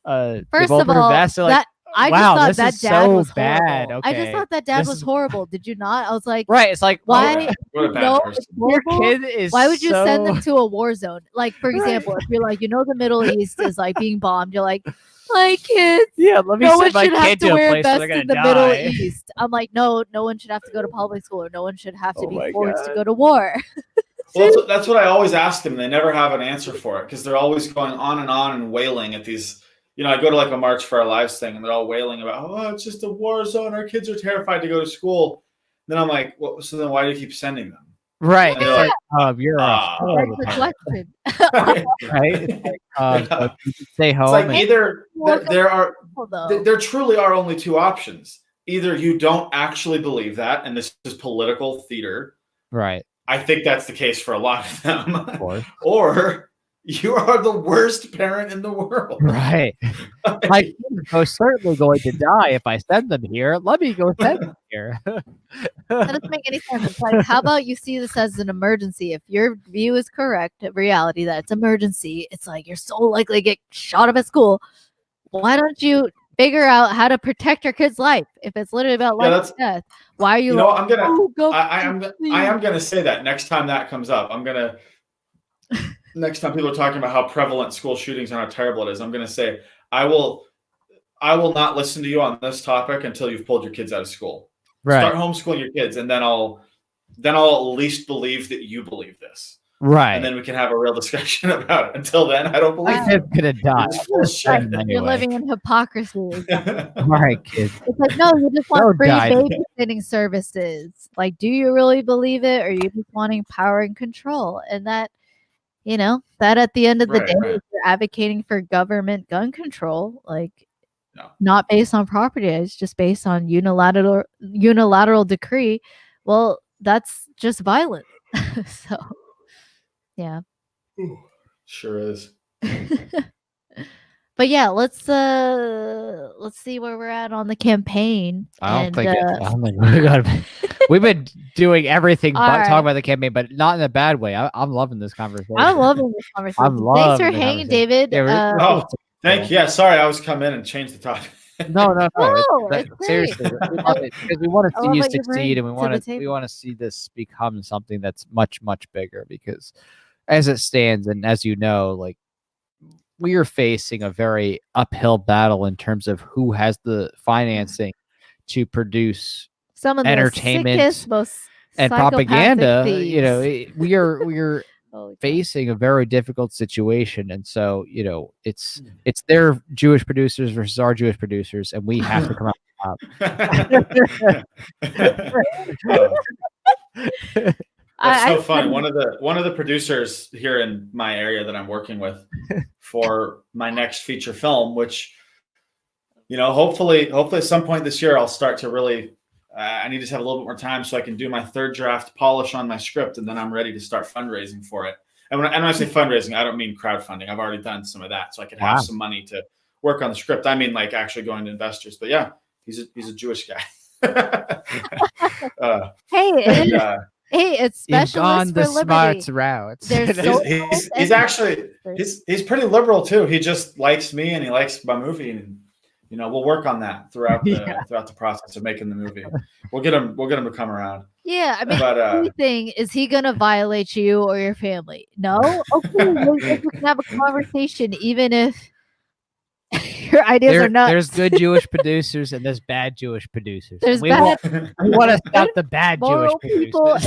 a first of all, vest. Like, I wow, just thought that dad so was bad. horrible. Okay. I just thought that dad was horrible. Did you not? I was like, right. It's like, why? Your kid is. Why would you send them to a war zone? Like, for example, if you're like, the Middle East is like being bombed, you're like, my kids. Yeah, let me send my kid to a place where they're gonna die. Middle East. I'm like, no one should have to go to public school, or no one should have to be forced to go to war. Well, that's what I always ask them. They never have an answer for it because they're always going on and wailing at these. I go to like a March for Our Lives thing, and they're all wailing about, oh, it's just a war zone. Our kids are terrified to go to school. Then I'm like, well, so then why do you keep sending them? Right. And they're like, you're right? Stay home. It's like either there truly are only two options. Either you don't actually believe that, and this is political theater. Right. I think that's the case for a lot of them. Of course. Or you are the worst parent in the world. Right. My kids are most certainly going to die if I send them here. Let me go send them here. That doesn't make any sense. It's like, how about you see this as an emergency? If your view is correct, reality that it's emergency, it's like you're so likely to get shot up at school. Why don't you figure out how to protect your kid's life? If it's literally about life and death, why are you? I'm gonna. I am gonna say that next time that comes up. Next time people are talking about how prevalent school shootings and how terrible it is, I'm going to say, I will not listen to you on this topic until you've pulled your kids out of school. Right. Start homeschooling your kids, and then I'll at least believe that you believe this. Right. And then we can have a real discussion about it. Until then, I don't believe it's going to die. Anyway. You're living in hypocrisy. All right, kids. It's like, no, you just want free babysitting services. Like, do you really believe it, or are you just wanting power and control? And that, that at the end of the day, if you're advocating for government gun control, like, not based on property, it's just based on unilateral decree. Well, that's just violent. So, yeah. Sure is. But yeah, let's see where we're at on the campaign. I don't think we've been doing everything but talking about the campaign, but not in a bad way. I'm loving this conversation. I'm loving this conversation. Thanks for hanging, David. Yeah, thank you. Yeah, sorry, I was come in and change the topic. No, it's seriously, we love it because we want to see you succeed, and we want to see this become something that's much, much bigger. Because as it stands, and as you know, like, we are facing a very uphill battle in terms of who has the financing to produce some of the entertainment sickest, most and propaganda. thieves. You know, we are facing a very difficult situation, and so it's their Jewish producers versus our Jewish producers, and we have to come out on top. That's so funny. One of the producers here in my area that I'm working with for my next feature film, which hopefully at some point this year I'll start to really. I need to have a little bit more time so I can do my third draft, polish on my script, and then I'm ready to start fundraising for it. And when I say fundraising, I don't mean crowdfunding. I've already done some of that, so I can have some money to work on the script. I mean, like, actually going to investors. But yeah, he's a Jewish guy. Hey, it's Specialist for Liberty. Smart route. He's pretty liberal too. He just likes me and he likes my movie, and we'll work on that throughout the process of making the movie. We'll get him to come around. Yeah, I mean, the thing is, he gonna violate you or your family? No, okay, we can have a conversation, even if your ideas are nuts. There's good Jewish producers and there's bad Jewish producers. We want to stop the bad Jewish people.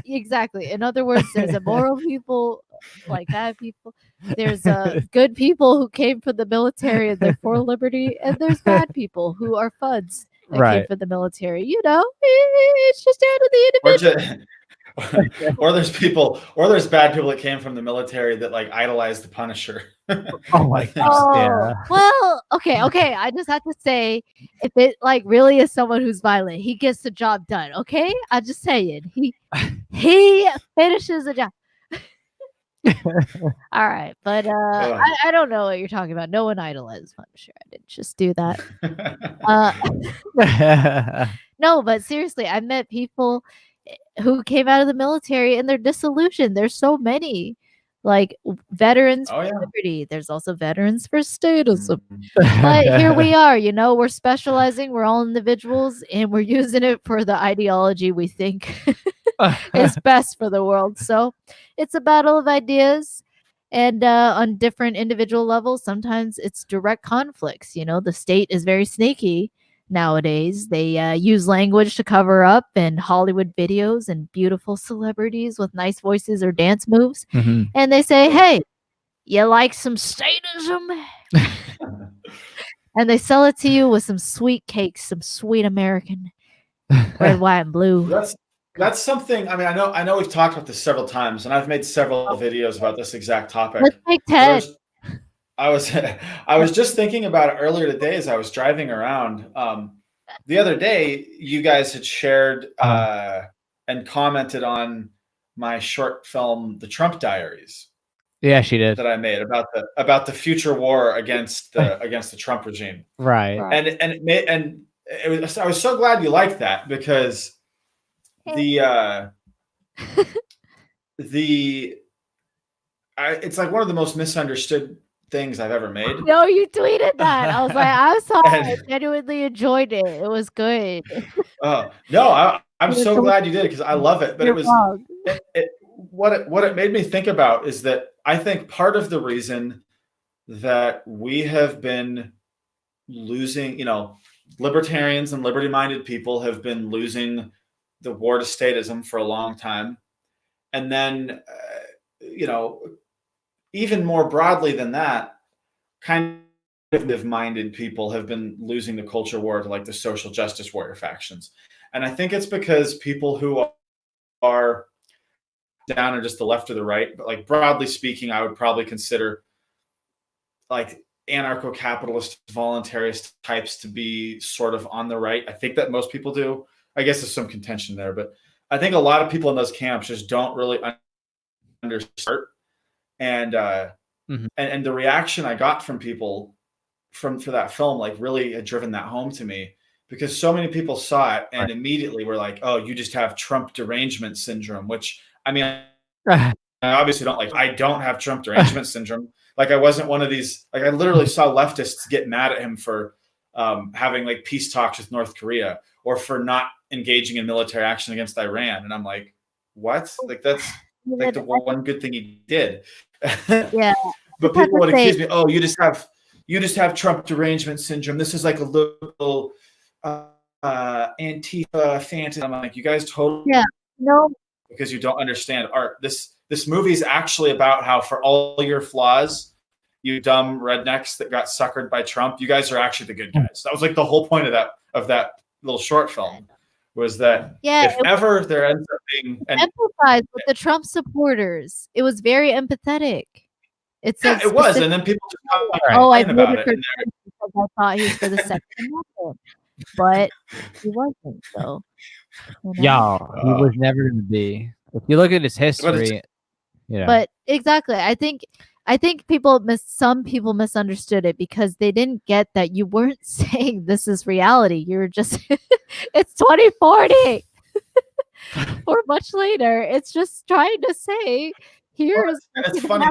Exactly. In other words, there's immoral people, like bad people. There's good people who came from the military and they're for liberty, and there's bad people who are fuds that came from the military. It's just down to the individual. Or there's bad people that came from the military that like idolize the Punisher. Oh my gosh. Yeah. Well, okay. I just have to say, if it like really is someone who's violent, he gets the job done. Okay, I'm just saying he finishes the job. All right, but I don't know what you're talking about. No one idolizes Punisher. I didn't just do that. No, but seriously, I met people who came out of the military and they're disillusioned. There's so many, like, veterans for liberty. There's also veterans for statism. But here we are, we're specializing. We're all individuals, and we're using it for the ideology we think is best for the world. So it's a battle of ideas, and on different individual levels, sometimes it's direct conflicts. The state is very sneaky nowadays. They use language to cover up, and Hollywood videos and beautiful celebrities with nice voices or dance moves. Mm-hmm. And they say, hey, you like some statism? And they sell it to you with some sweet cakes, some sweet American red, white, and blue. That's something. I mean, I know we've talked about this several times, and I've made several videos about this exact topic. Let's make 10. I was just thinking about it earlier today as I was driving around. The other day, you guys had shared and commented on my short film, The Trump Diaries. Yeah, she did. That I made about the future war against the Trump regime. Right. And I was so glad you liked that, because it's like one of the most misunderstood things I've ever made. No, you tweeted that. I was like, I'm sorry. I genuinely enjoyed it. It was good. No, I'm so glad you did, because I love it. But it was what it made me think about is that I think part of the reason that we have been losing, libertarians and liberty-minded people have been losing the war to statism for a long time. And then, even more broadly than that, kind of minded people have been losing the culture war to like the social justice warrior factions. And I think it's because people who are down are just the left or the right. But like, broadly speaking, I would probably consider like anarcho-capitalist voluntarist types to be sort of on the right. I think that most people do. I guess there's some contention there, but I think a lot of people in those camps just don't really understand. And and the reaction I got from people for that film like really had driven that home to me, because so many people saw it and immediately were like, "Oh, you just have Trump derangement syndrome," which I mean, I obviously don't like. I don't have Trump derangement syndrome. Like I wasn't one of these. Like I literally saw leftists get mad at him for having like peace talks with North Korea, or for not engaging in military action against Iran, and I'm like, what? Like that's like the one good thing he did. Yeah. But people would accuse me, "Oh, you just have Trump derangement syndrome. This is like a little Antifa fantasy." I'm like, you guys totally because you don't understand art. This movie is actually about how, for all your flaws, you dumb rednecks that got suckered by Trump, you guys are actually the good guys. That was like the whole point of that little short film, was that if ever there ends up being empathize with the Trump supporters. It was very empathetic. It said it was, and then people just I voted for Trump because I thought he was for the Second Amendment, but he wasn't. So, y'all, he was never going to be. If you look at his history, But exactly, I think some people misunderstood it because they didn't get that you weren't saying this is reality. You were just it's 2040 or much later. It's just trying to say here's. It's funny.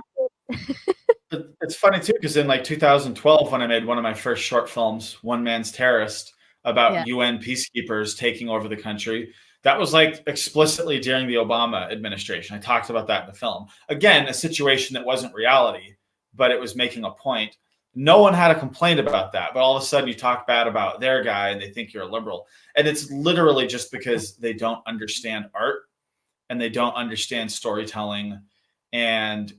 It's funny too, because in like 2012, when I made one of my first short films, One Man's Terrorist, about UN peacekeepers taking over the country, that was like explicitly during the Obama administration. I talked about that in the film. Again, a situation that wasn't reality, but it was making a point. No one had a complaint about that, but all of a sudden you talk bad about their guy and they think you're a liberal. And it's literally just because they don't understand art and they don't understand storytelling, and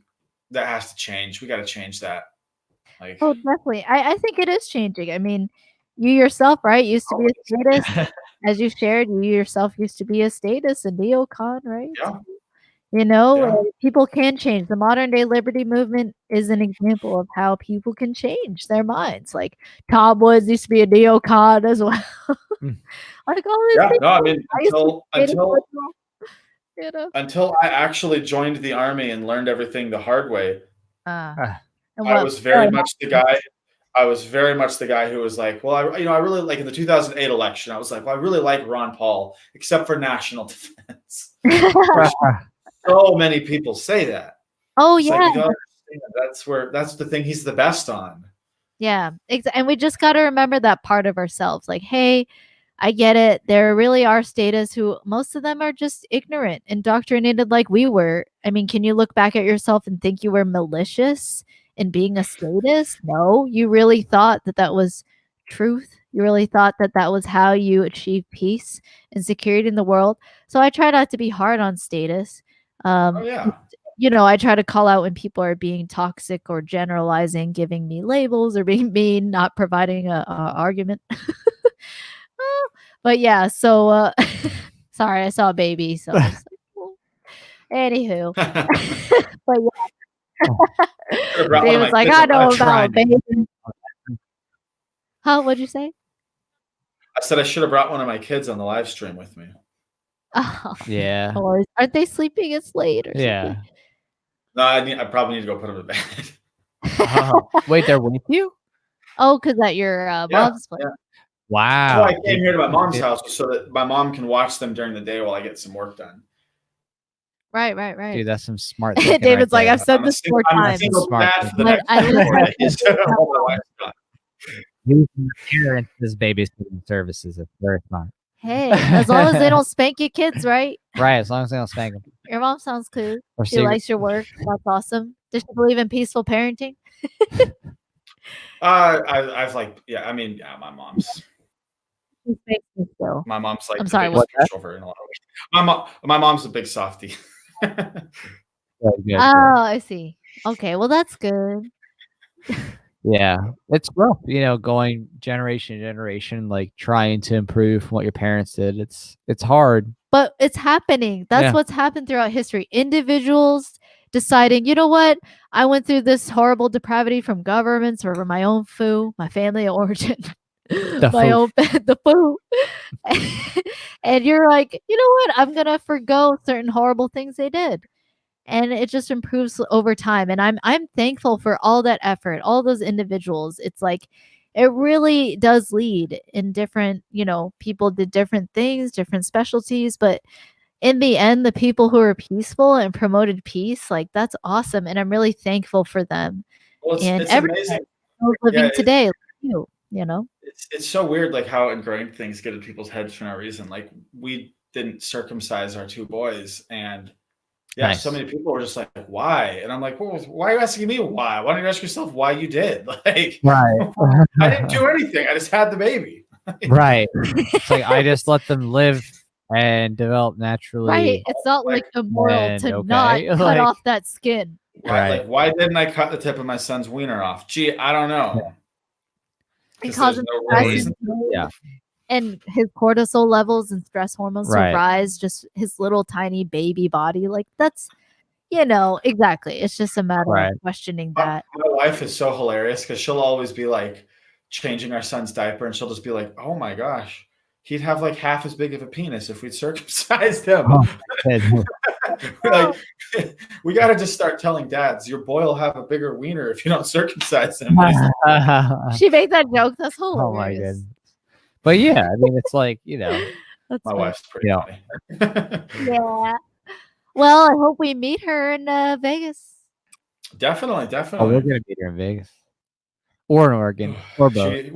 that has to change. We got to change that. Like, oh, definitely. I think it is changing. I mean, you yourself, right, used to be a statist. As you shared, you yourself used to be a statist, a neocon, right? Yeah. People can change. The modern day liberty movement is an example of how people can change their minds. Like Tom Woods used to be a neocon as well. Like all these things. No, I mean, until I actually joined the army and learned everything the hard way, I was very much the guy. I was very much the guy who was like, well, I really like, in the 2008 election, I was like, well, I really like Ron Paul, except for national defense. So many people say that. Oh, it's yeah. Like, you don't that's the thing he's the best on. Yeah. And we just got to remember that part of ourselves. Like, hey, I get it. There really are statists who, most of them are just ignorant, indoctrinated like we were. I mean, can you look back at yourself and think you were malicious in being a statist? No, you really thought that was truth. You really thought that was how you achieve peace and security in the world. So I try not to be hard on statists. I try to call out when people are being toxic or generalizing, giving me labels, or being mean, not providing a argument. But yeah, so sorry, I saw a baby, so I was like, well. Anywho. But yeah. He was like, I know about baby. Huh? What'd you say? I said I should have brought one of my kids on the live stream with me. Oh, yeah. Or aren't they sleeping? It's late or something. No, I probably need to go put them to bed. Wait, they're with you? Oh, because at your mom's place. Yeah. Wow. I came here to my mom's house so that my mom can watch them during the day while I get some work done. Right. Dude, that's some smart thinking. David's like, I've said this 4 times. Using parents as babysitting services is very smart. Hey, as long as they don't spank your kids, right? Right, as long as they don't spank them. Your mom sounds cool. She likes your work. That's awesome. Does she believe in peaceful parenting? I've my mom's. My mom's like, I'm sorry, what? In a lot of ways. My mom's a big softie. I see. Okay, well that's good. Yeah, it's rough, going generation to generation, like trying to improve what your parents did. It's hard, but it's happening. That's what's happened throughout history. Individuals deciding, you know what? I went through this horrible depravity from governments or my own my family of origin, the foo. And you're like, you know what? I'm gonna forgo certain horrible things they did. and it just improves over time. And I'm thankful for all that effort, all those individuals. It's like it really does lead in different, people did different things, different specialties, but in the end, the people who are peaceful and promoted peace, like that's awesome. And I'm really thankful for them. Well, And it's everyone amazing. living today, like you know. It's so weird, like how ingrained things get in people's heads for no reason. Like we didn't circumcise our 2 boys, and so many people were just like, "Why?" And I'm like, "Well, why are you asking me why? Why don't you ask yourself why you did?" Like, right. I didn't do anything. I just had the baby. Right. It's like I just let them live and develop naturally. Right. It's not like immoral to not cut off that skin. Right. Like, why didn't I cut the tip of my son's wiener off? Gee, I don't know. It causes and his cortisol levels and stress hormones to rise, just his little tiny baby body. Like that's, exactly. It's just a matter of questioning that. My wife is so hilarious because she'll always be like changing our son's diaper, and she'll just be like, "Oh my gosh, he'd have like half as big of a penis if we'd circumcised him." Like, we got to just start telling dads, your boy will have a bigger wiener if you don't circumcise him. She made that joke. That's hilarious. Oh my goodness. But yeah, I mean, it's like, my wife's pretty funny. Yeah. Well, I hope we meet her in Vegas. Definitely. Oh, we're gonna meet her in Vegas, or in Oregon, or both.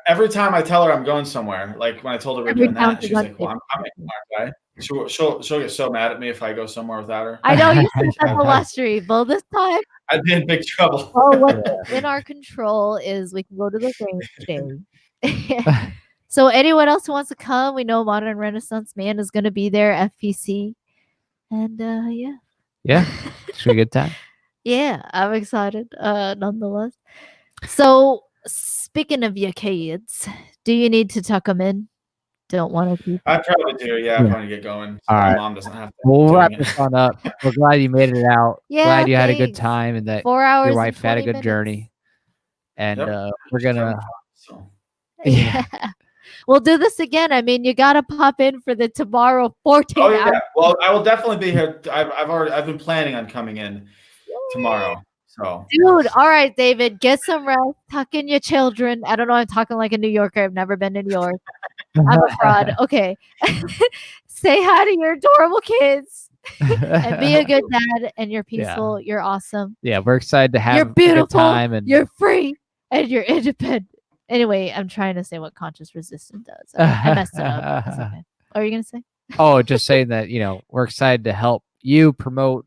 Every time I tell her I'm going somewhere, like when I told her we're doing that, she's like, "Well, I'm coming tomorrow, guy." She'll get so mad at me if I go somewhere without her. I know you said that the last stream, but this time I'd be in big trouble. What's in our control is we can go to the thing. So anyone else who wants to come, we know Modern Renaissance Man is going to be there, FPC, and yeah, it's a good time. Yeah, I'm excited. Nonetheless. So speaking of your kids, do you need to tuck them in? Don't want to keep. I probably do. Yeah, I'm going to get going. So my mom doesn't have to. We'll wrap this one up. We're glad you made it out. Yeah, glad you had a good time and that 4 hours your wife had a good minutes. journey. And we're gonna. Yeah. We'll do this again. I mean, you gotta pop in for the tomorrow 14 hours. Yeah. Well, I will definitely be here. I've been planning on coming in tomorrow. So, dude, all right, David, get some rest. Tuck in your children. I don't know. I'm talking like a New Yorker. I've never been to New York. I'm a fraud. Okay. Say hi to your adorable kids and be a good dad. And you're peaceful. You're awesome. Yeah, we're excited to have you're beautiful, a good time. And you're free and you're independent. Anyway, I'm trying to say what conscious resistance does. I messed it up. It's okay. What are you going to say? Oh, just saying that, we're excited to help you promote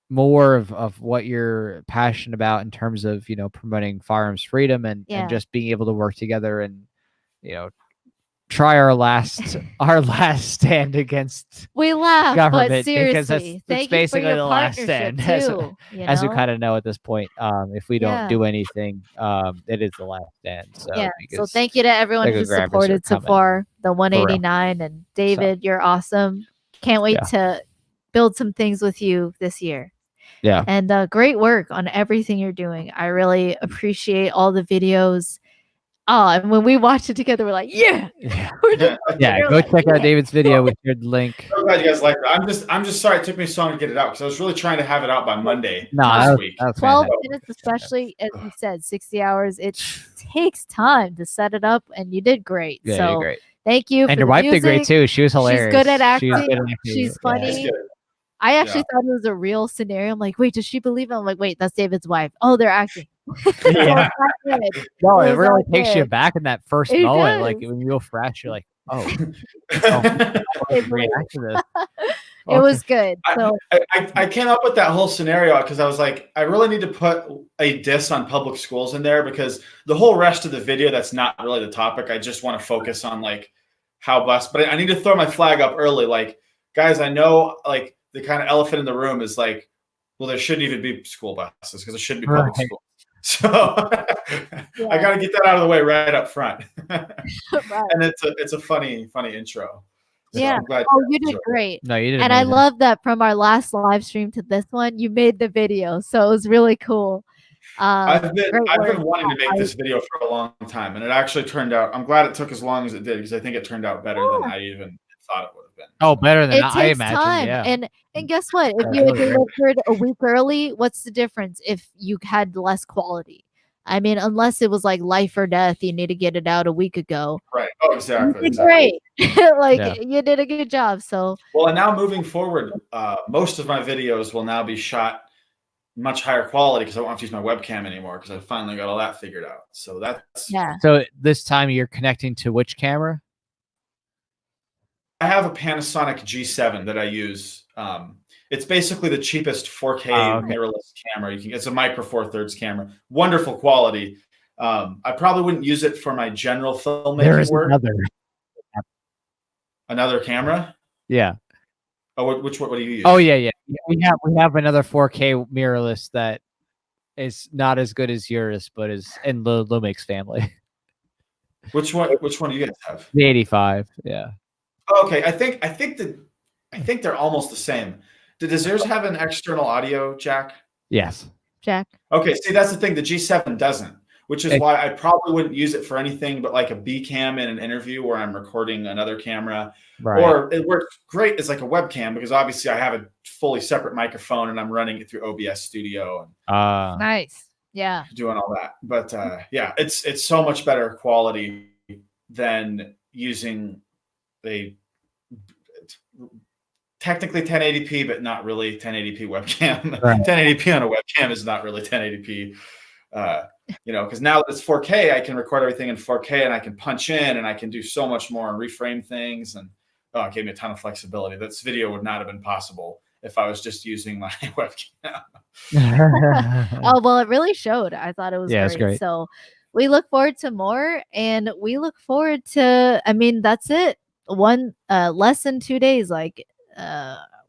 more of what you're passionate about in terms of, promoting firearms freedom and just being able to work together and, try our last stand against we laugh, government, but seriously, because that's basically the last stand as we kind of know at this point. If we don't do anything, it is the last stand. So so thank you to everyone who supported so far, the 189 and David, you're awesome. Can't wait to build some things with you this year. Yeah. And great work on everything you're doing. I really appreciate all the videos. And when we watched it together, we're like, go check out David's video. We shared the link. I'm glad you guys like it. I'm just sorry it took me so long to get it out because I was really trying to have it out by Monday last week. 12 minutes, especially as you said, 60 hours. It takes time to set it up, and you did great. Yeah, so great. Thank you. And your wife did great too. She was hilarious. She's good at acting. She's funny. Yeah. I actually thought it was a real scenario. I'm like, wait, does she believe it? I'm like, wait, that's David's wife. Oh, they're acting. No, it really takes you back in that first moment. Like when you go fresh, you're like, oh, react to this. It was good. So I came up with that whole scenario because I was like, I really need to put a diss on public schools in there because the whole rest of the video, that's not really the topic. I just want to focus on like how blessed, but I need to throw my flag up early. Like, guys, I know like the kind of elephant in the room is like, well, there shouldn't even be school buses because it shouldn't be public school. So I got to get that out of the way right up front. And it's a funny intro. So I'm glad you did great. No, you did. And I love that from our last live stream to this one, you made the video. So it was really cool. I've been wanting to make this video for a long time, and it actually turned out. I'm glad it took as long as it did because I think it turned out better than I even thought it would have been. Oh, better than It I takes imagine. time. Yeah. And guess what? If Yeah, you had really great. delivered a week early, what's the difference if you had less quality? I mean, unless it was like life or death, you need to get it out a week ago. Right. Oh, exactly. You did great. Like Yeah. you did a good job. So Well, and now moving forward, most of my videos will now be shot much higher quality because I won't have to use my webcam anymore because I finally got all that figured out. So that's yeah. So this time you're connecting to which camera? I have a Panasonic G7 that I use. It's basically the cheapest 4K mirrorless camera you can. It's a micro four thirds camera, wonderful quality. I probably wouldn't use it for my general filmmaking There is work. another camera. Yeah. Oh, what do you use? Oh yeah. We have another 4K mirrorless that is not as good as yours, but is in the Lumix family. Which one do you guys have? The 85. Yeah. Okay, I think they're almost the same. Does yours have an external audio jack? Yes. Jack. Okay, see that's the thing. The G7 doesn't, which is why I probably wouldn't use it for anything but like a B cam in an interview where I'm recording another camera. Right. Or it works great as like a webcam because obviously I have a fully separate microphone and I'm running it through OBS Studio and Nice. Yeah. doing all that. But yeah, it's so much better quality than using a technically 1080p, but not really 1080p webcam. Right. 1080p on a webcam is not really 1080p. Because now that it's 4K, I can record everything in 4K and I can punch in and I can do so much more and reframe things. And it gave me a ton of flexibility. This video would not have been possible if I was just using my webcam. Oh, well, it really showed. I thought it was Yeah, it's great. great. So we look forward to more, and we look forward to, I mean, that's it. Less than 2 days. Like,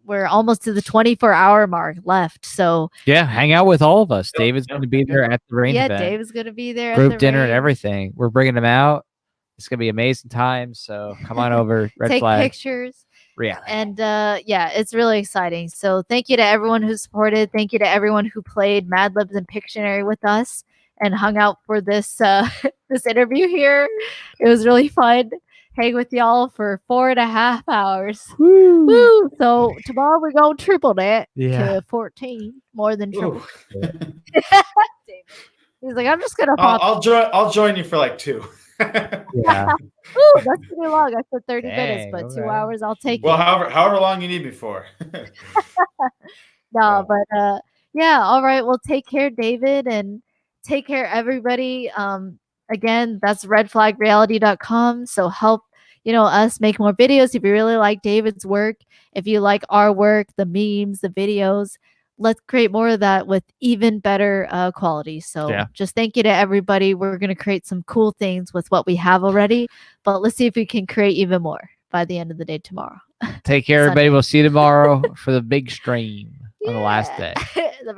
we're almost to the 24-hour mark left. So yeah, hang out with all of us. Yep, David's going to be there at the range yeah, event. Dave's going to be there Group at the dinner and range. everything. We're bringing them out. It's going to be amazing time. So come on over. Red Take flag. pictures. Yeah. And yeah, it's really exciting. So thank you to everyone who supported. Thank you to everyone who played Mad Libs and Pictionary with us and hung out for this this interview here. It was really fun. Hang with y'all for 4.5 hours. Woo. Woo! So tomorrow we go triple that Yeah. to 14, more than triple. Ooh. He's like, I'm just gonna pop. I'll join you for like 2. Yeah. Ooh, that's too long. I said 30 minutes, Dang, but 2 okay. hours I'll take Well, it. however long you need me for. No, but yeah, all right. Well, take care, David, and take care, everybody. Again, that's redflagreality.com. So help, us make more videos. If you really like David's work, if you like our work, the memes, the videos, let's create more of that with even better quality. So Yeah. just thank you to everybody. We're going to create some cool things with what we have already, but let's see if we can create even more by the end of the day tomorrow. Take care, everybody. Sunday. We'll see you tomorrow for the big stream on the last day. The big